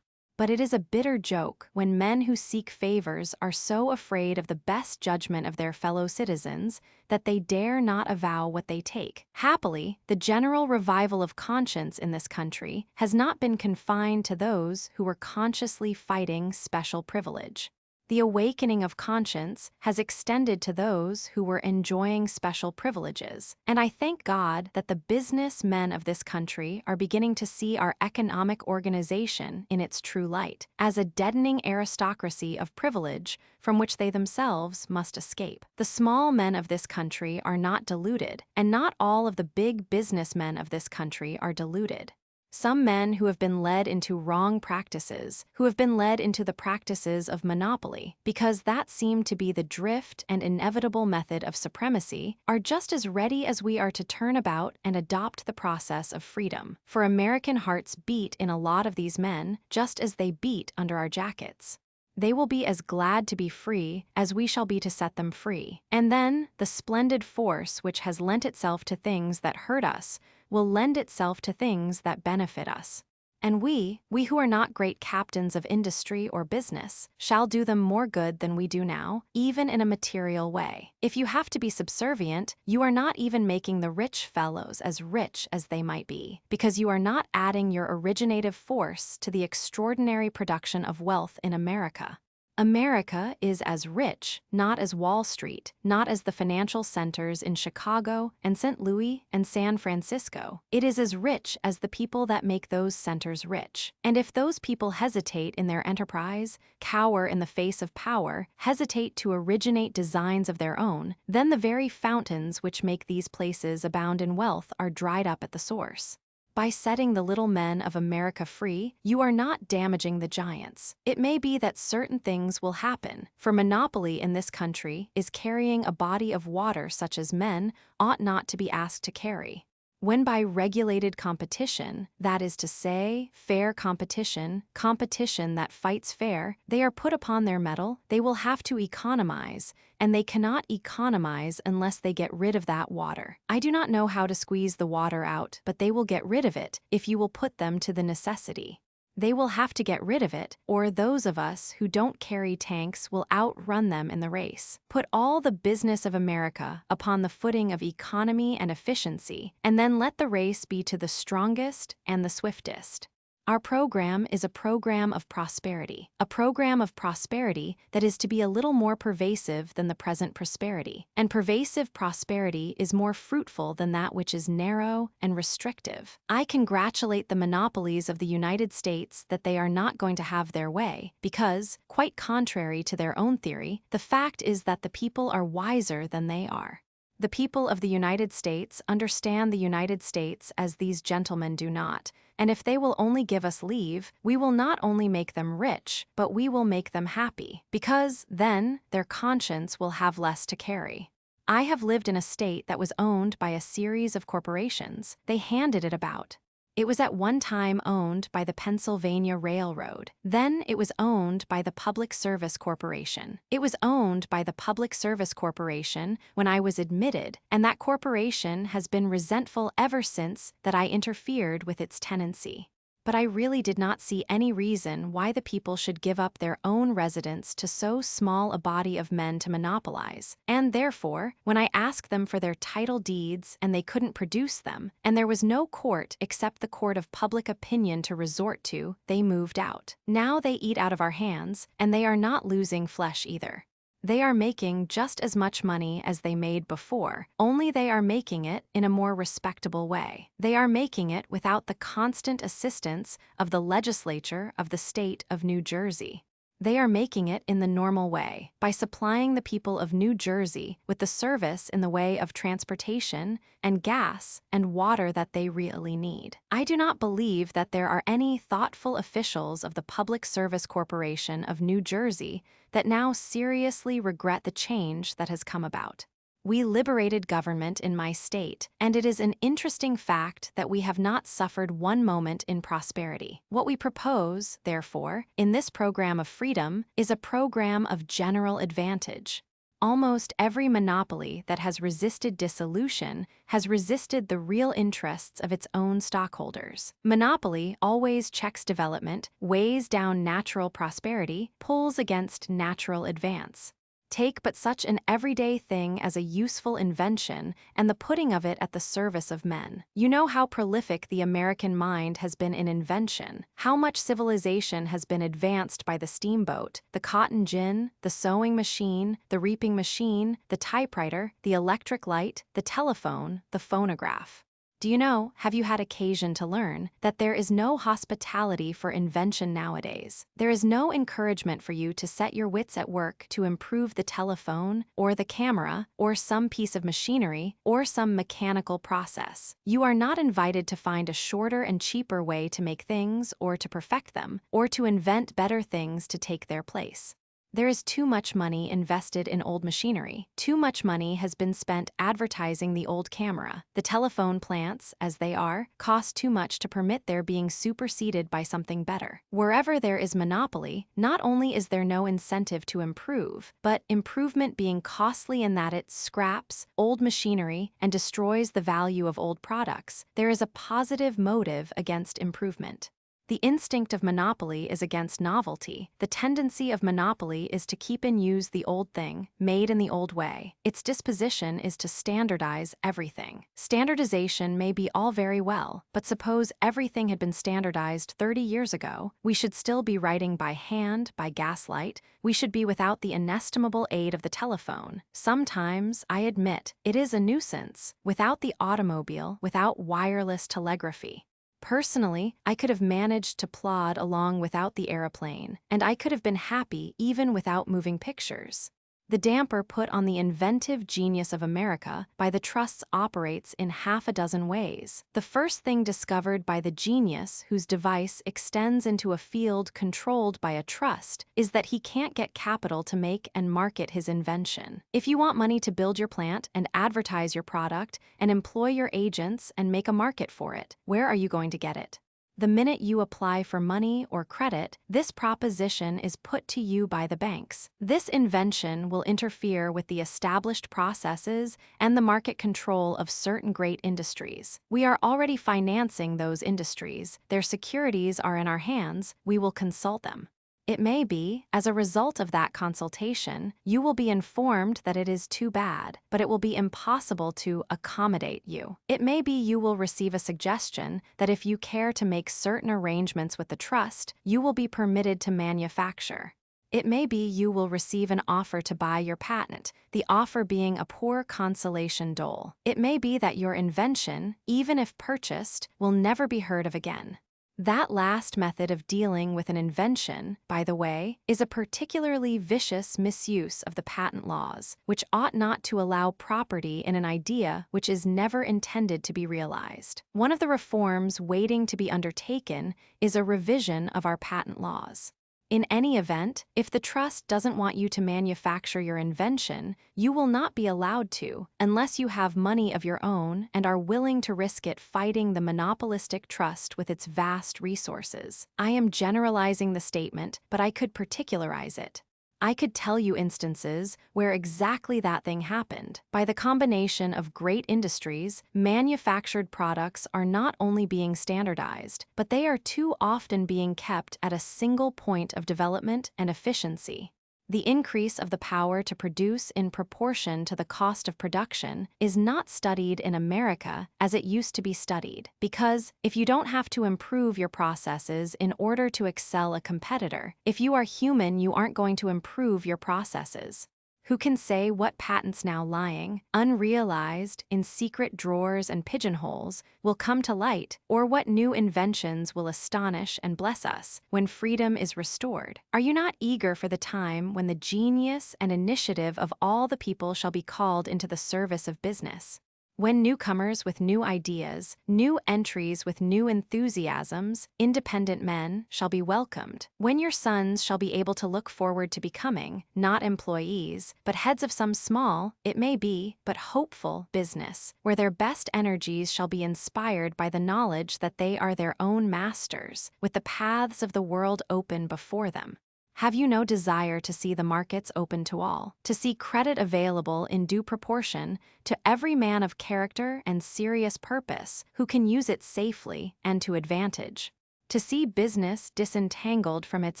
But it is a bitter joke when men who seek favors are so afraid of the best judgment of their fellow citizens that they dare not avow what they take. Happily, the general revival of conscience in this country has not been confined to those who were consciously fighting special privilege. The awakening of conscience has extended to those who were enjoying special privileges. And I thank God that the business men of this country are beginning to see our economic organization in its true light, as a deadening aristocracy of privilege from which they themselves must escape. The small men of this country are not deluded, and not all of the big businessmen of this country are deluded. Some men who have been led into wrong practices, who have been led into the practices of monopoly, because that seemed to be the drift and inevitable method of supremacy, are just as ready as we are to turn about and adopt the process of freedom. For American hearts beat in a lot of these men, just as they beat under our jackets. They will be as glad to be free as we shall be to set them free. And then, the splendid force which has lent itself to things that hurt us will lend itself to things that benefit us. And we who are not great captains of industry or business, shall do them more good than we do now, even in a material way. If you have to be subservient, you are not even making the rich fellows as rich as they might be, because you are not adding your originative force to the extraordinary production of wealth in America. America is as rich, not as Wall Street, not as the financial centers in Chicago and St. Louis and San Francisco. It is as rich as the people that make those centers rich. And if those people hesitate in their enterprise, cower in the face of power, hesitate to originate designs of their own, then the very fountains which make these places abound in wealth are dried up at the source. By setting the little men of America free, you are not damaging the giants. It may be that certain things will happen, for monopoly in this country is carrying a body of water such as men ought not to be asked to carry. When by regulated competition, that is to say, fair competition, competition that fights fair, they are put upon their mettle, they will have to economize, and they cannot economize unless they get rid of that water. I do not know how to squeeze the water out, but they will get rid of it if you will put them to the necessity. They will have to get rid of it, or those of us who don't carry tanks will outrun them in the race. Put all the business of America upon the footing of economy and efficiency, and then let the race be to the strongest and the swiftest. Our program is a program of prosperity that is to be a little more pervasive than the present prosperity. And pervasive prosperity is more fruitful than that which is narrow and restrictive. I congratulate the monopolies of the United States that they are not going to have their way, because, quite contrary to their own theory, the fact is that the people are wiser than they are. The people of the United States understand the United States as these gentlemen do not, and if they will only give us leave, we will not only make them rich, but we will make them happy, because then their conscience will have less to carry. I have lived in a state that was owned by a series of corporations. They handed it about. It was at one time owned by the Pennsylvania Railroad. Then it was owned by the Public Service Corporation. It was owned by the Public Service Corporation when I was admitted, and that corporation has been resentful ever since that I interfered with its tenancy. But I really did not see any reason why the people should give up their own residence to so small a body of men to monopolize. And therefore, when I asked them for their title deeds and they couldn't produce them, and there was no court except the court of public opinion to resort to, they moved out. Now they eat out of our hands, and they are not losing flesh either. They are making just as much money as they made before, only they are making it in a more respectable way. They are making it without the constant assistance of the legislature of the state of New Jersey. They are making it in the normal way, by supplying the people of New Jersey with the service in the way of transportation and gas and water that they really need. I do not believe that there are any thoughtful officials of the Public Service Corporation of New Jersey that now seriously regret the change that has come about. We liberated government in my state, and it is an interesting fact that we have not suffered one moment in prosperity. What we propose, therefore, in this program of freedom is a program of general advantage. Almost every monopoly that has resisted dissolution has resisted the real interests of its own stockholders. Monopoly always checks development, weighs down natural prosperity, pulls against natural advance. Take but such an everyday thing as a useful invention and the putting of it at the service of men. You know how prolific the American mind has been in invention, how much civilization has been advanced by the steamboat, the cotton gin, the sewing machine, the reaping machine, the typewriter, the electric light, the telephone, the phonograph. Do you know, have you had occasion to learn, that there is no hospitality for invention nowadays? There is no encouragement for you to set your wits at work to improve the telephone, or the camera, or some piece of machinery, or some mechanical process. You are not invited to find a shorter and cheaper way to make things, or to perfect them, or to invent better things to take their place. There is too much money invested in old machinery. Too much money has been spent advertising the old camera. The telephone plants, as they are, cost too much to permit their being superseded by something better. Wherever there is monopoly, not only is there no incentive to improve, but improvement being costly in that it scraps old machinery and destroys the value of old products, there is a positive motive against improvement. The instinct of monopoly is against novelty. The tendency of monopoly is to keep in use the old thing, made in the old way. Its disposition is to standardize everything. Standardization may be all very well, but suppose everything had been standardized 30 years ago, we should still be writing by hand, by gaslight. We should be without the inestimable aid of the telephone. Sometimes, I admit, it is a nuisance. Without the automobile, without wireless telegraphy. Personally, I could have managed to plod along without the aeroplane, and I could have been happy even without moving pictures. The damper put on the inventive genius of America by the trusts operates in half a dozen ways. The first thing discovered by the genius whose device extends into a field controlled by a trust is that he can't get capital to make and market his invention. If you want money to build your plant and advertise your product and employ your agents and make a market for it, where are you going to get it? The minute you apply for money or credit, this proposition is put to you by the banks. This invention will interfere with the established processes and the market control of certain great industries. We are already financing those industries. Their securities are in our hands. We will consult them. It may be, as a result of that consultation, you will be informed that it is too bad, but it will be impossible to accommodate you. It may be you will receive a suggestion that if you care to make certain arrangements with the trust, you will be permitted to manufacture. It may be you will receive an offer to buy your patent, the offer being a poor consolation dole. It may be that your invention, even if purchased, will never be heard of again. That last method of dealing with an invention, by the way, is a particularly vicious misuse of the patent laws, which ought not to allow property in an idea which is never intended to be realized. One of the reforms waiting to be undertaken is a revision of our patent laws. In any event, if the trust doesn't want you to manufacture your invention, you will not be allowed to, unless you have money of your own and are willing to risk it fighting the monopolistic trust with its vast resources. I am generalizing the statement, but I could particularize it. I could tell you instances where exactly that thing happened. By the combination of great industries, manufactured products are not only being standardized, but they are too often being kept at a single point of development and efficiency. The increase of the power to produce in proportion to the cost of production is not studied in America as it used to be studied, because if you don't have to improve your processes in order to excel a competitor, if you are human, you aren't going to improve your processes. Who can say what patents now lying, unrealized, in secret drawers and pigeonholes will come to light, or what new inventions will astonish and bless us when freedom is restored? Are you not eager for the time when the genius and initiative of all the people shall be called into the service of business? When newcomers with new ideas, new entries with new enthusiasms, independent men shall be welcomed. When your sons shall be able to look forward to becoming, not employees, but heads of some small, it may be, but hopeful business, where their best energies shall be inspired by the knowledge that they are their own masters, with the paths of the world open before them. Have you no desire to see the markets open to all, to see credit available in due proportion to every man of character and serious purpose who can use it safely and to advantage? To see business disentangled from its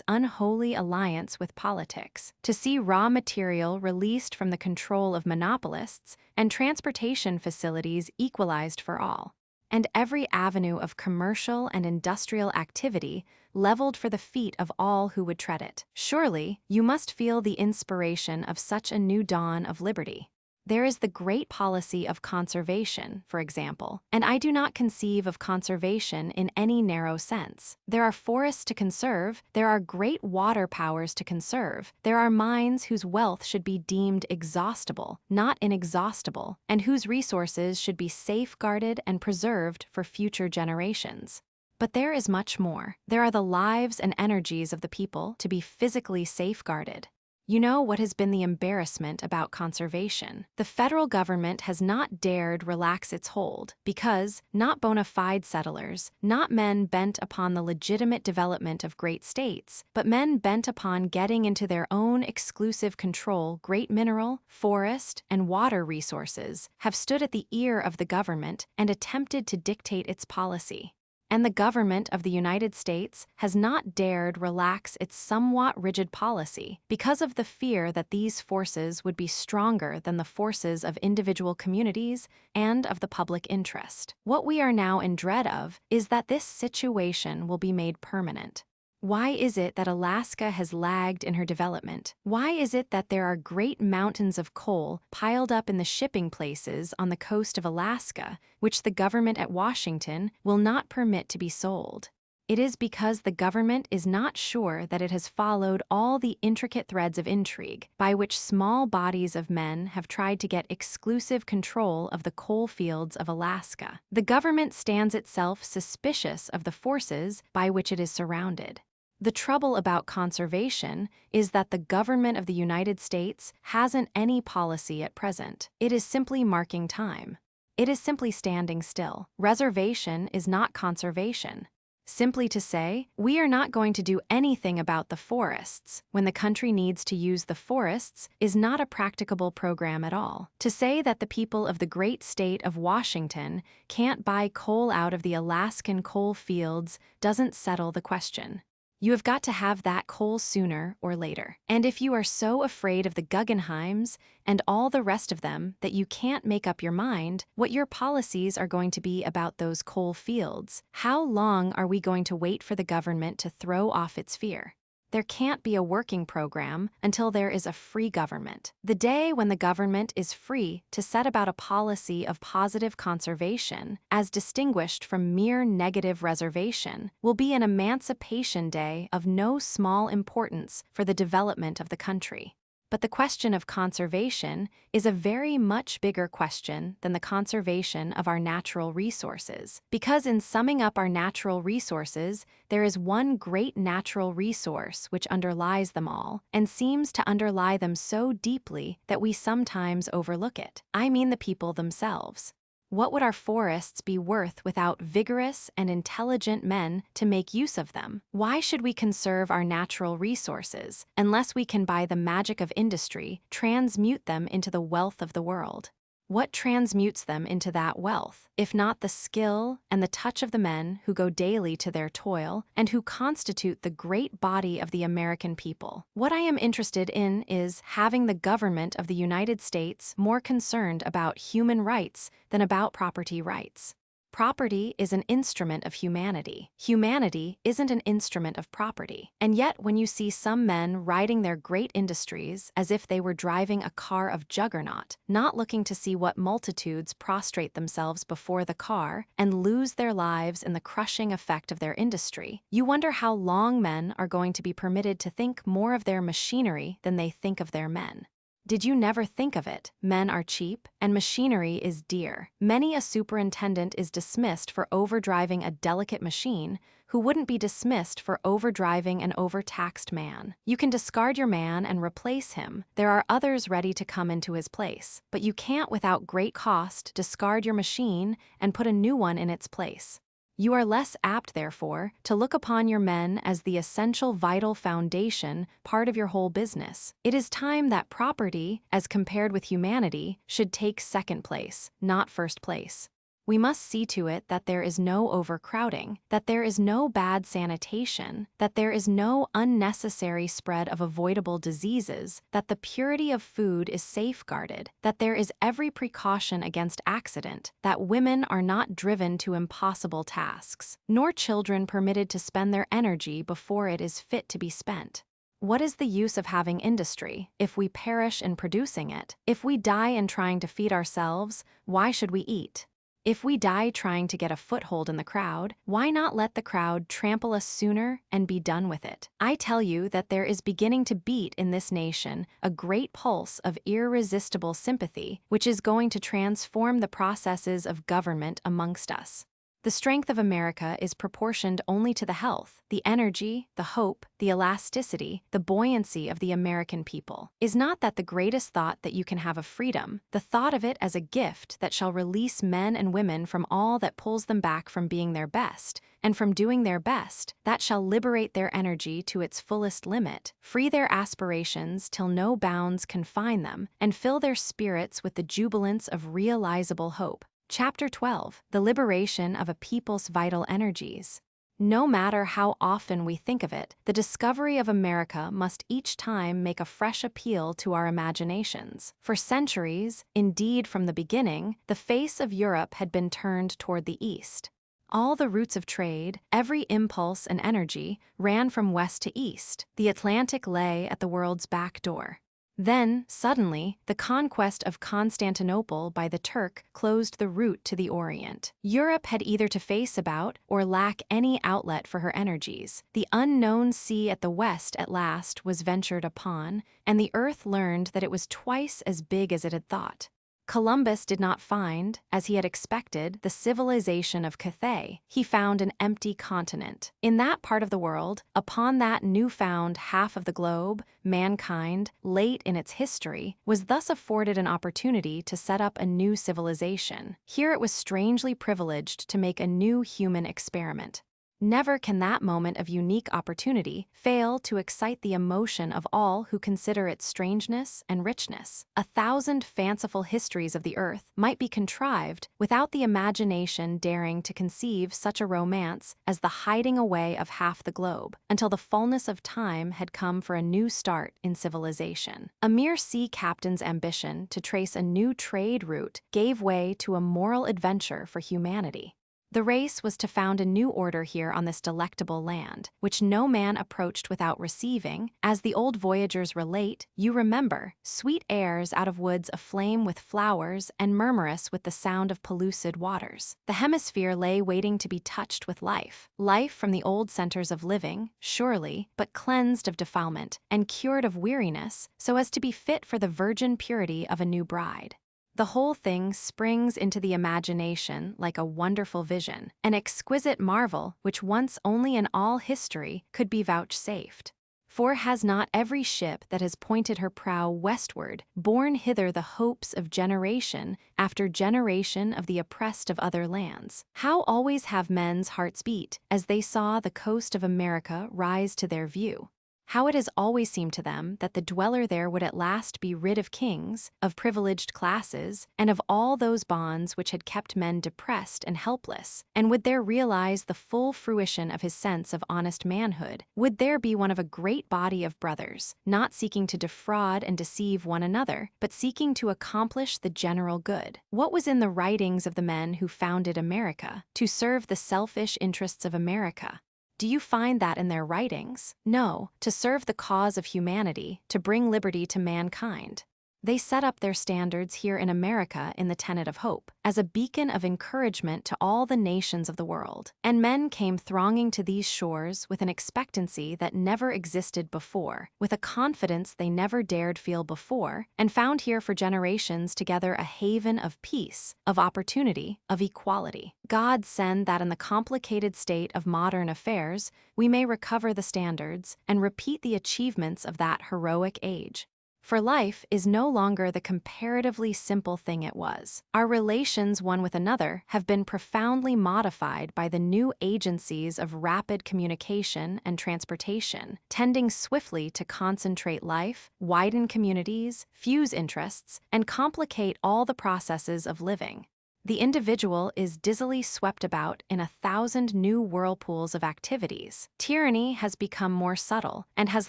unholy alliance with politics, to see raw material released from the control of monopolists and transportation facilities equalized for all, and every avenue of commercial and industrial activity leveled for the feet of all who would tread it. Surely, you must feel the inspiration of such a new dawn of liberty. There is the great policy of conservation, for example, and I do not conceive of conservation in any narrow sense. There are forests to conserve, there are great water powers to conserve, there are mines whose wealth should be deemed exhaustible, not inexhaustible, and whose resources should be safeguarded and preserved for future generations. But there is much more. There are the lives and energies of the people to be physically safeguarded. You know what has been the embarrassment about conservation? The federal government has not dared relax its hold because, not bona fide settlers, not men bent upon the legitimate development of great states, but men bent upon getting into their own exclusive control great mineral, forest, and water resources, have stood at the ear of the government and attempted to dictate its policy. And the government of the United States has not dared relax its somewhat rigid policy because of the fear that these forces would be stronger than the forces of individual communities and of the public interest. What we are now in dread of is that this situation will be made permanent. Why is it that Alaska has lagged in her development? Why is it that there are great mountains of coal piled up in the shipping places on the coast of Alaska, which the government at Washington will not permit to be sold? It is because the government is not sure that it has followed all the intricate threads of intrigue by which small bodies of men have tried to get exclusive control of the coal fields of Alaska. The government stands itself suspicious of the forces by which it is surrounded. The trouble about conservation is that the government of the United States hasn't any policy at present. It is simply marking time. It is simply standing still. Reservation is not conservation. Simply to say, we are not going to do anything about the forests when the country needs to use the forests is not a practicable program at all. To say that the people of the great state of Washington can't buy coal out of the Alaskan coal fields doesn't settle the question. You have got to have that coal sooner or later. And if you are so afraid of the Guggenheims and all the rest of them that you can't make up your mind what your policies are going to be about those coal fields, how long are we going to wait for the government to throw off its fear? There can't be a working program until there is a free government. The day when the government is free to set about a policy of positive conservation, as distinguished from mere negative reservation, will be an emancipation day of no small importance for the development of the country. But the question of conservation is a very much bigger question than the conservation of our natural resources. Because in summing up our natural resources, there is one great natural resource which underlies them all, and seems to underlie them so deeply that we sometimes overlook it. I mean the people themselves. What would our forests be worth without vigorous and intelligent men to make use of them? Why should we conserve our natural resources unless we can, by the magic of industry, transmute them into the wealth of the world? What transmutes them into that wealth, if not the skill and the touch of the men who go daily to their toil and who constitute the great body of the American people? What I am interested in is having the government of the United States more concerned about human rights than about property rights. Property is an instrument of humanity. Humanity isn't an instrument of property. And yet, when you see some men riding their great industries as if they were driving a car of juggernaut, not looking to see what multitudes prostrate themselves before the car and lose their lives in the crushing effect of their industry, you wonder how long men are going to be permitted to think more of their machinery than they think of their men. Did you never think of it? Men are cheap, and machinery is dear. Many a superintendent is dismissed for overdriving a delicate machine who wouldn't be dismissed for overdriving an overtaxed man. You can discard your man and replace him. There are others ready to come into his place, but you can't without great cost discard your machine and put a new one in its place. You are less apt, therefore, to look upon your men as the essential vital foundation part of your whole business. It is time that property, as compared with humanity, should take second place, not first place. We must see to it that there is no overcrowding, that there is no bad sanitation, that there is no unnecessary spread of avoidable diseases, that the purity of food is safeguarded, that there is every precaution against accident, that women are not driven to impossible tasks, nor children permitted to spend their energy before it is fit to be spent. What is the use of having industry if we perish in producing it? If we die in trying to feed ourselves, why should we eat? If we die trying to get a foothold in the crowd, why not let the crowd trample us sooner and be done with it? I tell you that there is beginning to beat in this nation a great pulse of irresistible sympathy, which is going to transform the processes of government amongst us. The strength of America is proportioned only to the health, the energy, the hope, the elasticity, the buoyancy of the American people. Is not that the greatest thought that you can have of freedom, the thought of it as a gift that shall release men and women from all that pulls them back from being their best, and from doing their best, that shall liberate their energy to its fullest limit, free their aspirations till no bounds confine them, and fill their spirits with the jubilance of realizable hope. Chapter 12. The Liberation of a People's Vital Energies. No matter how often we think of it, the discovery of America must each time make a fresh appeal to our imaginations. For centuries, indeed from the beginning, the face of Europe had been turned toward the east. All the routes of trade, every impulse and energy, ran from west to east. The Atlantic lay at the world's back door. Then, suddenly, the conquest of Constantinople by the Turk closed the route to the Orient. Europe had either to face about or lack any outlet for her energies. The unknown sea at the west at last was ventured upon, and the earth learned that it was twice as big as it had thought. Columbus did not find, as he had expected, the civilization of Cathay. He found an empty continent. In that part of the world, upon that new-found half of the globe, mankind, late in its history, was thus afforded an opportunity to set up a new civilization. Here it was strangely privileged to make a new human experiment. Never can that moment of unique opportunity fail to excite the emotion of all who consider its strangeness and richness. 1,000 fanciful histories of the earth might be contrived without the imagination daring to conceive such a romance as the hiding away of half the globe, until the fullness of time had come for a new start in civilization. A mere sea captain's ambition to trace a new trade route gave way to a moral adventure for humanity. The race was to found a new order here on this delectable land, which no man approached without receiving, as the old voyagers relate, you remember, sweet airs out of woods aflame with flowers and murmurous with the sound of pellucid waters. The hemisphere lay waiting to be touched with life from the old centers of living, surely, but cleansed of defilement, and cured of weariness, so as to be fit for the virgin purity of a new bride. The whole thing springs into the imagination like a wonderful vision, an exquisite marvel which once only in all history could be vouchsafed. For has not every ship that has pointed her prow westward borne hither the hopes of generation after generation of the oppressed of other lands? How always have men's hearts beat as they saw the coast of America rise to their view? How it has always seemed to them that the dweller there would at last be rid of kings, of privileged classes, and of all those bonds which had kept men depressed and helpless, and would there realize the full fruition of his sense of honest manhood, would there be one of a great body of brothers, not seeking to defraud and deceive one another, but seeking to accomplish the general good. What was in the writings of the men who founded America? To serve the selfish interests of America. Do you find that in their writings? No, to serve the cause of humanity, to bring liberty to mankind. They set up their standards here in America in the tenet of hope, as a beacon of encouragement to all the nations of the world. And men came thronging to these shores with an expectancy that never existed before, with a confidence they never dared feel before, and found here for generations together a haven of peace, of opportunity, of equality. God send that in the complicated state of modern affairs, we may recover the standards and repeat the achievements of that heroic age. For life is no longer the comparatively simple thing it was. Our relations one with another have been profoundly modified by the new agencies of rapid communication and transportation, tending swiftly to concentrate life, widen communities, fuse interests, and complicate all the processes of living. The individual is dizzily swept about in 1,000 new whirlpools of activities. Tyranny has become more subtle and has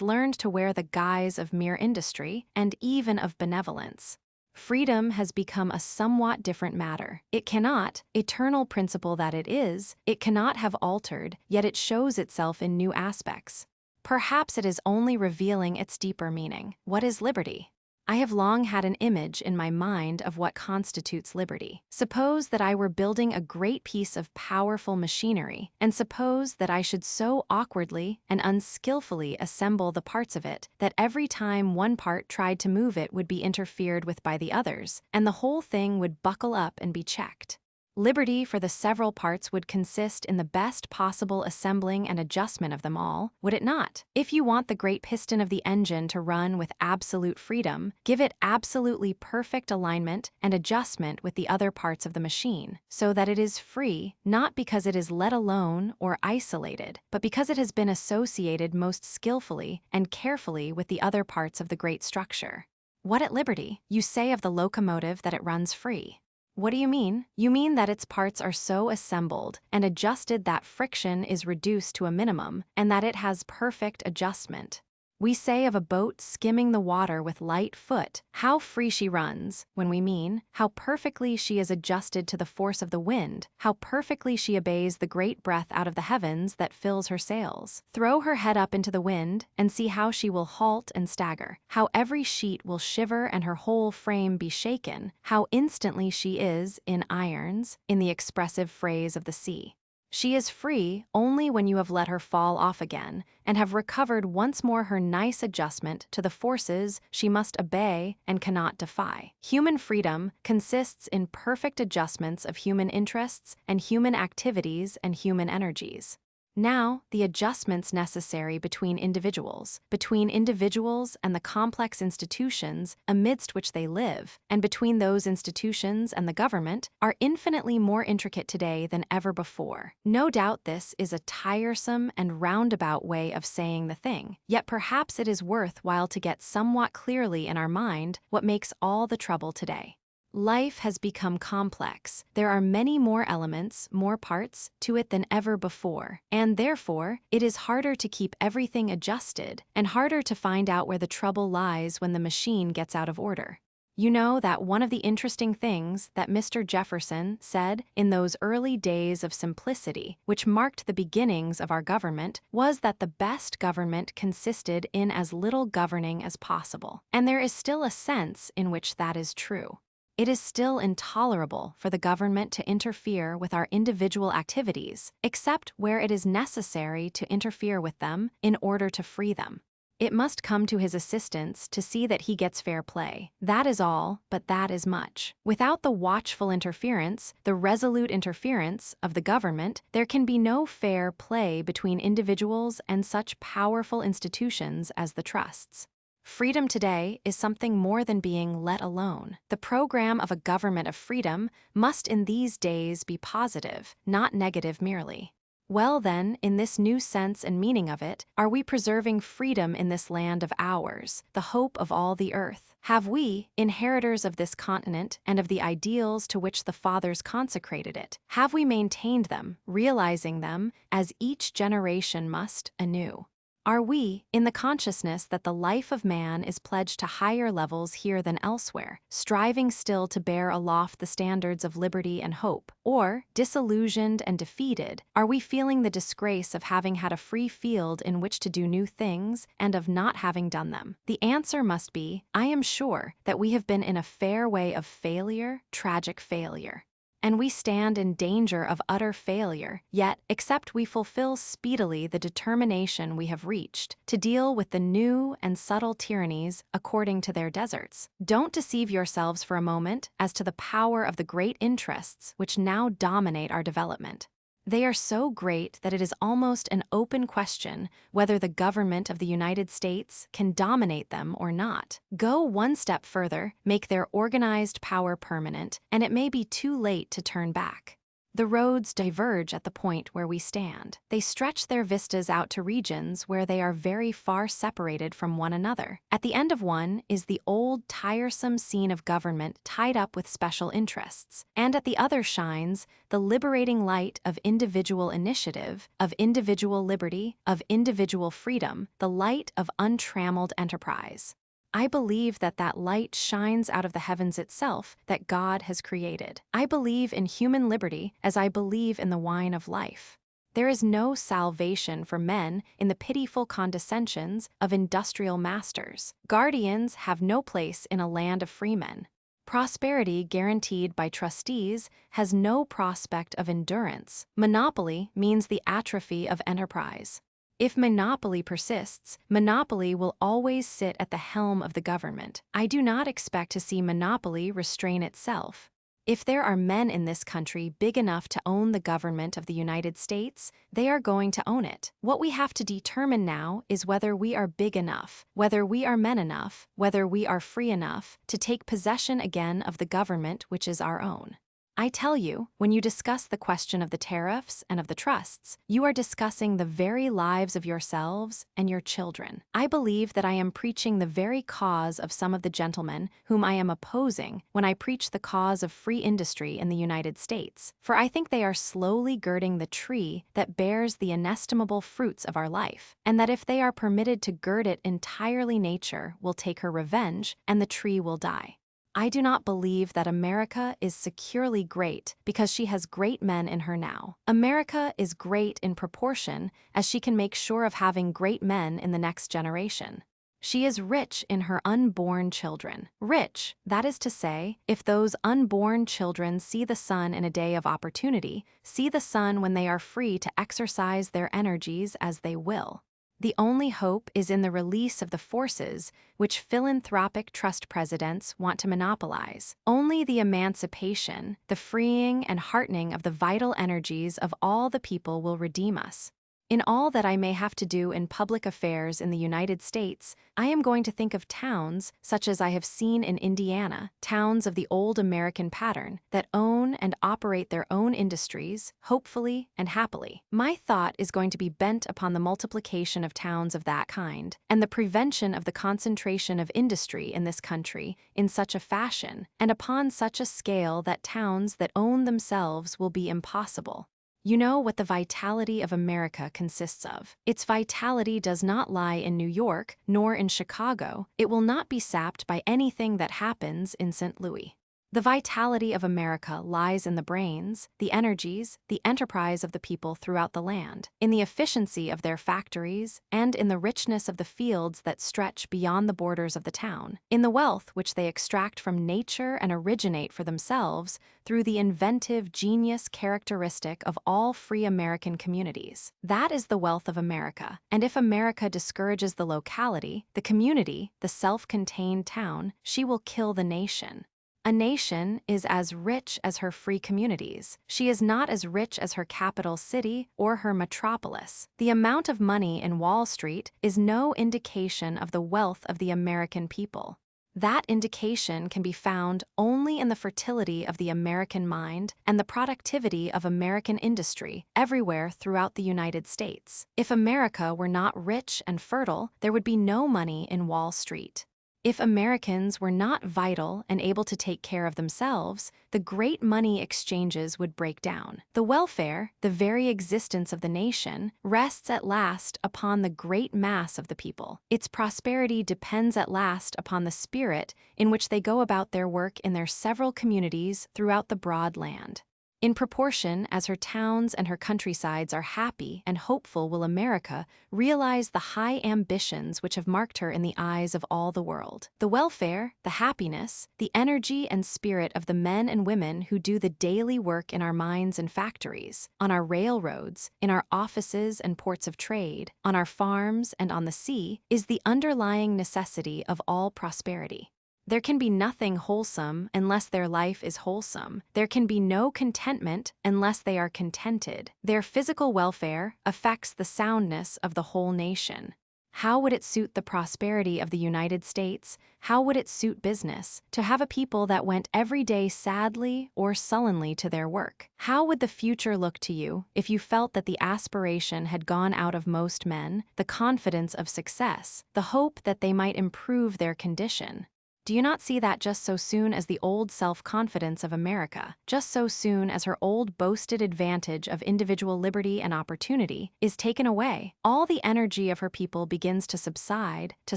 learned to wear the guise of mere industry and even of benevolence. Freedom has become a somewhat different matter. It cannot, eternal principle that it cannot have altered, yet it shows itself in new aspects. Perhaps it is only revealing its deeper meaning. What is liberty? I have long had an image in my mind of what constitutes liberty. Suppose that I were building a great piece of powerful machinery, and suppose that I should so awkwardly and unskillfully assemble the parts of it that every time one part tried to move it would be interfered with by the others, and the whole thing would buckle up and be checked. Liberty for the several parts would consist in the best possible assembling and adjustment of them all, would it not? If you want the great piston of the engine to run with absolute freedom, give it absolutely perfect alignment and adjustment with the other parts of the machine, so that it is free, not because it is let alone or isolated, but because it has been associated most skillfully and carefully with the other parts of the great structure. What at liberty? You say of the locomotive that it runs free. What do you mean? You mean that its parts are so assembled and adjusted that friction is reduced to a minimum, and that it has perfect adjustment. We say of a boat skimming the water with light foot, how free she runs, when we mean, how perfectly she is adjusted to the force of the wind, how perfectly she obeys the great breath out of the heavens that fills her sails. Throw her head up into the wind, and see how she will halt and stagger, how every sheet will shiver and her whole frame be shaken, how instantly she is, in irons, in the expressive phrase of the sea. She is free only when you have let her fall off again and have recovered once more her nice adjustment to the forces she must obey and cannot defy. Human freedom consists in perfect adjustments of human interests and human activities and human energies. Now, the adjustments necessary between individuals and the complex institutions amidst which they live, and between those institutions and the government, are infinitely more intricate today than ever before. No doubt this is a tiresome and roundabout way of saying the thing, yet perhaps it is worth while to get somewhat clearly in our mind what makes all the trouble today. Life has become complex. There are many more elements, more parts, to it than ever before, and therefore, it is harder to keep everything adjusted, and harder to find out where the trouble lies when the machine gets out of order. You know that one of the interesting things that Mr. Jefferson said in those early days of simplicity, which marked the beginnings of our government, was that the best government consisted in as little governing as possible. And there is still a sense in which that is true. It is still intolerable for the government to interfere with our individual activities, except where it is necessary to interfere with them in order to free them. It must come to his assistance to see that he gets fair play. That is all, but that is much. Without the watchful interference, the resolute interference of the government, there can be no fair play between individuals and such powerful institutions as the trusts. Freedom today is something more than being let alone. The program of a government of freedom must in these days be positive, not negative merely. Well then, in this new sense and meaning of it, are we preserving freedom in this land of ours, the hope of all the earth? Have we, inheritors of this continent and of the ideals to which the fathers consecrated it, have we maintained them, realizing them, as each generation must, anew? Are we, in the consciousness that the life of man is pledged to higher levels here than elsewhere, striving still to bear aloft the standards of liberty and hope? Or, disillusioned and defeated, are we feeling the disgrace of having had a free field in which to do new things and of not having done them? The answer must be, I am sure, that we have been in a fair way of failure, tragic failure. And we stand in danger of utter failure, yet, except we fulfill speedily the determination we have reached to deal with the new and subtle tyrannies according to their deserts. Don't deceive yourselves for a moment as to the power of the great interests which now dominate our development. They are so great that it is almost an open question whether the government of the United States can dominate them or not. Go one step further, make their organized power permanent, and it may be too late to turn back. The roads diverge at the point where we stand. They stretch their vistas out to regions where they are very far separated from one another. At the end of one is the old, tiresome scene of government tied up with special interests, and at the other shines the liberating light of individual initiative, of individual liberty, of individual freedom, the light of untrammeled enterprise. I believe that that light shines out of the heavens itself that God has created. I believe in human liberty as I believe in the wine of life. There is no salvation for men in the pitiful condescensions of industrial masters. Guardians have no place in a land of freemen. Prosperity guaranteed by trustees has no prospect of endurance. Monopoly means the atrophy of enterprise. If monopoly persists, monopoly will always sit at the helm of the government. I do not expect to see monopoly restrain itself. If there are men in this country big enough to own the government of the United States, they are going to own it. What we have to determine now is whether we are big enough, whether we are men enough, whether we are free enough to take possession again of the government which is our own. I tell you, when you discuss the question of the tariffs and of the trusts, you are discussing the very lives of yourselves and your children. I believe that I am preaching the very cause of some of the gentlemen whom I am opposing when I preach the cause of free industry in the United States, for I think they are slowly girding the tree that bears the inestimable fruits of our life, and that if they are permitted to gird it entirely, nature will take her revenge and the tree will die. I do not believe that America is securely great because she has great men in her now. America is great in proportion as she can make sure of having great men in the next generation. She is rich in her unborn children. Rich, that is to say, if those unborn children see the sun in a day of opportunity, see the sun when they are free to exercise their energies as they will. The only hope is in the release of the forces which philanthropic trust presidents want to monopolize. Only the emancipation, the freeing and heartening of the vital energies of all the people will redeem us. In all that I may have to do in public affairs in the United States, I am going to think of towns such as I have seen in Indiana, towns of the old American pattern, that own and operate their own industries, hopefully and happily. My thought is going to be bent upon the multiplication of towns of that kind, and the prevention of the concentration of industry in this country in such a fashion, and upon such a scale that towns that own themselves will be impossible. You know what the vitality of America consists of. Its vitality does not lie in New York, nor in Chicago. It will not be sapped by anything that happens in St. Louis. The vitality of America lies in the brains, the energies, the enterprise of the people throughout the land, in the efficiency of their factories, and in the richness of the fields that stretch beyond the borders of the town, in the wealth which they extract from nature and originate for themselves through the inventive genius characteristic of all free American communities. That is the wealth of America, and if America discourages the locality, the community, the self-contained town, she will kill the nation. A nation is as rich as her free communities. She is not as rich as her capital city or her metropolis. The amount of money in Wall Street is no indication of the wealth of the American people. That indication can be found only in the fertility of the American mind and the productivity of American industry everywhere throughout the United States. If America were not rich and fertile, there would be no money in Wall Street. If Americans were not vital and able to take care of themselves, the great money exchanges would break down. The welfare, the very existence of the nation, rests at last upon the great mass of the people. Its prosperity depends at last upon the spirit in which they go about their work in their several communities throughout the broad land. In proportion as her towns and her countrysides are happy and hopeful will America realize the high ambitions which have marked her in the eyes of all the world. The welfare, the happiness, the energy and spirit of the men and women who do the daily work in our mines and factories, on our railroads, in our offices and ports of trade, on our farms and on the sea, is the underlying necessity of all prosperity. There can be nothing wholesome unless their life is wholesome. There can be no contentment unless they are contented. Their physical welfare affects the soundness of the whole nation. How would it suit the prosperity of the United States? How would it suit business to have a people that went every day sadly or sullenly to their work? How would the future look to you if you felt that the aspiration had gone out of most men, the confidence of success, the hope that they might improve their condition? Do you not see that just so soon as the old self-confidence of America, just so soon as her old boasted advantage of individual liberty and opportunity is taken away, all the energy of her people begins to subside, to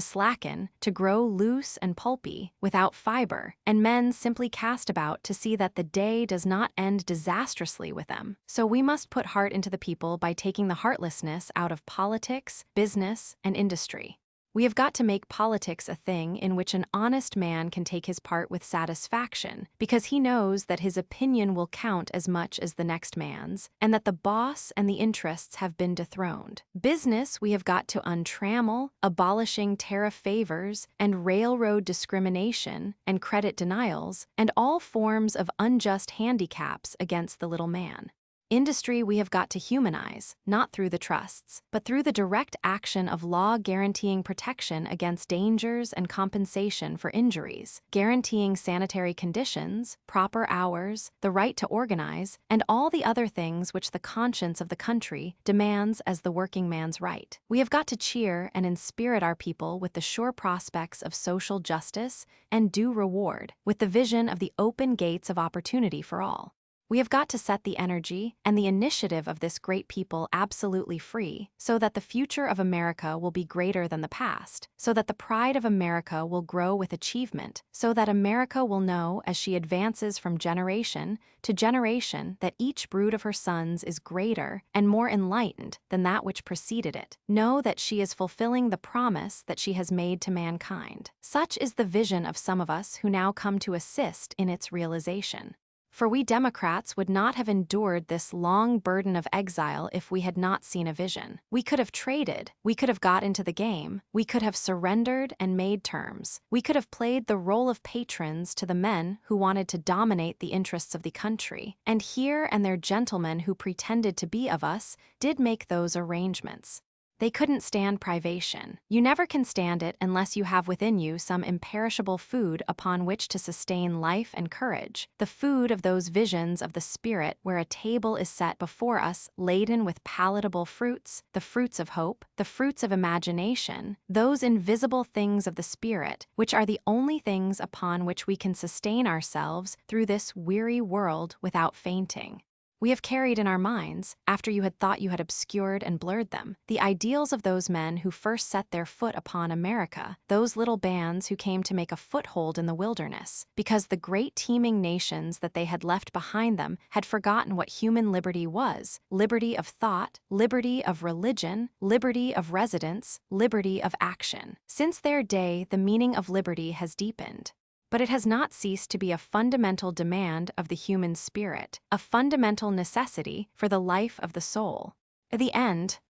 slacken, to grow loose and pulpy, without fiber, and men simply cast about to see that the day does not end disastrously with them. So we must put heart into the people by taking the heartlessness out of politics, business, and industry. We have got to make politics a thing in which an honest man can take his part with satisfaction, because he knows that his opinion will count as much as the next man's, and that the boss and the interests have been dethroned. Business we have got to untrammel, abolishing tariff favors and railroad discrimination and credit denials, and all forms of unjust handicaps against the little man. Industry we have got to humanize, not through the trusts, but through the direct action of law guaranteeing protection against dangers and compensation for injuries, guaranteeing sanitary conditions, proper hours, the right to organize, and all the other things which the conscience of the country demands as the working man's right. We have got to cheer and inspirit our people with the sure prospects of social justice and due reward, with the vision of the open gates of opportunity for all. We have got to set the energy and the initiative of this great people absolutely free, so that the future of America will be greater than the past, so that the pride of America will grow with achievement, so that America will know as she advances from generation to generation that each brood of her sons is greater and more enlightened than that which preceded it. Know that she is fulfilling the promise that she has made to mankind. Such is the vision of some of us who now come to assist in its realization. For we Democrats would not have endured this long burden of exile if we had not seen a vision. We could have traded, we could have got into the game, we could have surrendered and made terms. We could have played the role of patrons to the men who wanted to dominate the interests of the country, and here and there gentlemen who pretended to be of us did make those arrangements. They couldn't stand privation. You never can stand it unless you have within you some imperishable food upon which to sustain life and courage, the food of those visions of the spirit where a table is set before us laden with palatable fruits, the fruits of hope, the fruits of imagination, those invisible things of the spirit, which are the only things upon which we can sustain ourselves through this weary world without fainting. We have carried in our minds, after you had thought you had obscured and blurred them, the ideals of those men who first set their foot upon America, those little bands who came to make a foothold in the wilderness, because the great teeming nations that they had left behind them had forgotten what human liberty was: liberty of thought, liberty of religion, liberty of residence, liberty of action. Since their day, the meaning of liberty has deepened. But it has not ceased to be a fundamental demand of the human spirit, a fundamental necessity for the life of the soul. The end,